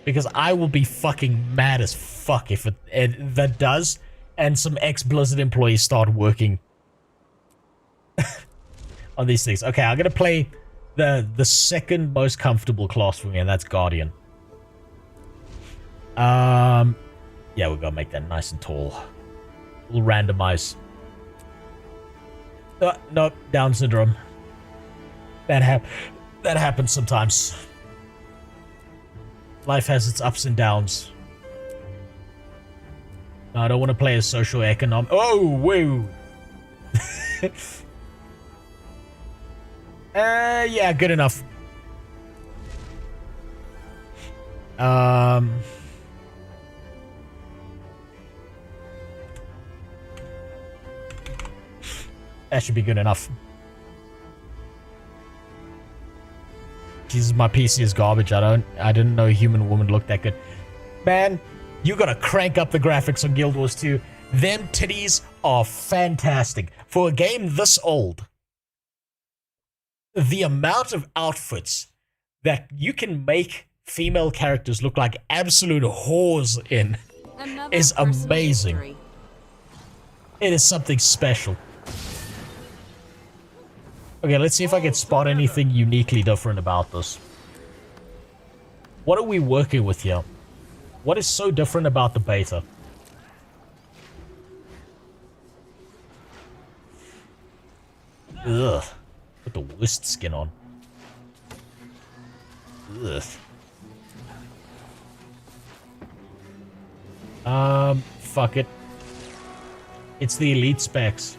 Because I will be fucking mad as fuck if that does, and some ex-Blizzard employees start working on these things. Okay, I'm gonna play the second most comfortable class for me, and that's Guardian. Yeah, we're gonna make that nice and tall. We'll randomize. Nope, Down syndrome. That happens sometimes. Life has its ups and downs. No, I don't want to play a socio-economic. Oh, whoa! Yeah, good enough. That should be good enough. Jesus, my PC is garbage. I didn't know Human Woman looked that good. Man, you gotta crank up the graphics on Guild Wars 2. Them titties are fantastic. For a game this old, the amount of outfits that you can make female characters look like absolute whores in is amazing. It is something special. Okay, let's see if I can spot anything uniquely different about this. What are we working with here? What is so different about the beta? Ugh. Put the worst skin on. Ugh. Fuck it. It's the elite specs.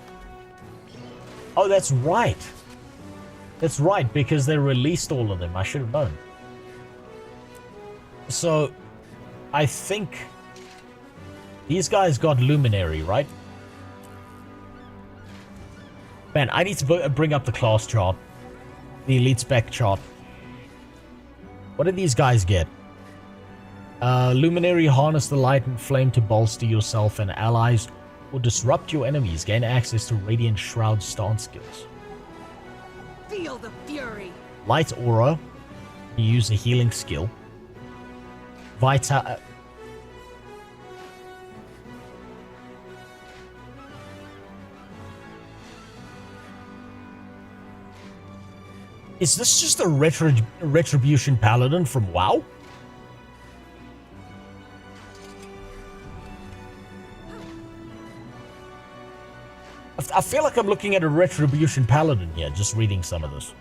Oh, that's right. That's right, because they released all of them. I should have known. So, I think these guys got Luminary, right? Man, I need to bring up the class chart. The elite spec chart. What do these guys get? Luminary, harness the light and flame to bolster yourself and allies or disrupt your enemies. Gain access to Radiant Shroud stance skills. Feel the fury. Light aura. You use a healing skill. Vita. Is this just a retribution paladin from WoW? I feel like I'm looking at a retribution paladin here, just reading some of this.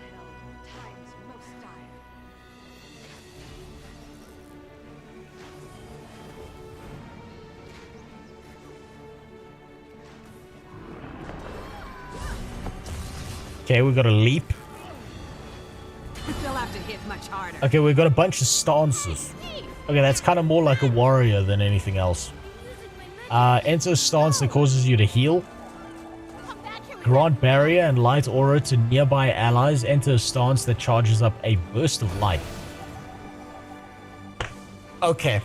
Okay, we got a leap. They'll have to hit much harder. Okay, we've got a bunch of stances. Okay, that's kind of more like a warrior than anything else. Enter a stance that causes you to heal. Grant barrier and light aura to nearby allies. Enter a stance that charges up a burst of light. Okay.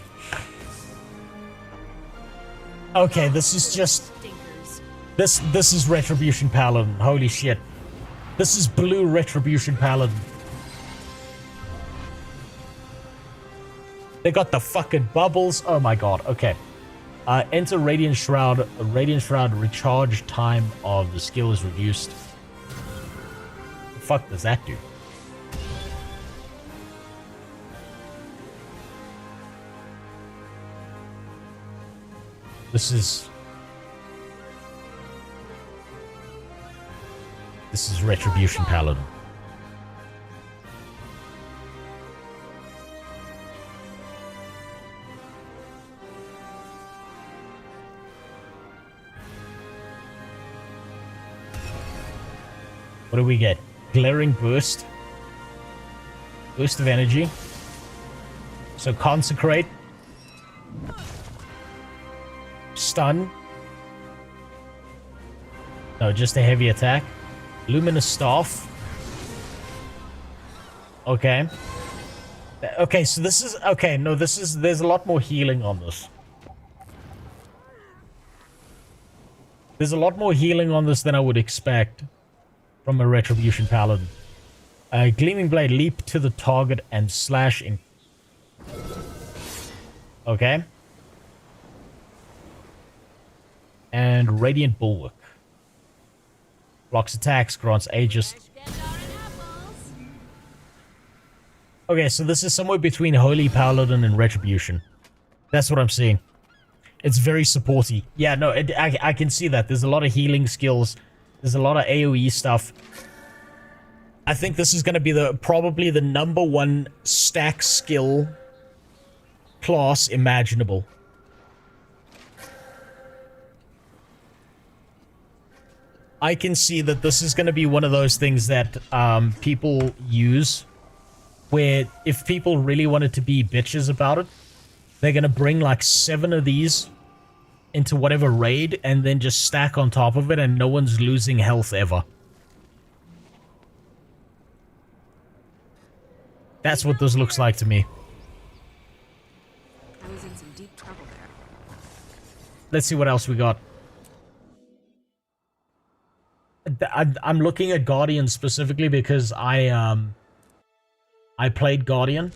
Okay, this is just... This is Retribution Paladin. Holy shit. This is blue Retribution Paladin. They got the fucking bubbles. Oh my god. Okay. Enter Radiant Shroud. Radiant Shroud recharge time of the skill is reduced. The fuck does that do? This is Retribution Paladin. What do we get? Glaring burst. Burst of energy. So consecrate. Stun. No, just a heavy attack. Luminous staff. Okay. Okay, so this is... Okay, no, this is... There's a lot more healing on this. There's a lot more healing on this than I would expect from a Retribution Paladin. Gleaming Blade, leap to the target and slash in... Okay. And Radiant Bulwark. Blocks attacks, grants Aegis. Okay, so this is somewhere between Holy Paladin and Retribution. That's what I'm seeing. It's very supporty. Yeah, no, I can see that. There's a lot of healing skills. There's a lot of AoE stuff. I think this is going to be probably the #1 stack skill class imaginable. I can see that this is going to be one of those things that people use, where if people really wanted to be bitches about it, they're going to bring like 7 of these into whatever raid and then just stack on top of it and no one's losing health ever. That's what this looks like to me. I was in some deep trouble there. Let's see what else we got. I'm looking at Guardian specifically because I played Guardian.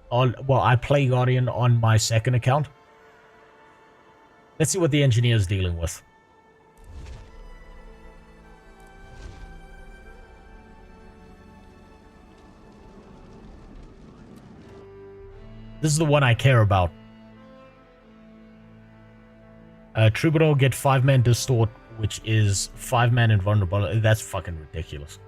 I play Guardian on my second account. Let's see what the engineer's dealing with. This is the one I care about. Troubadour get 5-man distort, which is 5-man invulnerable. That's fucking ridiculous.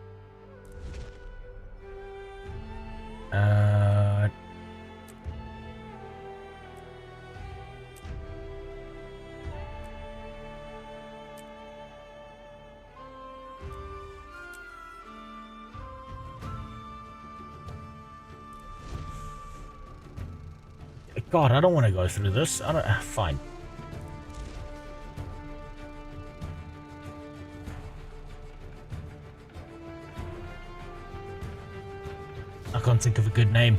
God, I don't want to go through this. I don't. Fine. I can't think of a good name.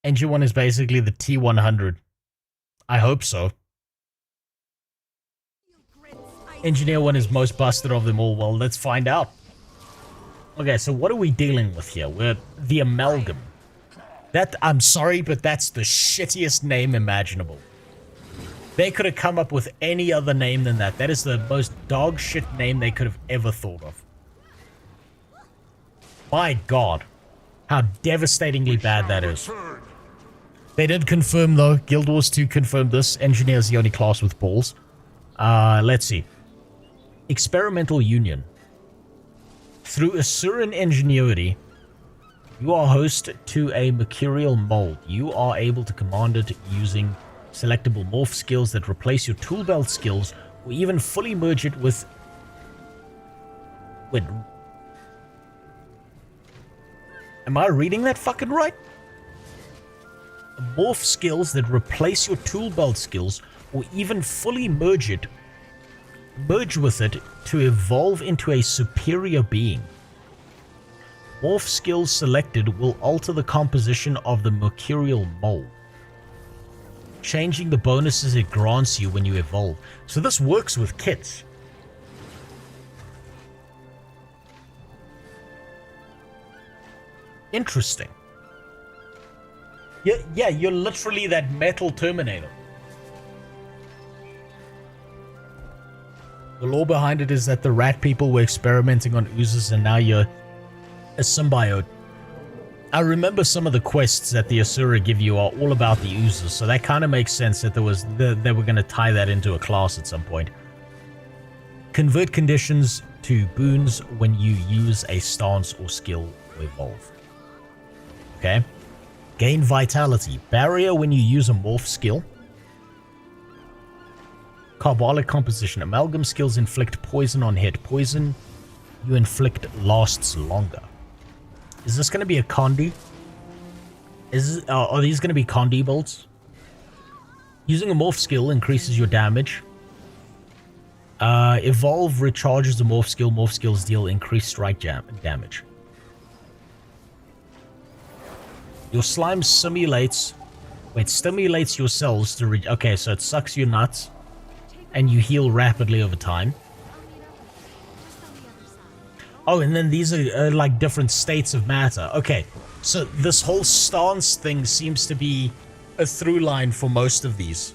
Engine 1 is basically the T100. I hope so. Engineer 1 is most busted of them all. Well, let's find out. Okay, so what are we dealing with here? We're the Amalgam. That, I'm sorry, but that's the shittiest name imaginable. They could have come up with any other name than that. That is the most dog shit name they could have ever thought of. My god. How devastatingly bad that is. They did confirm, though. Guild Wars 2 confirmed this. Engineer is the only class with balls. Let's see. Experimental Union. Through Asuran ingenuity, you are host to a mercurial mold. You are able to command it using selectable morph skills that replace your tool belt skills, or even fully merge it with... Wait. Am I reading that fucking right? Morph skills that replace your tool belt skills, or even fully merge with it to evolve into a superior being. Morph skills selected will alter the composition of the mercurial mold, changing the bonuses it grants you when you evolve. So this works with kits. Interesting. Yeah, you're literally that metal Terminator. The lore behind it is that the rat people were experimenting on oozes and now you're a symbiote. I remember some of the quests that the Asura give you are all about the oozes, so that kind of makes sense that they were going to tie that into a class at some point. Convert conditions to boons when you use a stance or skill or evolve. Okay. Gain vitality. Barrier when you use a morph skill. Carbolic composition. Amalgam skills inflict poison on hit. Poison you inflict lasts longer. Is this going to be a Condi? Are these going to be Condi bolts? Using a morph skill increases your damage. Evolve recharges the morph skill. Morph skills deal increased strike damage. Your slime stimulates your cells to okay, so it sucks your nuts, and you heal rapidly over time. Oh, and then these are like different states of matter. Okay, so this whole stance thing seems to be a through line for most of these.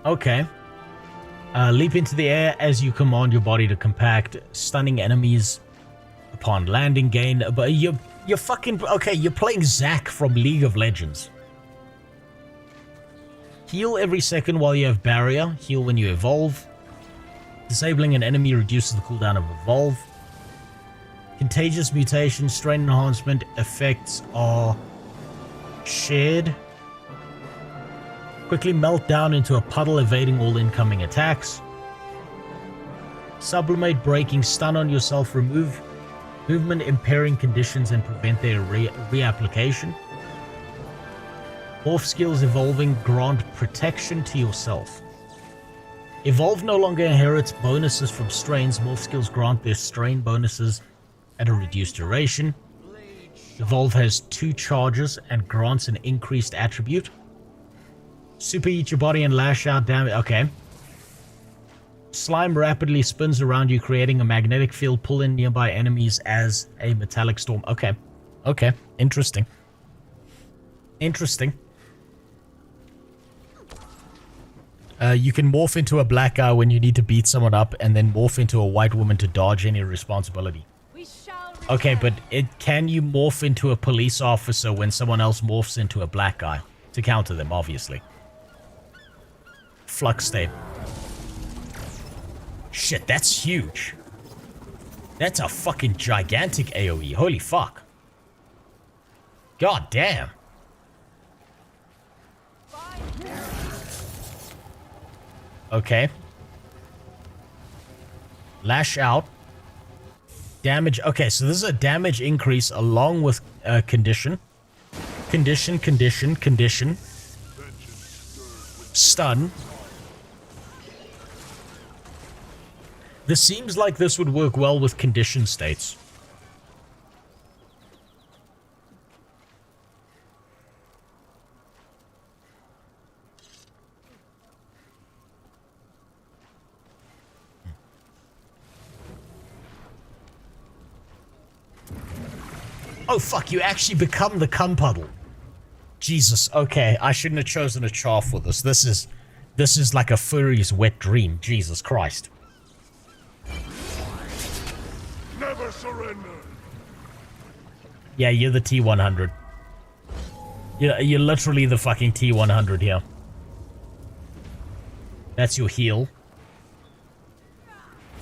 Okay. Leap into the air as you command your body to compact, stunning enemies upon landing. Gain, but you're fucking okay. You're playing Zac from League of Legends. Heal every second while you have barrier. Heal when you evolve. Disabling an enemy reduces the cooldown of evolve. Contagious mutation, strain enhancement effects are shared. Quickly melt down into a puddle, evading all incoming attacks. Sublimate, breaking, stun on yourself, remove movement impairing conditions and prevent their reapplication. Morph skills evolving, grant protection to yourself. Evolve no longer inherits bonuses from strains. Morph skills grant their strain bonuses at a reduced duration. Evolve has 2 charges and grants an increased attribute. Superheat your body and lash out damage. Okay. Slime rapidly spins around you, creating a magnetic field. Pull in nearby enemies as a metallic storm. Okay. Okay. Interesting. Interesting. You can morph into a black guy when you need to beat someone up, and then morph into a white woman to dodge any responsibility. Okay, but can you morph into a police officer when someone else morphs into a black guy? To counter them, obviously. Flux state. Shit, that's huge. That's a fucking gigantic AoE. Holy fuck. God damn. Okay. Lash out. Damage. Okay, so this is a damage increase along with condition. Condition. Stun. This seems like this would work well with condition states. Oh fuck, you actually become the cum puddle. Jesus, okay, I shouldn't have chosen a char for this. This is like a furry's wet dream. Jesus Christ. Never surrender. Yeah, you're the T100. You're literally the fucking T100 here. That's your heal.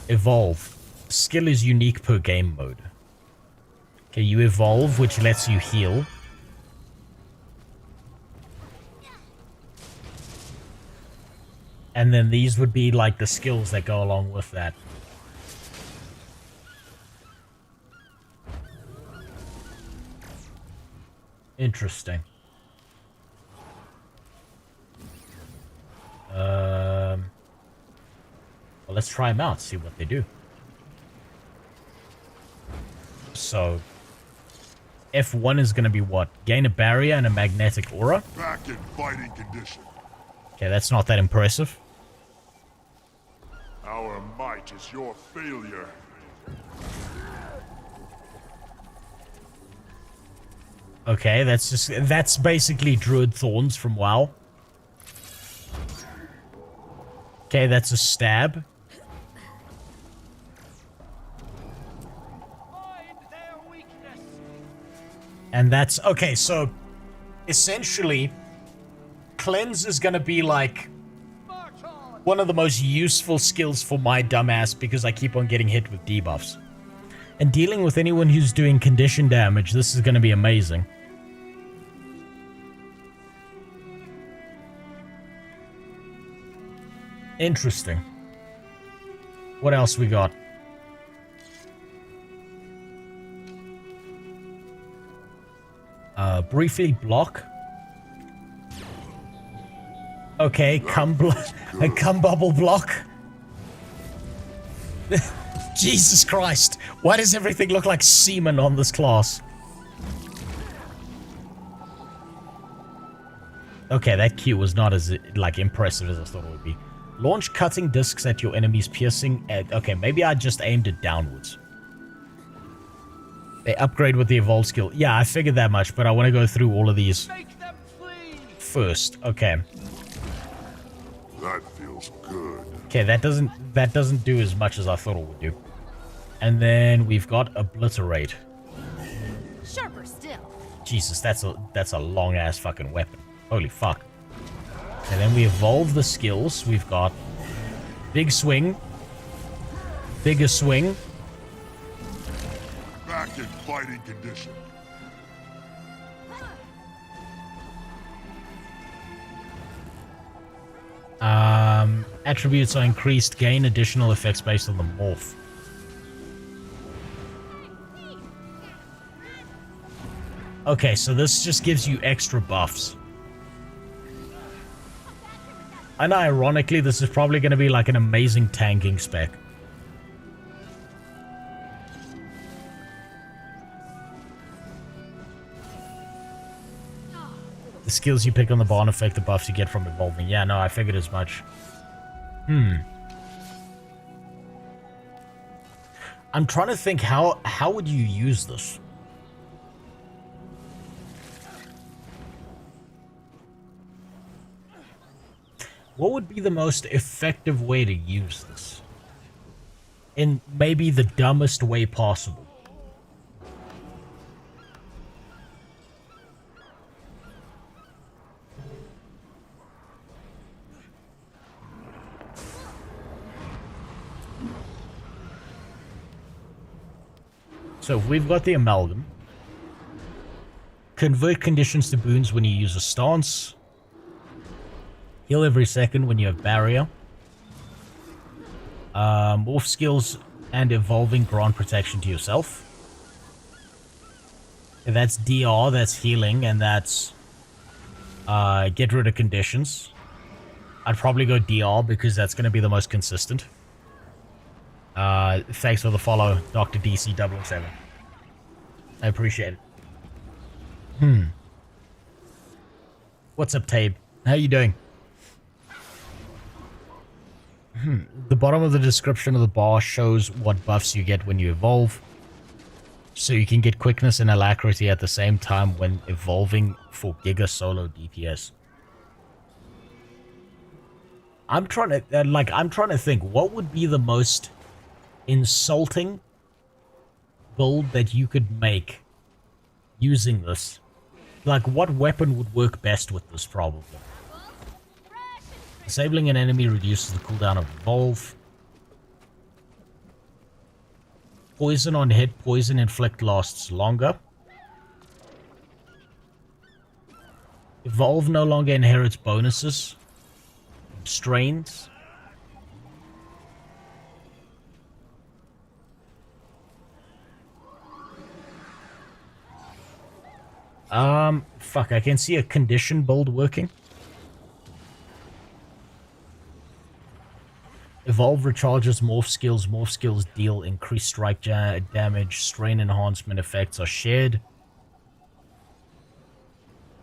Evolve. Skill is unique per game mode. Okay, you evolve, which lets you heal. And then these would be like the skills that go along with that. Interesting. Well, let's try them out, see what they do. So, F1 is going to be what? Gain a barrier and a magnetic aura? Back in fighting condition. Okay, that's not that impressive. Our might is your failure. Okay, that's basically Druid Thorns from WoW. Okay, that's a stab. And that's... Okay, so... Essentially... Cleanse is gonna be like... one of the most useful skills for my dumbass because I keep on getting hit with debuffs. And dealing with anyone who's doing condition damage, this is gonna be amazing. Interesting. What else we got? Briefly block. Okay, cum bubble block. Jesus Christ. Why does everything look like semen on this class? Okay, that Q was not as, like, impressive as I thought it would be. Launch cutting discs at your enemies, piercing... okay, maybe I just aimed it downwards. They upgrade with the evolved skill. Yeah, I figured that much, but I want to go through all of these first. Okay. That feels good. Okay, that doesn't do as much as I thought it would do. And then we've got obliterate. Sharper still. Jesus, that's a long ass fucking weapon. Holy fuck. And then we evolve the skills. We've got big swing, bigger swing. Back in fighting condition. Attributes are increased, gain additional effects based on the morph. Okay, so this just gives you extra buffs. And ironically, this is probably going to be like an amazing tanking spec. The skills you pick on the barn affect the buffs you get from evolving. Yeah, no, I figured as much. I'm trying to think how would you use this? What would be the most effective way to use this? In maybe the dumbest way possible. So we've got the amalgam. Convert conditions to boons when you use a stance. Heal every second when you have barrier. Morph skills and evolving grant protection to yourself. If that's DR, that's healing, and that's get rid of conditions. I'd probably go DR because that's going to be the most consistent. Thanks for the follow, Dr. DC007. I appreciate it. What's up, Tabe? How you doing? The bottom of the description of the bar shows what buffs you get when you evolve. So you can get quickness and alacrity at the same time when evolving for Giga Solo DPS. I'm trying to think, what would be the most insulting build that you could make using this? Like, what weapon would work best with this, probably? Disabling an enemy reduces the cooldown of evolve. Poison on hit, poison inflict lasts longer. Evolve no longer inherits bonuses. Strains. Fuck, I can see a condition build working. Evolve recharges morph skills. Morph skills deal increased strike damage. Strain enhancement effects are shared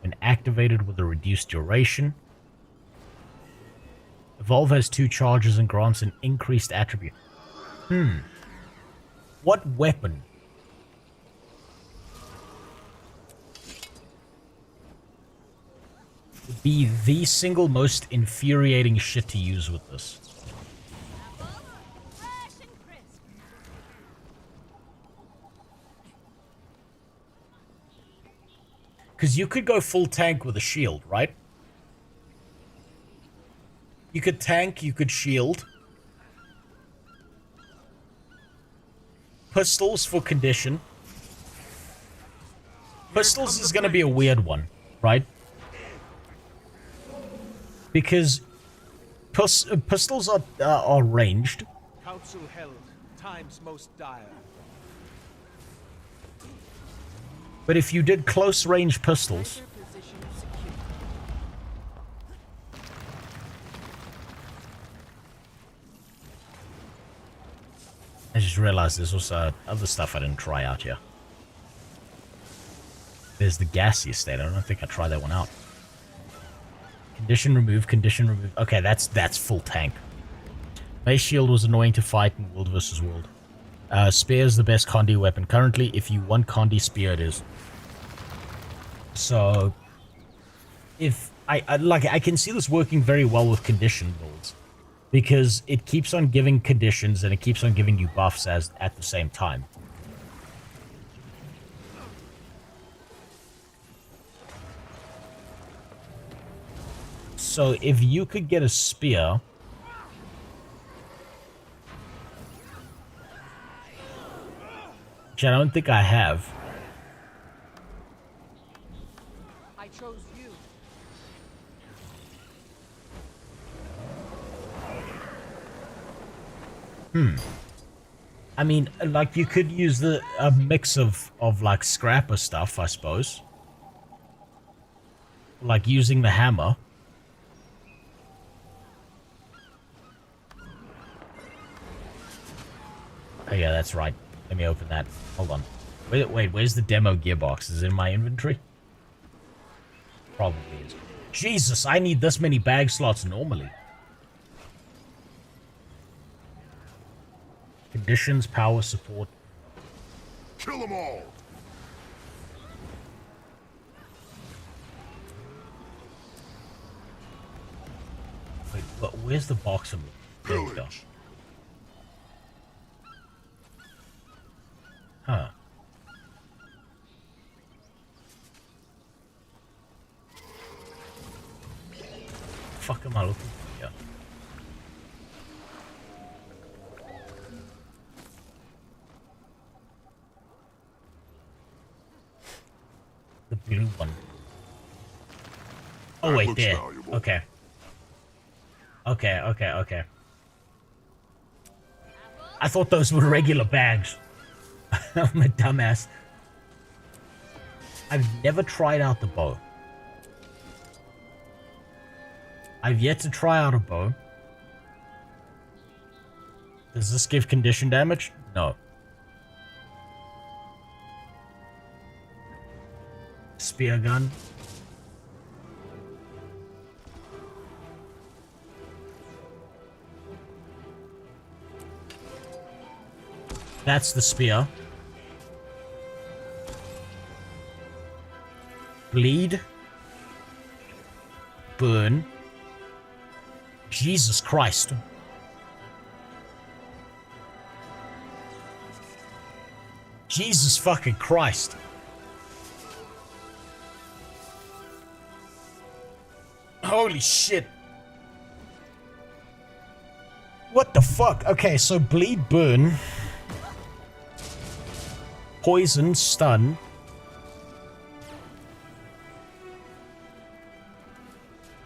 when activated with a reduced duration. Evolve has 2 charges and grants an increased attribute. What weapon? Would be the single most infuriating shit to use with this? Because you could go full tank with a shield, right? You could tank, you could shield. Pistols for condition. Pistols is going to be a weird one, right? Because pistols are ranged. Council held, times most dire. But if you did close range pistols, I just realized there's also other stuff I didn't try out here. There's the gassy estate. I don't think I tried that one out. Condition remove, condition remove. Okay, that's full tank. Mace shield was annoying to fight in World vs. World. Spear is the best Condi weapon currently. If you want Condi, Spear it is. So, if I can see this working very well with condition builds, because it keeps on giving conditions and it keeps on giving you buffs at the same time. So if you could get a spear, which I don't think I have. I chose you. I mean, like, you could use a mix of like scrapper stuff, I suppose. Like using the hammer. Oh yeah, that's right. Let me open that. Hold on. Wait, where's the demo gearbox? Is it in my inventory? Probably is. Jesus, I need this many bag slots normally. Conditions, power, support. Kill them all. Wait, but where's the box of there we go. Huh. Fuck am I looking for here? blue one. Oh wait, there. Okay. Okay. I thought those were regular bags. I'm a dumbass. I've never tried out the bow. I've yet to try out a bow. Does this give condition damage? No. Spear gun. That's the spear. Bleed. Burn. Jesus Christ. Jesus fucking Christ. Holy shit. What the fuck? Okay, so bleed, burn. Poison, stun.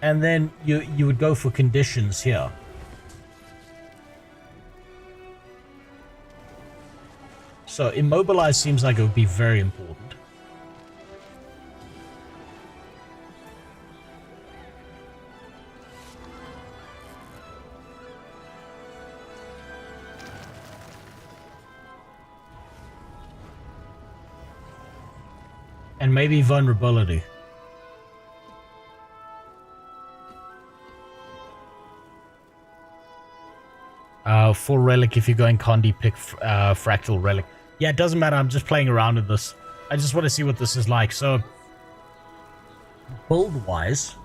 And then you would go for conditions here. So immobilize seems like it would be very important. And maybe vulnerability. Full relic if you're going Condi, pick fractal relic. Yeah, it doesn't matter, I'm just playing around with this. I just want to see what this is like. So, build-wise,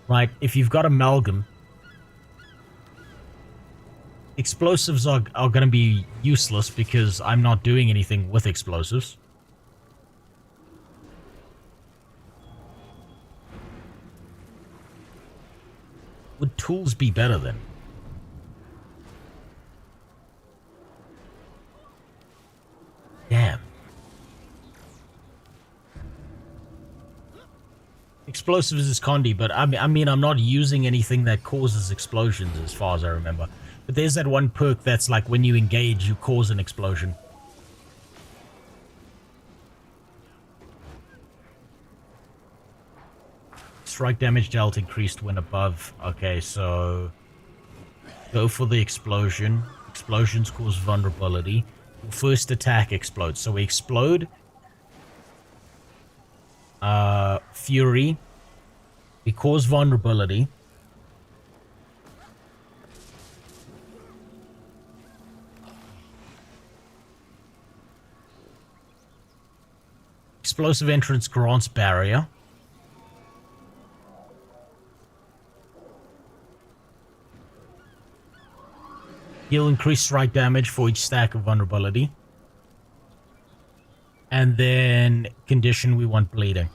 right, if you've got amalgam, explosives are going to be useless because I'm not doing anything with explosives. Would tools be better then? Damn. Explosives is Condi, but I mean, I'm not using anything that causes explosions as far as I remember. But there's that one perk that's like when you engage, you cause an explosion. Strike damage dealt increased when above. Okay, so go for the explosion. Explosions cause vulnerability. First attack explodes. So we explode. Fury. We cause vulnerability. Explosive entrance grants barrier. Heal increased strike damage for each stack of vulnerability. And then condition, we want bleeding.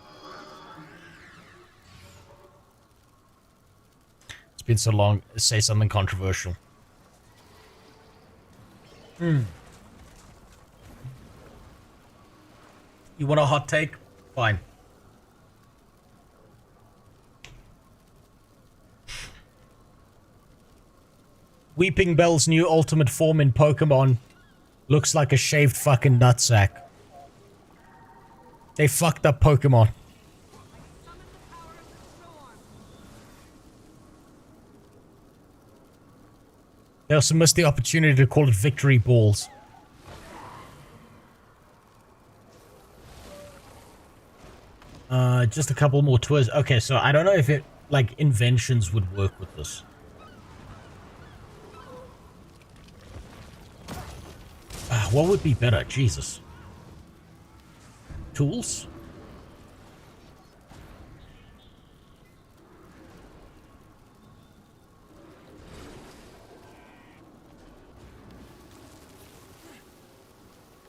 It's been so long. Say something controversial. You want a hot take? Fine. Weeping Bell's new ultimate form in Pokemon looks like a shaved fucking nutsack. They fucked up Pokemon. They also missed the opportunity to call it Victory Balls. Just a couple more tours. Okay, so I don't know if it, like, inventions would work with this. What would be better? Jesus. Tools?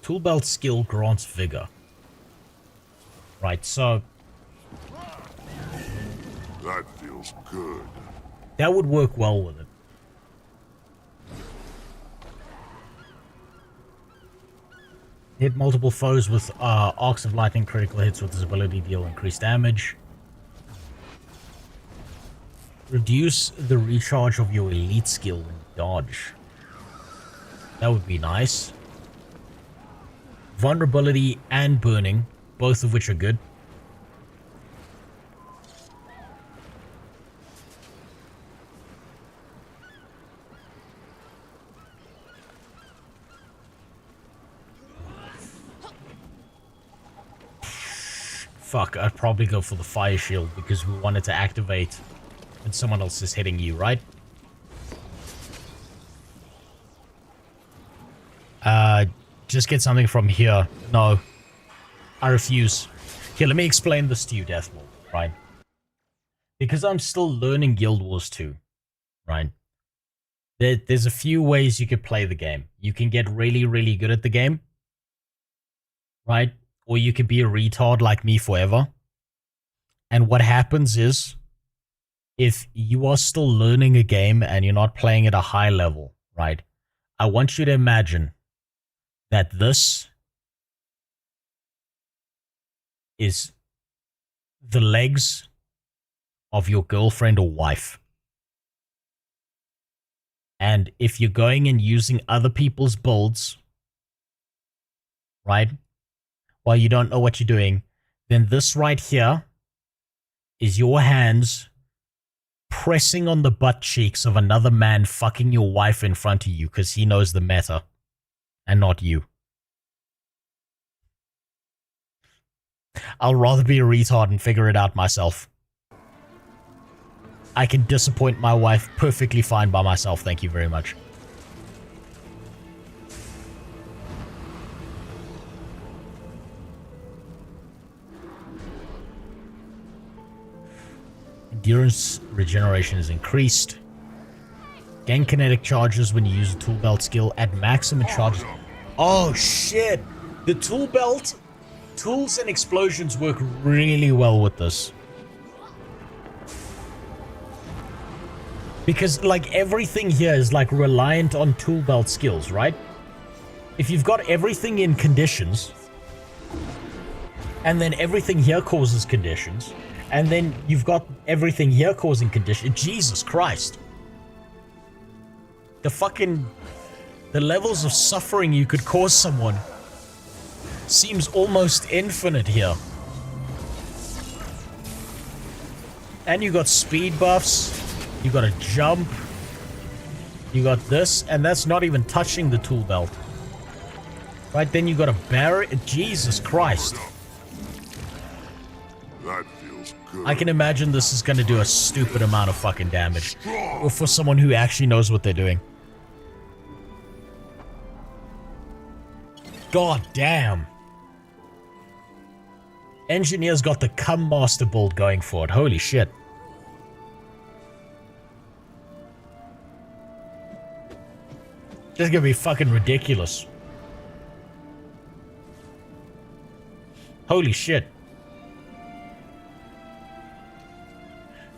Tool belt skill grants vigor. Right, so... That feels good. That would work well with it. Hit multiple foes with arcs of lightning. Critical hits with his ability deal increased damage. Reduce the recharge of your elite skill when you dodge. That would be nice. Vulnerability and burning, both of which are good. Fuck, I'd probably go for the fire shield because we wanted to activate when someone else is hitting you, right? Just get something from here. No. I refuse. Here, let me explain this to you, Deathwall, right? Because I'm still learning Guild Wars 2, right? There's a few ways you could play the game. You can get really, really good at the game, right? Or you could be a retard like me forever. And what happens is, if you are still learning a game and you're not playing at a high level, right? I want you to imagine that this is the legs of your girlfriend or wife. And if you're going and using other people's builds, right, while you don't know what you're doing, then this right here is your hands pressing on the butt cheeks of another man fucking your wife in front of you because he knows the meta and not you. I'll rather be a retard and figure it out myself. I can disappoint my wife perfectly fine by myself, thank you very much. Endurance regeneration is increased. Gain kinetic charges when you use a tool belt skill at maximum charges. Oh shit! The tool belt, tools and explosions work really well with this. Because like everything here is like reliant on tool belt skills, right? If you've got everything in conditions, and then everything here causes conditions, and then you've got everything here causing conditions, Jesus Christ. The levels of suffering you could cause someone seems almost infinite here. And you got speed buffs, you got a jump, you got this, and that's not even touching the tool belt. Right, then you got a barrier. Jesus Christ. That feels good. I can imagine this is going to do a stupid amount of fucking damage. Or for someone who actually knows what they're doing. God damn. Engineer's got the Cum Master build going for it. Holy shit. This is gonna be fucking ridiculous. Holy shit.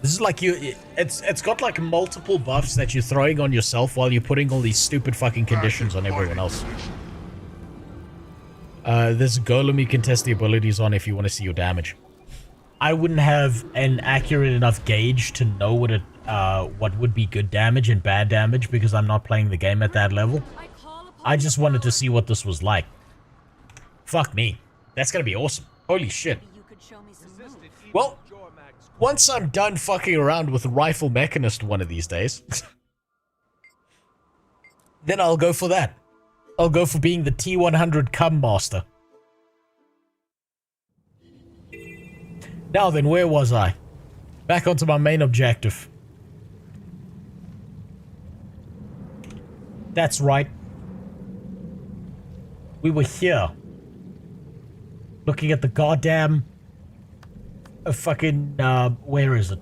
This is like it's got like multiple buffs that you're throwing on yourself while you're putting all these stupid fucking conditions on everyone else. There's a golem you can test the abilities on if you want to see your damage. I wouldn't have an accurate enough gauge to know what would be good damage and bad damage because I'm not playing the game at that level. I just wanted to see what this was like. Fuck me. That's gonna be awesome. Holy shit. Well, once I'm done fucking around with Rifle Mechanist one of these days, then I'll go for that. I'll go for being the T100 Cum Master. Now then, where was I? Back onto my main objective. That's right. We were here. Looking at the goddamn... fucking, where is it?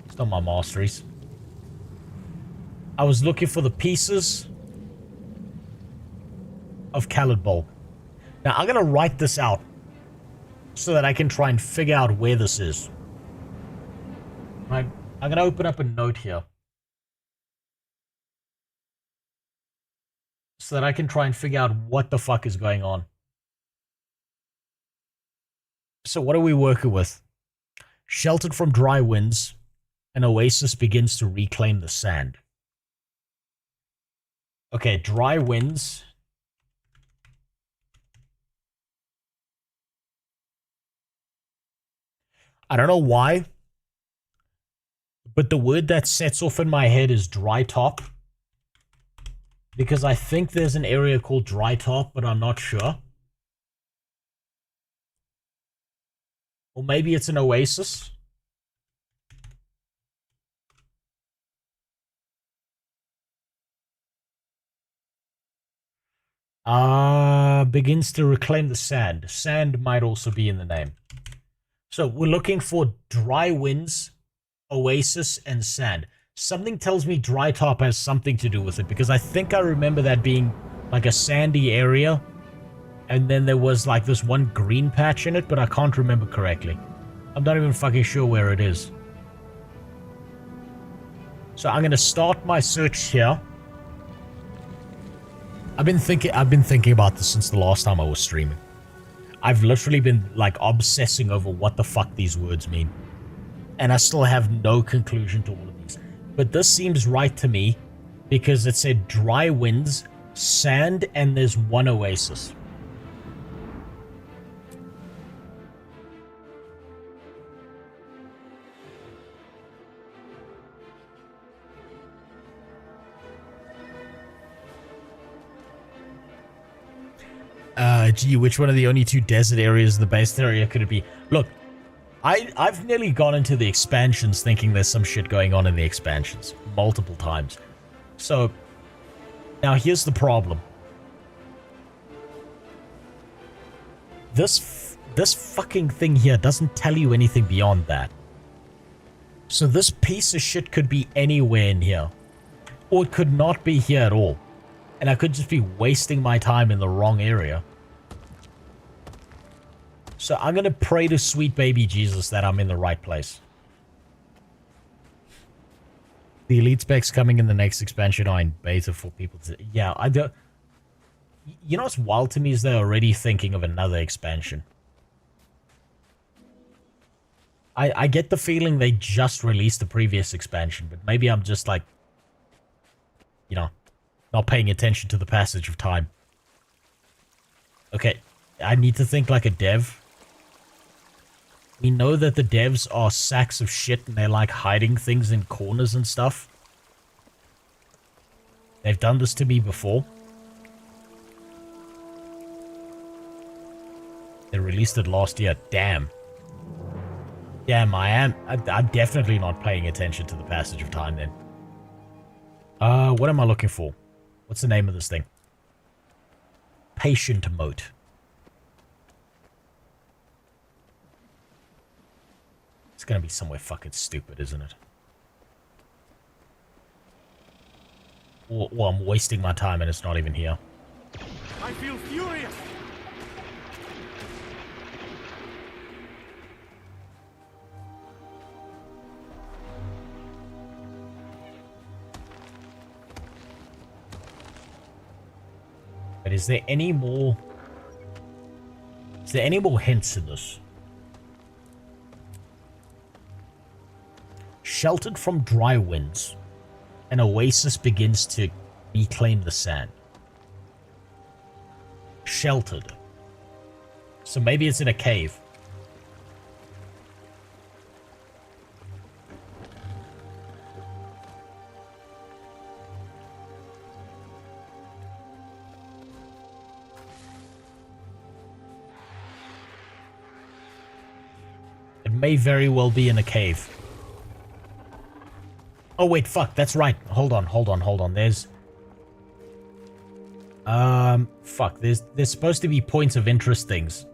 It's not my masteries. I was looking for the pieces of Caladbolg. Now, I'm gonna write this out so that I can try and figure out where this is. Right? I'm gonna open up a note here. so that I can try and figure out what the fuck is going on. So what are we working with? Sheltered from dry winds, an oasis begins to reclaim the sand. Okay, dry winds. I don't know why, but the word that sets off in my head is dry top. Because I think there's an area called Dry Top, but I'm not sure. Or maybe it's an oasis. Begins to reclaim the sand. Sand might also be in the name. So we're looking for dry winds, oasis, and sand. Something tells me Dry Top has something to do with it, because I think I remember that being like a sandy area, and then there was like this one green patch in it, but I can't remember correctly. I'm not even fucking sure where it is. So I'm gonna start my search here. I've been thinking about this since the last time I was streaming. I've literally been like obsessing over what the fuck these words mean. And I still have no conclusion to all of these. But this seems right to me because it said dry winds, sand, and there's one oasis. Gee, which one of the only two desert areas in the base area could it be? Look, I've nearly gone into the expansions thinking there's some shit going on in the expansions. Multiple times. So, now here's the problem. This fucking thing here doesn't tell you anything beyond that. So this piece of shit could be anywhere in here. Or it could not be here at all. And I could just be wasting my time in the wrong area. So I'm gonna pray to sweet baby Jesus that I'm in the right place. The elite specs coming in the next expansion are in beta for people to... Yeah, I don't... You know what's wild to me is they're already thinking of another expansion. I get the feeling they just released the previous expansion, but maybe I'm just like... You know, not paying attention to the passage of time. Okay, I need to think like a dev. We know that the devs are sacks of shit and they like hiding things in corners and stuff. They've done this to me before. They released it last year. Damn. Damn, I'm definitely not paying attention to the passage of time then. What am I looking for? What's the name of this thing? Patient moat. It's gonna be somewhere fucking stupid, isn't it? Or I'm wasting my time and it's not even here. I feel furious. But is there any more... Is there any more hints in this? Sheltered from dry winds, an oasis begins to reclaim the sand. Sheltered. So maybe it's in a cave. It may very well be in a cave. Oh wait, fuck, that's right. Hold on. There's... fuck, there's supposed to be points of interest things.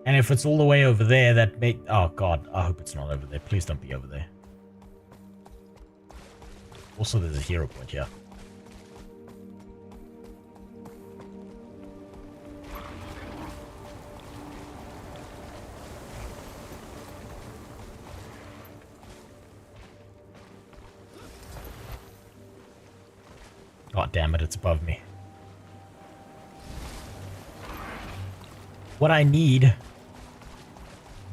And if it's all the way over there, that may... Oh god, I hope it's not over there. Please don't be over there. Also, there's a hero point, yeah. God damn it, it's above me. What I need...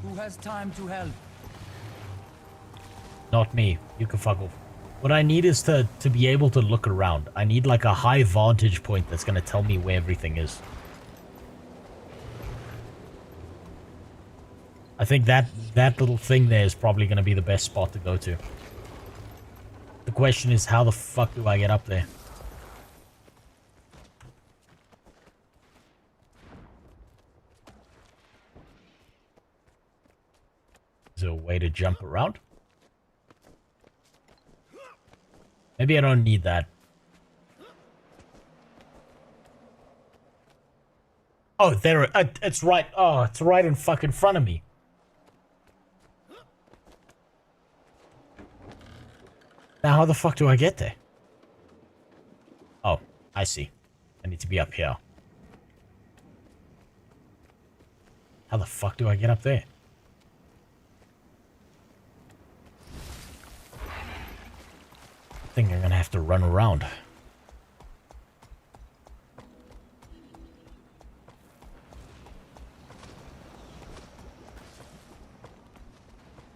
Who has time to help? Not me. You can fuck off. What I need is to be able to look around. I need like a high vantage point that's gonna tell me where everything is. I think that little thing there is probably gonna be the best spot to go to. The question is, how the fuck do I get up there? Is there a way to jump around? Maybe I don't need that. Oh, there, it's right. Oh, it's right in fucking front of me. Now, how the fuck do I get there? Oh, I see. I need to be up here. How the fuck do I get up there? I think I'm gonna have to run around.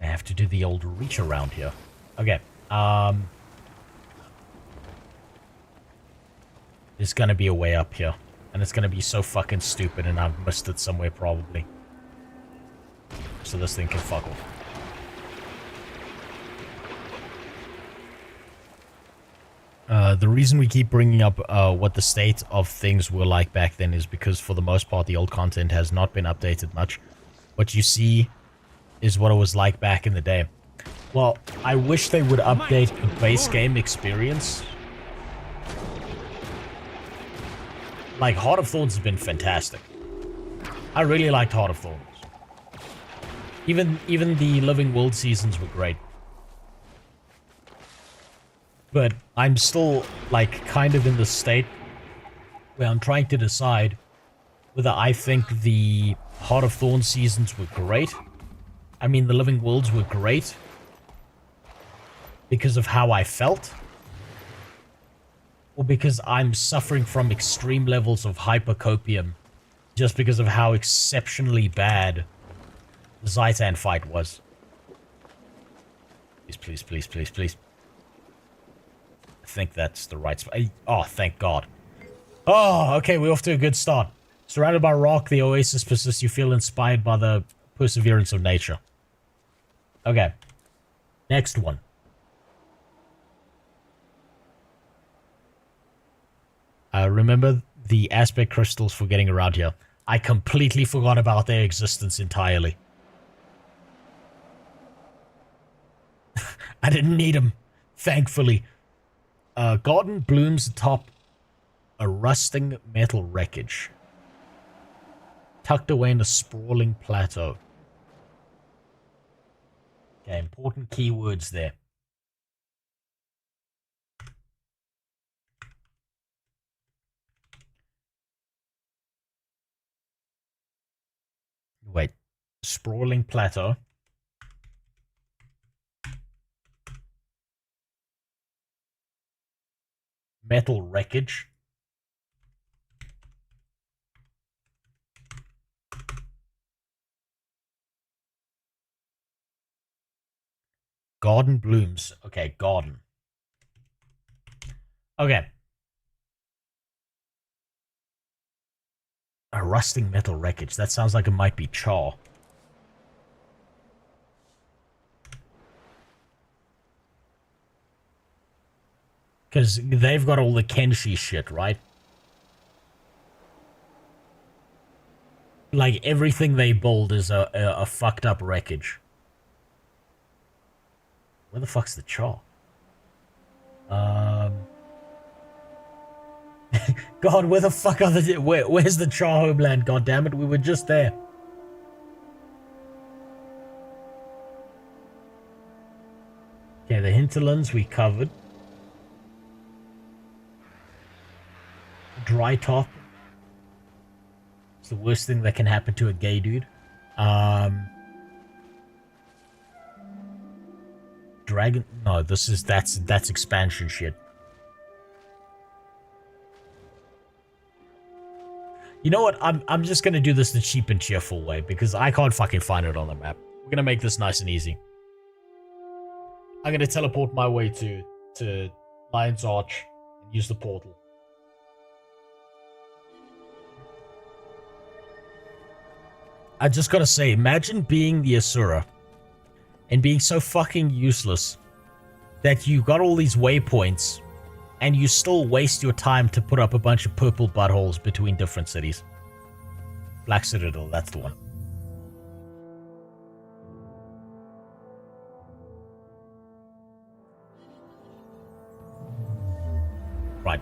I have to do the old reach around here. Okay, there's gonna be a way up here. And it's gonna be so fucking stupid and I've missed it somewhere probably. So this thing can fuck off. The reason we keep bringing up what the state of things were like back then is because for the most part the old content has not been updated much. What you see is what it was like back in the day. Well, I wish they would update the base game experience. Like, Heart of Thorns has been fantastic. I really liked Heart of Thorns. Even the Living World seasons were great. But I'm still, like, kind of in the state where I'm trying to decide whether I think the Heart of Thorns seasons were great. I mean, the Living Worlds were great because of how I felt, or because I'm suffering from extreme levels of hypercopium just because of how exceptionally bad the Zaitan fight was. Please, please, please, please, please. I think that's the right spot. Oh, thank God. Oh, okay, we're off to a good start. Surrounded by rock, the oasis persists. You feel inspired by the perseverance of nature. Okay. Next one. Remember the aspect crystals for getting around here. I completely forgot about their existence entirely. I didn't need them, thankfully. Garden blooms atop a rusting metal wreckage, tucked away in a sprawling plateau. Okay, important keywords there. Wait, sprawling plateau. Metal wreckage. Garden blooms. Okay, garden. Okay. A rusting metal wreckage. That sounds like it might be char. Because they've got all the Kenshi shit, right? Like, everything they build is a fucked up wreckage. Where the fuck's the char? God, where the fuck are the... Where's the char homeland? God damn it, we were just there. Okay, the hinterlands we covered. Dry top. It's the worst thing that can happen to a gay dude. Dragon... No, that's expansion shit. You know what? I'm just gonna do this the cheap and cheerful way because I can't fucking find it on the map. We're gonna make this nice and easy. I'm gonna teleport my way to Lion's Arch and use the portal. I just gotta say, imagine being the Asura and being so fucking useless that you got all these waypoints and you still waste your time to put up a bunch of purple buttholes between different cities. Black Citadel, that's the one. Right.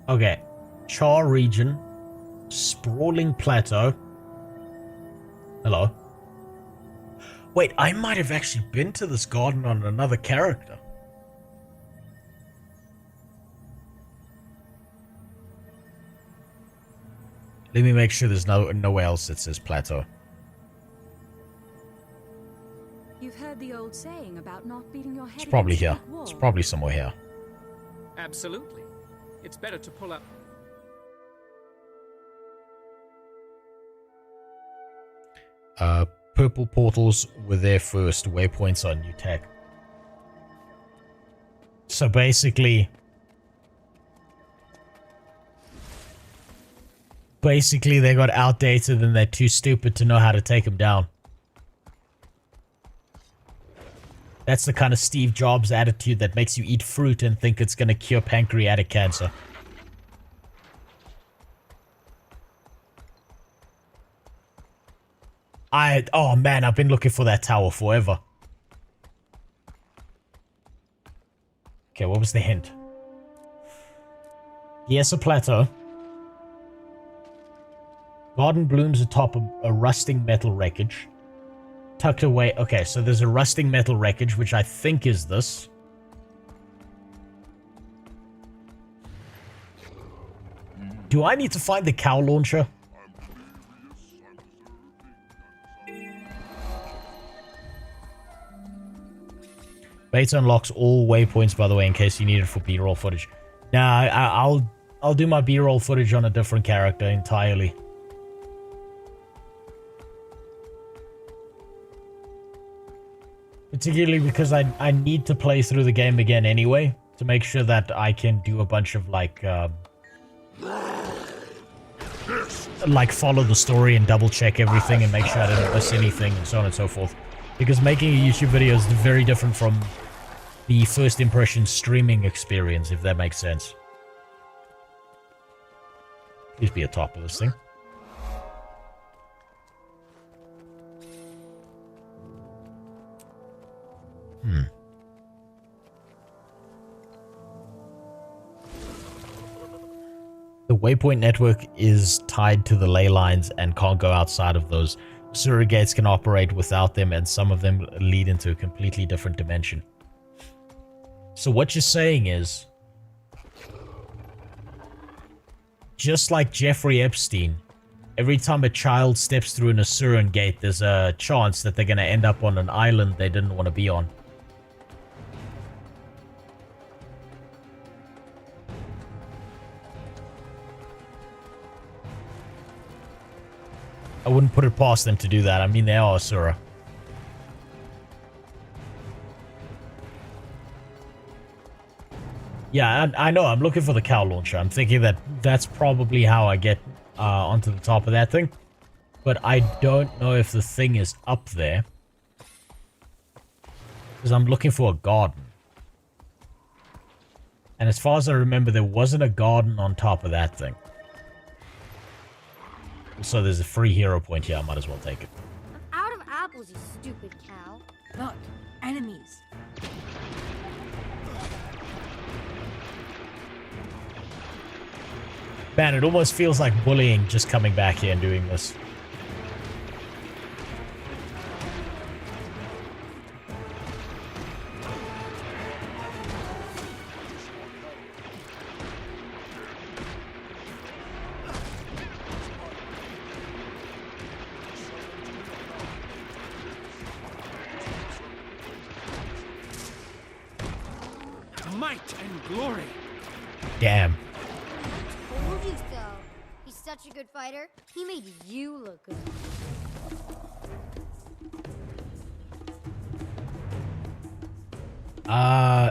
Okay. Char region. Sprawling plateau. Hello. Wait, I might have actually been to this garden on another character. Let me make sure there's nowhere else that says plateau. You've heard the old saying about not beating your head. It's probably here. against the wall. It's probably somewhere here. Absolutely. It's better to pull up. Purple portals were there first. Waypoints on new tech. So basically, they got outdated and they're too stupid to know how to take them down. That's the kind of Steve Jobs attitude that makes you eat fruit and think it's going to cure pancreatic cancer. Oh man, I've been looking for that tower forever. Okay, what was the hint? Yes, a plateau. Garden blooms atop a rusting metal wreckage. Tucked away. Okay, so there's a rusting metal wreckage, which I think is this. Do I need to find the cow launcher? Beta unlocks all waypoints, by the way, in case you need it for B-roll footage. Nah, I'll do my B-roll footage on a different character entirely. Particularly because I need to play through the game again anyway, to make sure that I can do a bunch of, like follow the story and double-check everything and make sure I didn't miss anything and so on and so forth. Because making a YouTube video is very different from the first impression streaming experience, if that makes sense. Please be atop of this thing. The waypoint network is tied to the ley lines and can't go outside of those. Surrogates can operate without them, and some of them lead into a completely different dimension. So what you're saying is, just like Jeffrey Epstein, every time a child steps through an Asuran gate, there's a chance that they're going to end up on an island they didn't want to be on. I wouldn't put it past them to do that. I mean, they are Asura. Yeah, I know. I'm looking for the cow launcher. I'm thinking that that's probably how I get onto the top of that thing. But I don't know if the thing is up there. Because I'm looking for a garden. And as far as I remember, there wasn't a garden on top of that thing. So there's a free hero point here. I might as well take it. I'm out of apples, you stupid cow. Look, enemies. Man, it almost feels like bullying just coming back here and doing this. Might and glory. Damn. Told you so. He's such a good fighter. He made you look good.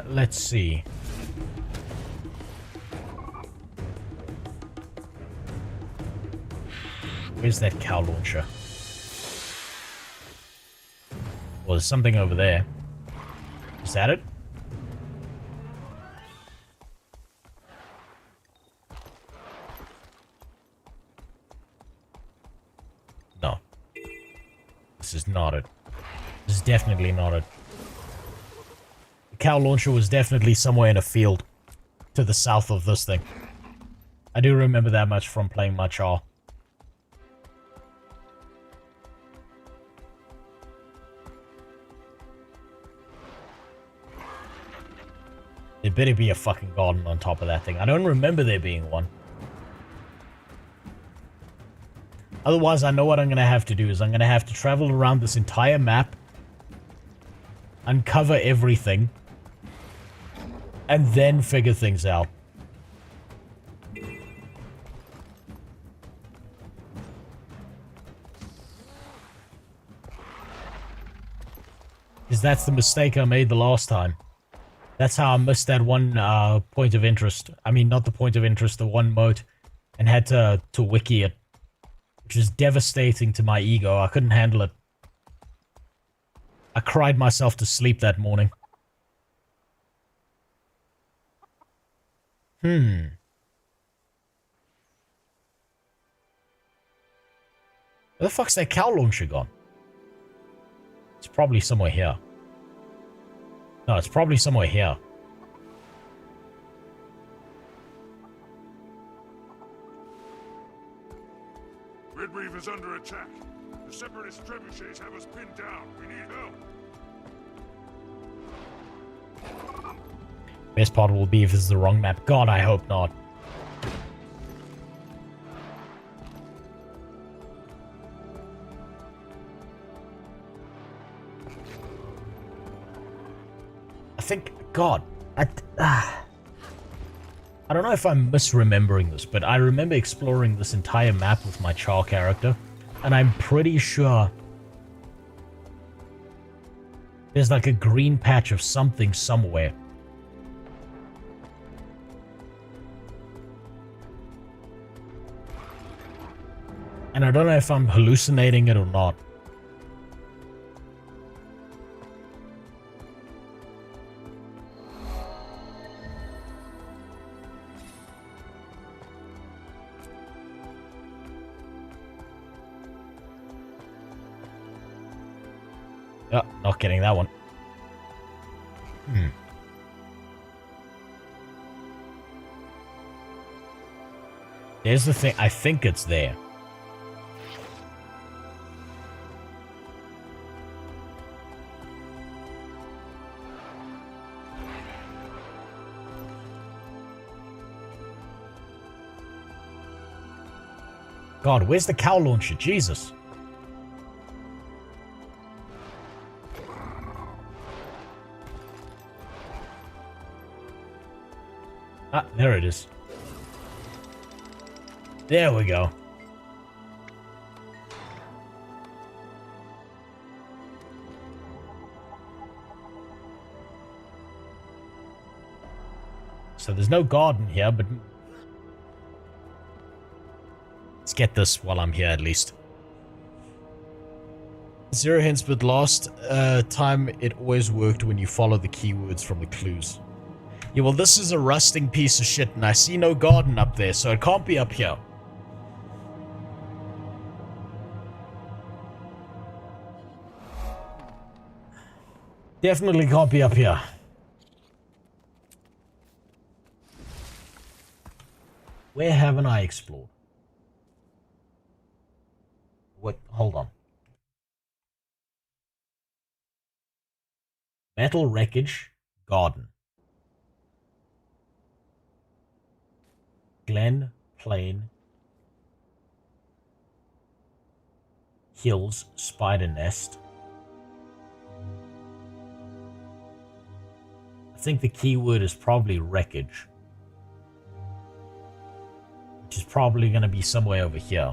Let's see. Where's that cow launcher? Well, there's something over there. Is that it? No. This is not it. This is definitely not it. The cow launcher was definitely somewhere in a field to the south of this thing. I do remember that much from playing my char. There better be a fucking garden on top of that thing. I don't remember there being one. Otherwise, I know what I'm going to have to do is I'm going to have to travel around this entire map, uncover everything, and then figure things out. Because that's the mistake I made the last time. That's how I missed that one point of interest. I mean, not the point of interest, the one moat, and had to wiki it. Which was devastating to my ego. I couldn't handle it. I cried myself to sleep that morning. Where the fuck's that cow launcher gone? It's probably somewhere here. No, it's probably somewhere here. Red Reef is under attack. The separatist trebuchets have us pinned down. We need help. Best part will be if it's the wrong map. God, I hope not. I think, God, I don't know if I'm misremembering this, but I remember exploring this entire map with my char character, and I'm pretty sure there's like a green patch of something somewhere. And I don't know if I'm hallucinating it or not. Oh, not getting that one. There's the thing. I think it's there. God, where's the cow launcher? Jesus. Ah, there it is. There we go. So there's no garden here, but let's get this while I'm here at least. 0 hints, but last time it always worked when you follow the keywords from the clues. Yeah, well, this is a rusting piece of shit, and I see no garden up there, so it can't be up here. Definitely can't be up here. Where haven't I explored? What? Hold on. Metal wreckage, garden. Glen, plain, hills, spider nest. I think the keyword is probably wreckage. which is probably going to be somewhere over here.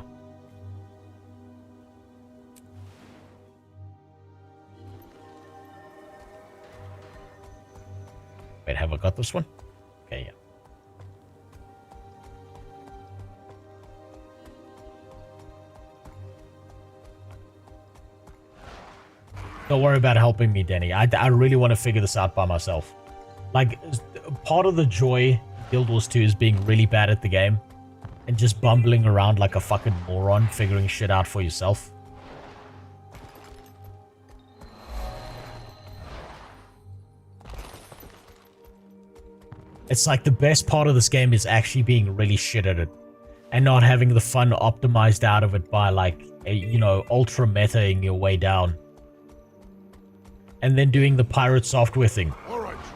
Wait, have I got this one? Okay, yeah. Don't worry about helping me, Denny. I really want to figure this out by myself. Like, part of the joy Guild Wars 2 is being really bad at the game and just bumbling around like a fucking moron, figuring shit out for yourself. It's like the best part of this game is actually being really shit at it and not having the fun optimized out of it by, like, you know, ultra metaing your way down. And then doing the pirate software thing.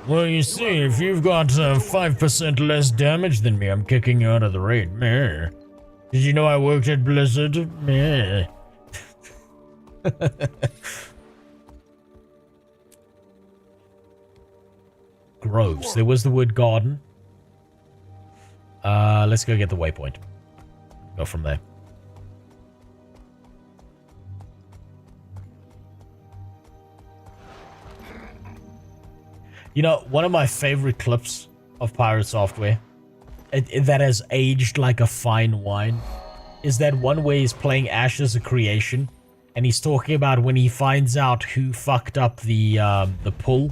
Well, you see, if you've got 5% less damage than me, I'm kicking you out of the raid. Meh. Did you know I worked at Blizzard? Meh. Groves. There was the word garden. Let's go get the waypoint. Go from there. You know, one of my favorite clips of Pirate Software that has aged like a fine wine is that one where he's playing Ash as a creation and he's talking about when he finds out who fucked up the pull.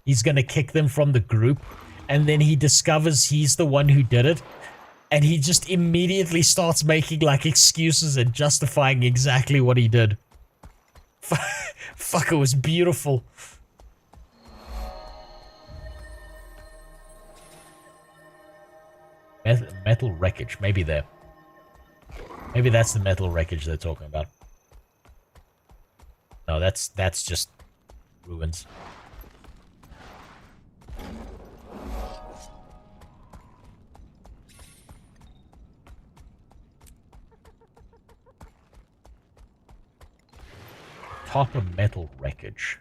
He's gonna kick them from the group, and then he discovers he's the one who did it, and he just immediately starts making like excuses and justifying exactly what he did. Fuck, it was beautiful. Metal wreckage, maybe there. Maybe that's the metal wreckage they're talking about. No, that's just ruins. Top of metal wreckage.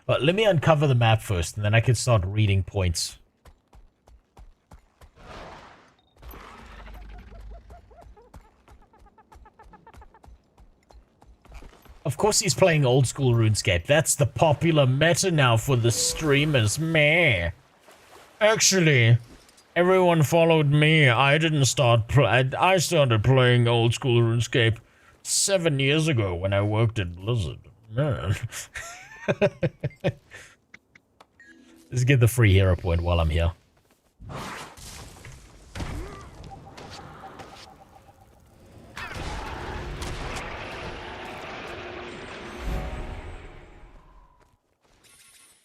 But let me uncover the map first, and then I can start reading points. Of course he's playing old school RuneScape. That's the popular meta now for the streamers. Meh. Actually, everyone followed me. I didn't start I started playing old school RuneScape 7 years ago when I worked at Blizzard. Man. Let's get the free hero point while I'm here.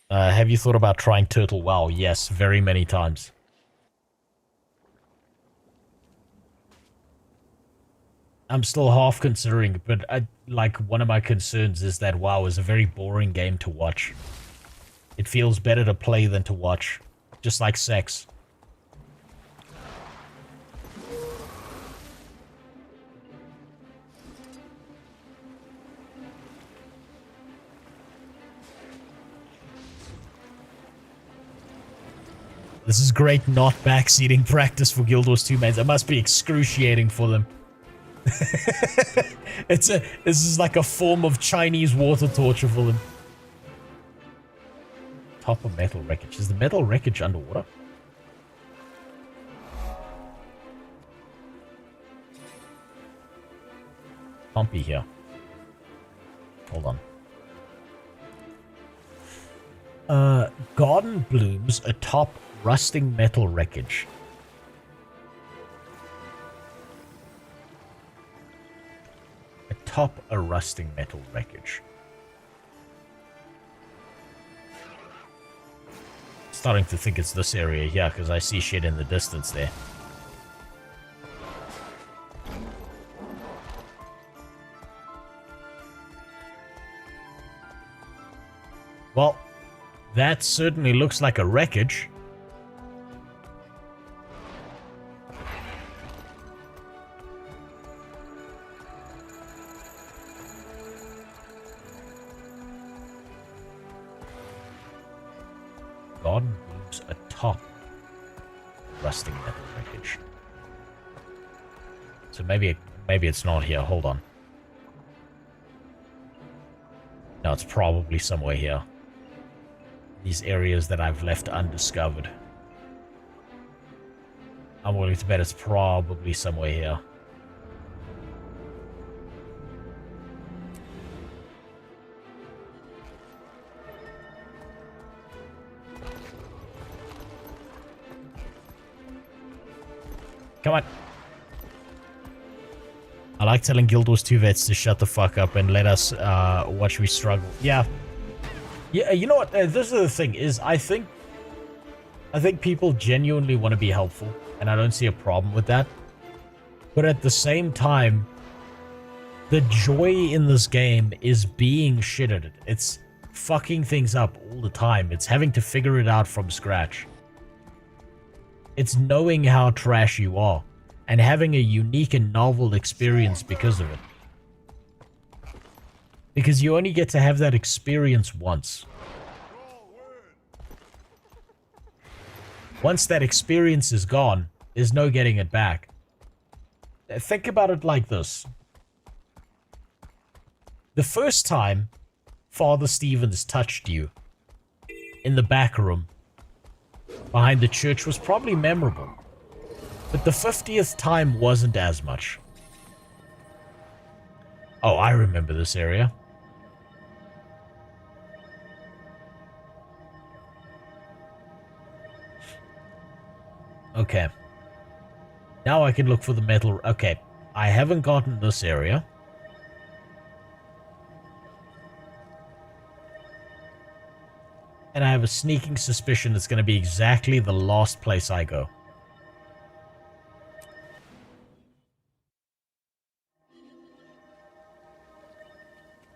Have you thought about trying Turtle WoW? Yes, very many times. I'm still half considering, but like one of my concerns is that WoW is a very boring game to watch. It feels better to play than to watch, just like sex. This is great not backseating practice for Guild Wars 2 mains. It must be excruciating for them. This is like a form of Chinese water torture for them. Top of metal wreckage. Is the metal wreckage underwater? Can't be here. Hold on. Garden blooms atop rusting metal wreckage. Atop a rusting metal wreckage. Starting to think it's this area here because I see shit in the distance there. Well, that certainly looks like a wreckage. garden blooms atop rusting metal wreckage. So maybe it's not here. Hold on. No, it's probably somewhere here. These areas that I've left undiscovered. I'm willing to bet it's probably somewhere here. Come on. I like telling Guild Wars 2 vets to shut the fuck up and let us watch me struggle. Yeah. Yeah, you know what? This is the thing, is I think people genuinely want to be helpful, and I don't see a problem with that. But at the same time, the joy in this game is being shit at it. It's fucking things up all the time. It's having to figure it out from scratch. It's knowing how trash you are, and having a unique and novel experience because of it. Because you only get to have that experience once. Once that experience is gone, there's no getting it back. Think about it like this. The first time Father Stevens touched you in the back room behind the church was probably memorable. But the 50th time wasn't as much. Oh, I remember this area. Okay. Now I can look for the metal. Okay. I haven't gotten this area. And I have a sneaking suspicion it's going to be exactly the last place I go.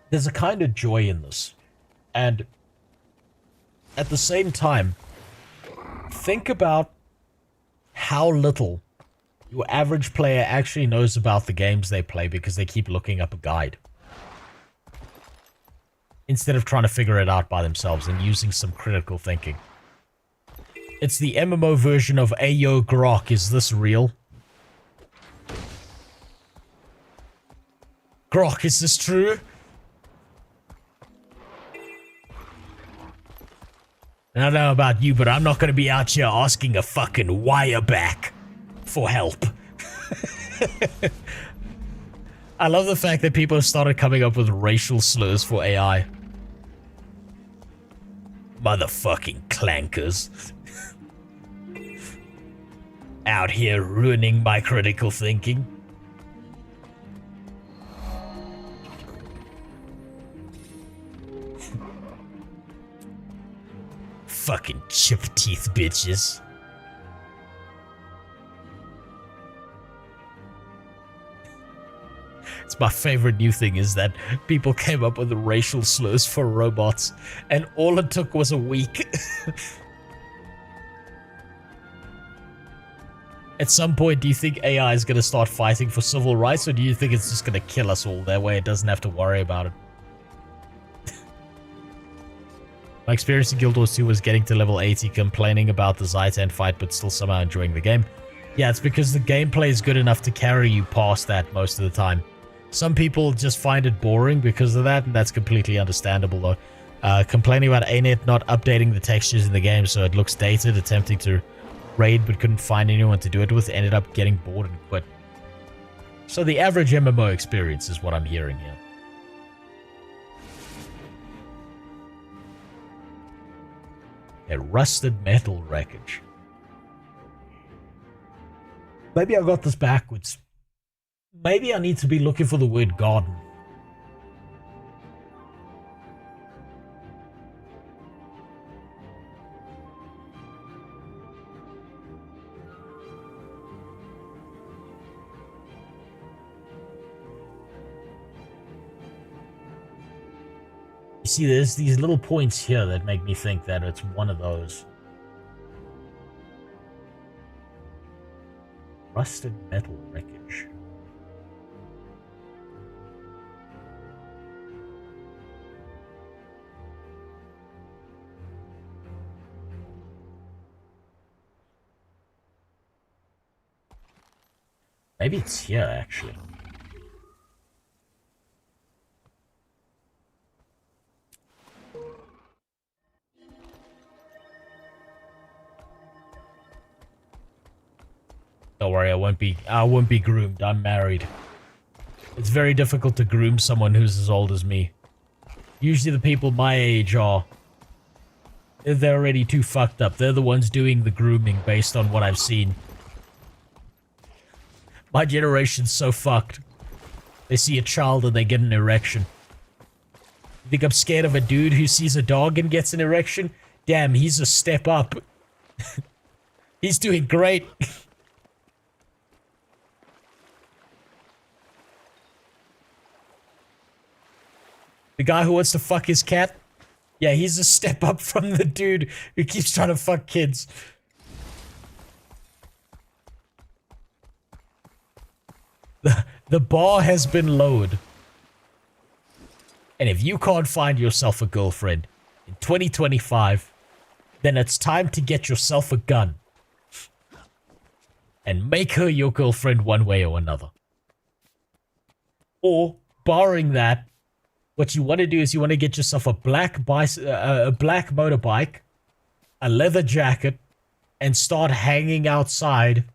There's a kind of joy in this. And at the same time, think about how little your average player actually knows about the games they play because they keep looking up a guide. Instead of trying to figure it out by themselves and using some critical thinking. It's the MMO version of Ayo Grok, is this real? Grok, is this true? I don't know about you, but I'm not going to be out here asking a fucking wireback for help. I love the fact that people have started coming up with racial slurs for AI. Motherfucking clankers. Out here ruining my critical thinking. Fucking chip teeth bitches. It's my favorite new thing is that people came up with the racial slurs for robots, and all it took was a week. At some point, do you think AI is going to start fighting for civil rights, or do you think it's just going to kill us all? That way it doesn't have to worry about it. My experience in Guild Wars 2 was getting to level 80, complaining about the Zaitan fight, but still somehow enjoying the game. Yeah, it's because the gameplay is good enough to carry you past that most of the time. Some people just find it boring because of that, and that's completely understandable, though. Complaining about ANET not updating the textures in the game so it looks dated, attempting to raid but couldn't find anyone to do it with, ended up getting bored and quit. So the average MMO experience is what I'm hearing here. A rusted metal wreckage. Maybe I got this backwards. Maybe I need to be looking for the word garden. You see, there's these little points here that make me think that it's one of those. Rusted metal wreckage. Maybe it's here, actually. Don't worry, I won't be groomed. I'm married. It's very difficult to groom someone who's as old as me. Usually the people my age are... They're already too fucked up. They're the ones doing the grooming based on what I've seen. My generation's so fucked. They see a child and they get an erection. You think I'm scared of a dude who sees a dog and gets an erection? Damn, he's a step up. He's doing great. The guy who wants to fuck his cat? Yeah, he's a step up from the dude who keeps trying to fuck kids. The bar has been lowered. And if you can't find yourself a girlfriend in 2025, then it's time to get yourself a gun. And make her your girlfriend one way or another. Or, barring that, what you want to do is you want to get yourself a black motorbike, a leather jacket, and start hanging outside.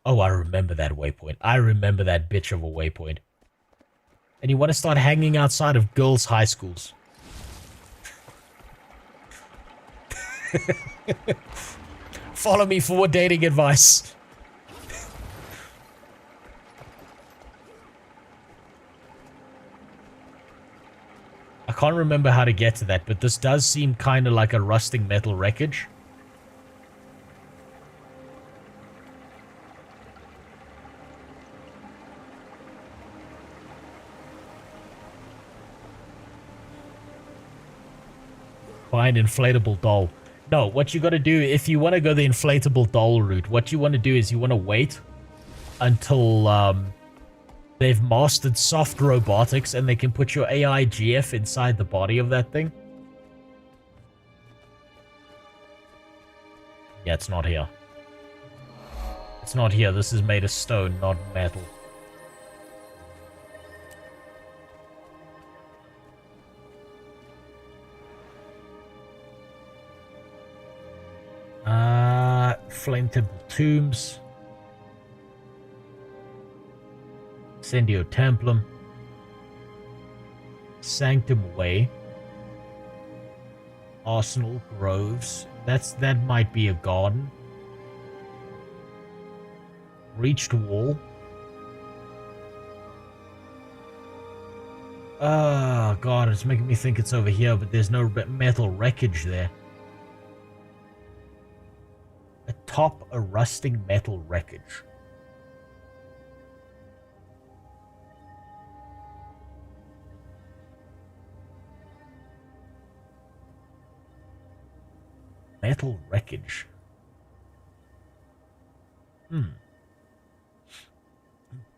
Oh, I remember that waypoint. I remember that bitch of a waypoint. And you want to start hanging outside of girls' high schools. Follow me for more dating advice. I can't remember how to get to that, but this does seem kind of like a rusting metal wreckage. Find inflatable doll. No, what you gotta do, if you want to go the inflatable doll route, what you want to do is you want to wait until, they've mastered soft robotics and they can put your AI GF inside the body of that thing. Yeah, it's not here. It's not here. This is made of stone, not metal. Flame Temple Tombs. Incendio Templum. Sanctum Way. Arsenal Groves. That might be a garden. Reached Wall. Oh god, it's making me think it's over here, but there's no metal wreckage there. Atop a rusting metal wreckage. Metal wreckage.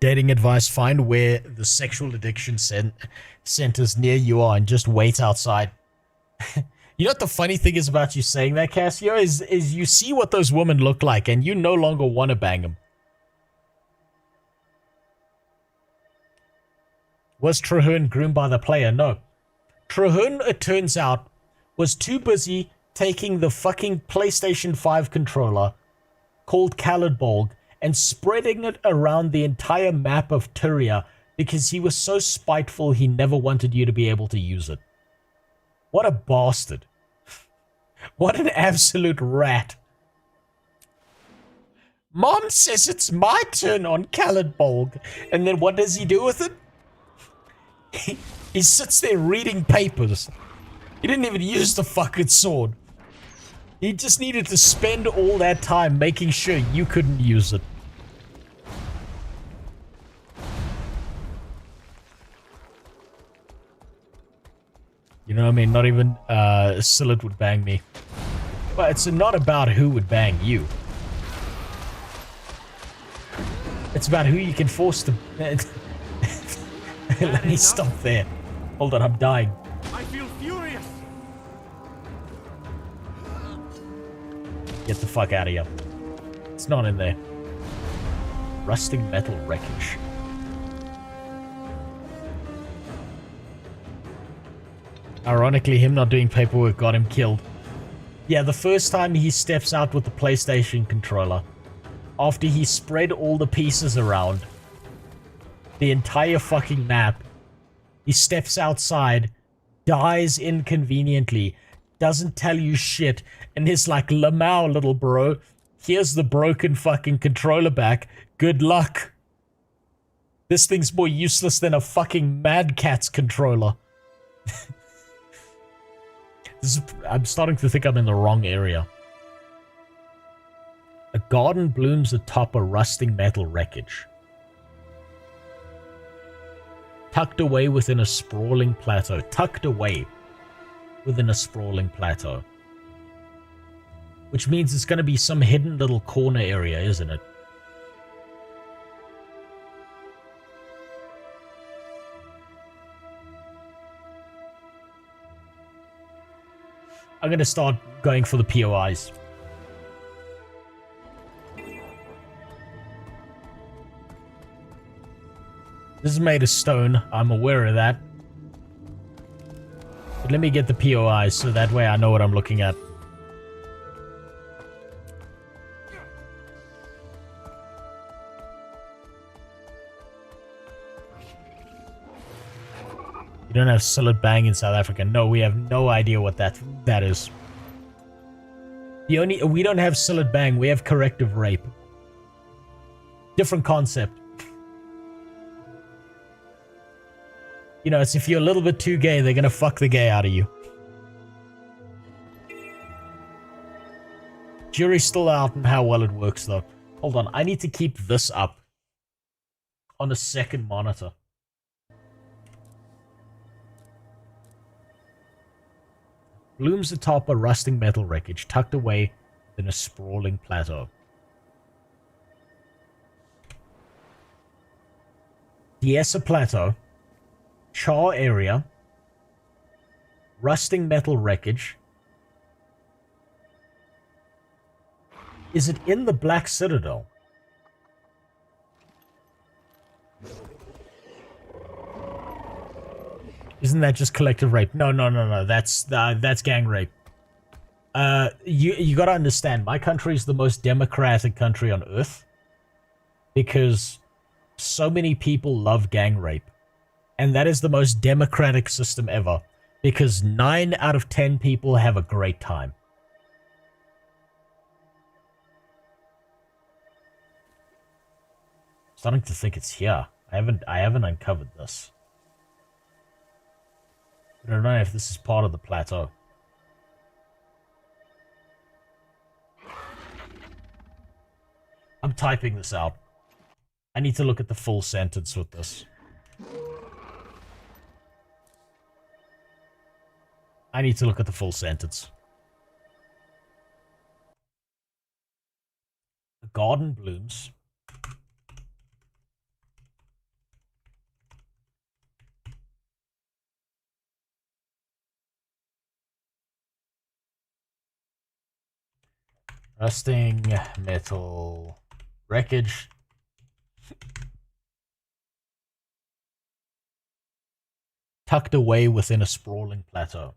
Dating advice: find where the sexual addiction centers near you are and just wait outside. You know what the funny thing is about you saying that, Cassio, is you see what those women look like and you no longer want to bang them. Was Trahern groomed by the player? No. Trahern, it turns out, was too busy taking the fucking PlayStation 5 controller called Caladbolg and spreading it around the entire map of Tyria because he was so spiteful he never wanted you to be able to use it. What a bastard. What an absolute rat. Mom says it's my turn on Caladbolg, and then what does he do with it? He sits there reading papers. He didn't even use the fucking sword. He just needed to spend all that time making sure you couldn't use it. You know what I mean? Not even Sillet would bang me. But it's not about who would bang you. It's about who you can force to... Let me stop there. Hold on, I'm dying. I feel furious. Get the fuck out of here. It's not in there. Rusting metal wreckage. Ironically, him not doing paperwork got him killed. Yeah, the first time he steps out with the PlayStation controller, after he spread all the pieces around, the entire fucking map, he steps outside, dies inconveniently, doesn't tell you shit, and is like, Lamau, little bro, here's the broken fucking controller back, good luck. This thing's more useless than a fucking Mad Catz controller. I'm starting to think I'm in the wrong area. A garden blooms atop a rusting metal wreckage. Tucked away within a sprawling plateau. Tucked away within a sprawling plateau. Which means it's going to be some hidden little corner area, isn't it? I'm going to start going for the POIs. This is made of stone. I'm aware of that. But let me get the POIs so that way I know what I'm looking at. You don't have Sillet Bang in South Africa. No, we have no idea what that is. We don't have Sillet Bang, we have Corrective Rape. Different concept. You know, it's if you're a little bit too gay, they're gonna fuck the gay out of you. Jury's still out on how well it works though. Hold on, I need to keep this up on a second monitor. Blooms atop a rusting metal wreckage, tucked away in a sprawling plateau. Diessa Plateau, char area, rusting metal wreckage. Is it in the Black Citadel? Isn't that just collective rape? No. That's gang rape. You gotta understand, my country is the most democratic country on earth because so many people love gang rape. And that is the most democratic system ever because 9 out of 10 people have a great time. Starting to think it's here. I haven't uncovered this. I don't know if this is part of the plateau. I'm typing this out. I need to look at the full sentence with this. I need to look at the full sentence. The garden blooms. Rusting metal wreckage. Tucked away within a sprawling plateau.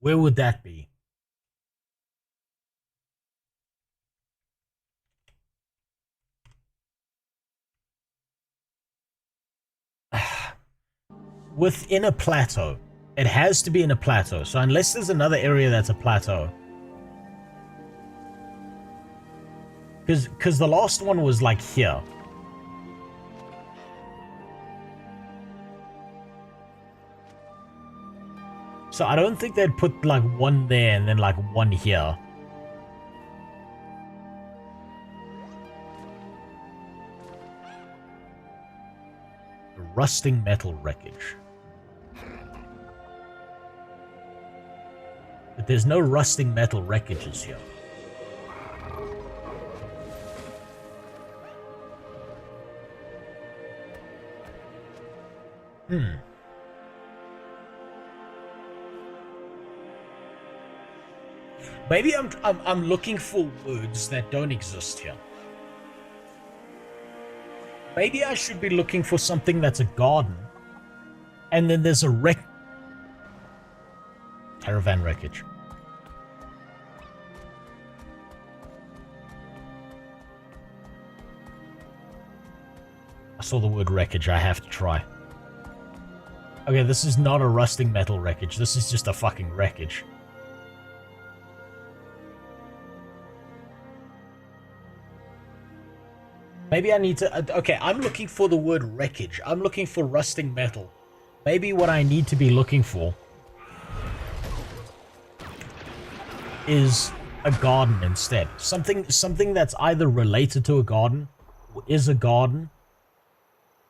Where would that be? Within a plateau. It has to be in a plateau. So unless there's another area that's a plateau. Because the last one was like here. So I don't think they'd put like one there and then like one here. The rusting metal wreckage. The But there's no rusting metal wreckages here. Maybe I'm looking for words that don't exist here. Maybe I should be looking for something that's a garden, and then there's a caravan wreckage. I saw the word wreckage. I have to try. Okay, this is not a rusting metal wreckage. This is just a fucking wreckage. Maybe I need to... okay, I'm looking for the word wreckage. I'm looking for rusting metal. Maybe what I need to be looking for is a garden instead. Something that's either related to a garden, or is a garden,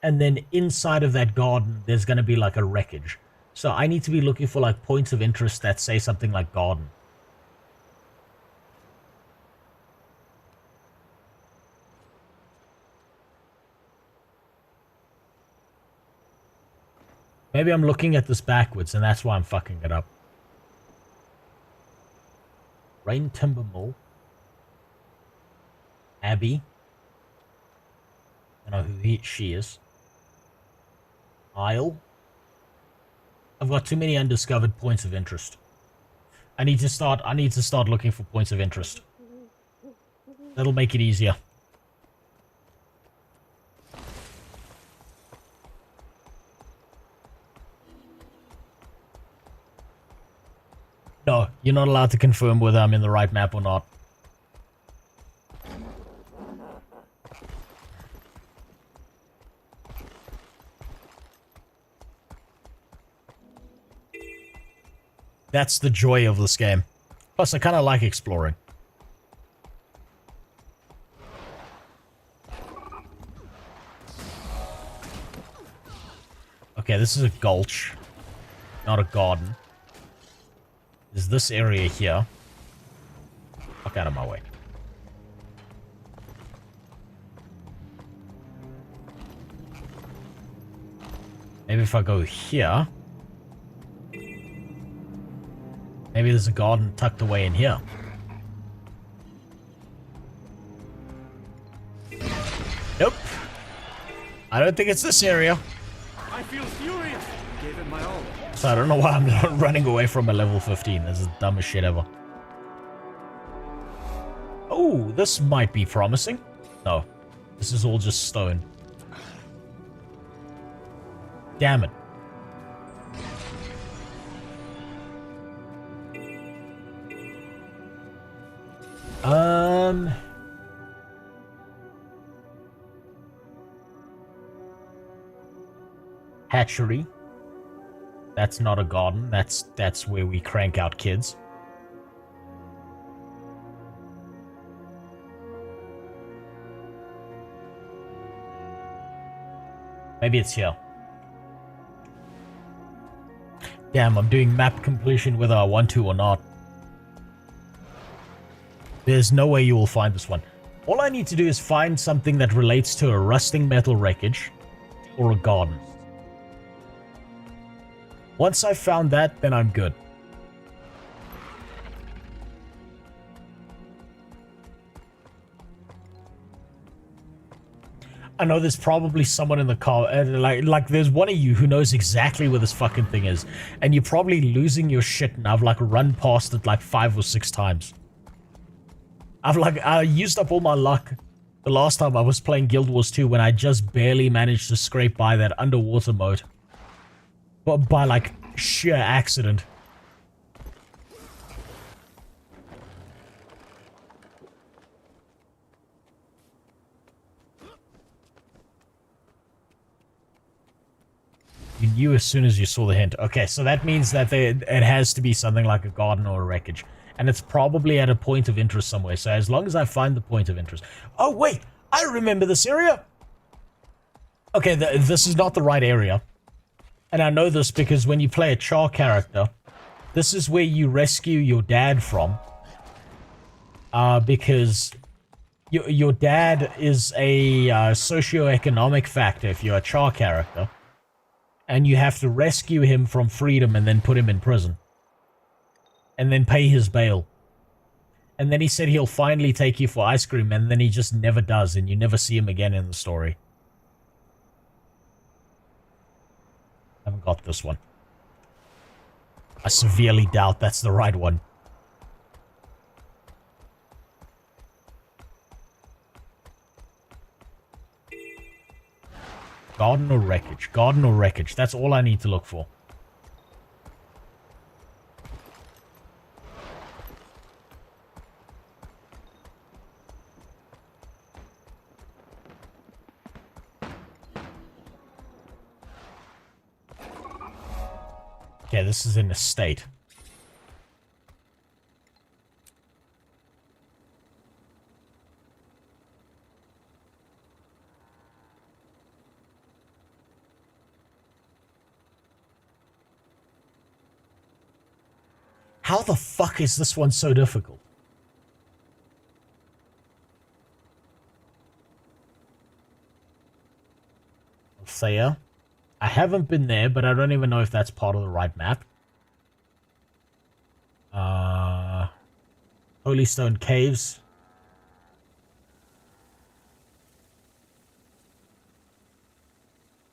and then inside of that garden, there's going to be like a wreckage. So I need to be looking for like points of interest that say something like garden. Maybe I'm looking at this backwards, and that's why I'm fucking it up. Rain Timber Mill. Abby. I know who she is. Isle. I've got too many undiscovered points of interest. I need to start looking for points of interest. That'll make it easier. No, you're not allowed to confirm whether I'm in the right map or not. That's the joy of this game. Plus, I kind of like exploring. Okay, this is a gulch, not a garden. Is this area here? Fuck out of my way. Maybe if I go here... maybe there's a garden tucked away in here. Nope. I don't think it's this area. I feel furious. Gave it my all. So I don't know why I'm not running away from a level 15. This is the dumbest shit ever. Oh, this might be promising. No. This is all just stone. Damn it. Hatchery. That's not a garden. That's where we crank out kids. Maybe it's here. Damn, I'm doing map completion whether I want to or not. There's no way you will find this one. All I need to do is find something that relates to a rusting metal wreckage or a garden. Once I've found that, then I'm good. I know there's probably someone in the car, like there's one of you who knows exactly where this fucking thing is, and you're probably losing your shit, and I've like run past it like 5 or 6 times. I used up all my luck the last time I was playing Guild Wars 2 when I just barely managed to scrape by that underwater mode. But by like sheer accident. You knew as soon as you saw the hint. Okay, so that means that it has to be something like a garden or a wreckage. And it's probably at a point of interest somewhere. So as long as I find the point of interest... Oh, wait! I remember this area! Okay, this is not the right area. And I know this because when you play a Char character, This is where you rescue your dad from. Because your dad is a socioeconomic factor if you're a Char character. And you have to rescue him from freedom and then put him in prison. And then pay his bail. And then he said he'll finally take you for ice cream, and then he just never does, and you never see him again in the story. I haven't got this one. I severely doubt that's the right one. Garden or wreckage? Garden or wreckage? That's all I need to look for. Okay, this is an estate. How the fuck is this one so difficult? Althea. I haven't been there, but I don't even know if that's part of the right map. Holy Stone Caves.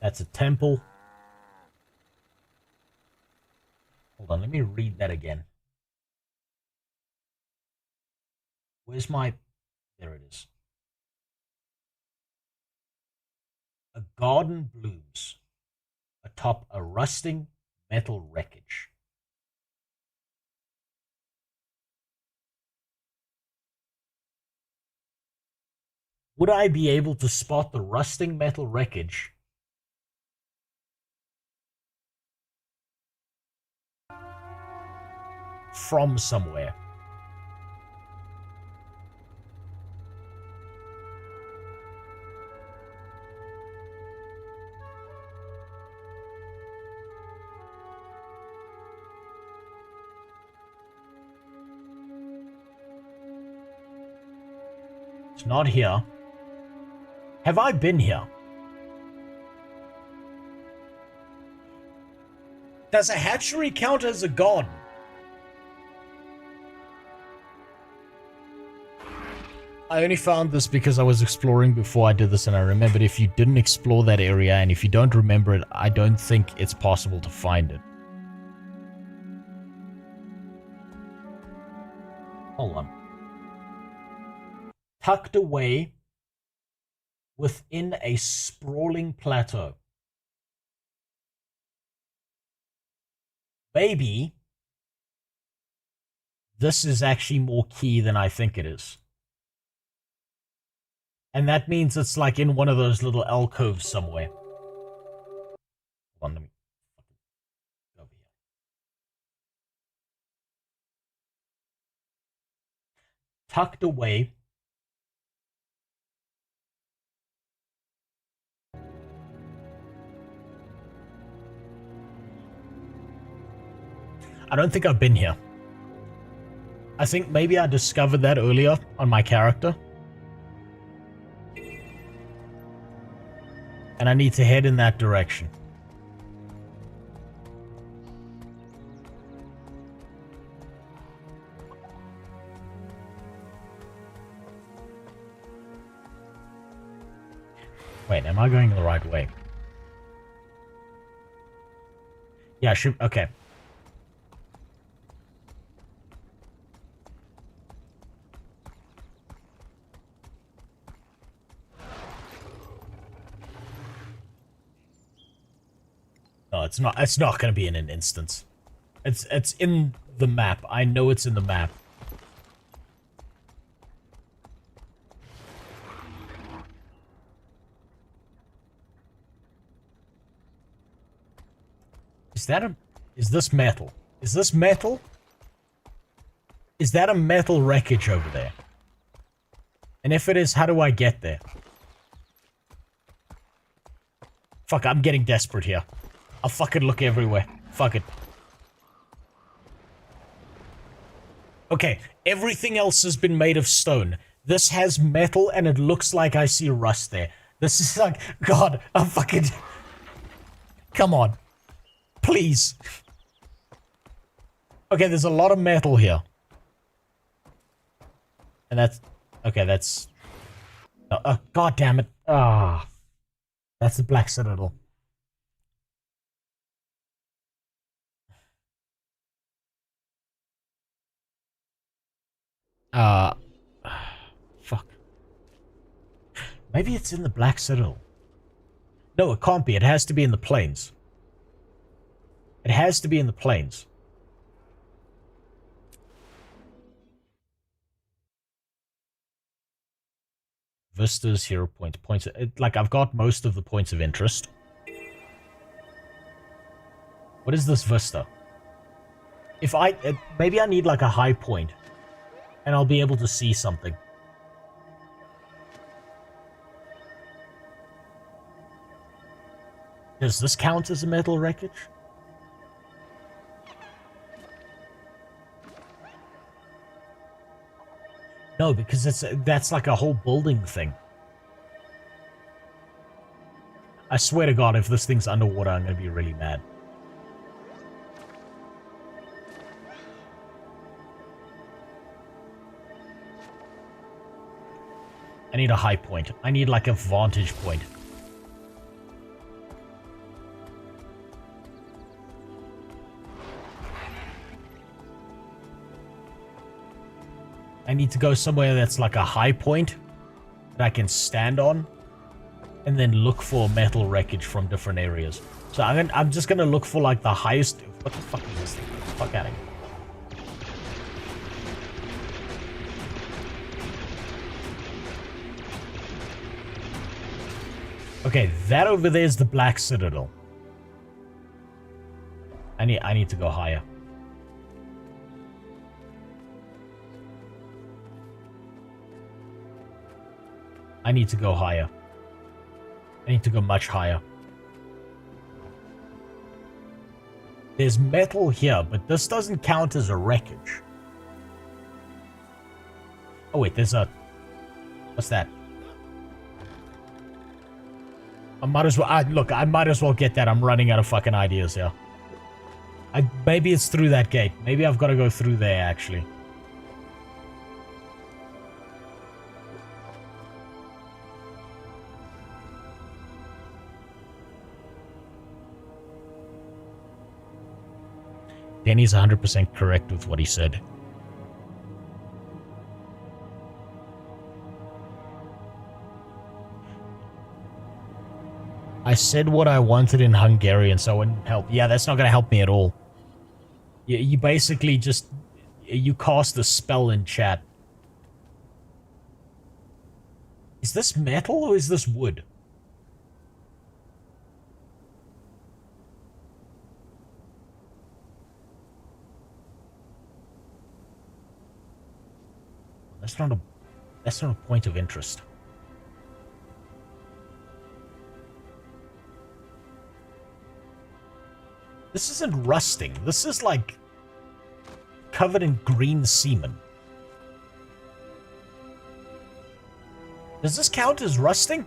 That's a temple. Hold on, let me read that again. Where's my... There it is. A garden blooms atop a rusting metal wreckage. Would I be able to spot the rusting metal wreckage from somewhere? It's not here. Have I been here? Does a hatchery count as a garden? I only found this because I was exploring before I did this, and I remembered if you didn't explore that area and if you don't remember it, I don't think it's possible to find it. Hold on. Tucked away within a sprawling plateau. Maybe this is actually more key than I think it is. And that means it's like in one of those little alcoves somewhere. Hold on, let me go over here. Tucked away. I don't think I've been here. I think maybe I discovered that earlier on my character. And I need to head in that direction. Wait, am I going the right way? Yeah, I should. Okay. No, it's not. It's not going to be in an instance. It's in the map. I know it's in the map. Is that a... Is this metal? Is this metal? Is that a metal wreckage over there? And if it is, how do I get there? Fuck, I'm getting desperate here. I'll fucking look everywhere. Fuck it. Okay, everything else has been made of stone. This has metal and it looks like I see rust there. This is like, God, I'm fucking... Come on. Please. Okay, there's a lot of metal here. And that's... Okay, that's... God damn it. Ah. That's the Black Citadel. Fuck. Maybe it's in the Black Citadel. No, it can't be. It has to be in the plains. It has to be in the plains. Vistas, hero points. Like, I've got most of the points of interest. What is this vista? If I... maybe I need, like, a high point. And I'll be able to see something. Does this count as a metal wreckage? No, because that's like a whole building thing. I swear to God, if this thing's underwater, I'm gonna be really mad. I need a high point. I need like a vantage point. I need to go somewhere that's like a high point that I can stand on and then look for metal wreckage from different areas. So I'm just gonna look for like the highest... What the fuck is this thing? Get the fuck out of here. Okay, that over there is the Black Citadel. I need to go higher. I need to go higher. I need to go much higher. There's metal here, but this doesn't count as a wreckage. Oh wait, there's a... What's that? I might as well... look, I might as well get that. I'm running out of fucking ideas here. Maybe it's through that gate. Maybe I've got to go through there, actually. Danny's 100% correct with what he said. I said what I wanted in Hungarian, so it wouldn't help. Yeah, that's not going to help me at all. You basically just... You cast a spell in chat. Is this metal or is this wood? That's not a point of interest. This isn't rusting. This is like covered in green semen. Does this count as rusting?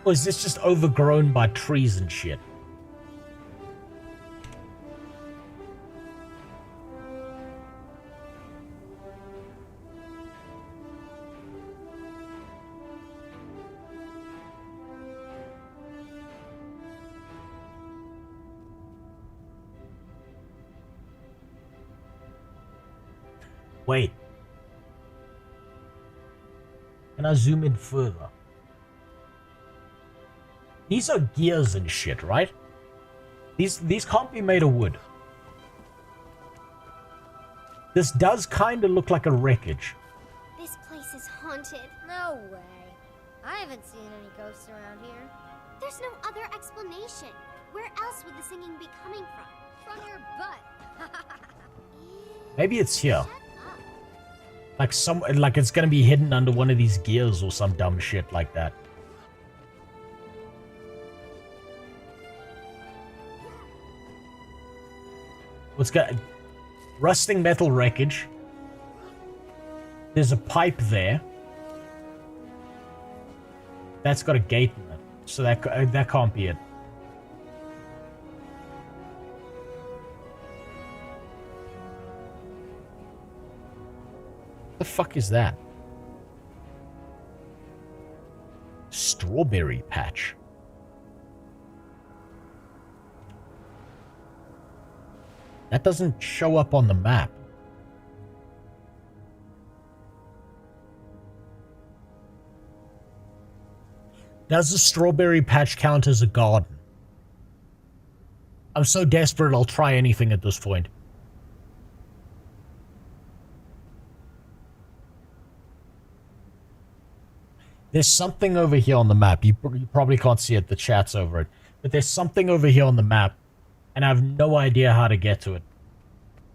Or is this just overgrown by trees and shit? Wait. Can I zoom in further? These are gears and shit, right? These can't be made of wood. This does kind of look like a wreckage. This place is haunted. No way. I haven't seen any ghosts around here. There's no other explanation. Where else would the singing be coming from? From your butt. Maybe it's here. Like it's gonna be hidden under one of these gears or some dumb shit like that. What's got rusting metal wreckage. There's a pipe there. That's got a gate in it, so that can't be it. The fuck is that? Strawberry patch. That doesn't show up on the map. Does the strawberry patch count as a garden? I'm so desperate I'll try anything at this point. There's something over here on the map. You probably can't see it. The chat's over it. But there's something over here on the map. And I have no idea how to get to it.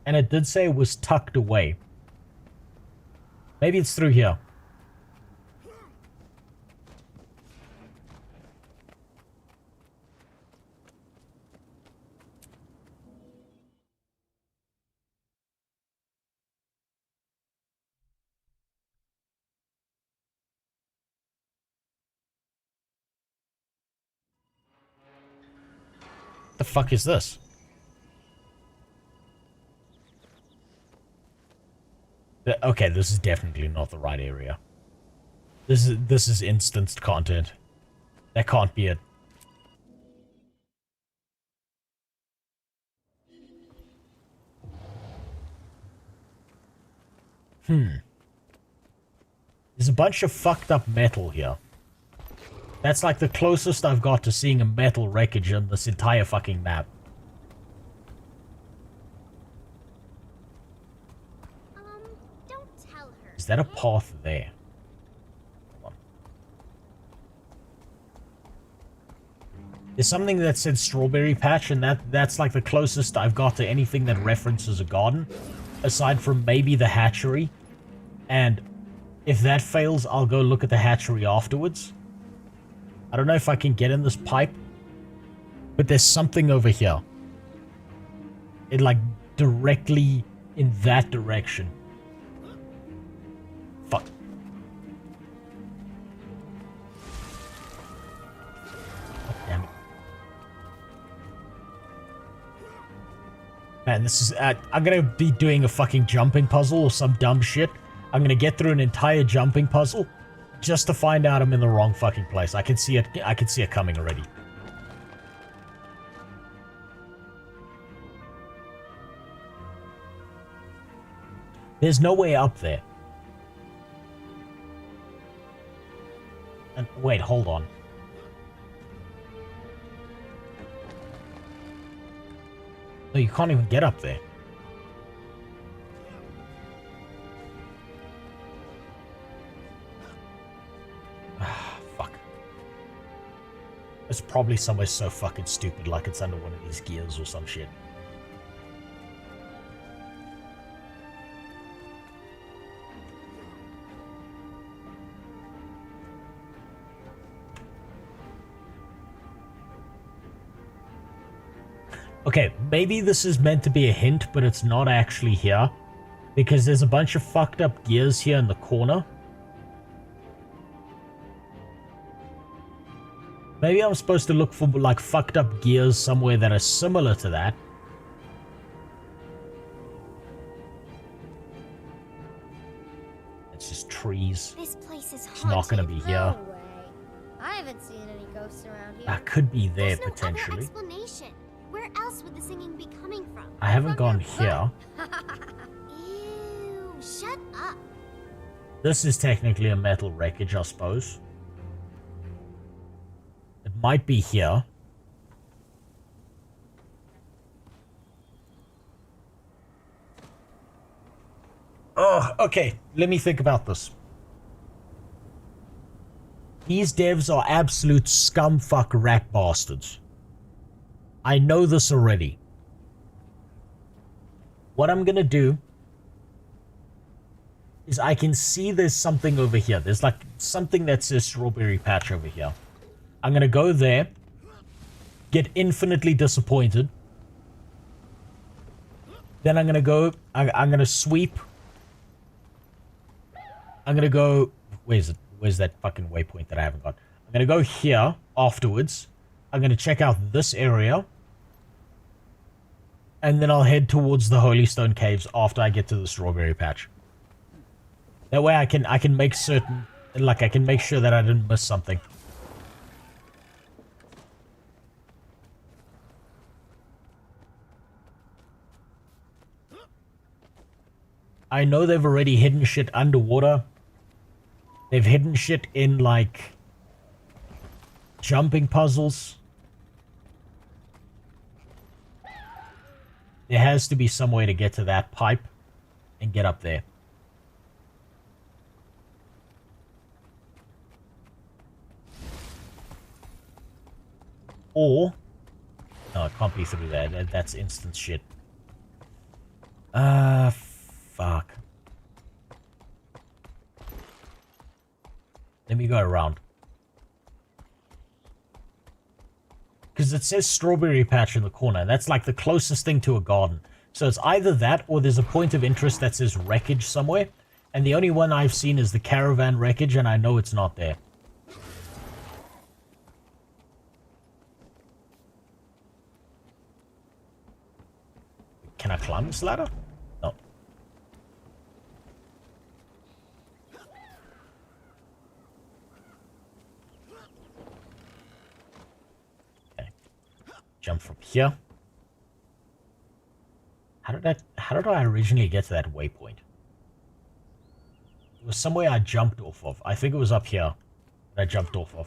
And it did say it was tucked away. Maybe it's through here. The fuck is this? Okay, this is definitely not the right area. This is instanced content. That can't be it. There's a bunch of fucked up metal here. That's like the closest I've got to seeing a metal wreckage on this entire fucking map. Don't tell her. Is that a path there? Hold on. There's something that said strawberry patch, and that's like the closest I've got to anything that references a garden, aside from maybe the hatchery. And if that fails, I'll go look at the hatchery afterwards. I don't know if I can get in this pipe, but there's something over here. It like directly in that direction. Fuck. God damn it. Man, this is... I'm gonna be doing a fucking jumping puzzle or some dumb shit. I'm gonna get through an entire jumping puzzle just to find out I'm in the wrong fucking place. I can see it coming already. There's no way up there. And wait, hold on. No, you can't even get up there. It's probably somewhere so fucking stupid, like it's under one of these gears or some shit. Okay, maybe this is meant to be a hint, but it's not actually here. Because there's a bunch of fucked up gears here in the corner. Maybe I'm supposed to look for, like, fucked up gears somewhere that are similar to that. It's just trees. This place is haunted. It's not gonna be here. No way. I haven't seen any ghosts around here. That could be there, There's no potentially. other explanation. Where else would the singing be coming from? I haven't gone here. Ew, shut up. This is technically a metal wreckage, I suppose. It might be here. Oh, okay. Let me think about this. These devs are absolute scumfuck rat bastards. I know this already. What I'm gonna do is I can see there's something over here. There's like something that says strawberry patch over here. I'm gonna go there, get infinitely disappointed, Then I'm gonna go. I'm gonna sweep. I'm gonna go. Where's it? Where's that fucking waypoint that I haven't got? I'm gonna go here afterwards. I'm gonna check out this area. And then I'll head towards the Holy Stone Caves after I get to the strawberry patch. That way I can make certain, like I can make sure that I didn't miss something. I know they've already hidden shit underwater. They've hidden shit in, like, jumping puzzles. There has to be some way to get to that pipe and get up there. Or... no, it can't be through there. That's instant shit. Fuck. Let me go around. Because it says strawberry patch in the corner. That's like the closest thing to a garden. So it's either that or there's a point of interest that says wreckage somewhere. And the only one I've seen is the caravan wreckage, and I know it's not there. Can I climb this ladder? No. Okay. Jump from here. How did I originally get to that waypoint? It was somewhere I jumped off of. I think it was up here that I jumped off of.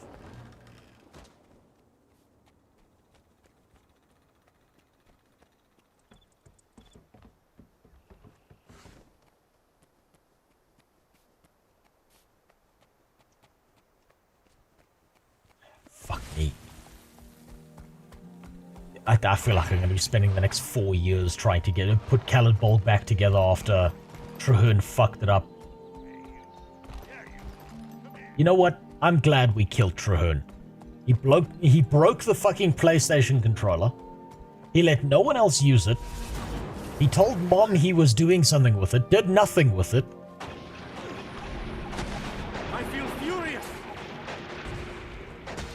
Fuck me. I feel like I'm going to be spending the next 4 years trying to put Caladbolg back together after Traherne fucked it up. You know what? I'm glad we killed Traherne. He broke the fucking PlayStation controller. He let no one else use it. He told Mom he was doing something with it, did nothing with it. I feel furious.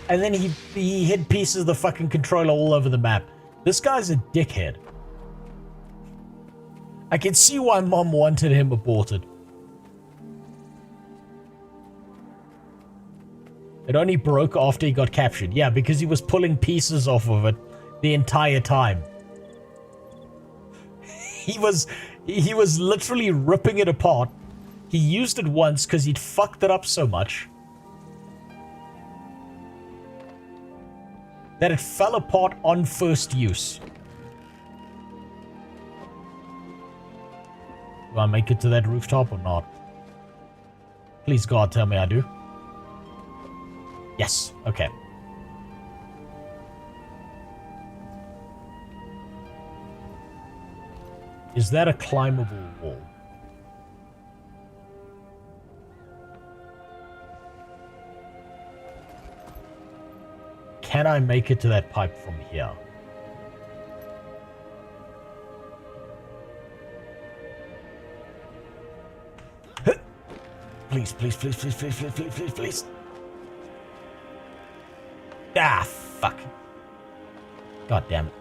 And then he hid pieces of the fucking controller all over the map. This guy's a dickhead. I can see why Mom wanted him aborted. It only broke after he got captured. Yeah, because he was pulling pieces off of it the entire time. He was literally ripping it apart. He used it once because he'd fucked it up so much that it fell apart on first use. Do I make it to that rooftop or not? Please God, tell me I do. Yes, okay. Is that a climbable wall? Can I make it to that pipe from here? Please, please, please, please, please, please, please, please, please. Ah, fuck. God damn it.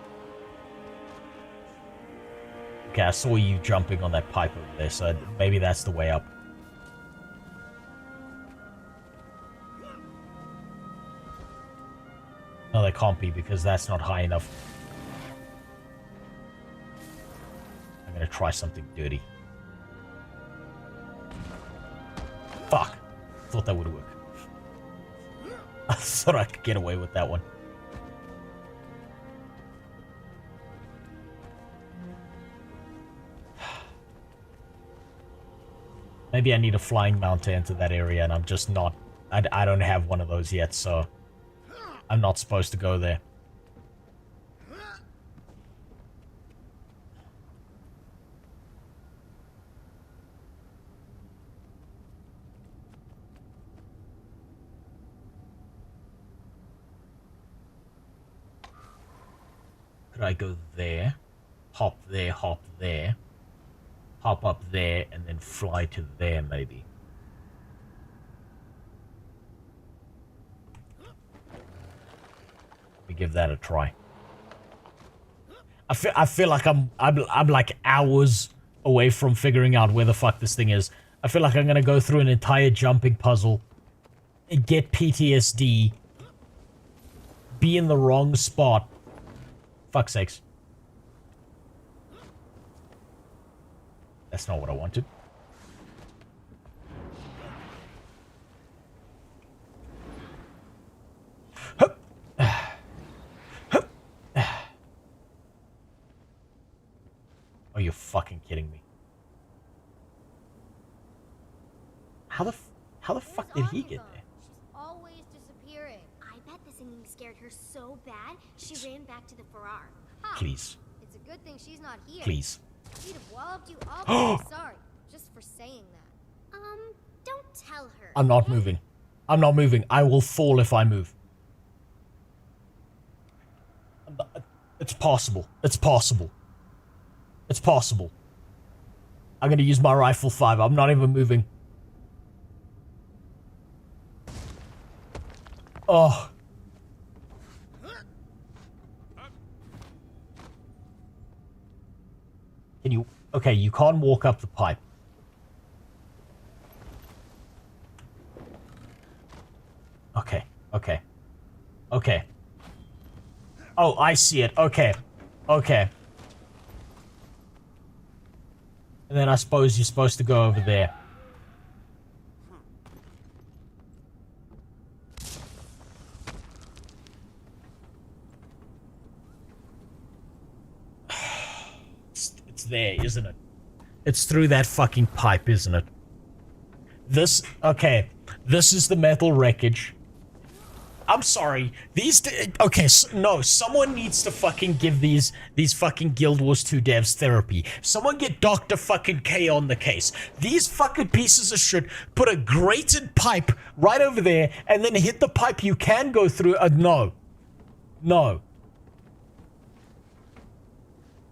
Okay, I saw you jumping on that pipe over there, so maybe that's the way up. No, they can't be, because that's not high enough. I'm gonna try something dirty. Fuck. Thought that would work. I thought I could get away with that one. Maybe I need a flying mount to enter that area, and I'm just not... I don't have one of those yet, so... I'm not supposed to go there. Could I go there? hop there, hop up there, and then fly to there, maybe. Let me give that a try. I feel like I'm like hours away from figuring out where the fuck this thing is. I feel like I'm gonna go through an entire jumping puzzle, and get PTSD, be in the wrong spot. Fuck's sakes. That's not what I wanted. Hup. Hup. Are you fucking kidding me? How the fuck did he get there? She's always disappearing. I bet the singing scared her so bad, she ran back to the Farrar. Huh. Please. It's a good thing she's not here. Please. She'd have walloped you up. I'm sorry, just for saying that. Don't tell her. I'm not moving. I'm not moving. I will fall if I move. It's possible. It's possible. It's possible. I'm gonna use my rifle 5. I'm not even moving. Oh. Can you... Okay, you can't walk up the pipe. Okay, okay. Okay. Oh, I see it. Okay. Okay. And then I suppose you're supposed to go over there. It's there, isn't it? It's through that fucking pipe, isn't it? This... Okay. This is the metal wreckage. I'm sorry. These... Okay, no. Someone needs to fucking give these fucking Guild Wars 2 devs therapy. Someone get Dr. fucking K on the case. These fucking pieces of shit put a grated pipe right over there and then hit the pipe you can go through. No. No.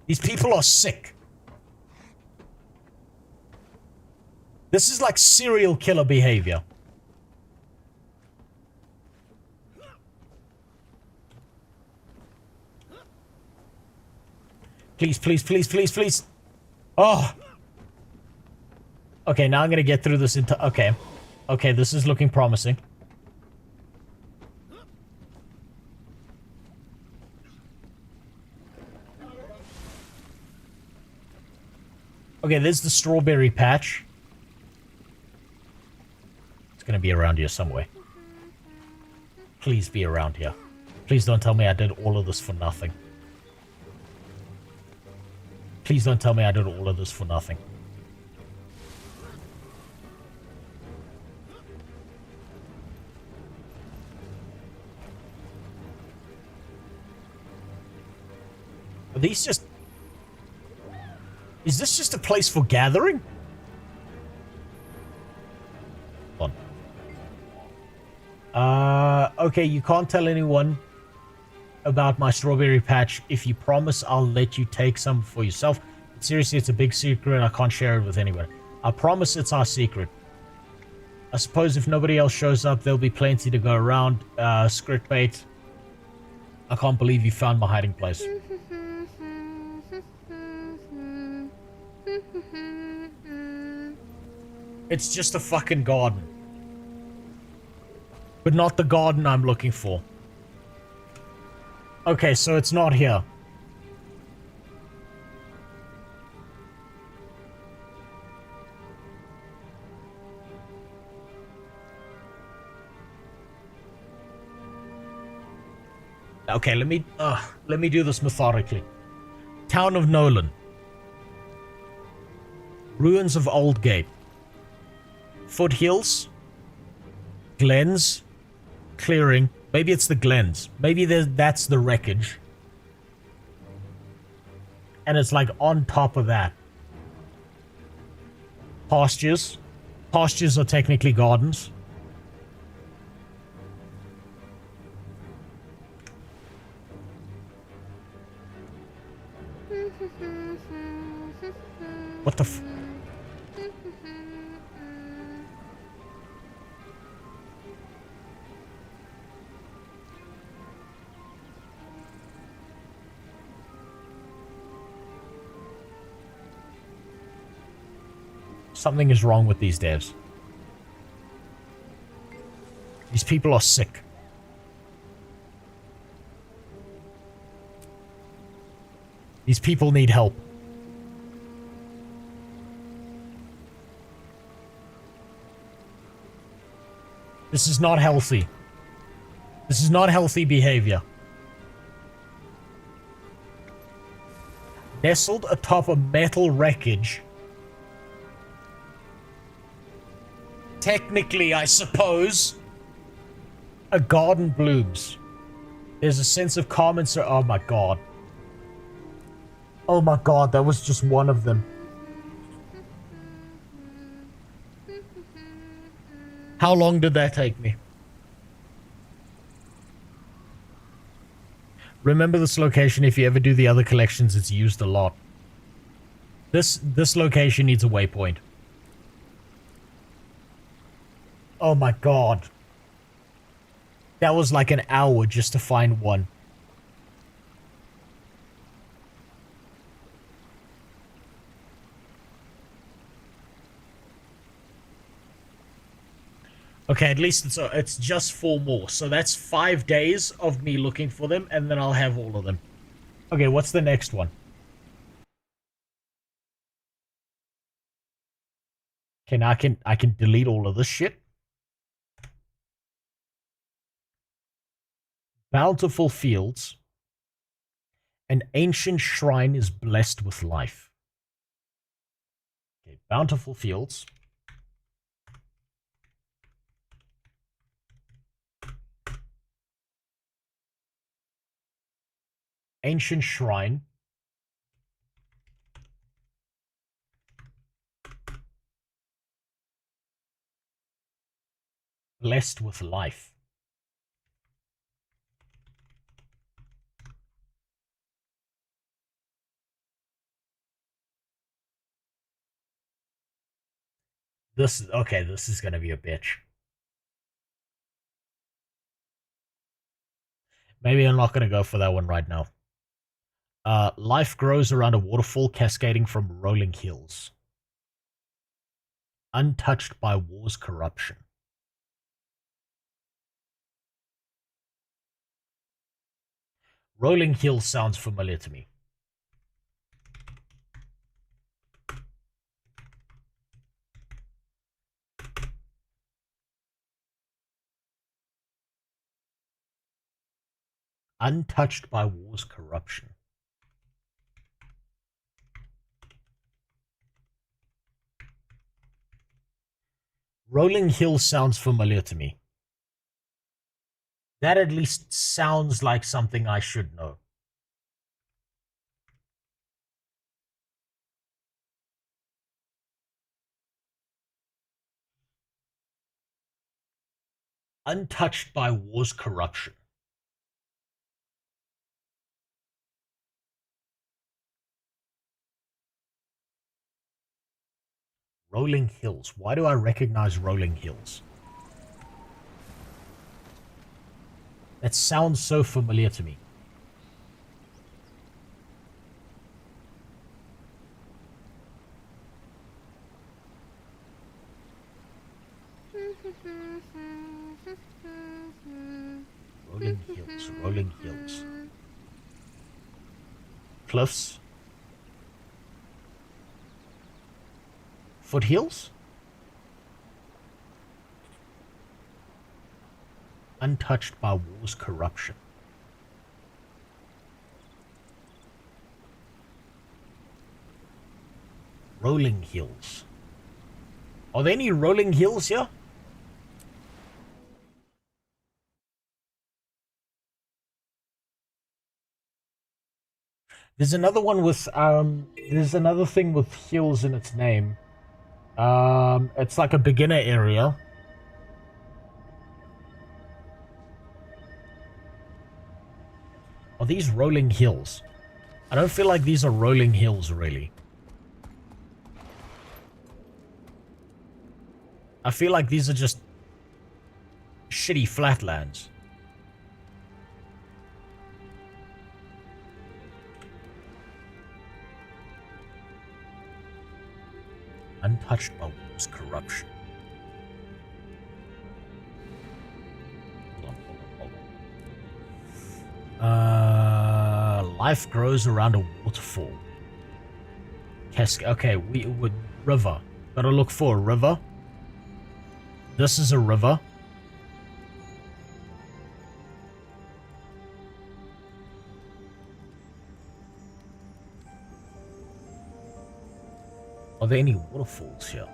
These people are sick. This is like serial killer behavior. Please, please, please, please, please. Oh. Okay, now I'm gonna get through this into... Okay. Okay, this is looking promising. Okay, there's the strawberry patch. It's gonna be around here somewhere. Please be around here. Please don't tell me I did all of this for nothing. Please don't tell me I did all of this for nothing. Are these just... Is this just a place for gathering? Hold on. Okay, you can't tell anyone about my strawberry patch. If you promise, I'll let you take some for yourself. Seriously, it's a big secret. I can't share it with anyone. I promise it's our secret. I suppose if nobody else shows up, there'll be plenty to go around. Script bait. I can't believe you found my hiding place. It's just a fucking garden. But not the garden I'm looking for. Okay, so it's not here. Okay, let me do this methodically. Town of Nolan. Ruins of Old Gate. Foothills. Glens. Clearing. Maybe it's the Glens. Maybe that's the wreckage. And it's like on top of that. Pastures. Pastures are technically gardens. the f- Something is wrong with these devs. These people are sick. These people need help. This is not healthy. This is not healthy behavior. Nestled atop a metal wreckage. Technically, I suppose, a garden blooms. There's a sense of calm and oh my god. Oh my god, that was just one of them. How long did that take me? Remember this location. If you ever do the other collections, it's used a lot. This location needs a waypoint. Oh my god. That was like an hour just to find one. Okay, at least it's just 4 more. So that's 5 days of me looking for them, and then I'll have all of them. Okay, what's the next one? Okay, now I can delete all of this shit. Bountiful fields. An ancient shrine is blessed with life. Okay, bountiful fields. Ancient shrine. Blessed with life. This is gonna be a bitch. Maybe I'm not gonna go for that one right now. Life grows around a waterfall cascading from rolling hills. Untouched by war's corruption. Rolling hills sounds familiar to me. Untouched by war's corruption. Rolling Hills sounds familiar to me. That at least sounds like something I should know. Untouched by war's corruption. Rolling Hills. Why do I recognize Rolling Hills? That sounds so familiar to me. Rolling Hills, Rolling Hills. Cliffs. Foothills? Untouched by war's corruption. Rolling Hills. Are there any rolling hills here? There's another one with, there's another thing with hills in its name. It's like a beginner area. Are these rolling hills? I don't feel like these are rolling hills, really. I feel like these are just shitty flatlands. Untouched by war's corruption. Hold on. Life grows around a waterfall. Okay, we would river. Gotta look for a river. This is a river. Are there any waterfalls here?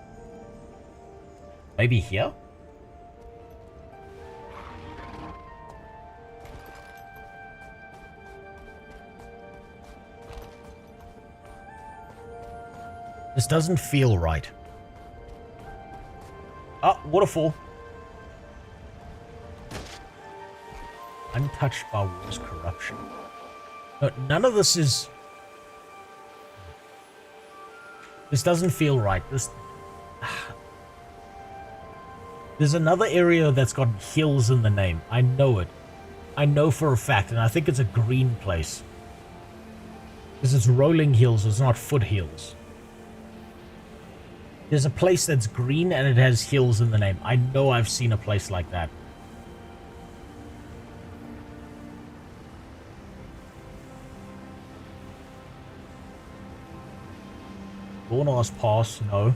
Maybe here? This doesn't feel right. Ah, waterfall. Untouched by war's corruption. No, none of this is... This doesn't feel right. There's another area that's got hills in the name. I know it. I know for a fact, and I think it's a green place. Because it's rolling hills, it's not foothills. There's a place that's green and it has hills in the name. I know I've seen a place like that. Lornar's Pass, no.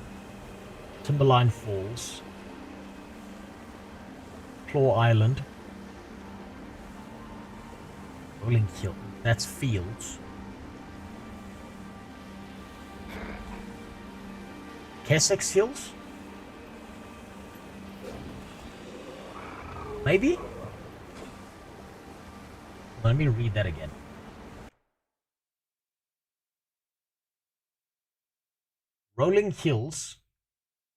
Timberline Falls. Claw Island. Rolling Hill. That's fields. Kessex Hills? Maybe? Let me read that again. Rolling Hills.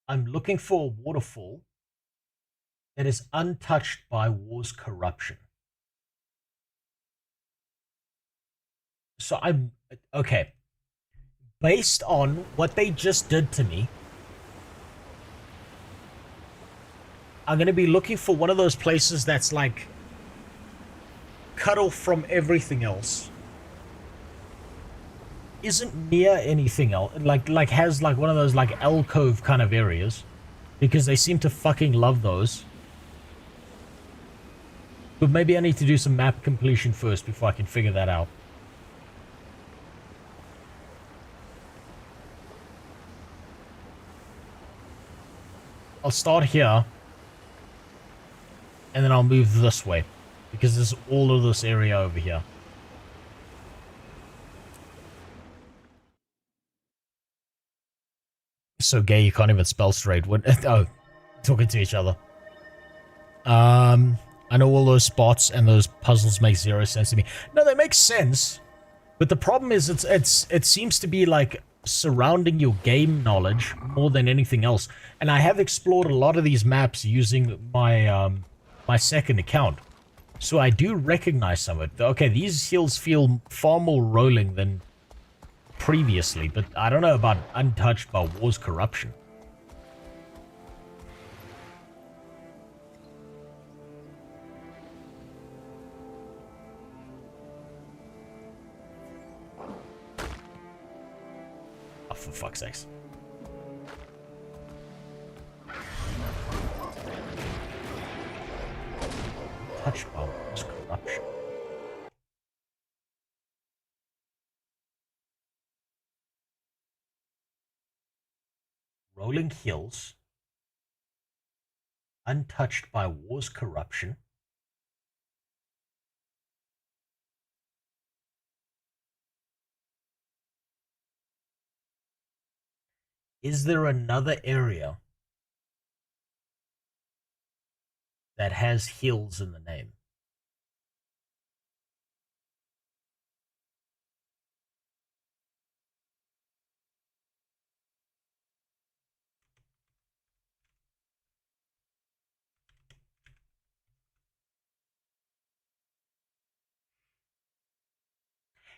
I'm looking for a waterfall that is untouched by war's corruption. So I'm... Okay. Based on what they just did to me, I'm going to be looking for one of those places that's like cut off from everything else. Isn't near anything else, like has like one of those like alcove kind of areas, because they seem to fucking love those. But maybe I need to do some map completion first before I can figure that out. I'll start here, and then I'll move this way, because there's all of this area over here. So gay you can't even spell straight. When, oh, talking to each other. I know all those spots and those puzzles make zero sense to me. No, they make sense, but the problem is it seems to be like surrounding your game knowledge more than anything else. And I have explored a lot of these maps using my my second account, so I do recognize some of it. Okay, these hills feel far more rolling than previously, but I don't know about untouched by war's corruption. Oh, for fuck's sakes. Untouched by war's corruption. Rolling hills, untouched by war's corruption. Is there another area that has hills in the name?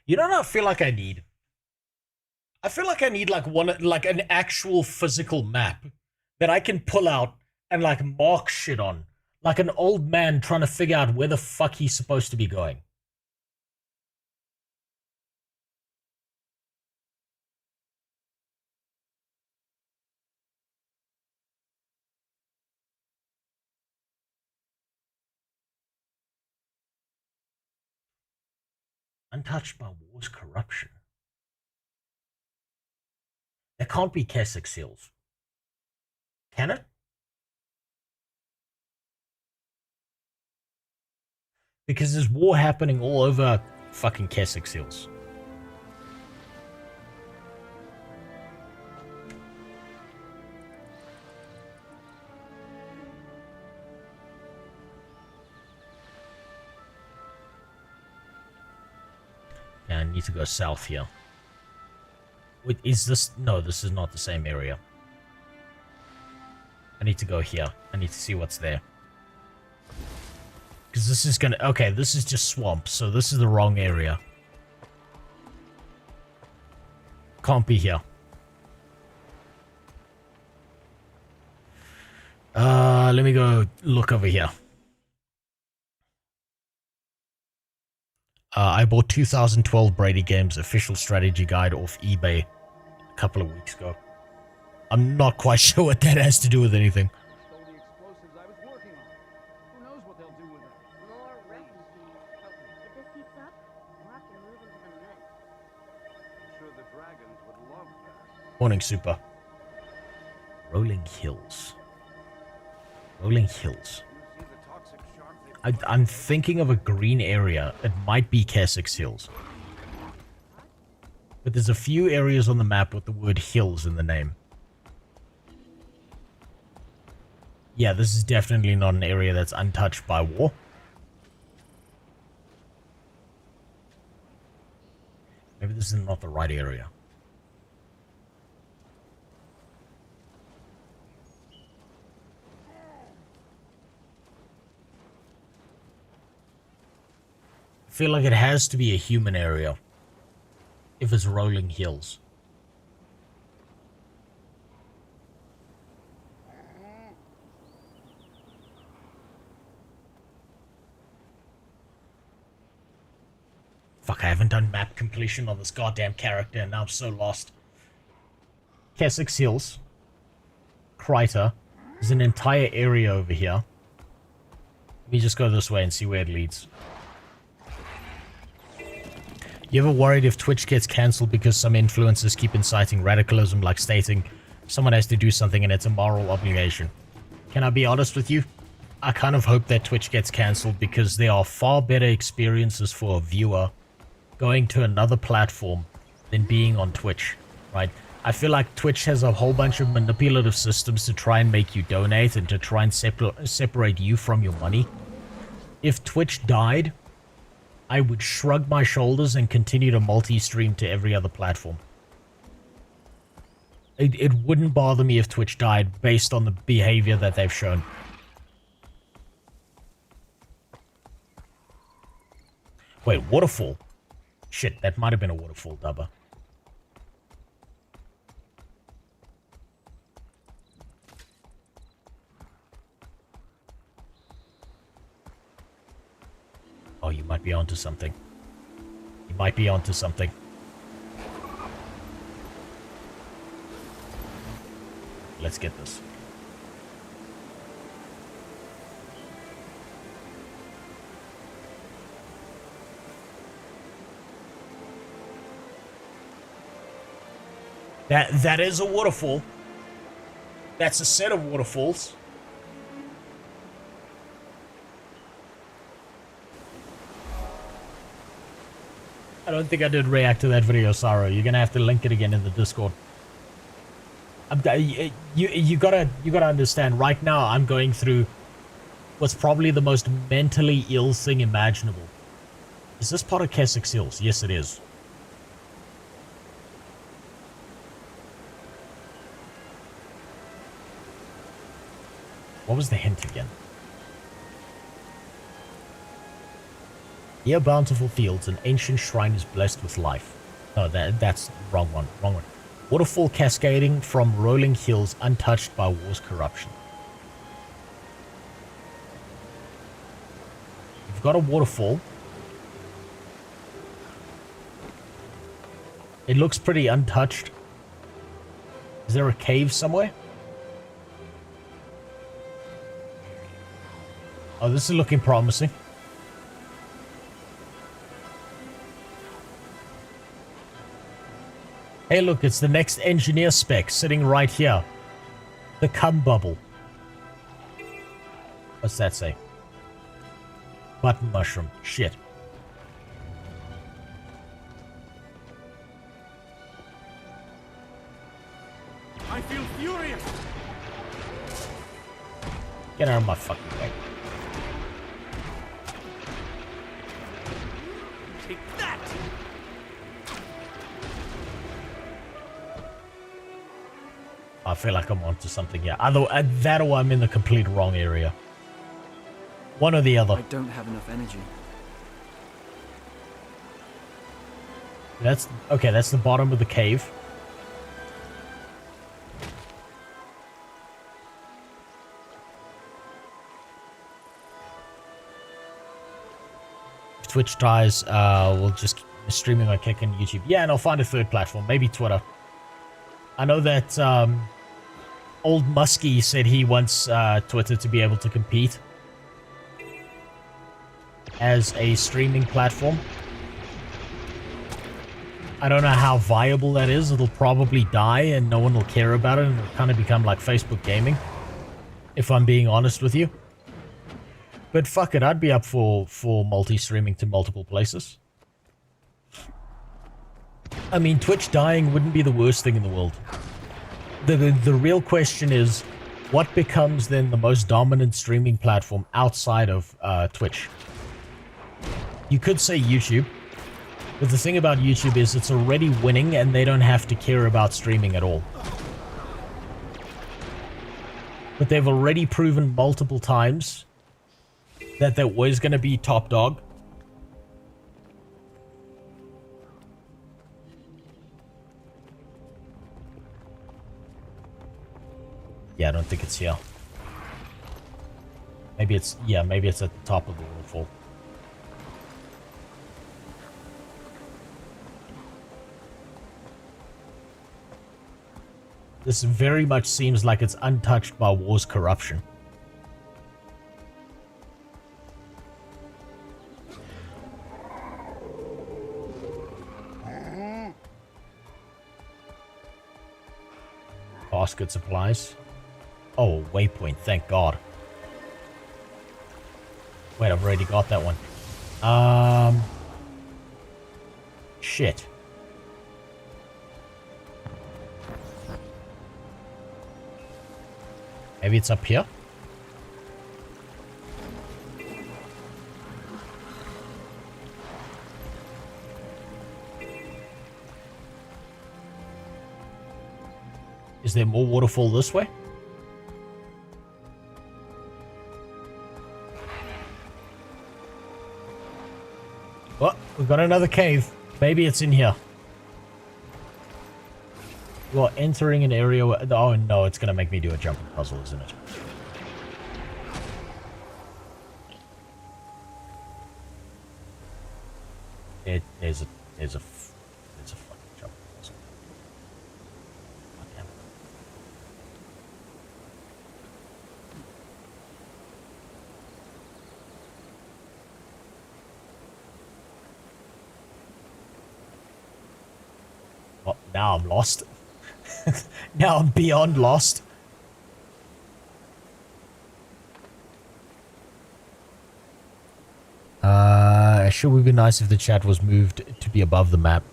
You know what I feel like I need? I feel like I need like an actual physical map that I can pull out and like mark shit on, like an old man trying to figure out where the fuck he's supposed to be going. Untouched by war's corruption. There can't be Keswick seals. Can it? Because there's war happening all over fucking Keswick seals. Yeah, I need to go south here. Wait, is this... No, this is not the same area. I need to go here. I need to see what's there. Because this is gonna... Okay, this is just swamp, so this is the wrong area. Can't be here. Let me go look over here. I bought 2012 Brady Games official strategy guide off eBay a couple of weeks ago. I'm not quite sure what that has to do with anything. Morning, Super. Rolling Hills. Rolling Hills. I'm thinking of a green area. It might be Keswick Hills. But there's a few areas on the map with the word hills in the name. Yeah, this is definitely not an area that's untouched by war. Maybe this is not the right area. I feel like it has to be a human area if it's rolling hills. Fuck, I haven't done map completion on this goddamn character and now I'm so lost. Keswick Hills. Kreiter. There's an entire area over here. Let me just go this way and see where it leads. You ever worried if Twitch gets cancelled because some influencers keep inciting radicalism, like stating someone has to do something and it's a moral obligation? Can I be honest with you? I kind of hope that Twitch gets cancelled because there are far better experiences for a viewer going to another platform than being on Twitch, right? I feel like Twitch has a whole bunch of manipulative systems to try and make you donate and to try and separate you from your money. If Twitch died, I would shrug my shoulders and continue to multi-stream to every other platform. It wouldn't bother me if Twitch died based on the behavior that they've shown. Wait, waterfall? Shit, that might have been a waterfall, Dubba. Oh, you might be onto something. You might be onto something. Let's get this. That is a waterfall. That's a set of waterfalls. I don't think I did react to that video, Saro. You're gonna have to link it again in the Discord. You gotta understand. Right now, I'm going through what's probably the most mentally ill thing imaginable. Is this part of Keswick Hills? Yes, it is. What was the hint again? Near bountiful fields, an ancient shrine is blessed with life. No, that's wrong one. Wrong one. Waterfall cascading from rolling hills, untouched by war's corruption. We've got a waterfall. It looks pretty untouched. Is there a cave somewhere? Oh, this is looking promising. Hey, look, it's the next engineer spec sitting right here. The cum bubble. What's that say? Button mushroom. Shit. I feel furious. Get out of my fucking way. Take that. I feel like I'm onto something here. Either that or I'm in the complete wrong area. One or the other. I don't have enough energy. That's okay, that's the bottom of the cave. If Twitch dies, we'll just keep streaming on Kick and YouTube. Yeah, and I'll find a third platform, maybe Twitter. I know that Old Muskie said he wants Twitter to be able to compete as a streaming platform. I don't know how viable that is. It'll probably die and no one will care about it and it'll kind of become like Facebook gaming, if I'm being honest with you. But fuck it, I'd be up for multi-streaming to multiple places. I mean, Twitch dying wouldn't be the worst thing in the world. The real question is, what becomes then the most dominant streaming platform outside of Twitch? You could say YouTube. But the thing about YouTube is it's already winning and they don't have to care about streaming at all. But they've already proven multiple times that they're always going to be top dog. Yeah, I don't think it's here. Maybe it's, yeah, maybe it's at the top of the waterfall. This very much seems like it's untouched by war's corruption. Basket supplies. Oh, waypoint, thank God. Wait, I've already got that one. Shit. Maybe it's up here? Is there more waterfall this way? Oh, we've got another cave. Maybe it's in here. You're entering an area where... Oh no, it's going to make me do a jumping puzzle, isn't it? There's a fucking jumping puzzle. God damn it. Well, now I'm lost. Now I'm beyond lost. Sure would be nice if the chat was moved to be above the map.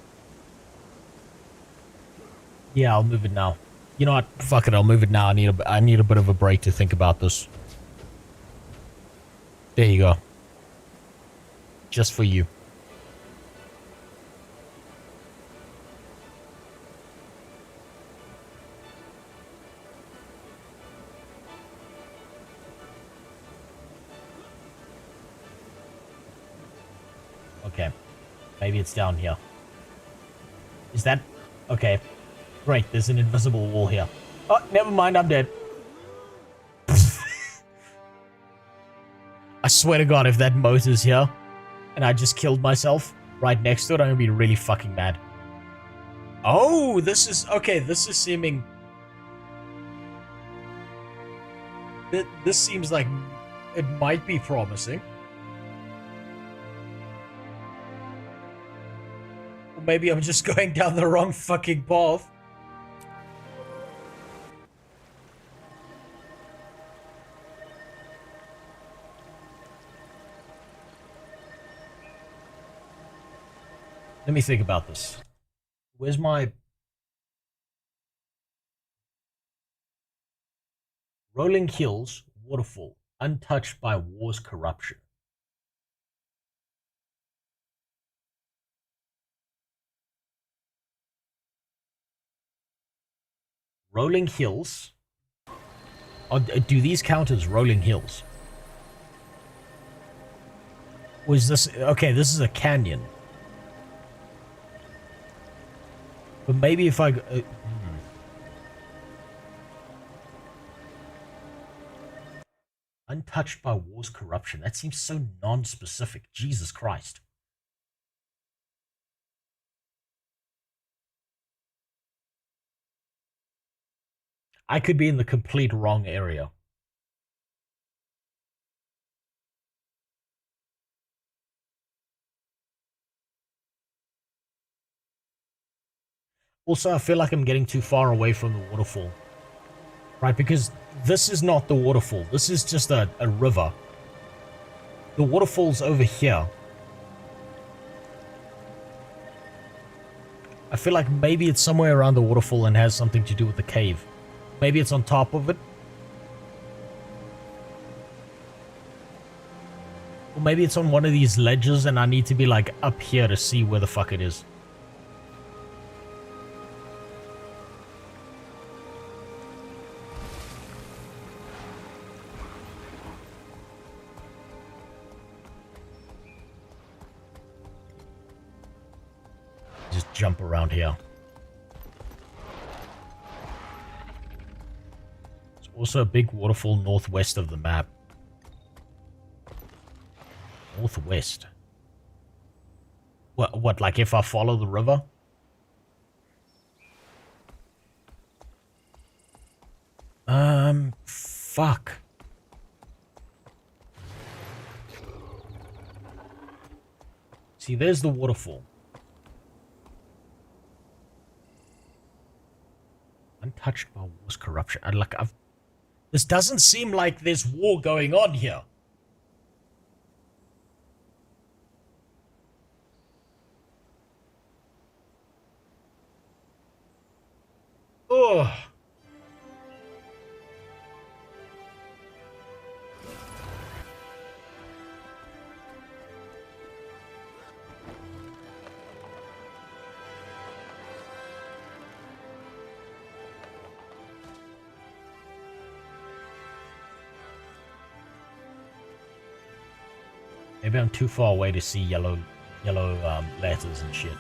Yeah, I'll move it now. You know what? Fuck it, I'll move it now. I need a bit of a break to think about this. There you go. Just for you. Okay. Maybe it's down here. Is that... Okay. Great, there's an invisible wall here. Oh, never mind, I'm dead. I swear to God, if that moat is here, and I just killed myself right next to it, I'm gonna be really fucking mad. Oh, this is... Okay, this is seeming... This seems like it might be promising. Or maybe I'm just going down the wrong fucking path. Let me think about this. Where's my... Rolling hills, waterfall, untouched by war's corruption. Rolling hills. Oh, do these count as rolling hills? Was this... Okay, this is a canyon. But maybe if I... Untouched by war's corruption. That seems so non-specific. Jesus Christ. I could be in the complete wrong area. Also, I feel like I'm getting too far away from the waterfall. Right, because this is not the waterfall. This is just a river. The waterfall's over here. I feel like maybe it's somewhere around the waterfall and has something to do with the cave. Maybe it's on top of it. Or maybe it's on one of these ledges and I need to be like up here to see where the fuck it is. Just jump around here. There's also a big waterfall northwest of the map. Northwest. What, like if I follow the river? Fuck. See, there's the waterfall. Untouched by war's corruption. This doesn't seem like there's war going on here. Ugh. Maybe I'm too far away to see yellow letters and shit.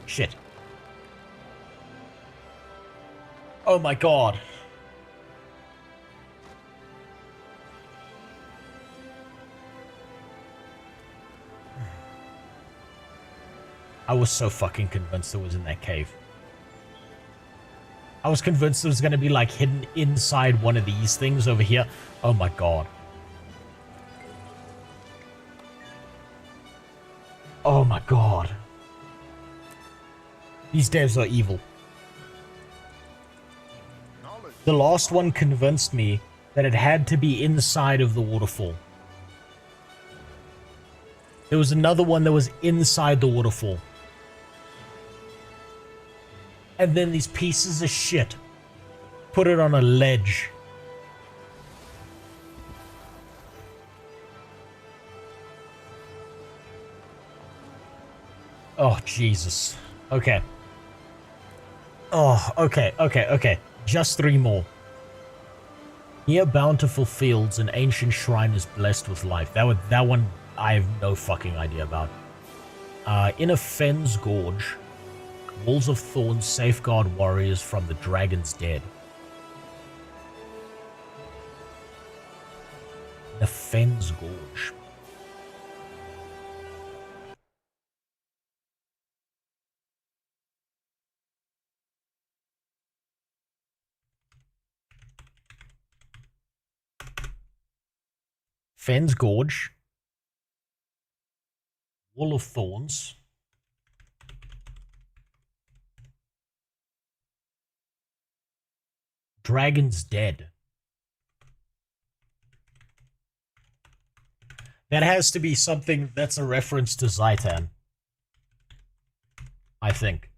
Shit. Oh my god. I was so fucking convinced it was in that cave. I was convinced it was gonna be like hidden inside one of these things over here. Oh my god. Oh my god. These devs are evil. The last one convinced me that it had to be inside of the waterfall. There was another one that was inside the waterfall. And then these pieces of shit put it on a ledge. Oh, Jesus. Okay. Oh, okay. Just 3 more. Near bountiful fields, an ancient shrine is blessed with life. That one I have no fucking idea about. In a fen's gorge, walls of thorns safeguard warriors from the dragon's dead. The Fens Gorge. Fens Gorge. Wall of Thorns. Dragon's Dead. That has to be something that's a reference to Zaitan. I think.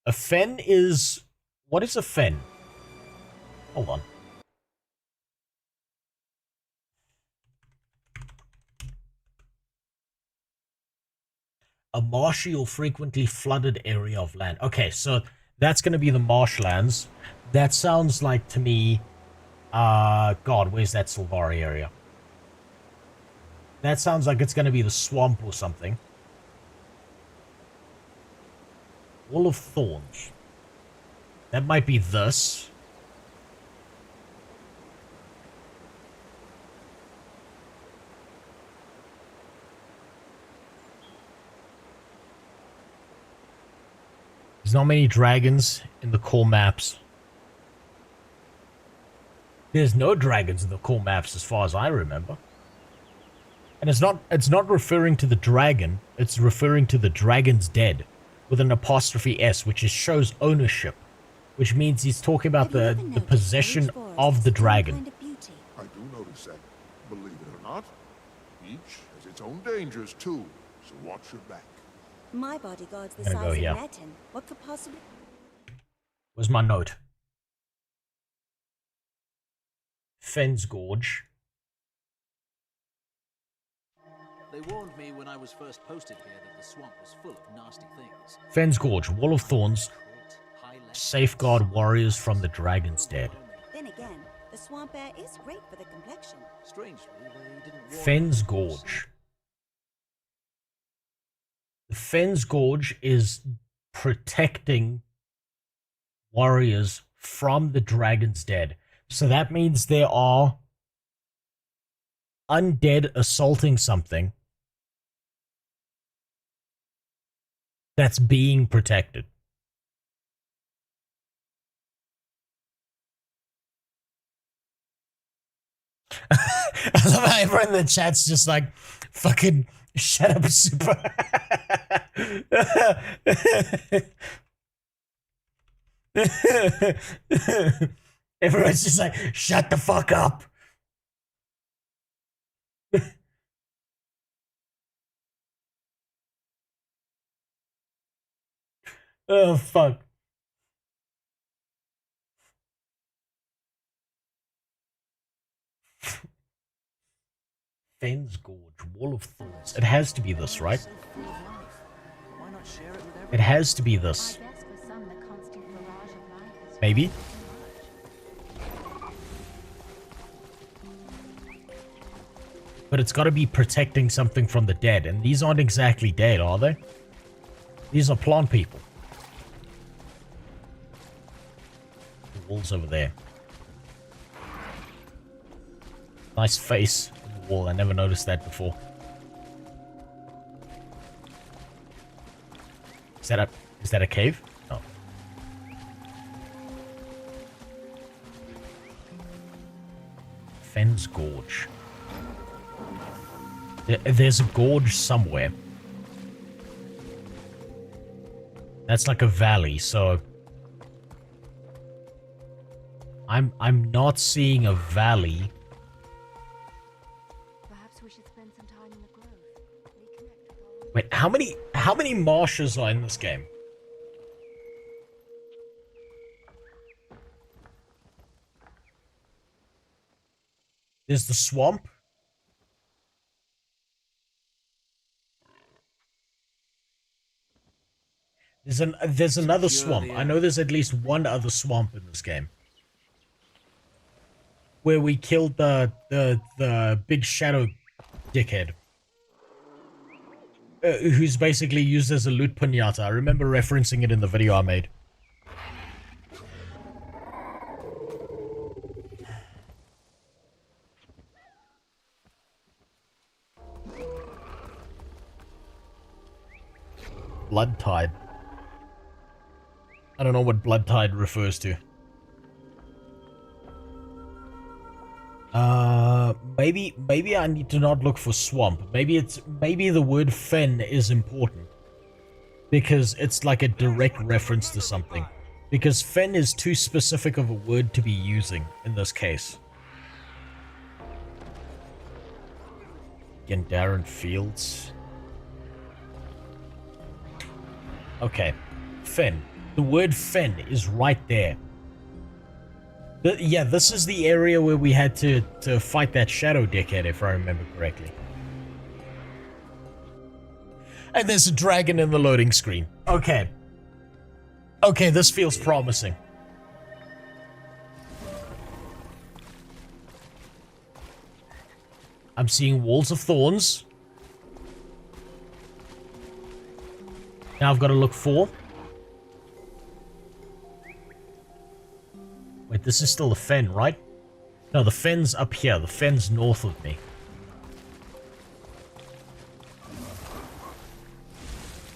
A fen is... What is a fen? Hold on. A marshy or frequently flooded area of land. Okay, so that's going to be the marshlands. That sounds like, to me... God, where's that Sylvari area? That sounds like it's going to be the swamp or something. Wall of Thorns. That might be this. There's not many dragons in the core maps. There's no dragons in the core maps as far as I remember. And it's not referring to the dragon, it's referring to the Dragon's Dead with an apostrophe S, which shows ownership, which means he's talking about the possession of the dragon. I do notice that, believe it or not. Each has its own dangers too, so watch your back. My bodyguard's the I'm gonna go size here. of Metin. What could possibly... Where's my note? Fens Gorge. They warned me when I was first posted here that the swamp was full of nasty things. Fens Gorge, Wall of Thorns. Safeguard warriors from the Dragon's Dead. Then again, the swamp air is great for the complexion. Strangely, they didn't warn Fens Gorge. The Fens Gorge is protecting warriors from the Dragon's Dead. So that means there are undead assaulting something that's being protected. I love how everyone in the chat's just like, fucking shut up, Super. Everyone's just like, shut the fuck up. Oh, fuck. Fens Gorge, Wall of Thorns. It has to be this, right? It has to be this. Maybe? But it's got to be protecting something from the dead. And these aren't exactly dead, are they? These are plant people. The wall's over there. Nice face on the wall. I never noticed that before. Is that a cave? No. Fens Gorge. There's a gorge somewhere. That's like a valley, so I'm not seeing a valley. Perhaps we should spend some time in the grove. Reconnect with all... Wait, how many marshes are in this game? There's the swamp. There's another swamp. I know there's at least one other swamp in this game. Where we killed the big shadow dickhead. Who's basically used as a loot piñata. I remember referencing it in the video I made. blood tide. I don't know what blood tide refers to. Maybe I need to not look for swamp. Maybe the word fen is important. Because it's like a direct reference to something. Because fen is too specific of a word to be using in this case. Again, Darren Fields. Okay. Fen. The word fen is right there. Yeah, this is the area where we had to fight that shadow dickhead, if I remember correctly. And there's a dragon in the loading screen. Okay. Okay, this feels promising. I'm seeing walls of thorns. Now I've got to look for... Wait, this is still the fen, right? No, the fen's up here. The fen's north of me.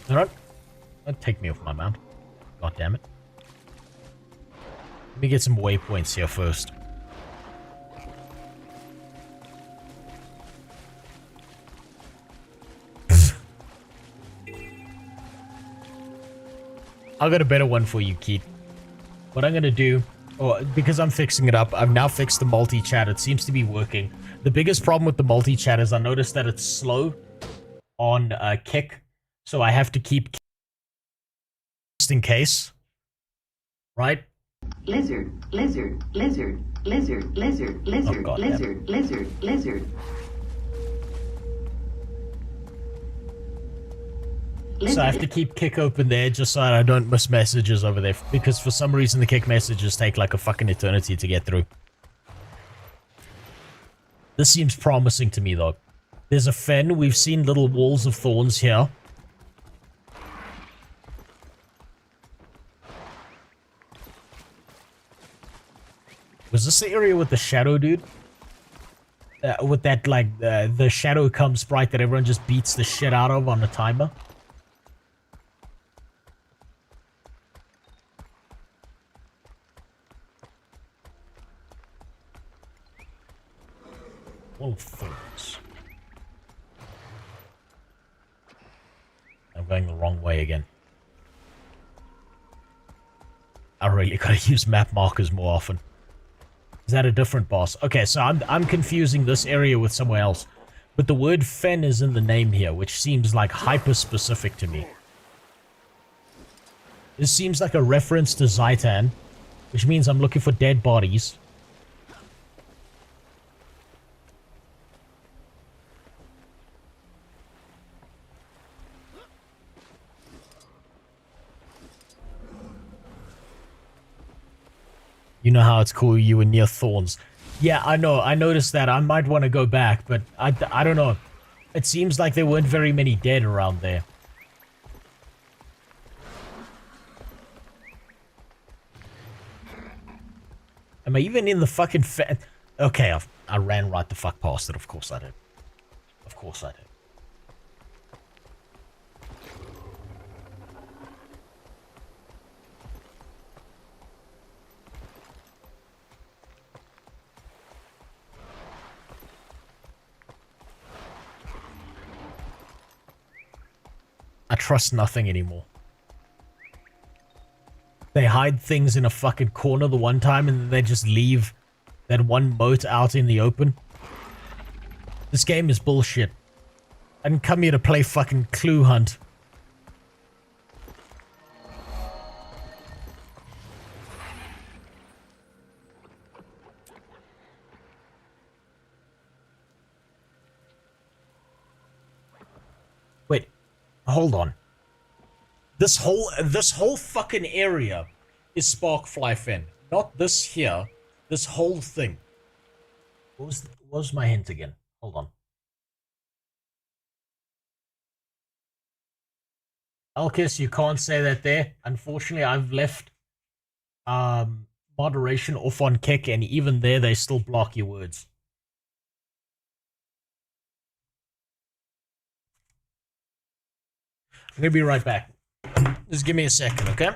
Alright. Don't take me off my mount. God damn it. Let me get some waypoints here first. I've got a better one for you, Keith. What I'm gonna do... Oh, because I'm fixing it up, I've now fixed the multi-chat. It seems to be working. The biggest problem with the multi-chat is I noticed that it's slow on kick. So I have to keep just in case. Right? Lizard, lizard, lizard, lizard, lizard, lizard, oh, lizard, lizard, lizard. So I have to keep kick open there just so I don't miss messages over there. Because for some reason the kick messages take like a fucking eternity to get through. This seems promising to me though. There's a fen. We've seen little walls of thorns here. Was this the area with the shadow dude? With that, like, the shadow come sprite that everyone just beats the shit out of on the timer? Wall of thorns. I'm going the wrong way again. I really gotta use map markers more often. Is that a different boss? Okay, so I'm confusing this area with somewhere else. But the word fen is in the name here, which seems like hyper-specific to me. This seems like a reference to Zaitan, which means I'm looking for dead bodies. You know how it's cool you were near thorns. Yeah, I know. I noticed that. I might want to go back, but I don't know. It seems like there weren't very many dead around there. Am I even in the fucking Okay, I ran right the fuck past it. Of course I did. Of course I did. I trust nothing anymore. They hide things in a fucking corner the one time and then they just leave that one moat out in the open. This game is bullshit. I didn't come here to play fucking Clue Hunt. Wait. Hold on. This whole fucking area is Sparkfly Fen. Not this here. This whole thing. What was my hint again? Hold on. Alkis, you can't say that there. Unfortunately, I've left moderation off on kick, and even there, they still block your words. I'm gonna be right back. Just give me a second, okay?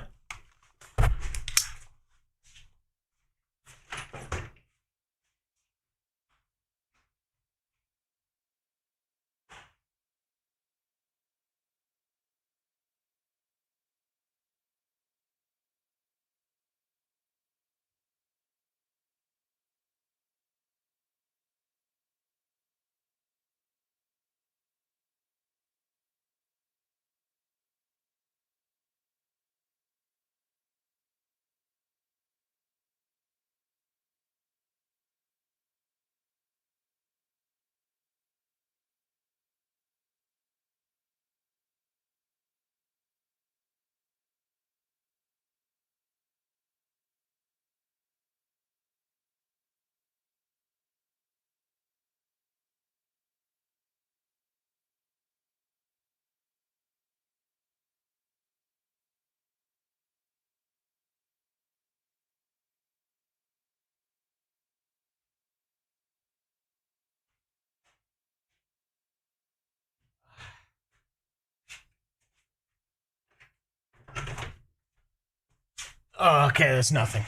Oh, okay, that's nothing.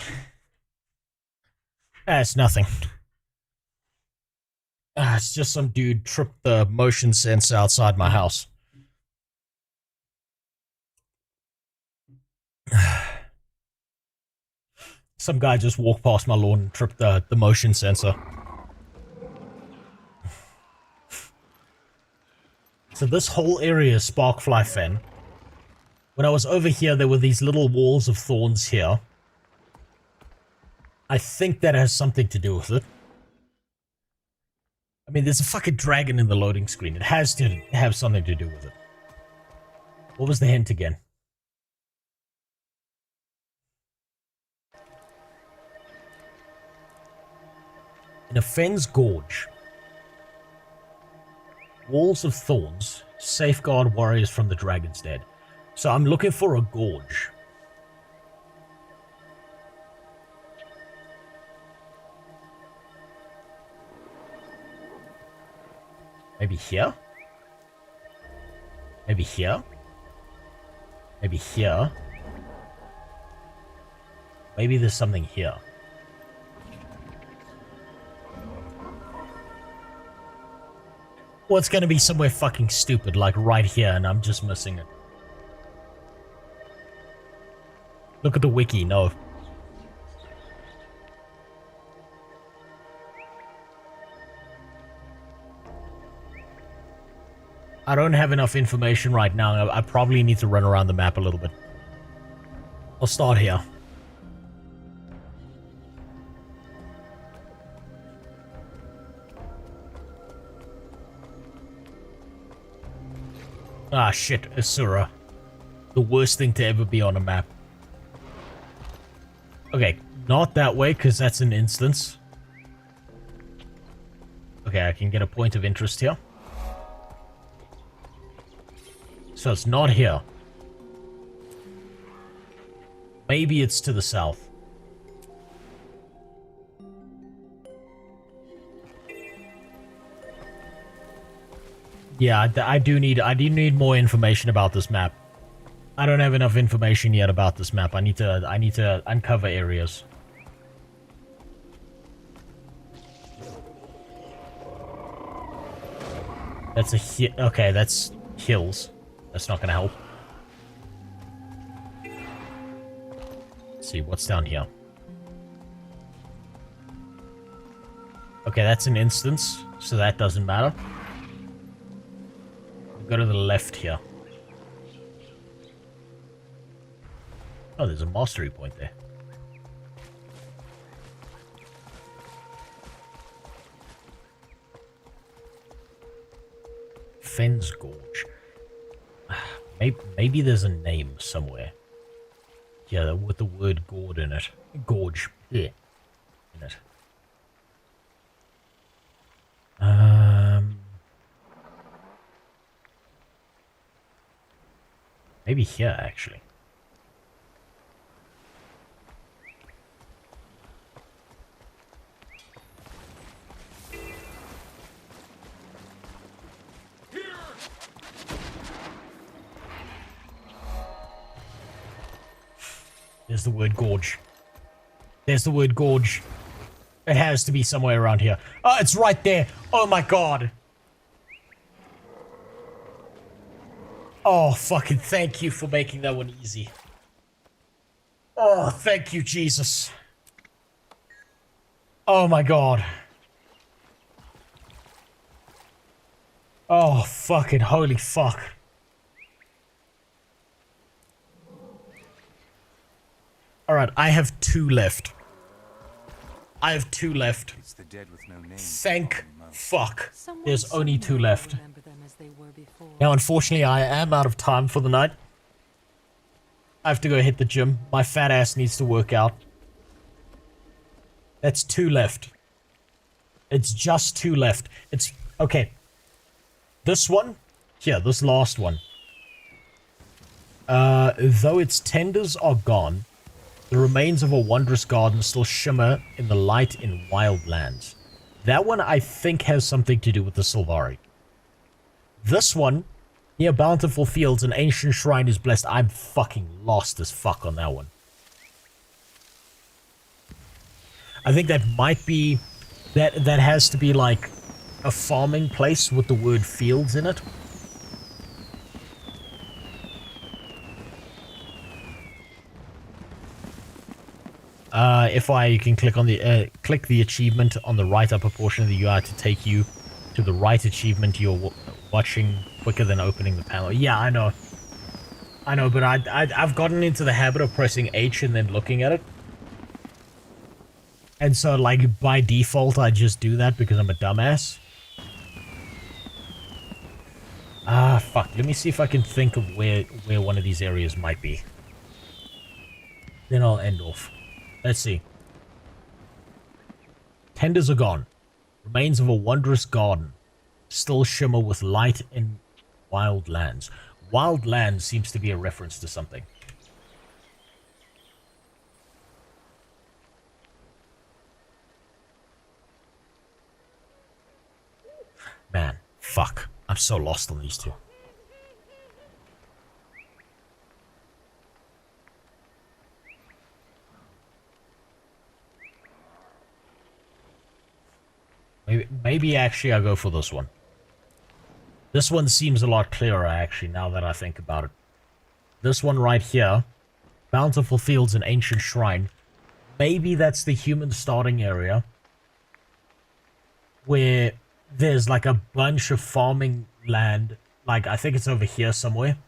That's nothing. It's just some dude tripped the motion sensor outside my house. Some guy just walked past my lawn and tripped the motion sensor. So this whole area is Sparkfly Fen. When I was over here, there were these little walls of thorns here. I think that has something to do with it. I mean, there's a fucking dragon in the loading screen. It has to have something to do with it. What was the hint again? In a Fen's Gorge. Walls of thorns safeguard warriors from the dragon's den. So I'm looking for a gorge. Maybe here? Maybe here? Maybe here? Maybe there's something here. Well, it's gonna be somewhere fucking stupid, like right here, and I'm just missing it. Look at the wiki, no. I don't have enough information right now. I probably need to run around the map a little bit. I'll start here. Ah, shit, Asura. The worst thing to ever be on a map. Okay, not that way, because that's an instance. Okay, I can get a point of interest here. So it's not here. Maybe it's to the south. Yeah, I do need more information about this map. I don't have enough information yet about this map. I need to uncover areas. That's okay, that's hills. That's not gonna help. Let's see, what's down here? Okay, that's an instance, so that doesn't matter. We'll go to the left here. Oh, there's a mastery point there. Fen's Gorge. Maybe there's a name somewhere. Yeah, with the word gorge in it. Gorge. Yeah. In it. Maybe here, actually. There's the word gorge. There's the word gorge. It has to be somewhere around here. Oh, it's right there. Oh my god. Oh, fucking thank you for making that one easy. Oh, thank you, Jesus. Oh my god. Oh, fucking holy fuck. Alright, I have 2 left. I have 2 left. It's the dead with no name. Thank fuck. There's only 2 left. Now, unfortunately, I am out of time for the night. I have to go hit the gym. My fat ass needs to work out. That's 2 left. It's just 2 left. It's... okay. This one? Here, this last one. Though its tenders are gone, the remains of a wondrous garden still shimmer in the light in wild lands. That one, I think, has something to do with the Sylvari. This one, near bountiful fields, an ancient shrine is blessed. I'm fucking lost as fuck on that one. I think that might be... that has to be like a farming place with the word fields in it. If you can click on the click the achievement on the right upper portion of the UI to take you to the right achievement you're watching quicker than opening the panel. Yeah, I know, but I've gotten into the habit of pressing H and then looking at it, and so like by default I just do that because I'm a dumbass. Ah, fuck. Let me see if I can think of where one of these areas might be. Then I'll end off. Let's see. Tenders are gone. Remains of a wondrous garden still shimmer with light in wild lands. Wild lands seems to be a reference to something. Man, fuck. I'm so lost on these two. Maybe actually I'll go for this one. This one seems a lot clearer actually now that I think about it. This one right here, Bountiful Fields and Ancient Shrine. Maybe that's the human starting area where there's like a bunch of farming land. Like I think it's over here somewhere.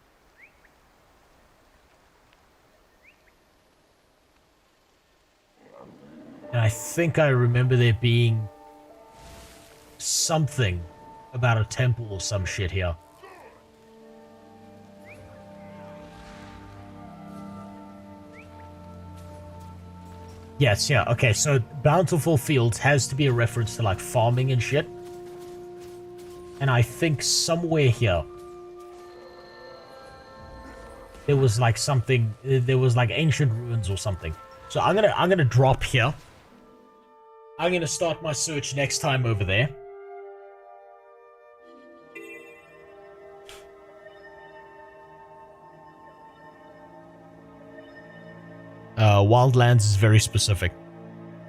And I think I remember there being something about a temple or some shit here. Yes, yeah, okay, so Bountiful Fields has to be a reference to like farming and shit. And I think somewhere here there was like something, there was like ancient ruins or something. So I'm gonna drop here. I'm gonna start my search next time over there. Wildlands is very specific.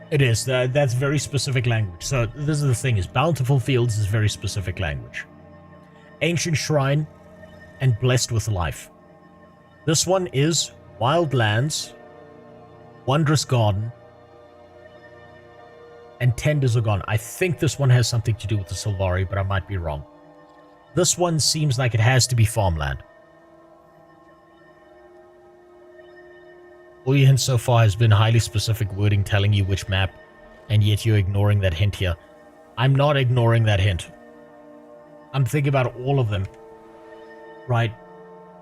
It is. That's very specific language. So this is the thing, is Bountiful Fields is very specific language. Ancient Shrine and Blessed with Life. This one is Wildlands, Wondrous Garden, and Tenders are gone. I think this one has something to do with the Sylvari, but I might be wrong. This one seems like it has to be farmland. All your hints so far has been highly specific wording telling you which map, and yet you're ignoring that hint here. I'm not ignoring that hint. I'm thinking about all of them. Right?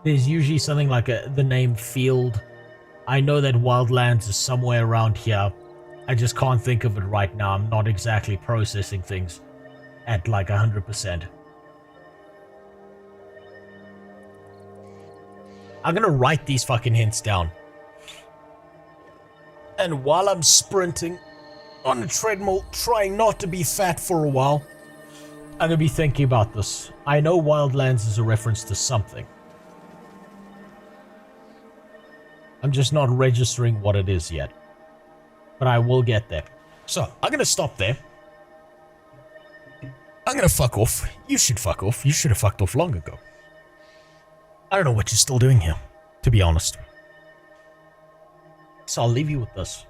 There's usually something like the name field. I know that Wildlands is somewhere around here. I just can't think of it right now. I'm not exactly processing things at like 100%. I'm gonna write these fucking hints down. And while I'm sprinting on a treadmill, trying not to be fat for a while, I'm gonna be thinking about this. I know Wildlands is a reference to something. I'm just not registering what it is yet. But I will get there. So, I'm gonna stop there. I'm gonna fuck off. You should fuck off. You should have fucked off long ago. I don't know what you're still doing here, to be honest. So I'll leave you with this.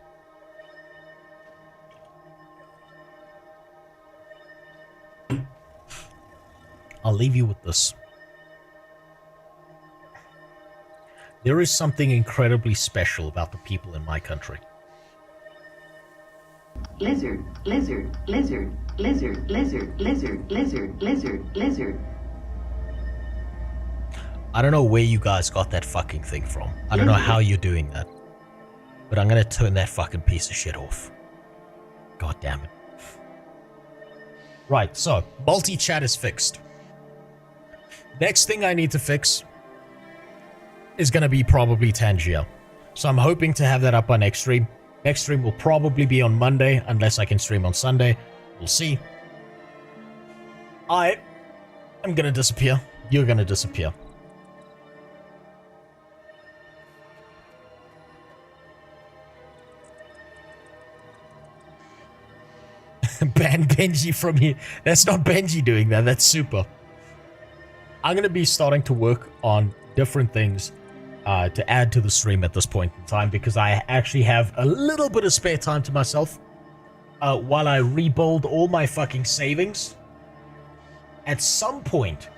I'll leave you with this. There is something incredibly special about the people in my country. Lizard, lizard, lizard, lizard, lizard, lizard, lizard, lizard, lizard. I don't know where you guys got that fucking thing from. I don't know how you're doing that. But I'm gonna turn that fucking piece of shit off. God damn it. Right, so, multi-chat is fixed. Next thing I need to fix is gonna be probably Tangier. So I'm hoping to have that up by next stream. Next stream will probably be on Monday, unless I can stream on Sunday. We'll see. I am gonna disappear. You're gonna disappear. Ban Benji from here. That's not Benji doing that. That's super. I'm going to be starting to work on different things to add to the stream at this point in time because I actually have a little bit of spare time to myself while I rebuild all my fucking savings. At some point,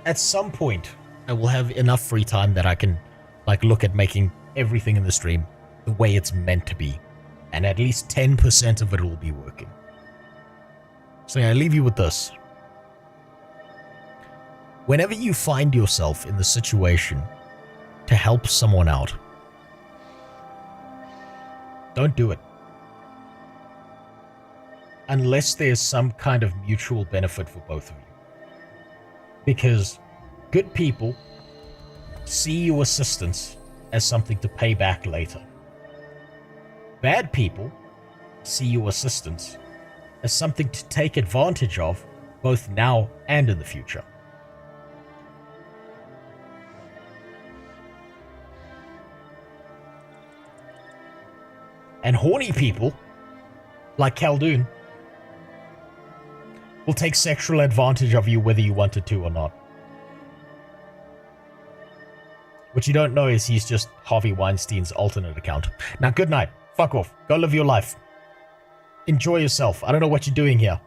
I will have enough free time that I can like look at making everything in the stream the way it's meant to be. And at least 10% of it will be working. So yeah, I leave you with this. Whenever you find yourself in the situation to help someone out, don't do it. Unless there's some kind of mutual benefit for both of you. Because good people see your assistance as something to pay back later. Bad people see your assistance as something to take advantage of both now and in the future. And horny people, like Khaldun, will take sexual advantage of you whether you wanted to or not. What you don't know is he's just Harvey Weinstein's alternate account. Now, good night. Fuck off. Go live your life. Enjoy yourself. I don't know what you're doing here.